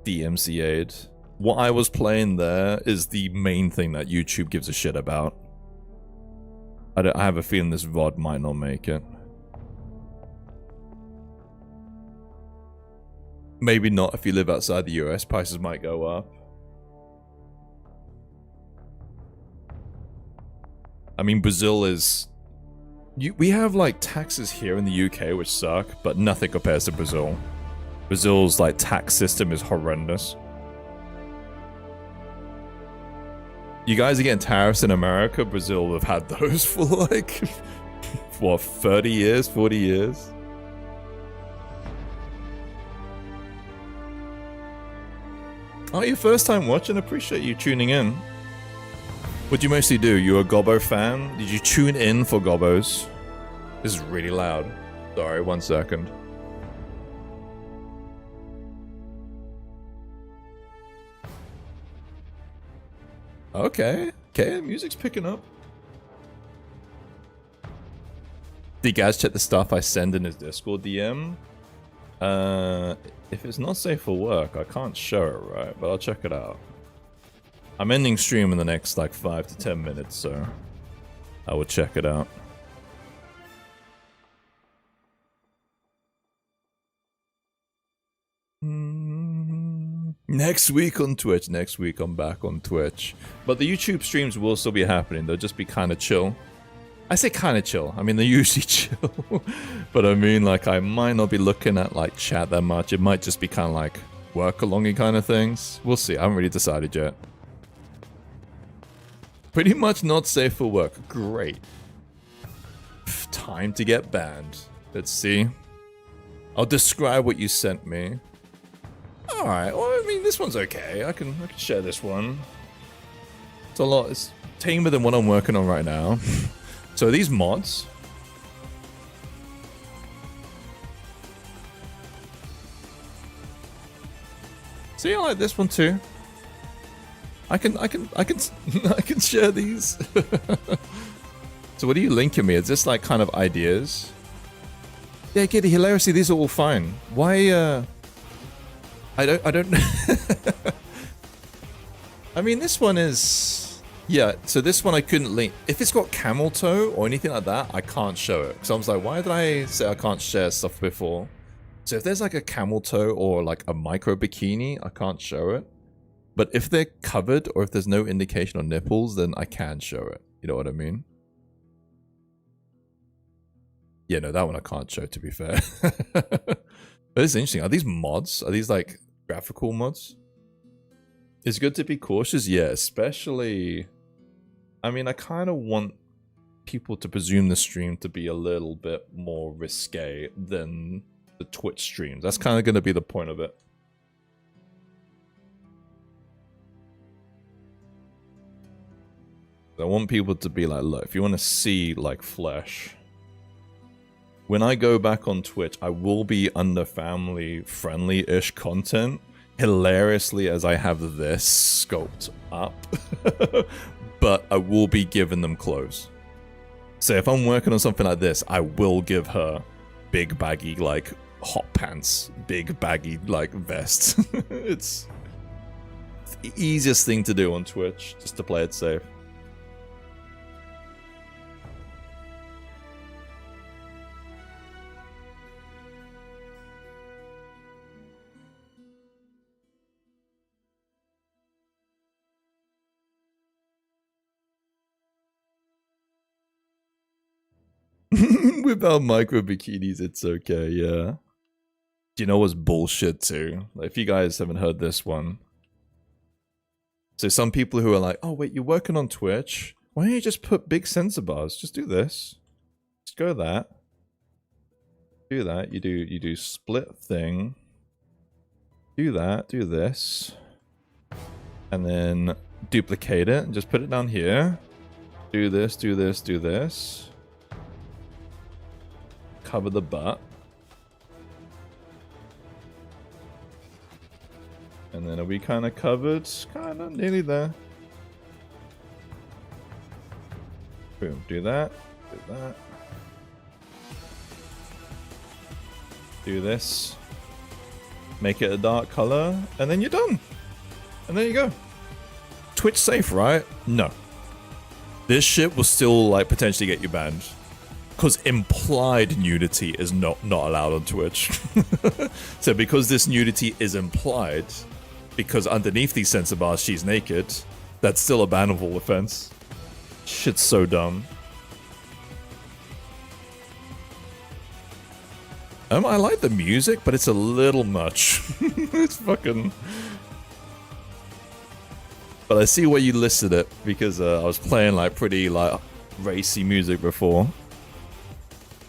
DMCA'd. What I was playing there is the main thing that YouTube gives a shit about. I have a feeling this VOD might not make it. Maybe not if you live outside the US, prices might go up. I mean, Brazil is... we have like taxes here in the UK which suck, but nothing compares to Brazil. Brazil's like tax system is horrendous. You guys are getting tariffs in America. Brazil have had those for like, what, 30 years, 40 years? Oh, your first time watching? Appreciate you tuning in. What do you mostly do? You a Gobbo fan? Did you tune in for Gobbos? This is really loud. Sorry, 1 second. Okay, music's picking up. Did Gaz check the stuff I send in his Discord DM? If it's not safe for work, I can't show it, right? But I'll check it out. I'm ending stream in the next like 5 to 10 minutes, so I will check it out. Next week on Twitch. Next week I'm back on Twitch. But the YouTube streams will still be happening. They'll just be kind of chill. I say kind of chill. I mean, they're usually chill. But I mean, like, I might not be looking at, like, chat that much. It might just be kind of, like, work-alongy kind of things. We'll see. I haven't really decided yet. Pretty much not safe for work. Great. time to get banned. Let's see. I'll describe what you sent me. Alright, well, I mean, this one's okay. I can share this one. It's a lot. It's tamer than what I'm working on right now. So these mods. See, I like this one too. I can I can share these. So what are you linking me? Is this like kind of ideas? Yeah, Giddy, hilariously, these are all fine. Why I don't I mean, this one is, yeah, so this one I couldn't link. If it's got camel toe or anything like that, I can't show it. So I was like, why did I say I can't share stuff before? So if there's like a camel toe or like a micro bikini, I can't show it. But if they're covered or if there's no indication on nipples, then I can show it. You know what I mean? Yeah, no, that one I can't show, to be fair. But it's interesting. Are these mods? Are these like graphical mods? It's good to be cautious. Yeah, especially... I mean, I kind of want people to presume the stream to be a little bit more risque than the Twitch streams. That's kind of going to be the point of it. I want people to be like, look, if you want to see like flesh, when I go back on Twitch, I will be under family friendly-ish content, hilariously as I have this sculpt up, but I will be giving them clothes. So if I'm working on something like this, I will give her big baggy like hot pants, big baggy like vest. It's the easiest thing to do on Twitch, just to play it safe. Without micro bikinis, it's okay, yeah. Do you know what's bullshit too? Like, if you guys haven't heard this one. So some people who are like, oh wait, you're working on Twitch? Why don't you just put big sensor bars? Just do this. Just go that. Do that. You do split thing. Do that. Do this. And then duplicate it and just put it down here. Do this, do this, do this. Cover the butt. And then are we kind of covered? Kind of nearly there. Boom, do that. Do that. Do this. Make it a dark color. And then you're done. And there you go. Twitch safe, right? No. This shit will still like potentially get you banned. Because implied nudity is not allowed on Twitch. So because this nudity is implied, because underneath these censor bars she's naked, that's still a bannable offense. Shit's so dumb. I like the music, but it's a little much. It's fucking... But I see where you listed it, because I was playing like pretty like racy music before.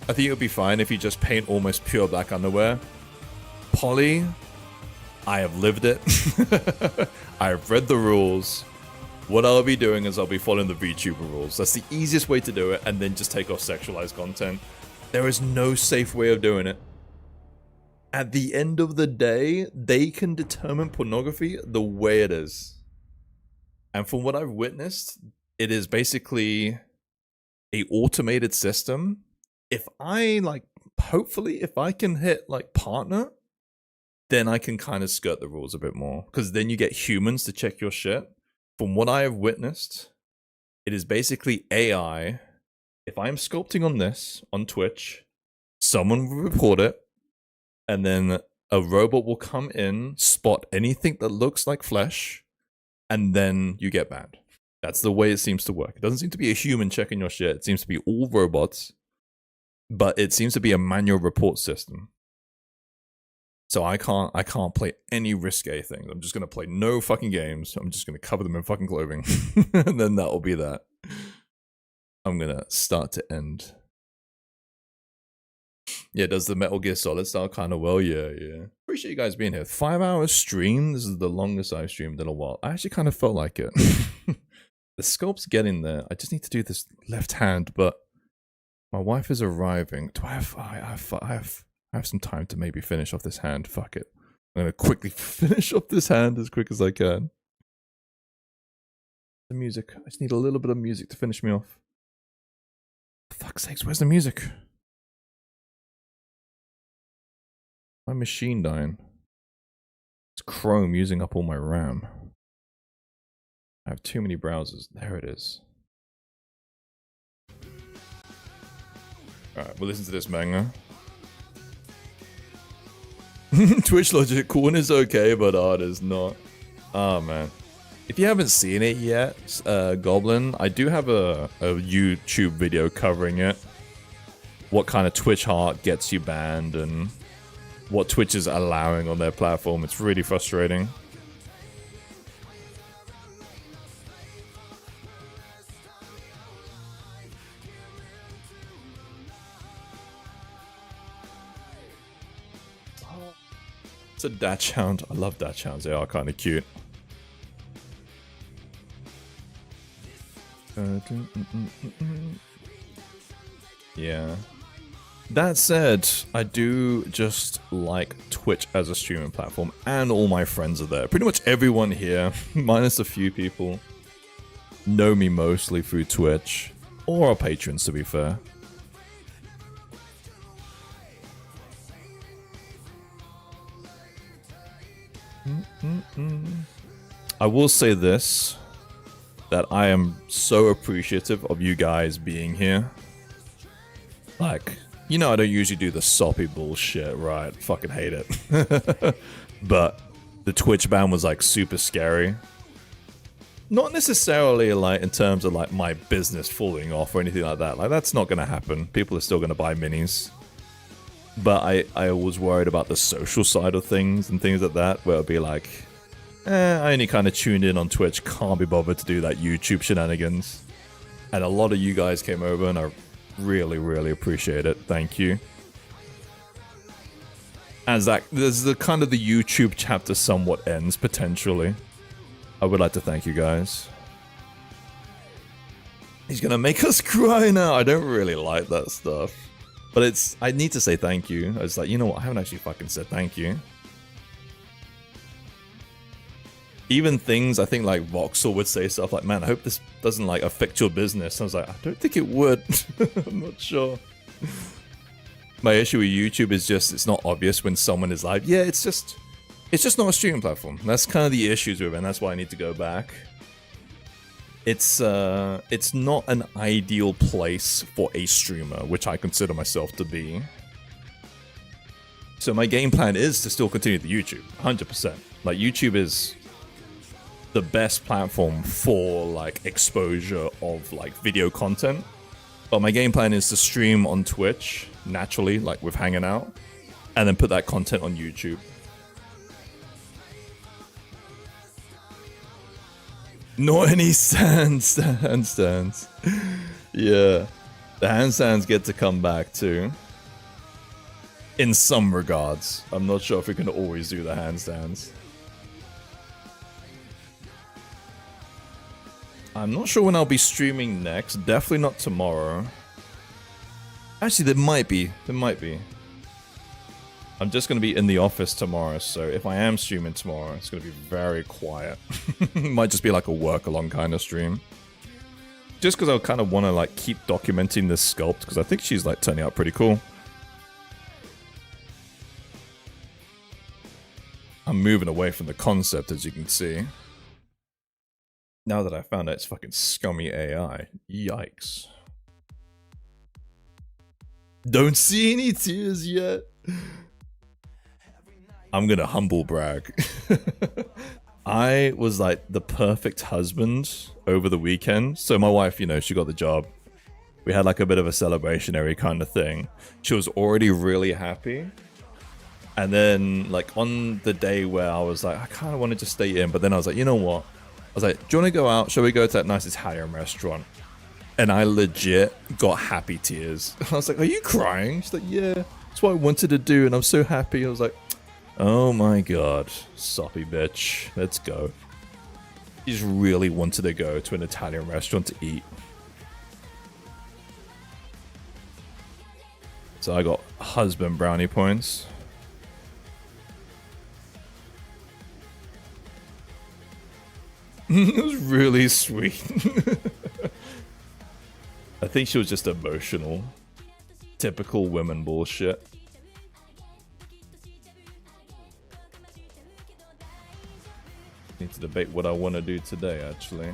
I think it would be fine if you just paint almost pure black underwear. Poly, I have lived it. I have read the rules. What I'll be doing is I'll be following the VTuber rules. That's the easiest way to do it, and then just take off sexualized content. There is no safe way of doing it. At the end of the day, they can determine pornography the way it is. And from what I've witnessed, it is basically a automated system. If I like, hopefully if I can hit like partner, then I can kind of skirt the rules a bit more, because then you get humans to check your shit. From what I have witnessed, it is basically AI. If I'm sculpting on this on Twitch, someone will report it, and then a robot will come in, spot anything that looks like flesh, and then you get banned. That's the way it seems to work. It doesn't seem to be a human checking your shit. It seems to be all robots. But it seems to be a manual report system. So I can't play any risque things. I'm just gonna play no fucking games. I'm just gonna cover them in fucking clothing. And then that'll be that. I'm gonna start to end Yeah, does the Metal Gear Solid style kind of well? Yeah, yeah. Appreciate you guys being here. 5 hours stream. This is the longest I've streamed in a while. I actually kind of felt like it. The sculpt's getting there. I just need to do this left hand, but my wife is arriving. Do I have some time to maybe finish off this hand? Fuck it. I'm gonna quickly finish off this hand as quick as I can. The music. I just need a little bit of music to finish me off. For fuck's sakes, where's the music? My machine dying. It's Chrome using up all my RAM. I have too many browsers. There it is. Alright, we'll listen to this banger. Twitch logic, corn is okay, but art is not. Oh man. If you haven't seen it yet, Goblin, I do have a YouTube video covering it. What kind of Twitch art gets you banned and what Twitch is allowing on their platform. It's really frustrating. It's a Dutch hound. I love Dutch hounds. They are kind of cute. Yeah. That said, I do just like Twitch as a streaming platform, and all my friends are there. Pretty much everyone here, minus a few people, know me mostly through Twitch, or are patrons, to be fair. I will say this, that I am so appreciative of you guys being here. Like, you know I don't usually do the soppy bullshit, right? Fucking hate it. But the Twitch ban was like super scary. Not necessarily like in terms of like my business falling off or anything like that. Like that's not gonna happen. People are still gonna buy minis. But I was worried about the social side of things and things like that, where it'll be like, I only kind of tuned in on Twitch, can't be bothered to do that YouTube shenanigans. And a lot of you guys came over and I really, really appreciate it. Thank you. As that, there's the kind of the YouTube chapter somewhat ends, potentially. I would like to thank you guys. He's gonna make us cry now. I don't really like that stuff. But it's, I need to say thank you. I was like, you know what, I haven't actually fucking said thank you. Even things, I think like Voxel would say stuff like, man, I hope this doesn't like affect your business. I was like, I don't think it would. I'm not sure. My issue with YouTube is just, it's not obvious when someone is live. Yeah, it's just not a streaming platform. That's kind of the issues with it, and that's why I need to go back. It's not an ideal place for a streamer, which I consider myself to be. So my game plan is to still continue the YouTube, 100%. Like YouTube is the best platform for like exposure of like video content. But my game plan is to stream on Twitch naturally, like with hanging out, and then put that content on YouTube. Not any handstands. Yeah. The handstands get to come back too. In some regards. I'm not sure if we can always do the handstands. I'm not sure when I'll be streaming next. Definitely not tomorrow. Actually, there might be. There might be. I'm just going to be in the office tomorrow, so if I am streaming tomorrow, it's going to be very quiet. Might just be like a work-along kind of stream. Just because I kind of want to like keep documenting this sculpt, because I think she's like turning out pretty cool. I'm moving away from the concept, as you can see. Now that I found out it's fucking scummy AI. Yikes. Don't see any tears yet. I'm gonna humble brag. I was like the perfect husband over the weekend. So my wife, you know, she got the job. We had like a bit of a celebrationary kind of thing. She was already really happy. And then like on the day where I was like, I kind of wanted to stay in, but then I was like, you know what? I was like, do you want to go out? Shall we go to that nice Italian restaurant? And I legit got happy tears. I was like, are you crying? She's like, yeah. That's what I wanted to do, and I'm so happy. I was like, oh my god, soppy bitch, let's go. He just really wanted to go to an Italian restaurant to eat. So I got husband brownie points. It was really sweet. I think she was just emotional. Typical women bullshit. Need to debate what I want to do today, actually.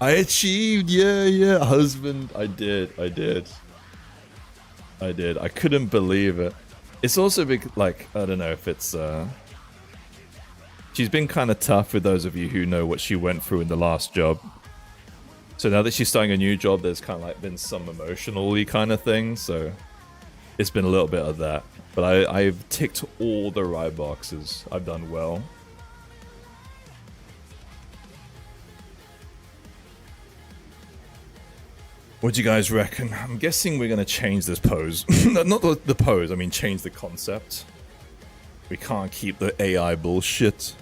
I achieved, yeah, husband. I did. I couldn't believe it. It's also big, like, I don't know if it's, she's been kind of tough with those of you who know what she went through in the last job. So now that she's starting a new job, there's kind of like been some emotional-y kind of thing, so it's been a little bit of that. But I've ticked all the right boxes. I've done well. What do you guys reckon? I'm guessing we're going to change this pose. Not the pose, I mean change the concept. We can't keep the AI bullshit.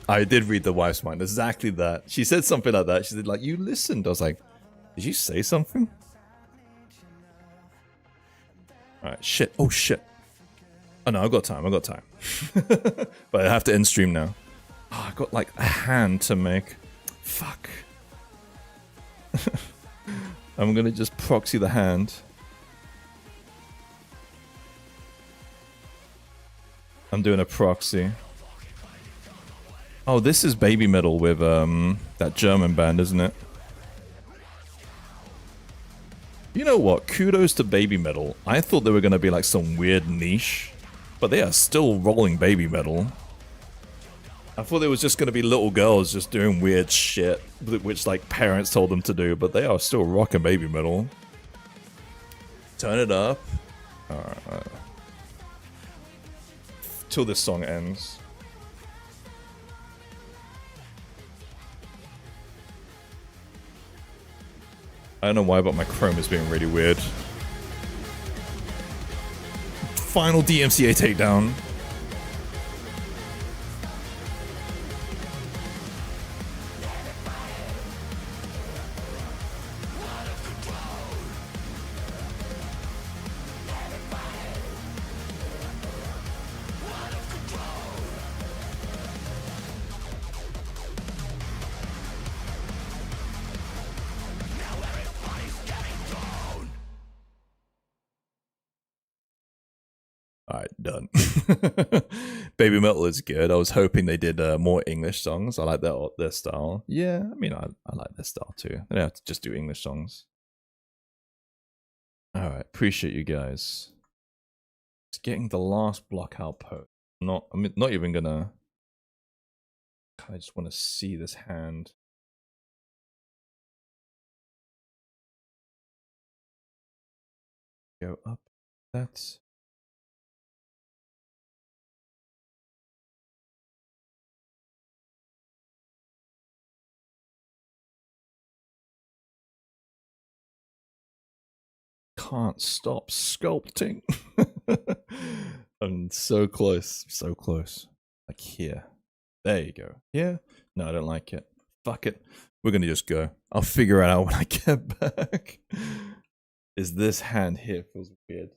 I did read the wife's mind, exactly that. She said something like that. She said, like, you listened. I was like, did you say something? Alright, shit. Oh, shit. Oh, no, I've got time. But I have to end stream now. Oh, I got, like, a hand to make. Fuck. I'm gonna just proxy the hand. I'm doing a proxy. Oh, this is Baby Metal with that German band, isn't it? You know what? Kudos to Baby Metal. I thought they were going to be like some weird niche, but they are still rolling Baby Metal. I thought it was just going to be little girls just doing weird shit, which like parents told them to do, but they are still rocking Baby Metal. Turn it up. Alright. Till this song ends. I don't know why, but my Chrome is being really weird. Final DMCA takedown. Alright, done. Baby Metal is good. I was hoping they did more English songs. I like their style. Yeah, I mean, I like their style too. They don't have to just do English songs. Alright, appreciate you guys. Just getting the last block out post. Not even gonna... I just want to see this hand. Go up. That's... Can't stop sculpting. I'm so close, like here. There you go. Yeah, no, I don't like it. Fuck it, we're gonna just go. I'll figure it out when I get back. Is this hand here feels weird?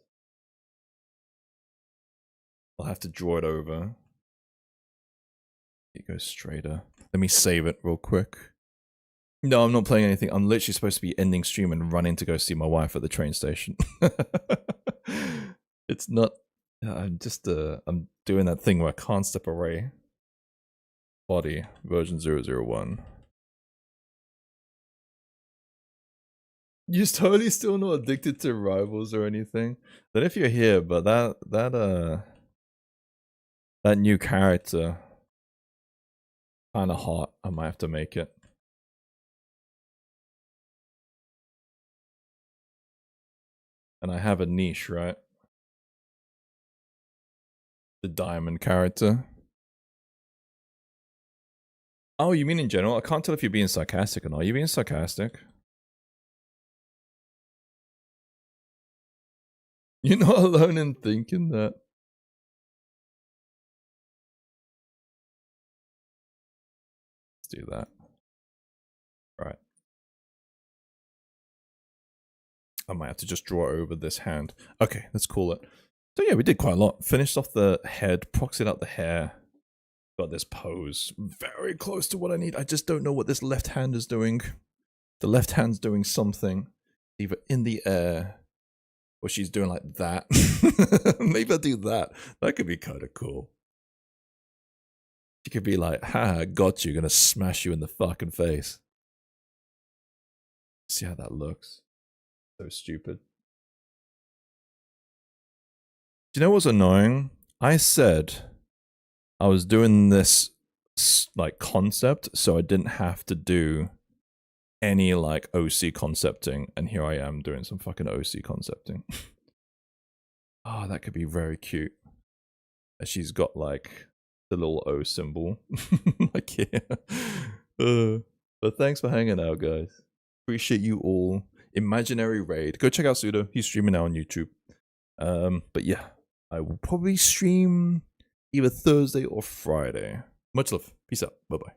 I'll have to draw it over. It goes straighter. Let me save it real quick. No, I'm not playing anything. I'm literally supposed to be ending stream and running to go see my wife at the train station. It's not... I'm just... I'm doing that thing where I can't step away. Body, version 001. You're totally still not addicted to Rivals or anything? Then if you're here, but that new character... Kinda hot. I might have to make it. And I have a niche, right? The diamond character. Oh, you mean in general? I can't tell if you're being sarcastic or not. Are you being sarcastic? You're not alone in thinking that. Let's do that. Right. I might have to just draw over this hand. Okay, let's call it. So yeah, we did quite a lot. Finished off the head, proxied out the hair. Got this pose very close to what I need. I just don't know what this left hand is doing. The left hand's doing something, either in the air, or she's doing like that. Maybe I'll do that. That could be kind of cool. She could be like, ha, got you, gonna smash you in the fucking face. See how that looks. So stupid. Do you know what's annoying? I said I was doing this like concept so I didn't have to do any like OC concepting, and here I am doing some fucking OC concepting. Oh, that could be very cute. She's got like the little O symbol. Like, yeah. But thanks for hanging out, guys. Appreciate you all. Imaginary Raid. Go check out Sudo. He's streaming now on YouTube. But yeah, I will probably stream either Thursday or Friday. Much love. Peace out. Bye-bye.